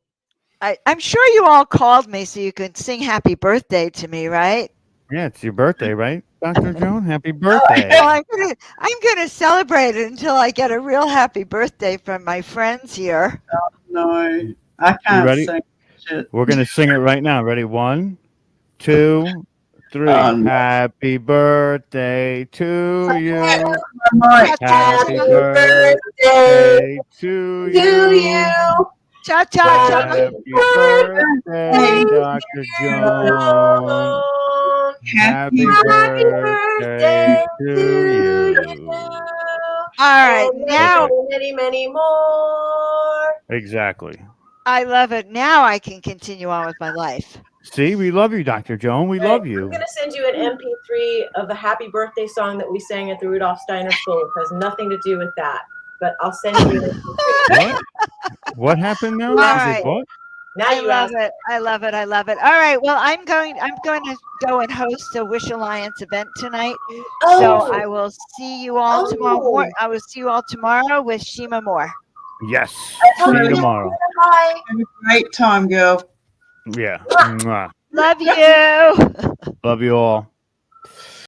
I'm sure you all called me so you could sing happy birthday to me, right? Yeah, it's your birthday, right, Dr. Joan? Happy birthday. Well, I'm gonna celebrate it until I get a real happy birthday from my friends here. No, I You can't ready? sing shit. We're gonna sing it right now. Ready? 1, 2, 3. No. Happy birthday to you. Mike. Happy birthday to you. Cha cha cha. Happy birthday, Dr. Joan. Happy birthday to you. All right, And now many, many more. Exactly. I love it. Now I can continue on with my life. See, we love you, Dr. Joan. We love you. I'm going to send you an MP3 of the happy birthday song that we sang at the Rudolph Steiner School. It has nothing to do with that, but I'll send you an MP3. What happened now? All Is right. it what? Now I you love ask. it. I love it. I love it. All right. Well, I'm going to go and host a Wish Alliance event tonight. So I will see you all tomorrow. I will see you all tomorrow with Shima Moore. Yes. See you tomorrow. Bye. Have a great time, girl. Yeah. Mwah. Love you. Love you all.